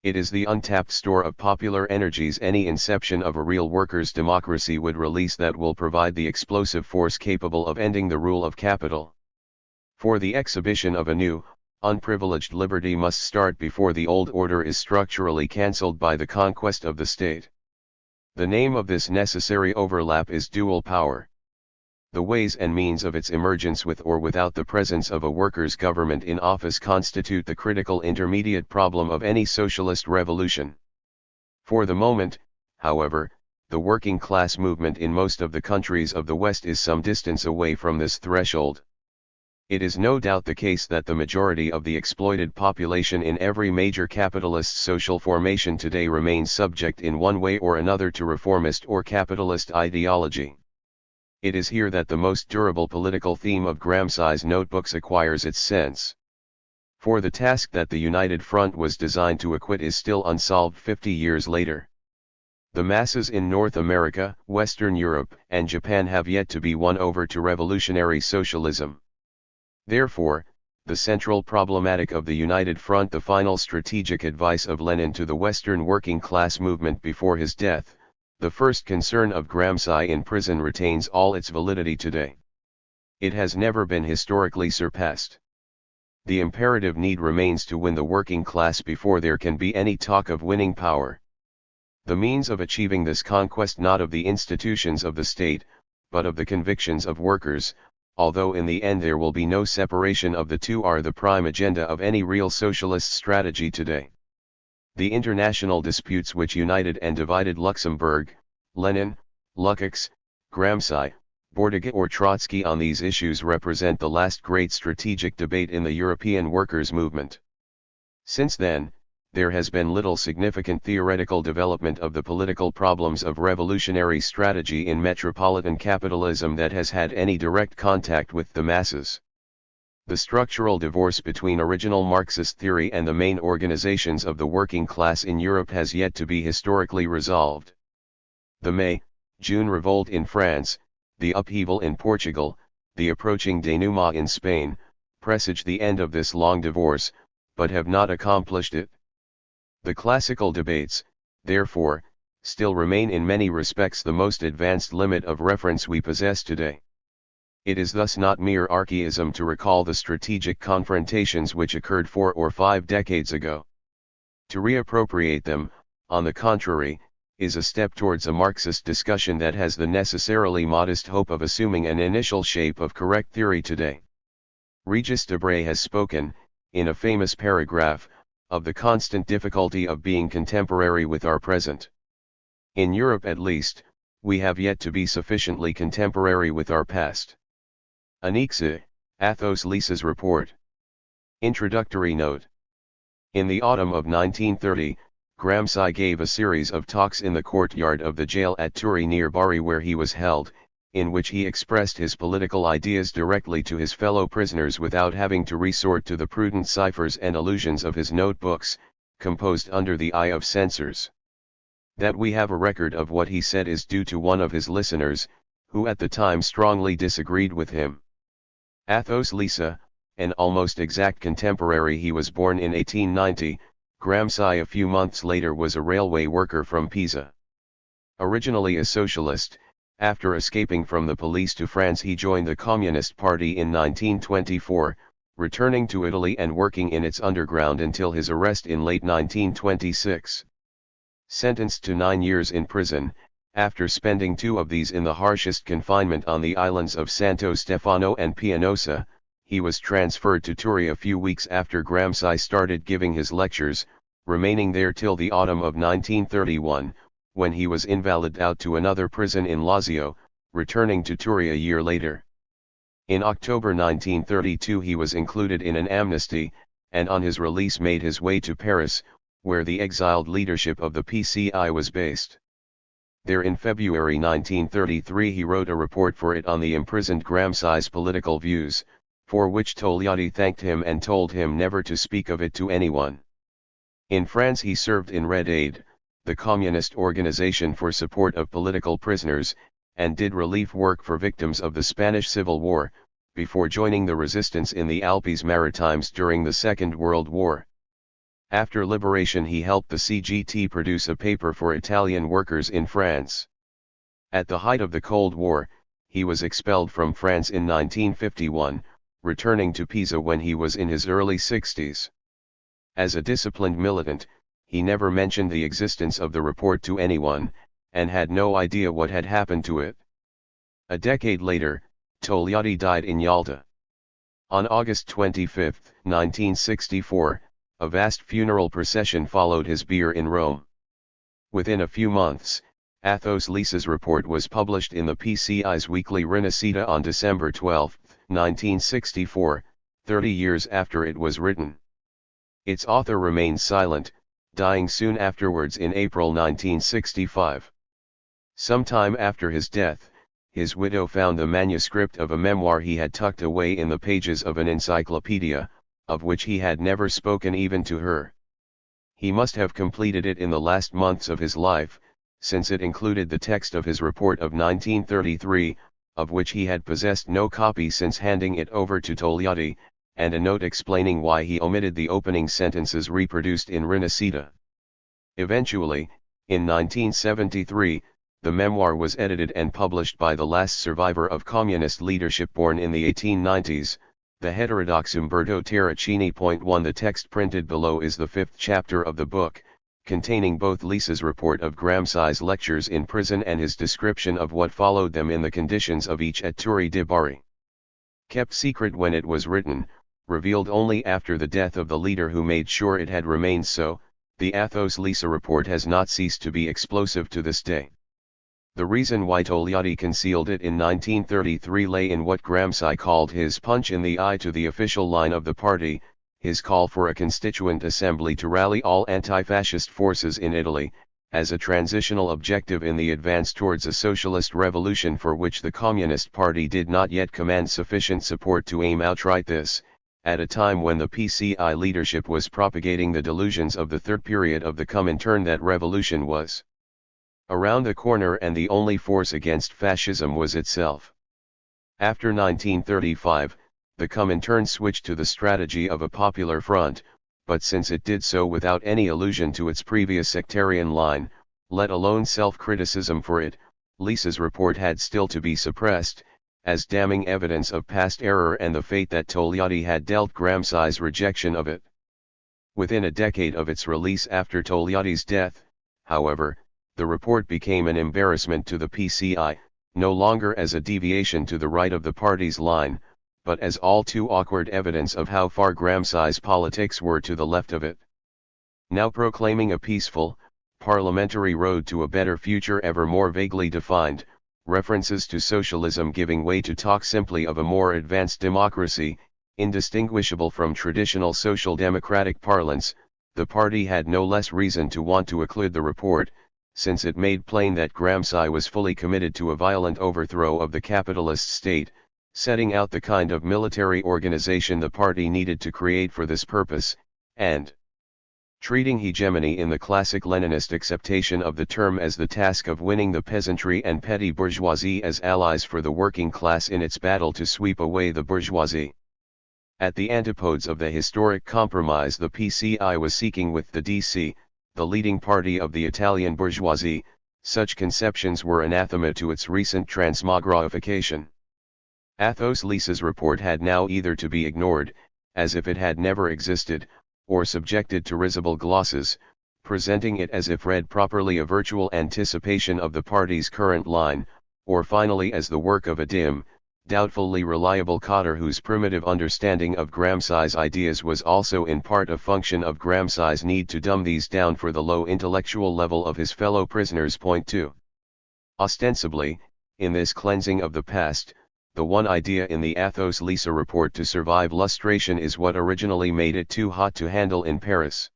It is the untapped store of popular energies any inception of a real workers' democracy would release that will provide the explosive force capable of ending the rule of capital. For the exhibition of a new, unprivileged liberty must start before the old order is structurally cancelled by the conquest of the state. The name of this necessary overlap is dual power. The ways and means of its emergence with or without the presence of a workers' government in office constitute the critical intermediate problem of any socialist revolution. For the moment, however, the working class movement in most of the countries of the West is some distance away from this threshold. It is no doubt the case that the majority of the exploited population in every major capitalist social formation today remains subject in one way or another to reformist or capitalist ideology. It is here that the most durable political theme of Gramsci's notebooks acquires its sense. For the task that the United Front was designed to acquit is still unsolved 50 years later. The masses in North America, Western Europe, and Japan have yet to be won over to revolutionary socialism. Therefore, the central problematic of the United Front, the final strategic advice of Lenin to the Western working class movement before his death, the first concern of Gramsci in prison, retains all its validity today. It has never been historically surpassed. The imperative need remains to win the working class before there can be any talk of winning power. The means of achieving this conquest not of the institutions of the state, but of the convictions of workers, although in the end there will be no separation of the two, are the prime agenda of any real socialist strategy today. The international disputes which united and divided Luxemburg, Lenin, Lukács, Gramsci, Bordiga or Trotsky on these issues represent the last great strategic debate in the European workers' movement. Since then, there has been little significant theoretical development of the political problems of revolutionary strategy in metropolitan capitalism that has had any direct contact with the masses. The structural divorce between original Marxist theory and the main organizations of the working class in Europe has yet to be historically resolved. The May-June revolt in France, the upheaval in Portugal, the approaching denouement in Spain, presage the end of this long divorce, but have not accomplished it. The classical debates, therefore, still remain in many respects the most advanced limit of reference we possess today. It is thus not mere archaism to recall the strategic confrontations which occurred 4 or 5 decades ago. To reappropriate them, on the contrary, is a step towards a Marxist discussion that has the necessarily modest hope of assuming an initial shape of correct theory today. Regis Debray has spoken, in a famous paragraph, of the constant difficulty of being contemporary with our present. In Europe at least, we have yet to be sufficiently contemporary with our past. Anixe, Athos Lisa's report. Introductory note. In the autumn of 1930, Gramsci gave a series of talks in the courtyard of the jail at Turi near Bari where he was held, in which he expressed his political ideas directly to his fellow prisoners without having to resort to the prudent ciphers and allusions of his notebooks, composed under the eye of censors. That we have a record of what he said is due to one of his listeners, who at the time strongly disagreed with him. Athos Lisa, an almost exact contemporary, he was born in 1890, Gramsci a few months later was a railway worker from Pisa. Originally a socialist, after escaping from the police to France he joined the Communist Party in 1924, returning to Italy and working in its underground until his arrest in late 1926. Sentenced to 9 years in prison, after spending 2 of these in the harshest confinement on the islands of Santo Stefano and Pianosa, he was transferred to Turi a few weeks after Gramsci started giving his lectures, remaining there till the autumn of 1931, when he was invalided out to another prison in Lazio, returning to Turi a year later. In October 1932 he was included in an amnesty, and on his release made his way to Paris, where the exiled leadership of the PCI was based. There in February 1933 he wrote a report for it on the imprisoned Gramsci's political views, for which Togliatti thanked him and told him never to speak of it to anyone. In France he served in Red Aid, the communist organization for support of political prisoners, and did relief work for victims of the Spanish Civil War, before joining the resistance in the Alpes Maritimes during the Second World War. After liberation he helped the CGT produce a paper for Italian workers in France. At the height of the Cold War, he was expelled from France in 1951, returning to Pisa when he was in his early 60s. As a disciplined militant, he never mentioned the existence of the report to anyone, and had no idea what had happened to it. A decade later, Togliatti died in Yalta. On August 25, 1964, a vast funeral procession followed his bier in Rome. Within a few months, Athos Lisa's report was published in the PCI's weekly Rinascita on December 12, 1964, 30 years after it was written. Its author remained silent, dying soon afterwards in April 1965. Sometime after his death, his widow found the manuscript of a memoir he had tucked away in the pages of an encyclopedia, of which he had never spoken even to her. He must have completed it in the last months of his life, since it included the text of his report of 1933, of which he had possessed no copy since handing it over to Togliatti, and a note explaining why he omitted the opening sentences reproduced in Rinascita. Eventually, in 1973, the memoir was edited and published by the last survivor of communist leadership born in the 1890s, the heterodox Umberto Terracini. 1 The text printed below is the 5th chapter of the book, containing both Lisa's report of Gramsci's lectures in prison and his description of what followed them in the conditions of each at Turi de Bari. Kept secret when it was written, revealed only after the death of the leader who made sure it had remained so, the Athos Lisa report has not ceased to be explosive to this day. The reason why Togliatti concealed it in 1933 lay in what Gramsci called his punch in the eye to the official line of the party, his call for a constituent assembly to rally all anti-fascist forces in Italy, as a transitional objective in the advance towards a socialist revolution for which the Communist Party did not yet command sufficient support to aim outright this, at a time when the PCI leadership was propagating the delusions of the third period of the Comintern that revolution was around the corner and the only force against fascism was itself. After 1935, the Comintern switched to the strategy of a popular front, but since it did so without any allusion to its previous sectarian line, let alone self-criticism for it, Lisa's report had still to be suppressed, as damning evidence of past error and the fate that Togliatti had dealt Gramsci's rejection of it. Within a decade of its release after Togliatti's death, however, the report became an embarrassment to the PCI, no longer as a deviation to the right of the party's line, but as all too awkward evidence of how far Gramsci's politics were to the left of it. Now proclaiming a peaceful, parliamentary road to a better future ever more vaguely defined, references to socialism giving way to talk simply of a more advanced democracy, indistinguishable from traditional social democratic parlance, the party had no less reason to want to occlude the report, since it made plain that Gramsci was fully committed to a violent overthrow of the capitalist state, setting out the kind of military organization the party needed to create for this purpose, and treating hegemony in the classic Leninist acceptation of the term as the task of winning the peasantry and petty bourgeoisie as allies for the working class in its battle to sweep away the bourgeoisie. At the antipodes of the historic compromise the PCI was seeking with the DC, the leading party of the Italian bourgeoisie, such conceptions were anathema to its recent transmogrification. Athos Lisa's report had now either to be ignored, as if it had never existed, or subjected to risible glosses, presenting it as if read properly a virtual anticipation of the party's current line, or finally as the work of a dim, doubtfully reliable cotter whose primitive understanding of Gramsci's ideas was also in part a function of Gramsci's need to dumb these down for the low intellectual level of his fellow prisoners. Point 2. Ostensibly, in this cleansing of the past, the one idea in the Athos Lisa report to survive lustration is what originally made it too hot to handle in Paris.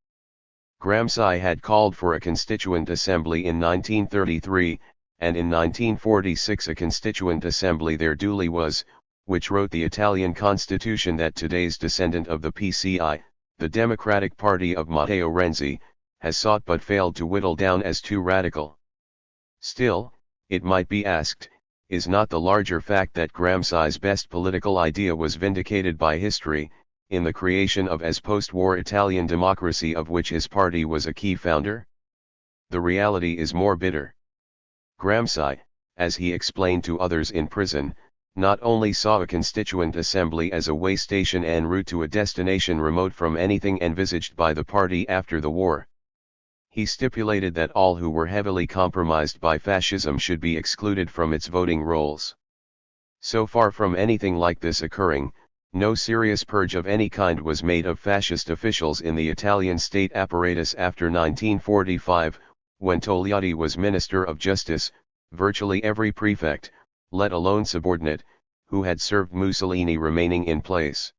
Gramsci had called for a constituent assembly in 1933, and in 1946 a constituent assembly there duly was, which wrote the Italian constitution that today's descendant of the PCI, the Democratic Party of Matteo Renzi, has sought but failed to whittle down as too radical. Still, it might be asked, is not the larger fact that Gramsci's best political idea was vindicated by history, in the creation of as post-war Italian democracy of which his party was a key founder? The reality is more bitter. Gramsci, as he explained to others in prison, not only saw a constituent assembly as a way station en route to a destination remote from anything envisaged by the party after the war. He stipulated that all who were heavily compromised by fascism should be excluded from its voting rolls. So far from anything like this occurring, no serious purge of any kind was made of fascist officials in the Italian state apparatus after 1945, when Togliatti was Minister of Justice. Virtually every prefect, let alone subordinate, who had served Mussolini remaining in place.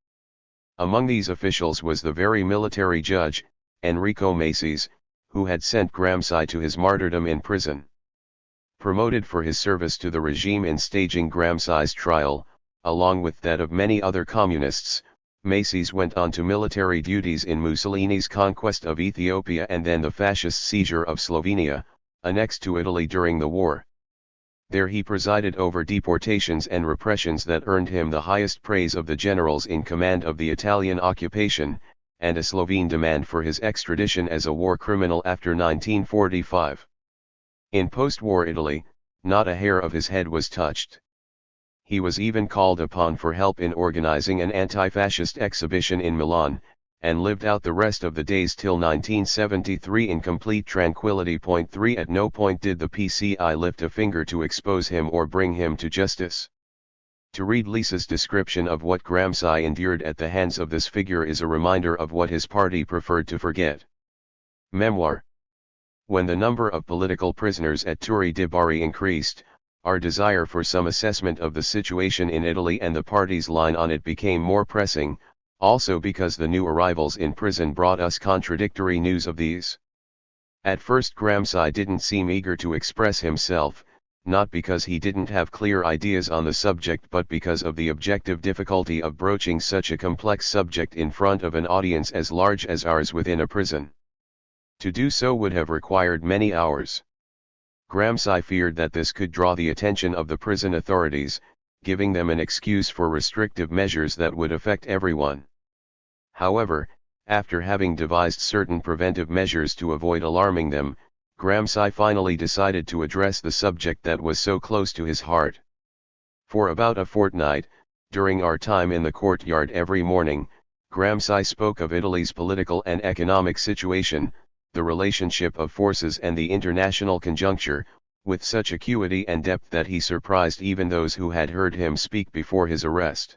Among these officials was the very military judge, Enrico Macies, who had sent Gramsci to his martyrdom in prison. Promoted for his service to the regime in staging Gramsci's trial, along with that of many other communists, Macies went on to military duties in Mussolini's conquest of Ethiopia and then the fascist seizure of Slovenia, annexed to Italy during the war. There he presided over deportations and repressions that earned him the highest praise of the generals in command of the Italian occupation, and a Slovene demand for his extradition as a war criminal after 1945. In post-war Italy, not a hair of his head was touched. He was even called upon for help in organizing an anti-fascist exhibition in Milan, and lived out the rest of the days till 1973 in complete tranquility. Point 3. At no point did the PCI lift a finger to expose him or bring him to justice. To read Lisa's description of what Gramsci endured at the hands of this figure is a reminder of what his party preferred to forget. Memoir. When the number of political prisoners at Torre de Bari increased, our desire for some assessment of the situation in Italy and the party's line on it became more pressing, also because the new arrivals in prison brought us contradictory news of these. At first Gramsci didn't seem eager to express himself, not because he didn't have clear ideas on the subject but because of the objective difficulty of broaching such a complex subject in front of an audience as large as ours within a prison. To do so would have required many hours. Gramsci feared that this could draw the attention of the prison authorities, giving them an excuse for restrictive measures that would affect everyone. However, after having devised certain preventive measures to avoid alarming them, Gramsci finally decided to address the subject that was so close to his heart. For about a fortnight, during our time in the courtyard every morning, Gramsci spoke of Italy's political and economic situation, the relationship of forces and the international conjuncture, with such acuity and depth that he surprised even those who had heard him speak before his arrest.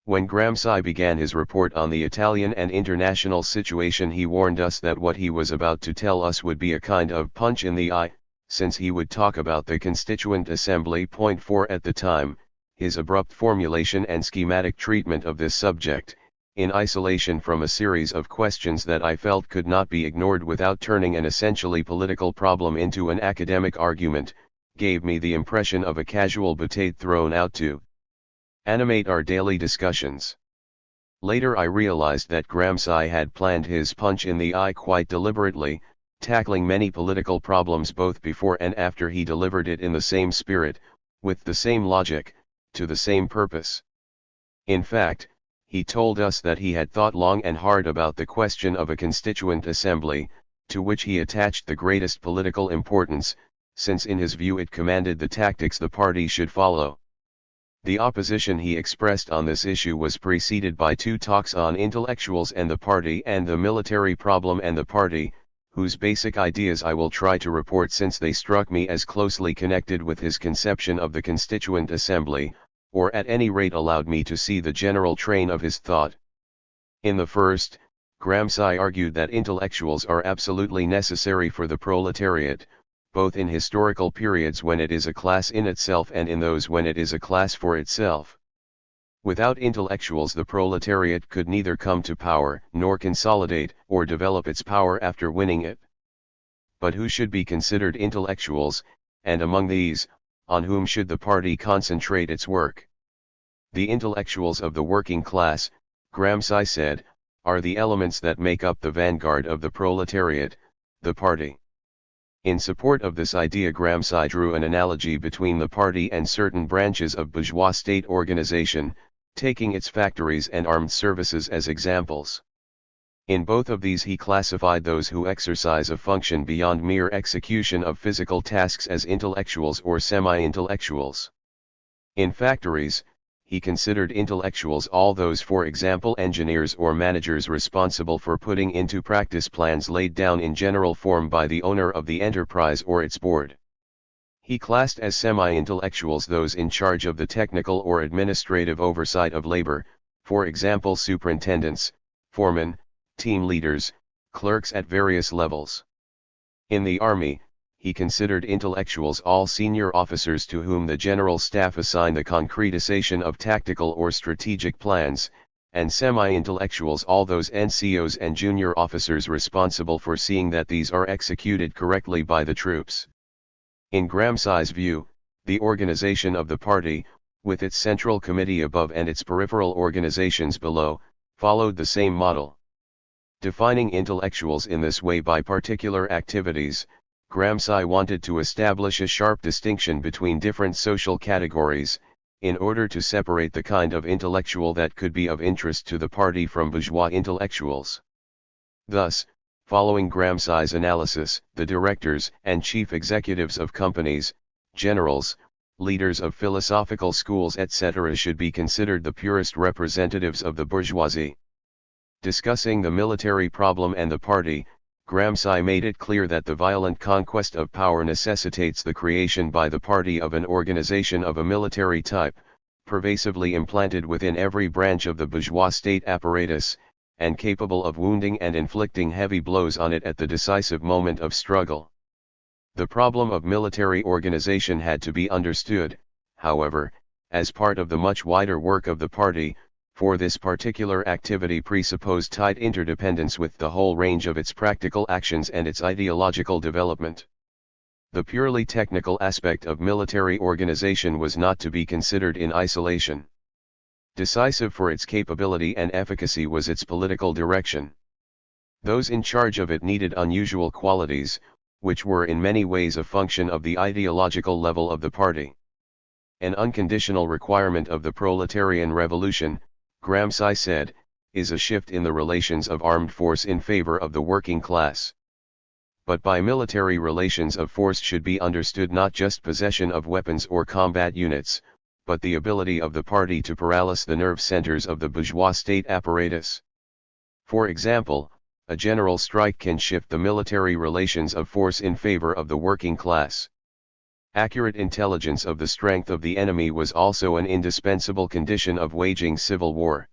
When Gramsci began his report on the Italian and international situation, he warned us that what he was about to tell us would be a kind of punch in the eye, since he would talk about the Constituent Assembly. Point 4 at the time, his abrupt formulation and schematic treatment of this subject, in isolation from a series of questions that I felt could not be ignored without turning an essentially political problem into an academic argument, gave me the impression of a casual boutade thrown out to animate our daily discussions. Later I realized that Gramsci had planned his punch in the eye quite deliberately, tackling many political problems both before and after he delivered it in the same spirit, with the same logic, to the same purpose. In fact, he told us that he had thought long and hard about the question of a constituent assembly, to which he attached the greatest political importance, since in his view it commanded the tactics the party should follow. The opposition he expressed on this issue was preceded by 2 talks on intellectuals and the party and the military problem and the party, whose basic ideas I will try to report since they struck me as closely connected with his conception of the Constituent Assembly, or at any rate allowed me to see the general train of his thought. In the first, Gramsci argued that intellectuals are absolutely necessary for the proletariat, both in historical periods when it is a class in itself and in those when it is a class for itself. Without intellectuals the proletariat could neither come to power nor consolidate or develop its power after winning it. But who should be considered intellectuals, and among these, on whom should the party concentrate its work? The intellectuals of the working class, Gramsci said, are the elements that make up the vanguard of the proletariat, the party. In support of this idea Gramsci drew an analogy between the party and certain branches of bourgeois state organization, taking its factories and armed services as examples. In both of these he classified those who exercise a function beyond mere execution of physical tasks as intellectuals or semi-intellectuals. In factories, he considered intellectuals all those, for example, engineers or managers responsible for putting into practice plans laid down in general form by the owner of the enterprise or its board. He classed as semi-intellectuals those in charge of the technical or administrative oversight of labor, for example superintendents, foremen, team leaders, clerks at various levels. In the army, he considered intellectuals all senior officers to whom the general staff assigned the concretization of tactical or strategic plans, and semi-intellectuals all those NCOs and junior officers responsible for seeing that these are executed correctly by the troops. In Gramsci's view, the organization of the party, with its central committee above and its peripheral organizations below, followed the same model. Defining intellectuals in this way by particular activities, Gramsci wanted to establish a sharp distinction between different social categories, in order to separate the kind of intellectual that could be of interest to the party from bourgeois intellectuals. Thus, following Gramsci's analysis, the directors and chief executives of companies, generals, leaders of philosophical schools etc. should be considered the purest representatives of the bourgeoisie. Discussing the military problem and the party, Gramsci made it clear that the violent conquest of power necessitates the creation by the party of an organization of a military type, pervasively implanted within every branch of the bourgeois state apparatus, and capable of wounding and inflicting heavy blows on it at the decisive moment of struggle. The problem of military organization had to be understood, however, as part of the much wider work of the party, for this particular activity presupposed tight interdependence with the whole range of its practical actions and its ideological development. The purely technical aspect of military organization was not to be considered in isolation. Decisive for its capability and efficacy was its political direction. Those in charge of it needed unusual qualities, which were in many ways a function of the ideological level of the party. An unconditional requirement of the proletarian revolution, Gramsci said, is a shift in the relations of armed force in favor of the working class. But by military relations of force should be understood not just possession of weapons or combat units, but the ability of the party to paralyze the nerve centers of the bourgeois state apparatus. For example, a general strike can shift the military relations of force in favor of the working class. Accurate intelligence of the strength of the enemy was also an indispensable condition of waging civil war.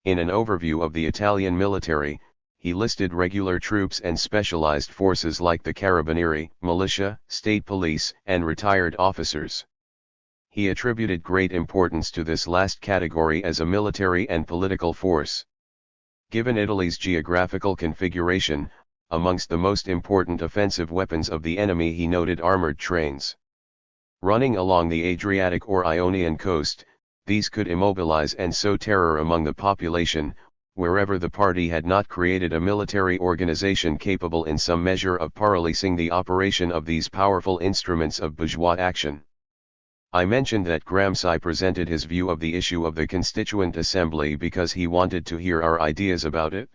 In an overview of the Italian military, he listed regular troops and specialized forces like the Carabinieri, militia, state police, and retired officers. He attributed great importance to this last category as a military and political force. Given Italy's geographical configuration, amongst the most important offensive weapons of the enemy he noted armored trains. Running along the Adriatic or Ionian coast, these could immobilize and sow terror among the population, wherever the party had not created a military organization capable in some measure of paralysing the operation of these powerful instruments of bourgeois action. I mentioned that Gramsci presented his view of the issue of the Constituent Assembly because he wanted to hear our ideas about it.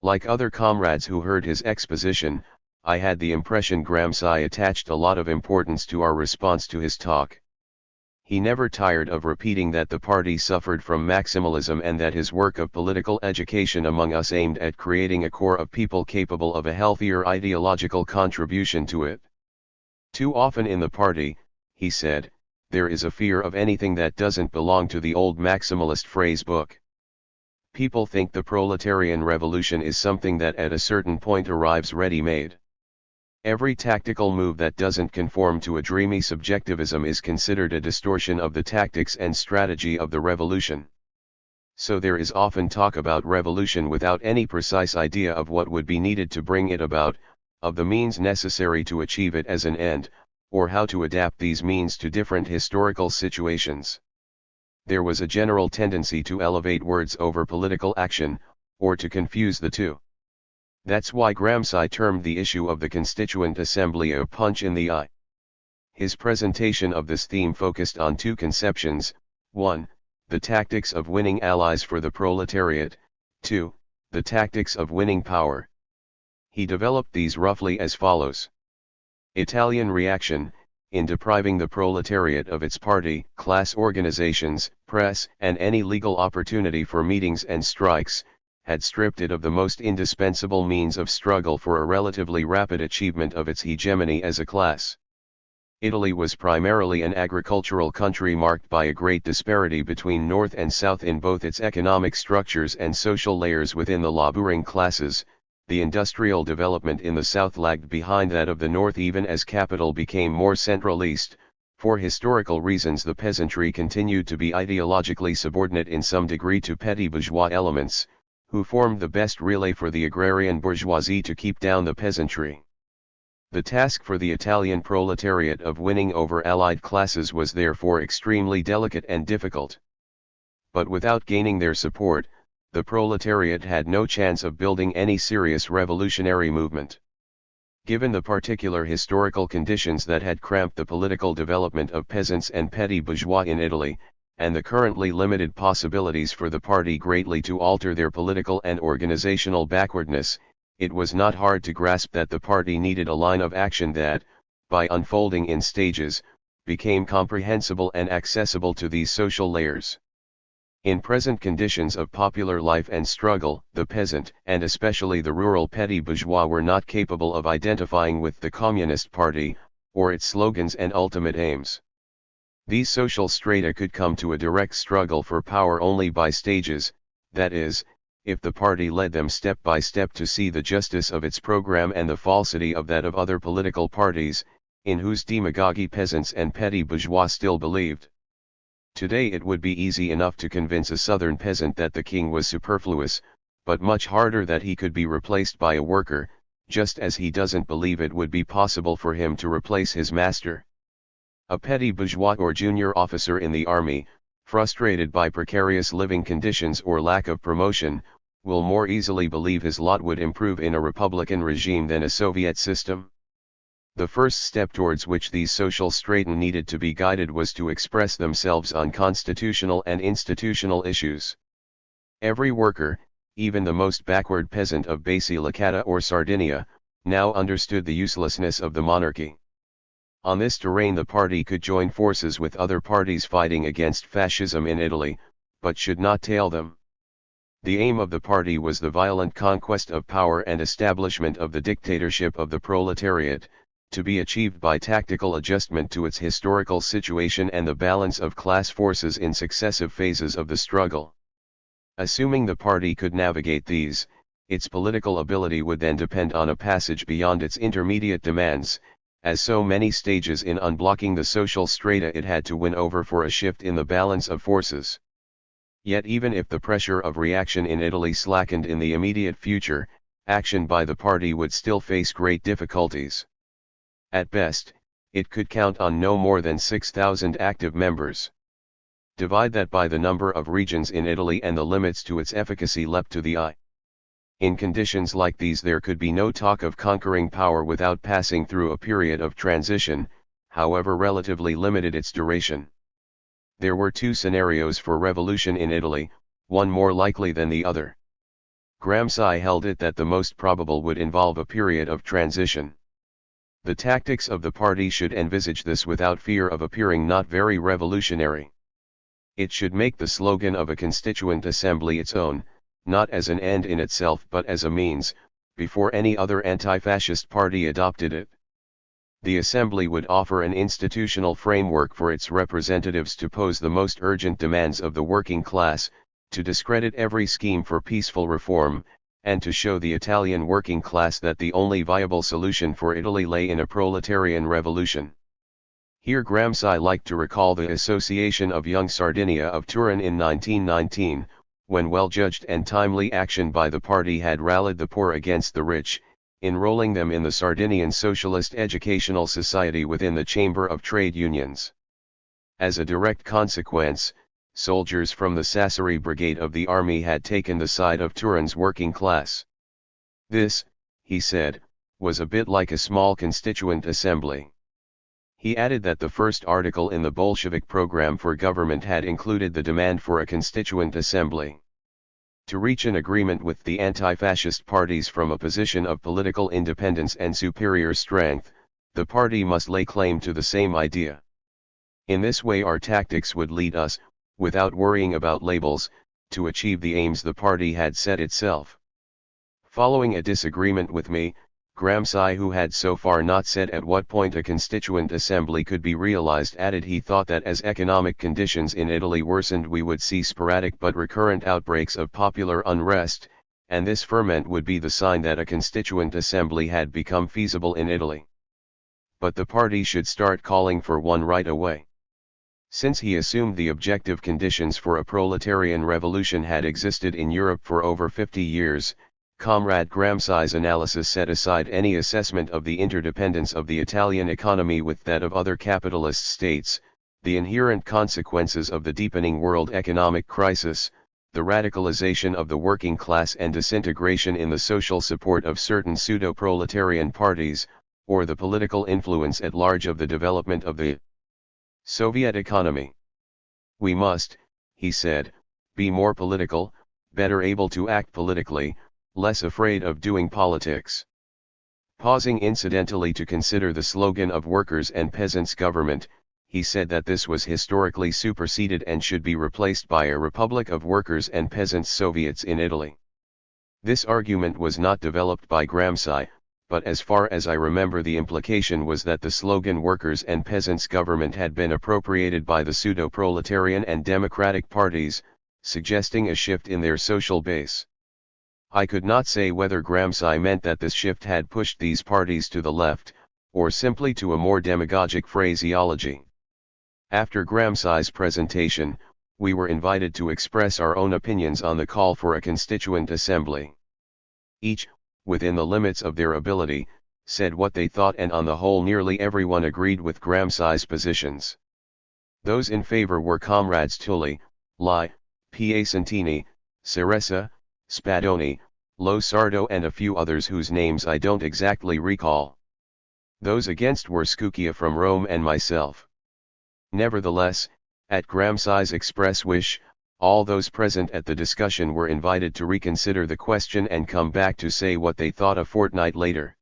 Like other comrades who heard his exposition, I had the impression Gramsci attached a lot of importance to our response to his talk. He never tired of repeating that the party suffered from maximalism and that his work of political education among us aimed at creating a core of people capable of a healthier ideological contribution to it. Too often in the party, he said, there is a fear of anything that doesn't belong to the old maximalist phrase book. People think the proletarian revolution is something that at a certain point arrives ready-made. Every tactical move that doesn't conform to a dreamy subjectivism is considered a distortion of the tactics and strategy of the revolution. So there is often talk about revolution without any precise idea of what would be needed to bring it about, of the means necessary to achieve it as an end, or how to adapt these means to different historical situations. There was a general tendency to elevate words over political action, or to confuse the two. That's why Gramsci termed the issue of the Constituent Assembly a punch in the eye. His presentation of this theme focused on two conceptions: 1. The tactics of winning allies for the proletariat, 2. The tactics of winning power. He developed these roughly as follows. Italian reaction, in depriving the proletariat of its party, class organizations, press, and any legal opportunity for meetings and strikes, had stripped it of the most indispensable means of struggle for a relatively rapid achievement of its hegemony as a class. Italy was primarily an agricultural country marked by a great disparity between North and South in both its economic structures and social layers within the laboring classes. The industrial development in the South lagged behind that of the North even as capital became more centralist. For historical reasons the peasantry continued to be ideologically subordinate in some degree to petty bourgeois elements, who formed the best relay for the agrarian bourgeoisie to keep down the peasantry. The task for the Italian proletariat of winning over allied classes was therefore extremely delicate and difficult. But without gaining their support, the proletariat had no chance of building any serious revolutionary movement. Given the particular historical conditions that had cramped the political development of peasants and petty bourgeois in Italy, and the currently limited possibilities for the party greatly to alter their political and organizational backwardness, it was not hard to grasp that the party needed a line of action that, by unfolding in stages, became comprehensible and accessible to these social layers. In present conditions of popular life and struggle, the peasant, and especially the rural petty bourgeois, were not capable of identifying with the Communist Party, or its slogans and ultimate aims. These social strata could come to a direct struggle for power only by stages, that is, if the party led them step by step to see the justice of its program and the falsity of that of other political parties, in whose demagogy peasants and petty bourgeois still believed. Today it would be easy enough to convince a southern peasant that the king was superfluous, but much harder that he could be replaced by a worker, just as he doesn't believe it would be possible for him to replace his master. A petty bourgeois or junior officer in the army, frustrated by precarious living conditions or lack of promotion, will more easily believe his lot would improve in a republican regime than a Soviet system. The first step towards which these social strata needed to be guided was to express themselves on constitutional and institutional issues. Every worker, even the most backward peasant of Basilicata or Sardinia, now understood the uselessness of the monarchy. On this terrain the party could join forces with other parties fighting against fascism in Italy, but should not tail them. The aim of the party was the violent conquest of power and establishment of the dictatorship of the proletariat, to be achieved by tactical adjustment to its historical situation and the balance of class forces in successive phases of the struggle. Assuming the party could navigate these, its political ability would then depend on a passage beyond its intermediate demands, as so many stages in unblocking the social strata it had to win over for a shift in the balance of forces. Yet even if the pressure of reaction in Italy slackened in the immediate future, action by the party would still face great difficulties. At best, it could count on no more than 6,000 active members. Divide that by the number of regions in Italy and the limits to its efficacy leapt to the eye. In conditions like these there could be no talk of conquering power without passing through a period of transition, however relatively limited its duration. There were two scenarios for revolution in Italy, one more likely than the other. Gramsci held it that the most probable would involve a period of transition. The tactics of the party should envisage this without fear of appearing not very revolutionary. It should make the slogan of a constituent assembly its own, not as an end in itself but as a means, before any other anti-fascist party adopted it. The assembly would offer an institutional framework for its representatives to pose the most urgent demands of the working class, to discredit every scheme for peaceful reform, and to show the Italian working class that the only viable solution for Italy lay in a proletarian revolution. Here Gramsci liked to recall the Association of Young Sardinia of Turin in 1919, when well-judged and timely action by the party had rallied the poor against the rich, enrolling them in the Sardinian Socialist Educational Society within the Chamber of Trade Unions. As a direct consequence, soldiers from the Sassari Brigade of the army had taken the side of Turin's working class. This, he said, was a bit like a small constituent assembly. He added that the first article in the Bolshevik program for government had included the demand for a constituent assembly. To reach an agreement with the anti-fascist parties from a position of political independence and superior strength, the party must lay claim to the same idea. In this way our tactics would lead us, without worrying about labels, to achieve the aims the party had set itself. Following a disagreement with me, Gramsci, who had so far not said at what point a constituent assembly could be realized, added he thought that as economic conditions in Italy worsened we would see sporadic but recurrent outbreaks of popular unrest, and this ferment would be the sign that a constituent assembly had become feasible in Italy. But the party should start calling for one right away. Since he assumed the objective conditions for a proletarian revolution had existed in Europe for over 50 years, Comrade Gramsci's analysis set aside any assessment of the interdependence of the Italian economy with that of other capitalist states, the inherent consequences of the deepening world economic crisis, the radicalization of the working class and disintegration in the social support of certain pseudo-proletarian parties, or the political influence at large of the development of the Soviet economy. We must, he said, be more political, better able to act politically, less afraid of doing politics. Pausing incidentally to consider the slogan of workers' and peasants' government, he said that this was historically superseded and should be replaced by a republic of workers' and peasants' Soviets in Italy. This argument was not developed by Gramsci, but as far as I remember the implication was that the slogan workers' and peasants' government had been appropriated by the pseudo-proletarian and democratic parties, suggesting a shift in their social base. I could not say whether Gramsci meant that this shift had pushed these parties to the left, or simply to a more demagogic phraseology. After Gramsci's presentation, we were invited to express our own opinions on the call for a constituent assembly. Each, within the limits of their ability, said what they thought, and on the whole nearly everyone agreed with Gramsci's positions. Those in favor were Comrades Tully, Lai, Piacentini, Ceresa, Spadoni, Lo Sardo and a few others whose names I don't exactly recall. Those against were Scucchia from Rome and myself. Nevertheless, at Gramsci's express wish, all those present at the discussion were invited to reconsider the question and come back to say what they thought a fortnight later.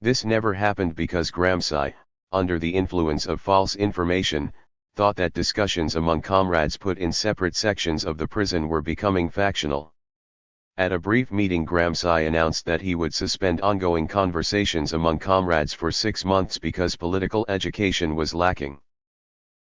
This never happened because Gramsci, under the influence of false information, thought that discussions among comrades put in separate sections of the prison were becoming factional. At a brief meeting, Gramsci announced that he would suspend ongoing conversations among comrades for 6 months because political education was lacking.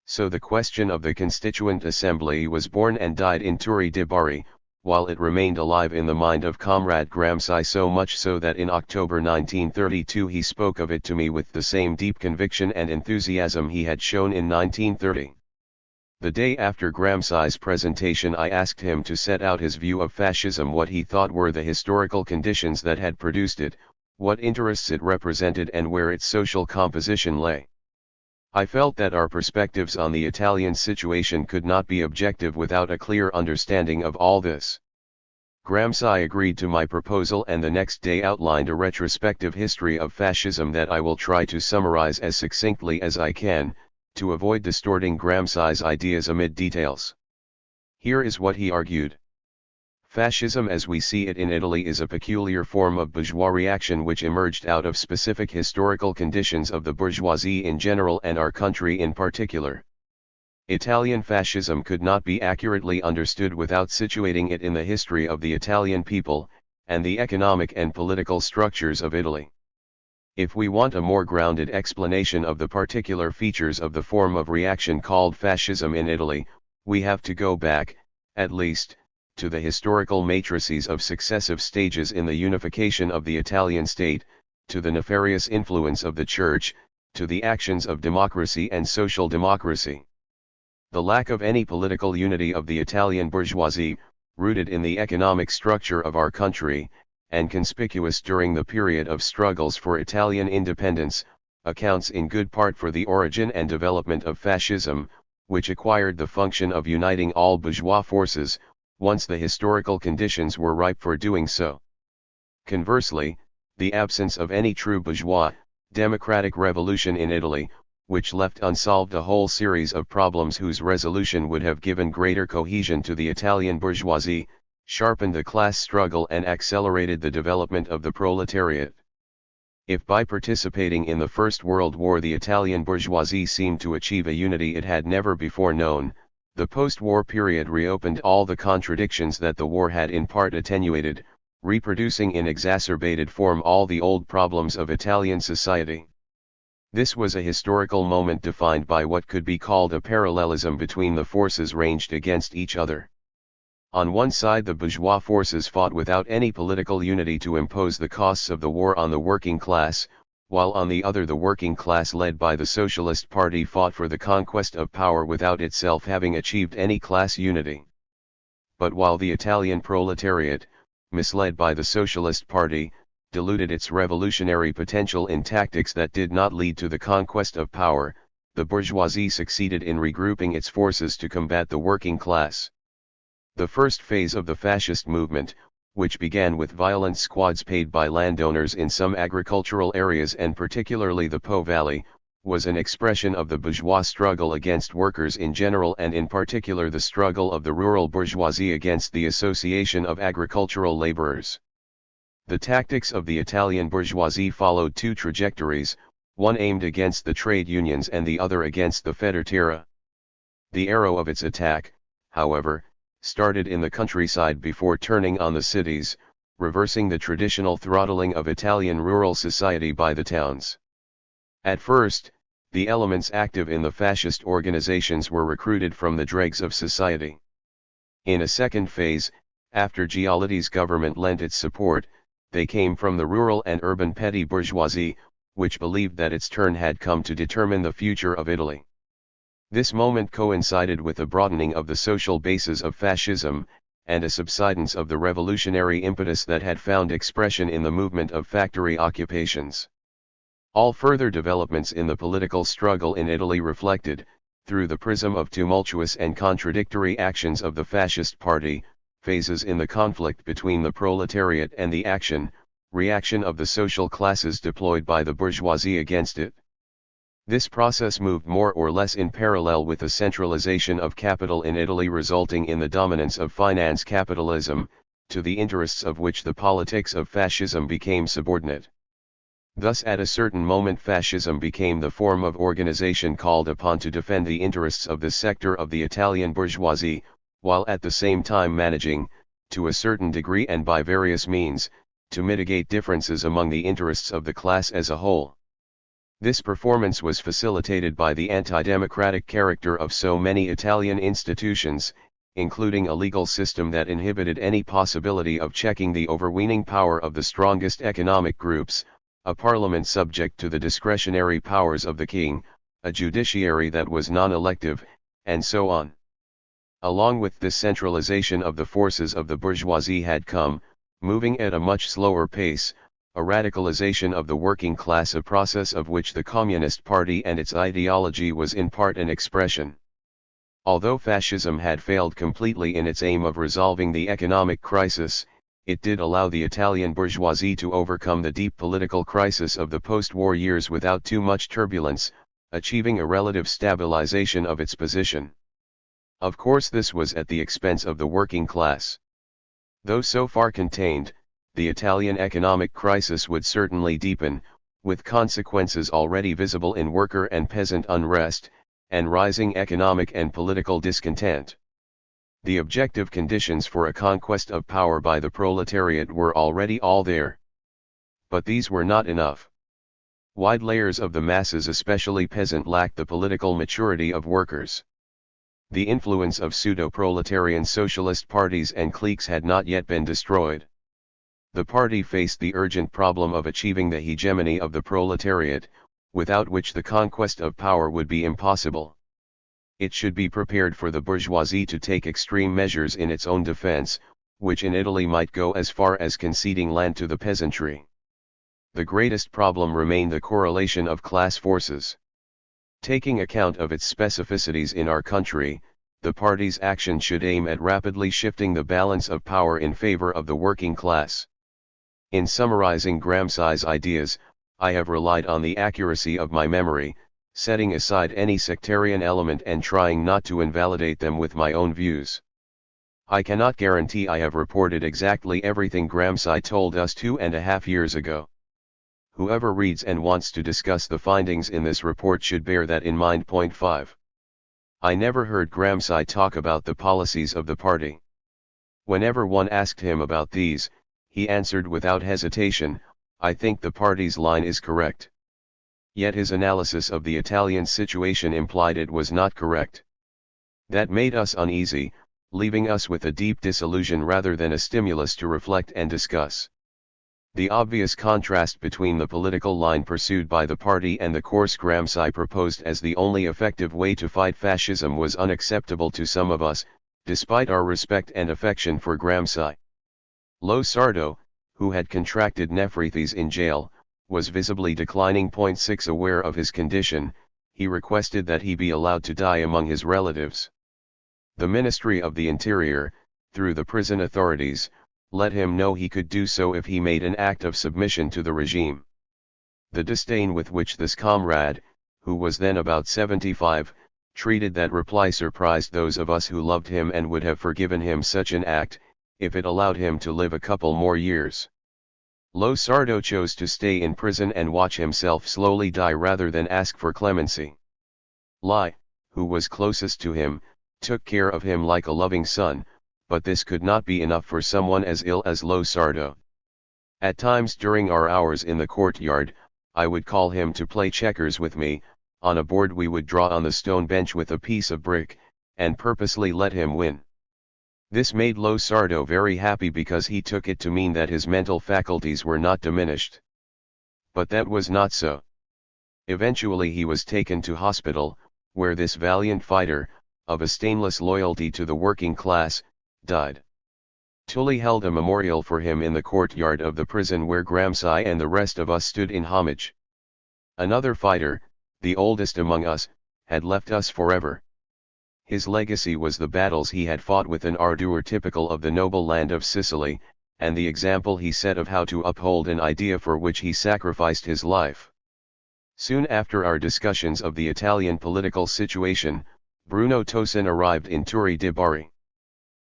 So the question of the Constituent Assembly was born and died in Turri de Bari, while it remained alive in the mind of Comrade Gramsci, so much so that in October 1932 he spoke of it to me with the same deep conviction and enthusiasm he had shown in 1930. The day after Gramsci's presentation, I asked him to set out his view of fascism, what he thought were the historical conditions that had produced it, what interests it represented, and where its social composition lay. I felt that our perspectives on the Italian situation could not be objective without a clear understanding of all this. Gramsci agreed to my proposal and the next day outlined a retrospective history of fascism that I will try to summarize as succinctly as I can, to avoid distorting Gramsci's ideas amid details. Here is what he argued. Fascism as we see it in Italy is a peculiar form of bourgeois reaction which emerged out of specific historical conditions of the bourgeoisie in general and our country in particular. Italian fascism could not be accurately understood without situating it in the history of the Italian people, and the economic and political structures of Italy. If we want a more grounded explanation of the particular features of the form of reaction called fascism in Italy, we have to go back, at least, to the historical matrices of successive stages in the unification of the Italian state, to the nefarious influence of the Church, to the actions of democracy and social democracy. The lack of any political unity of the Italian bourgeoisie, rooted in the economic structure of our country, and conspicuous during the period of struggles for Italian independence, accounts in good part for the origin and development of fascism, which acquired the function of uniting all bourgeois forces, once the historical conditions were ripe for doing so. Conversely, the absence of any true bourgeois, democratic revolution in Italy, which left unsolved a whole series of problems whose resolution would have given greater cohesion to the Italian bourgeoisie, sharpened the class struggle and accelerated the development of the proletariat. If by participating in the First World War the Italian bourgeoisie seemed to achieve a unity it had never before known, the post-war period reopened all the contradictions that the war had in part attenuated, reproducing in exacerbated form all the old problems of Italian society. This was a historical moment defined by what could be called a parallelism between the forces ranged against each other. On one side the bourgeois forces fought without any political unity to impose the costs of the war on the working class, while on the other the working class led by the Socialist Party fought for the conquest of power without itself having achieved any class unity. But while the Italian proletariat, misled by the Socialist Party, diluted its revolutionary potential in tactics that did not lead to the conquest of power, the bourgeoisie succeeded in regrouping its forces to combat the working class. The first phase of the fascist movement, which began with violent squads paid by landowners in some agricultural areas and particularly the Po Valley, was an expression of the bourgeois struggle against workers in general and in particular the struggle of the rural bourgeoisie against the association of agricultural laborers. The tactics of the Italian bourgeoisie followed two trajectories, one aimed against the trade unions and the other against the Federterra. The arrow of its attack, however, started in the countryside before turning on the cities, reversing the traditional throttling of Italian rural society by the towns. At first, the elements active in the fascist organizations were recruited from the dregs of society. In a second phase, After Giolity's government lent its support, they came from the rural and urban petty bourgeoisie, which believed that its turn had come to determine the future of Italy. This moment coincided with a broadening of the social basis of fascism, and a subsidence of the revolutionary impetus that had found expression in the movement of factory occupations. All further developments in the political struggle in Italy reflected, through the prism of tumultuous and contradictory actions of the fascist party, phases in the conflict between the proletariat and the reaction of the social classes deployed by the bourgeoisie against it. This process moved more or less in parallel with the centralization of capital in Italy, resulting in the dominance of finance capitalism, to the interests of which the politics of fascism became subordinate. Thus at a certain moment fascism became the form of organization called upon to defend the interests of this sector of the Italian bourgeoisie, while at the same time managing, to a certain degree and by various means, to mitigate differences among the interests of the class as a whole. This performance was facilitated by the anti-democratic character of so many Italian institutions, including a legal system that inhibited any possibility of checking the overweening power of the strongest economic groups, a parliament subject to the discretionary powers of the king, a judiciary that was non-elective, and so on. Along with this centralization of the forces of the bourgeoisie had come, moving at a much slower pace, a radicalization of the working class, a process of which the Communist Party and its ideology was in part an expression. Although fascism had failed completely in its aim of resolving the economic crisis, it did allow the Italian bourgeoisie to overcome the deep political crisis of the post-war years without too much turbulence, achieving a relative stabilization of its position. Of course, this was at the expense of the working class. Though so far contained, the Italian economic crisis would certainly deepen, with consequences already visible in worker and peasant unrest, and rising economic and political discontent. The objective conditions for a conquest of power by the proletariat were already all there. But these were not enough. Wide layers of the masses, especially peasant, lacked the political maturity of workers. The influence of pseudo-proletarian socialist parties and cliques had not yet been destroyed. The party faced the urgent problem of achieving the hegemony of the proletariat, without which the conquest of power would be impossible. It should be prepared for the bourgeoisie to take extreme measures in its own defense, which in Italy might go as far as conceding land to the peasantry. The greatest problem remained the correlation of class forces. Taking account of its specificities in our country, the party's action should aim at rapidly shifting the balance of power in favor of the working class. In summarizing Gramsci's ideas, I have relied on the accuracy of my memory, setting aside any sectarian element and trying not to invalidate them with my own views. I cannot guarantee I have reported exactly everything Gramsci told us 2.5 years ago. Whoever reads and wants to discuss the findings in this report should bear that in mind. 5. I never heard Gramsci talk about the policies of the party. Whenever one asked him about these, he answered without hesitation, "I think the party's line is correct." Yet his analysis of the Italian situation implied it was not correct. That made us uneasy, leaving us with a deep disillusion rather than a stimulus to reflect and discuss. The obvious contrast between the political line pursued by the party and the course Gramsci proposed as the only effective way to fight fascism was unacceptable to some of us, despite our respect and affection for Gramsci. Lo Sardo, who had contracted nephritis in jail, was visibly declining. 6 Aware of his condition, he requested that he be allowed to die among his relatives. The Ministry of the Interior, through the prison authorities, let him know he could do so if he made an act of submission to the regime. The disdain with which this comrade, who was then about 75, treated that reply surprised those of us who loved him and would have forgiven him such an act, if it allowed him to live a couple more years. Lo Sardo chose to stay in prison and watch himself slowly die rather than ask for clemency. Lai, who was closest to him, took care of him like a loving son, but this could not be enough for someone as ill as Lo Sardo. At times during our hours in the courtyard, I would call him to play checkers with me. On a board we would draw on the stone bench with a piece of brick, and purposely let him win. This made Lo Sardo very happy because he took it to mean that his mental faculties were not diminished. But that was not so. Eventually he was taken to hospital, where this valiant fighter, of a stainless loyalty to the working class, died. Tully held a memorial for him in the courtyard of the prison where Gramsci and the rest of us stood in homage. Another fighter, the oldest among us, had left us forever. His legacy was the battles he had fought with an ardor typical of the noble land of Sicily, and the example he set of how to uphold an idea for which he sacrificed his life. Soon after our discussions of the Italian political situation, Bruno Tosin arrived in Turi de Bari.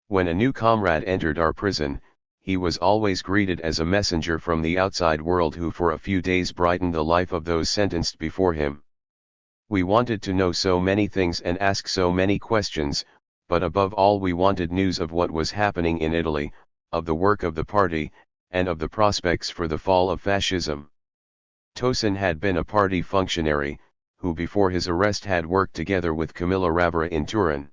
When a new comrade entered our prison, he was always greeted as a messenger from the outside world who for a few days brightened the life of those sentenced before him. We wanted to know so many things and ask so many questions, but above all we wanted news of what was happening in Italy, of the work of the party, and of the prospects for the fall of fascism. Tosin had been a party functionary, who before his arrest had worked together with Camilla Ravera in Turin.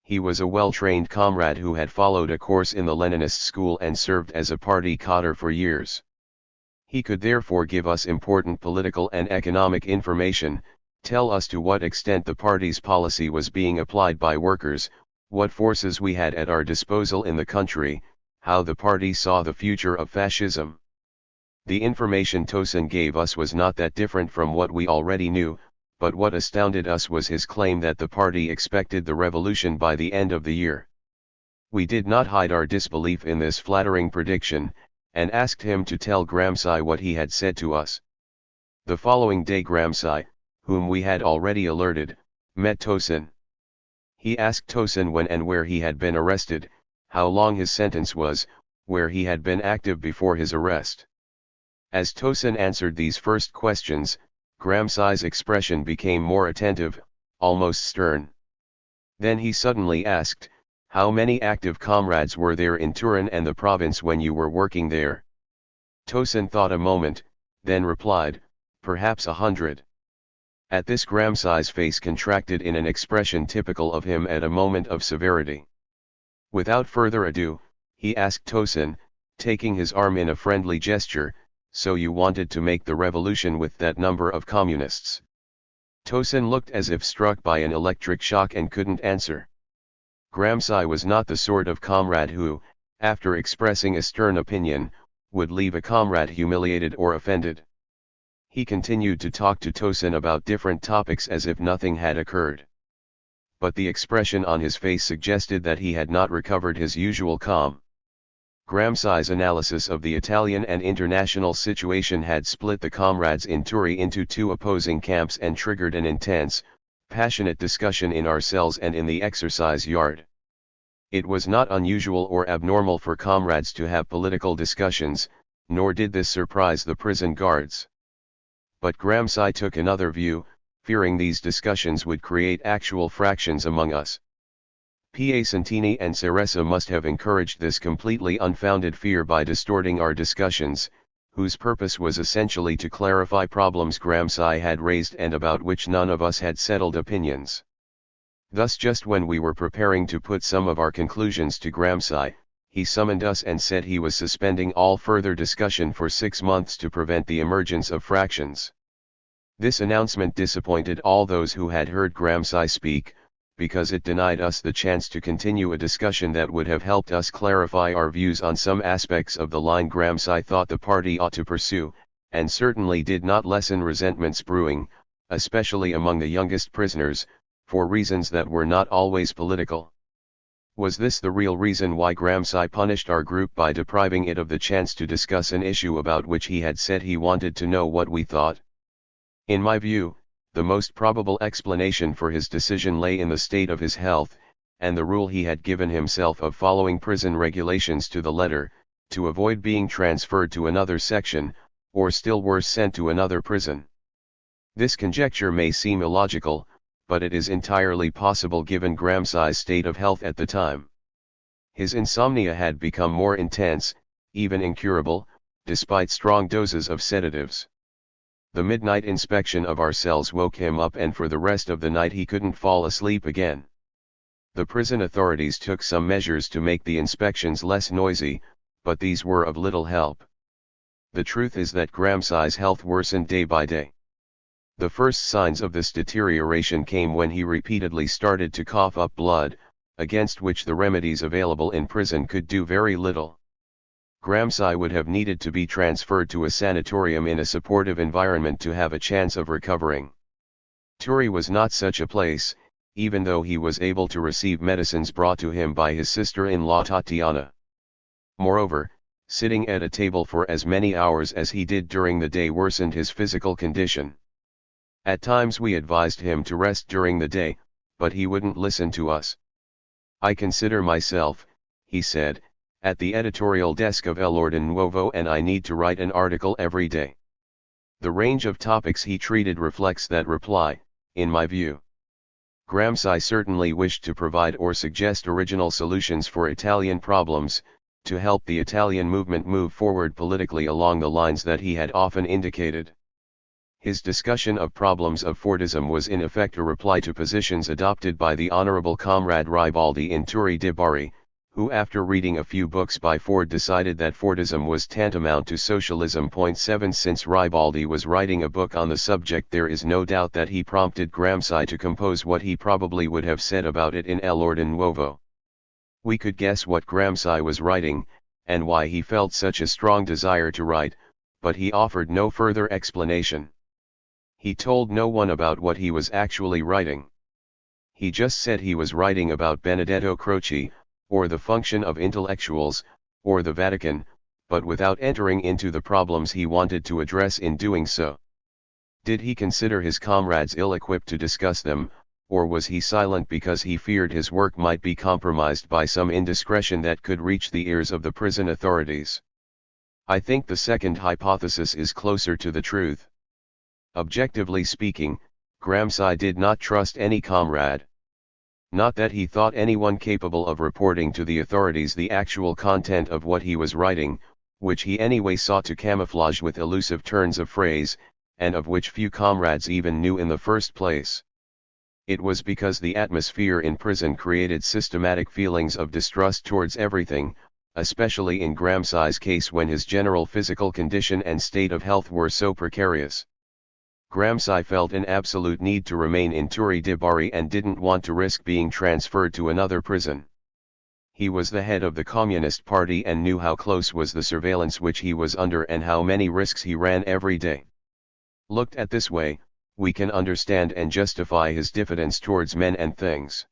He was a well-trained comrade who had followed a course in the Leninist school and served as a party cadre for years. He could therefore give us important political and economic information, tell us to what extent the party's policy was being applied by workers, what forces we had at our disposal in the country, how the party saw the future of fascism. The information Tosin gave us was not that different from what we already knew, but what astounded us was his claim that the party expected the revolution by the end of the year. We did not hide our disbelief in this flattering prediction, and asked him to tell Gramsci what he had said to us. The following day Gramsci, whom we had already alerted, met Tosin. He asked Tosin when and where he had been arrested, how long his sentence was, where he had been active before his arrest. As Tosin answered these first questions, Gramsci's expression became more attentive, almost stern. Then he suddenly asked, "How many active comrades were there in Turin and the province when you were working there?" Tosin thought a moment, then replied, "Perhaps 100. At this Gramsci's face contracted in an expression typical of him at a moment of severity. Without further ado, he asked Tosin, taking his arm in a friendly gesture, "So you wanted to make the revolution with that number of communists?" Tosin looked as if struck by an electric shock and couldn't answer. Gramsci was not the sort of comrade who, after expressing a stern opinion, would leave a comrade humiliated or offended. He continued to talk to Tosin about different topics as if nothing had occurred. But the expression on his face suggested that he had not recovered his usual calm. Gramsci's analysis of the Italian and international situation had split the comrades in Turi into two opposing camps and triggered an intense, passionate discussion in our cells and in the exercise yard. It was not unusual or abnormal for comrades to have political discussions, nor did this surprise the prison guards. But Gramsci took another view, fearing these discussions would create actual fractions among us. Piacentini and Ceresa must have encouraged this completely unfounded fear by distorting our discussions, whose purpose was essentially to clarify problems Gramsci had raised and about which none of us had settled opinions. Thus just when we were preparing to put some of our conclusions to Gramsci, he summoned us and said he was suspending all further discussion for 6 months to prevent the emergence of fractions. This announcement disappointed all those who had heard Gramsci speak, because it denied us the chance to continue a discussion that would have helped us clarify our views on some aspects of the line Gramsci thought the party ought to pursue, and certainly did not lessen resentments brewing, especially among the youngest prisoners, for reasons that were not always political. Was this the real reason why Gramsci punished our group by depriving it of the chance to discuss an issue about which he had said he wanted to know what we thought? In my view, the most probable explanation for his decision lay in the state of his health, and the rule he had given himself of following prison regulations to the letter, to avoid being transferred to another section, or still worse sent to another prison. This conjecture may seem illogical, but it is entirely possible given Gramsci's state of health at the time. His insomnia had become more intense, even incurable, despite strong doses of sedatives. The midnight inspection of our cells woke him up and for the rest of the night he couldn't fall asleep again. The prison authorities took some measures to make the inspections less noisy, but these were of little help. The truth is that Gramsci's health worsened day by day. The first signs of this deterioration came when he repeatedly started to cough up blood, against which the remedies available in prison could do very little. Gramsci would have needed to be transferred to a sanatorium in a supportive environment to have a chance of recovering. Turi was not such a place, even though he was able to receive medicines brought to him by his sister-in-law Tatiana. Moreover, sitting at a table for as many hours as he did during the day worsened his physical condition. At times we advised him to rest during the day, but he wouldn't listen to us. "I consider myself," he said, "at the editorial desk of El Orden Nuevo and I need to write an article every day." The range of topics he treated reflects that reply, in my view. Gramsci certainly wished to provide or suggest original solutions for Italian problems, to help the Italian movement move forward politically along the lines that he had often indicated. His discussion of problems of Fordism was in effect a reply to positions adopted by the Honorable Comrade Ribaldi in Turi di Bari, who after reading a few books by Ford decided that Fordism was tantamount to socialism. 7 Since Ribaldi was writing a book on the subject, there is no doubt that he prompted Gramsci to compose what he probably would have said about it in El Orden Nuevo. We could guess what Gramsci was writing, and why he felt such a strong desire to write, but he offered no further explanation. He told no one about what he was actually writing. He just said he was writing about Benedetto Croce, or the function of intellectuals, or the Vatican, but without entering into the problems he wanted to address in doing so. Did he consider his comrades ill-equipped to discuss them, or was he silent because he feared his work might be compromised by some indiscretion that could reach the ears of the prison authorities? I think the second hypothesis is closer to the truth. Objectively speaking, Gramsci did not trust any comrade. Not that he thought anyone capable of reporting to the authorities the actual content of what he was writing, which he anyway sought to camouflage with elusive turns of phrase, and of which few comrades even knew in the first place. It was because the atmosphere in prison created systematic feelings of distrust towards everything, especially in Gramsci's case when his general physical condition and state of health were so precarious. Gramsci felt an absolute need to remain in Turi di Bari and didn't want to risk being transferred to another prison. He was the head of the Communist Party and knew how close was the surveillance which he was under and how many risks he ran every day. Looked at this way, we can understand and justify his diffidence towards men and things.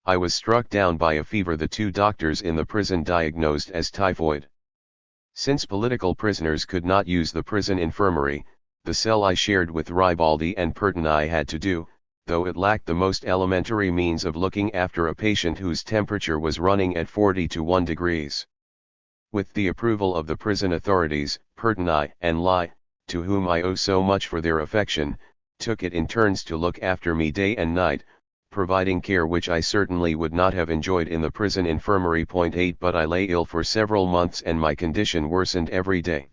I was struck down by a fever the two doctors in the prison diagnosed as typhoid. Since political prisoners could not use the prison infirmary, the cell I shared with Ribaldi and Pertini had to do, though it lacked the most elementary means of looking after a patient whose temperature was running at 41 degrees. With the approval of the prison authorities, Pertini and Lai, to whom I owe so much for their affection, took it in turns to look after me day and night, providing care which I certainly would not have enjoyed in the prison infirmary. 8 But I lay ill for several months and my condition worsened every day.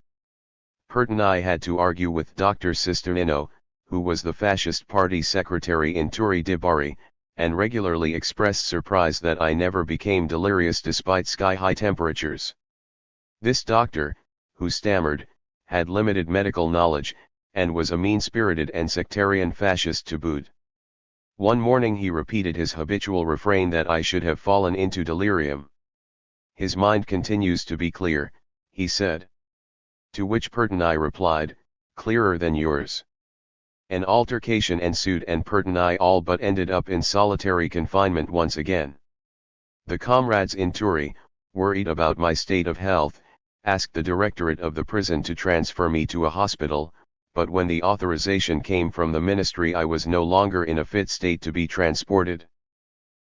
Pertini had to argue with Dr. Sisternino, who was the fascist party secretary in Turi di Bari, and regularly expressed surprise that I never became delirious despite sky-high temperatures. This doctor, who stammered, had limited medical knowledge, and was a mean-spirited and sectarian fascist to boot. One morning he repeated his habitual refrain that I should have fallen into delirium. "His mind continues to be clear," he said. To which Pertini replied, "Clearer than yours." An altercation ensued and Pertini all but ended up in solitary confinement once again. The comrades in Turi, worried about my state of health, asked the directorate of the prison to transfer me to a hospital, but when the authorization came from the ministry I was no longer in a fit state to be transported.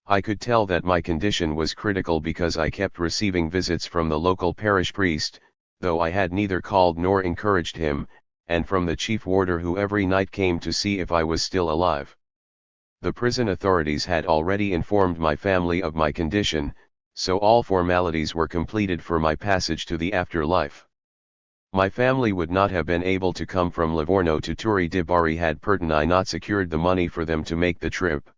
I could tell that my condition was critical because I kept receiving visits from the local parish priest, though I had neither called nor encouraged him, and from the chief warder who every night came to see if I was still alive. The prison authorities had already informed my family of my condition, so all formalities were completed for my passage to the afterlife. My family would not have been able to come from Livorno to Turi di Bari had Pertini not secured the money for them to make the trip.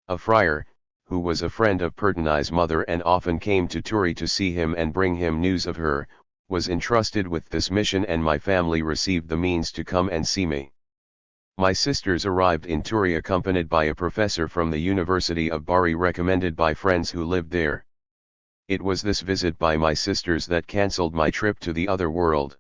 A friar, who was a friend of Pertini's mother and often came to Turi to see him and bring him news of her, was entrusted with this mission, and my family received the means to come and see me. My sisters arrived in Turi accompanied by a professor from the University of Bari recommended by friends who lived there. It was this visit by my sisters that cancelled my trip to the other world.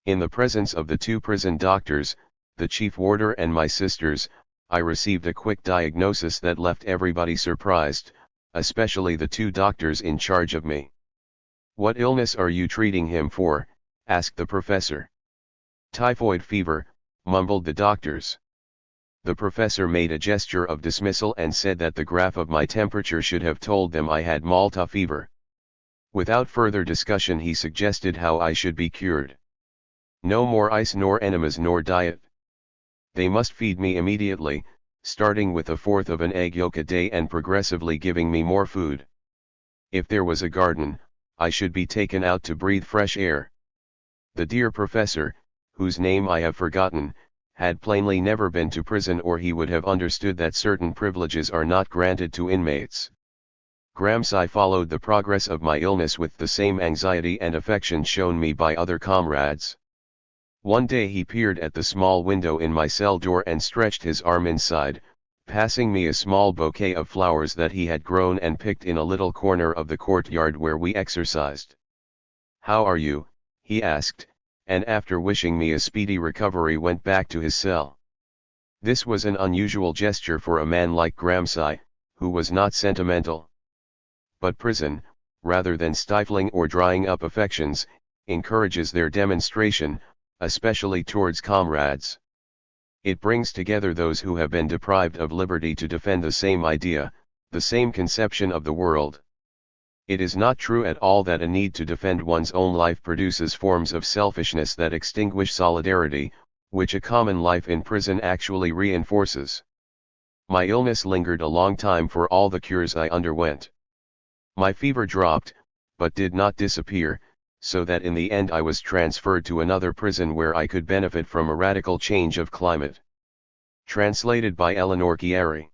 In the presence of the two prison doctors, the chief warder and my sisters, I received a quick diagnosis that left everybody surprised, especially the two doctors in charge of me. "What illness are you treating him for?" asked the professor. "Typhoid fever," mumbled the doctors. The professor made a gesture of dismissal and said that the graph of my temperature should have told them I had Malta fever. Without further discussion he suggested how I should be cured. No more ice nor enemas nor diet. They must feed me immediately, starting with a fourth of an egg yolk a day and progressively giving me more food. If there was a garden, I should be taken out to breathe fresh air. The dear professor, whose name I have forgotten, had plainly never been to prison, or he would have understood that certain privileges are not granted to inmates. Gramsci followed the progress of my illness with the same anxiety and affection shown me by other comrades. One day he peered at the small window in my cell door and stretched his arm inside, passing me a small bouquet of flowers that he had grown and picked in a little corner of the courtyard where we exercised. "How are you?" he asked, and after wishing me a speedy recovery went back to his cell. This was an unusual gesture for a man like Gramsci, who was not sentimental. But prison, rather than stifling or drying up affections, encourages their demonstration, especially towards comrades. It brings together those who have been deprived of liberty to defend the same idea, the same conception of the world. It is not true at all that a need to defend one's own life produces forms of selfishness that extinguish solidarity, which a common life in prison actually reinforces. My illness lingered a long time for all the cures I underwent. My fever dropped, but did not disappear, so that in the end I was transferred to another prison where I could benefit from a radical change of climate. Translated by Eleanor Chiari.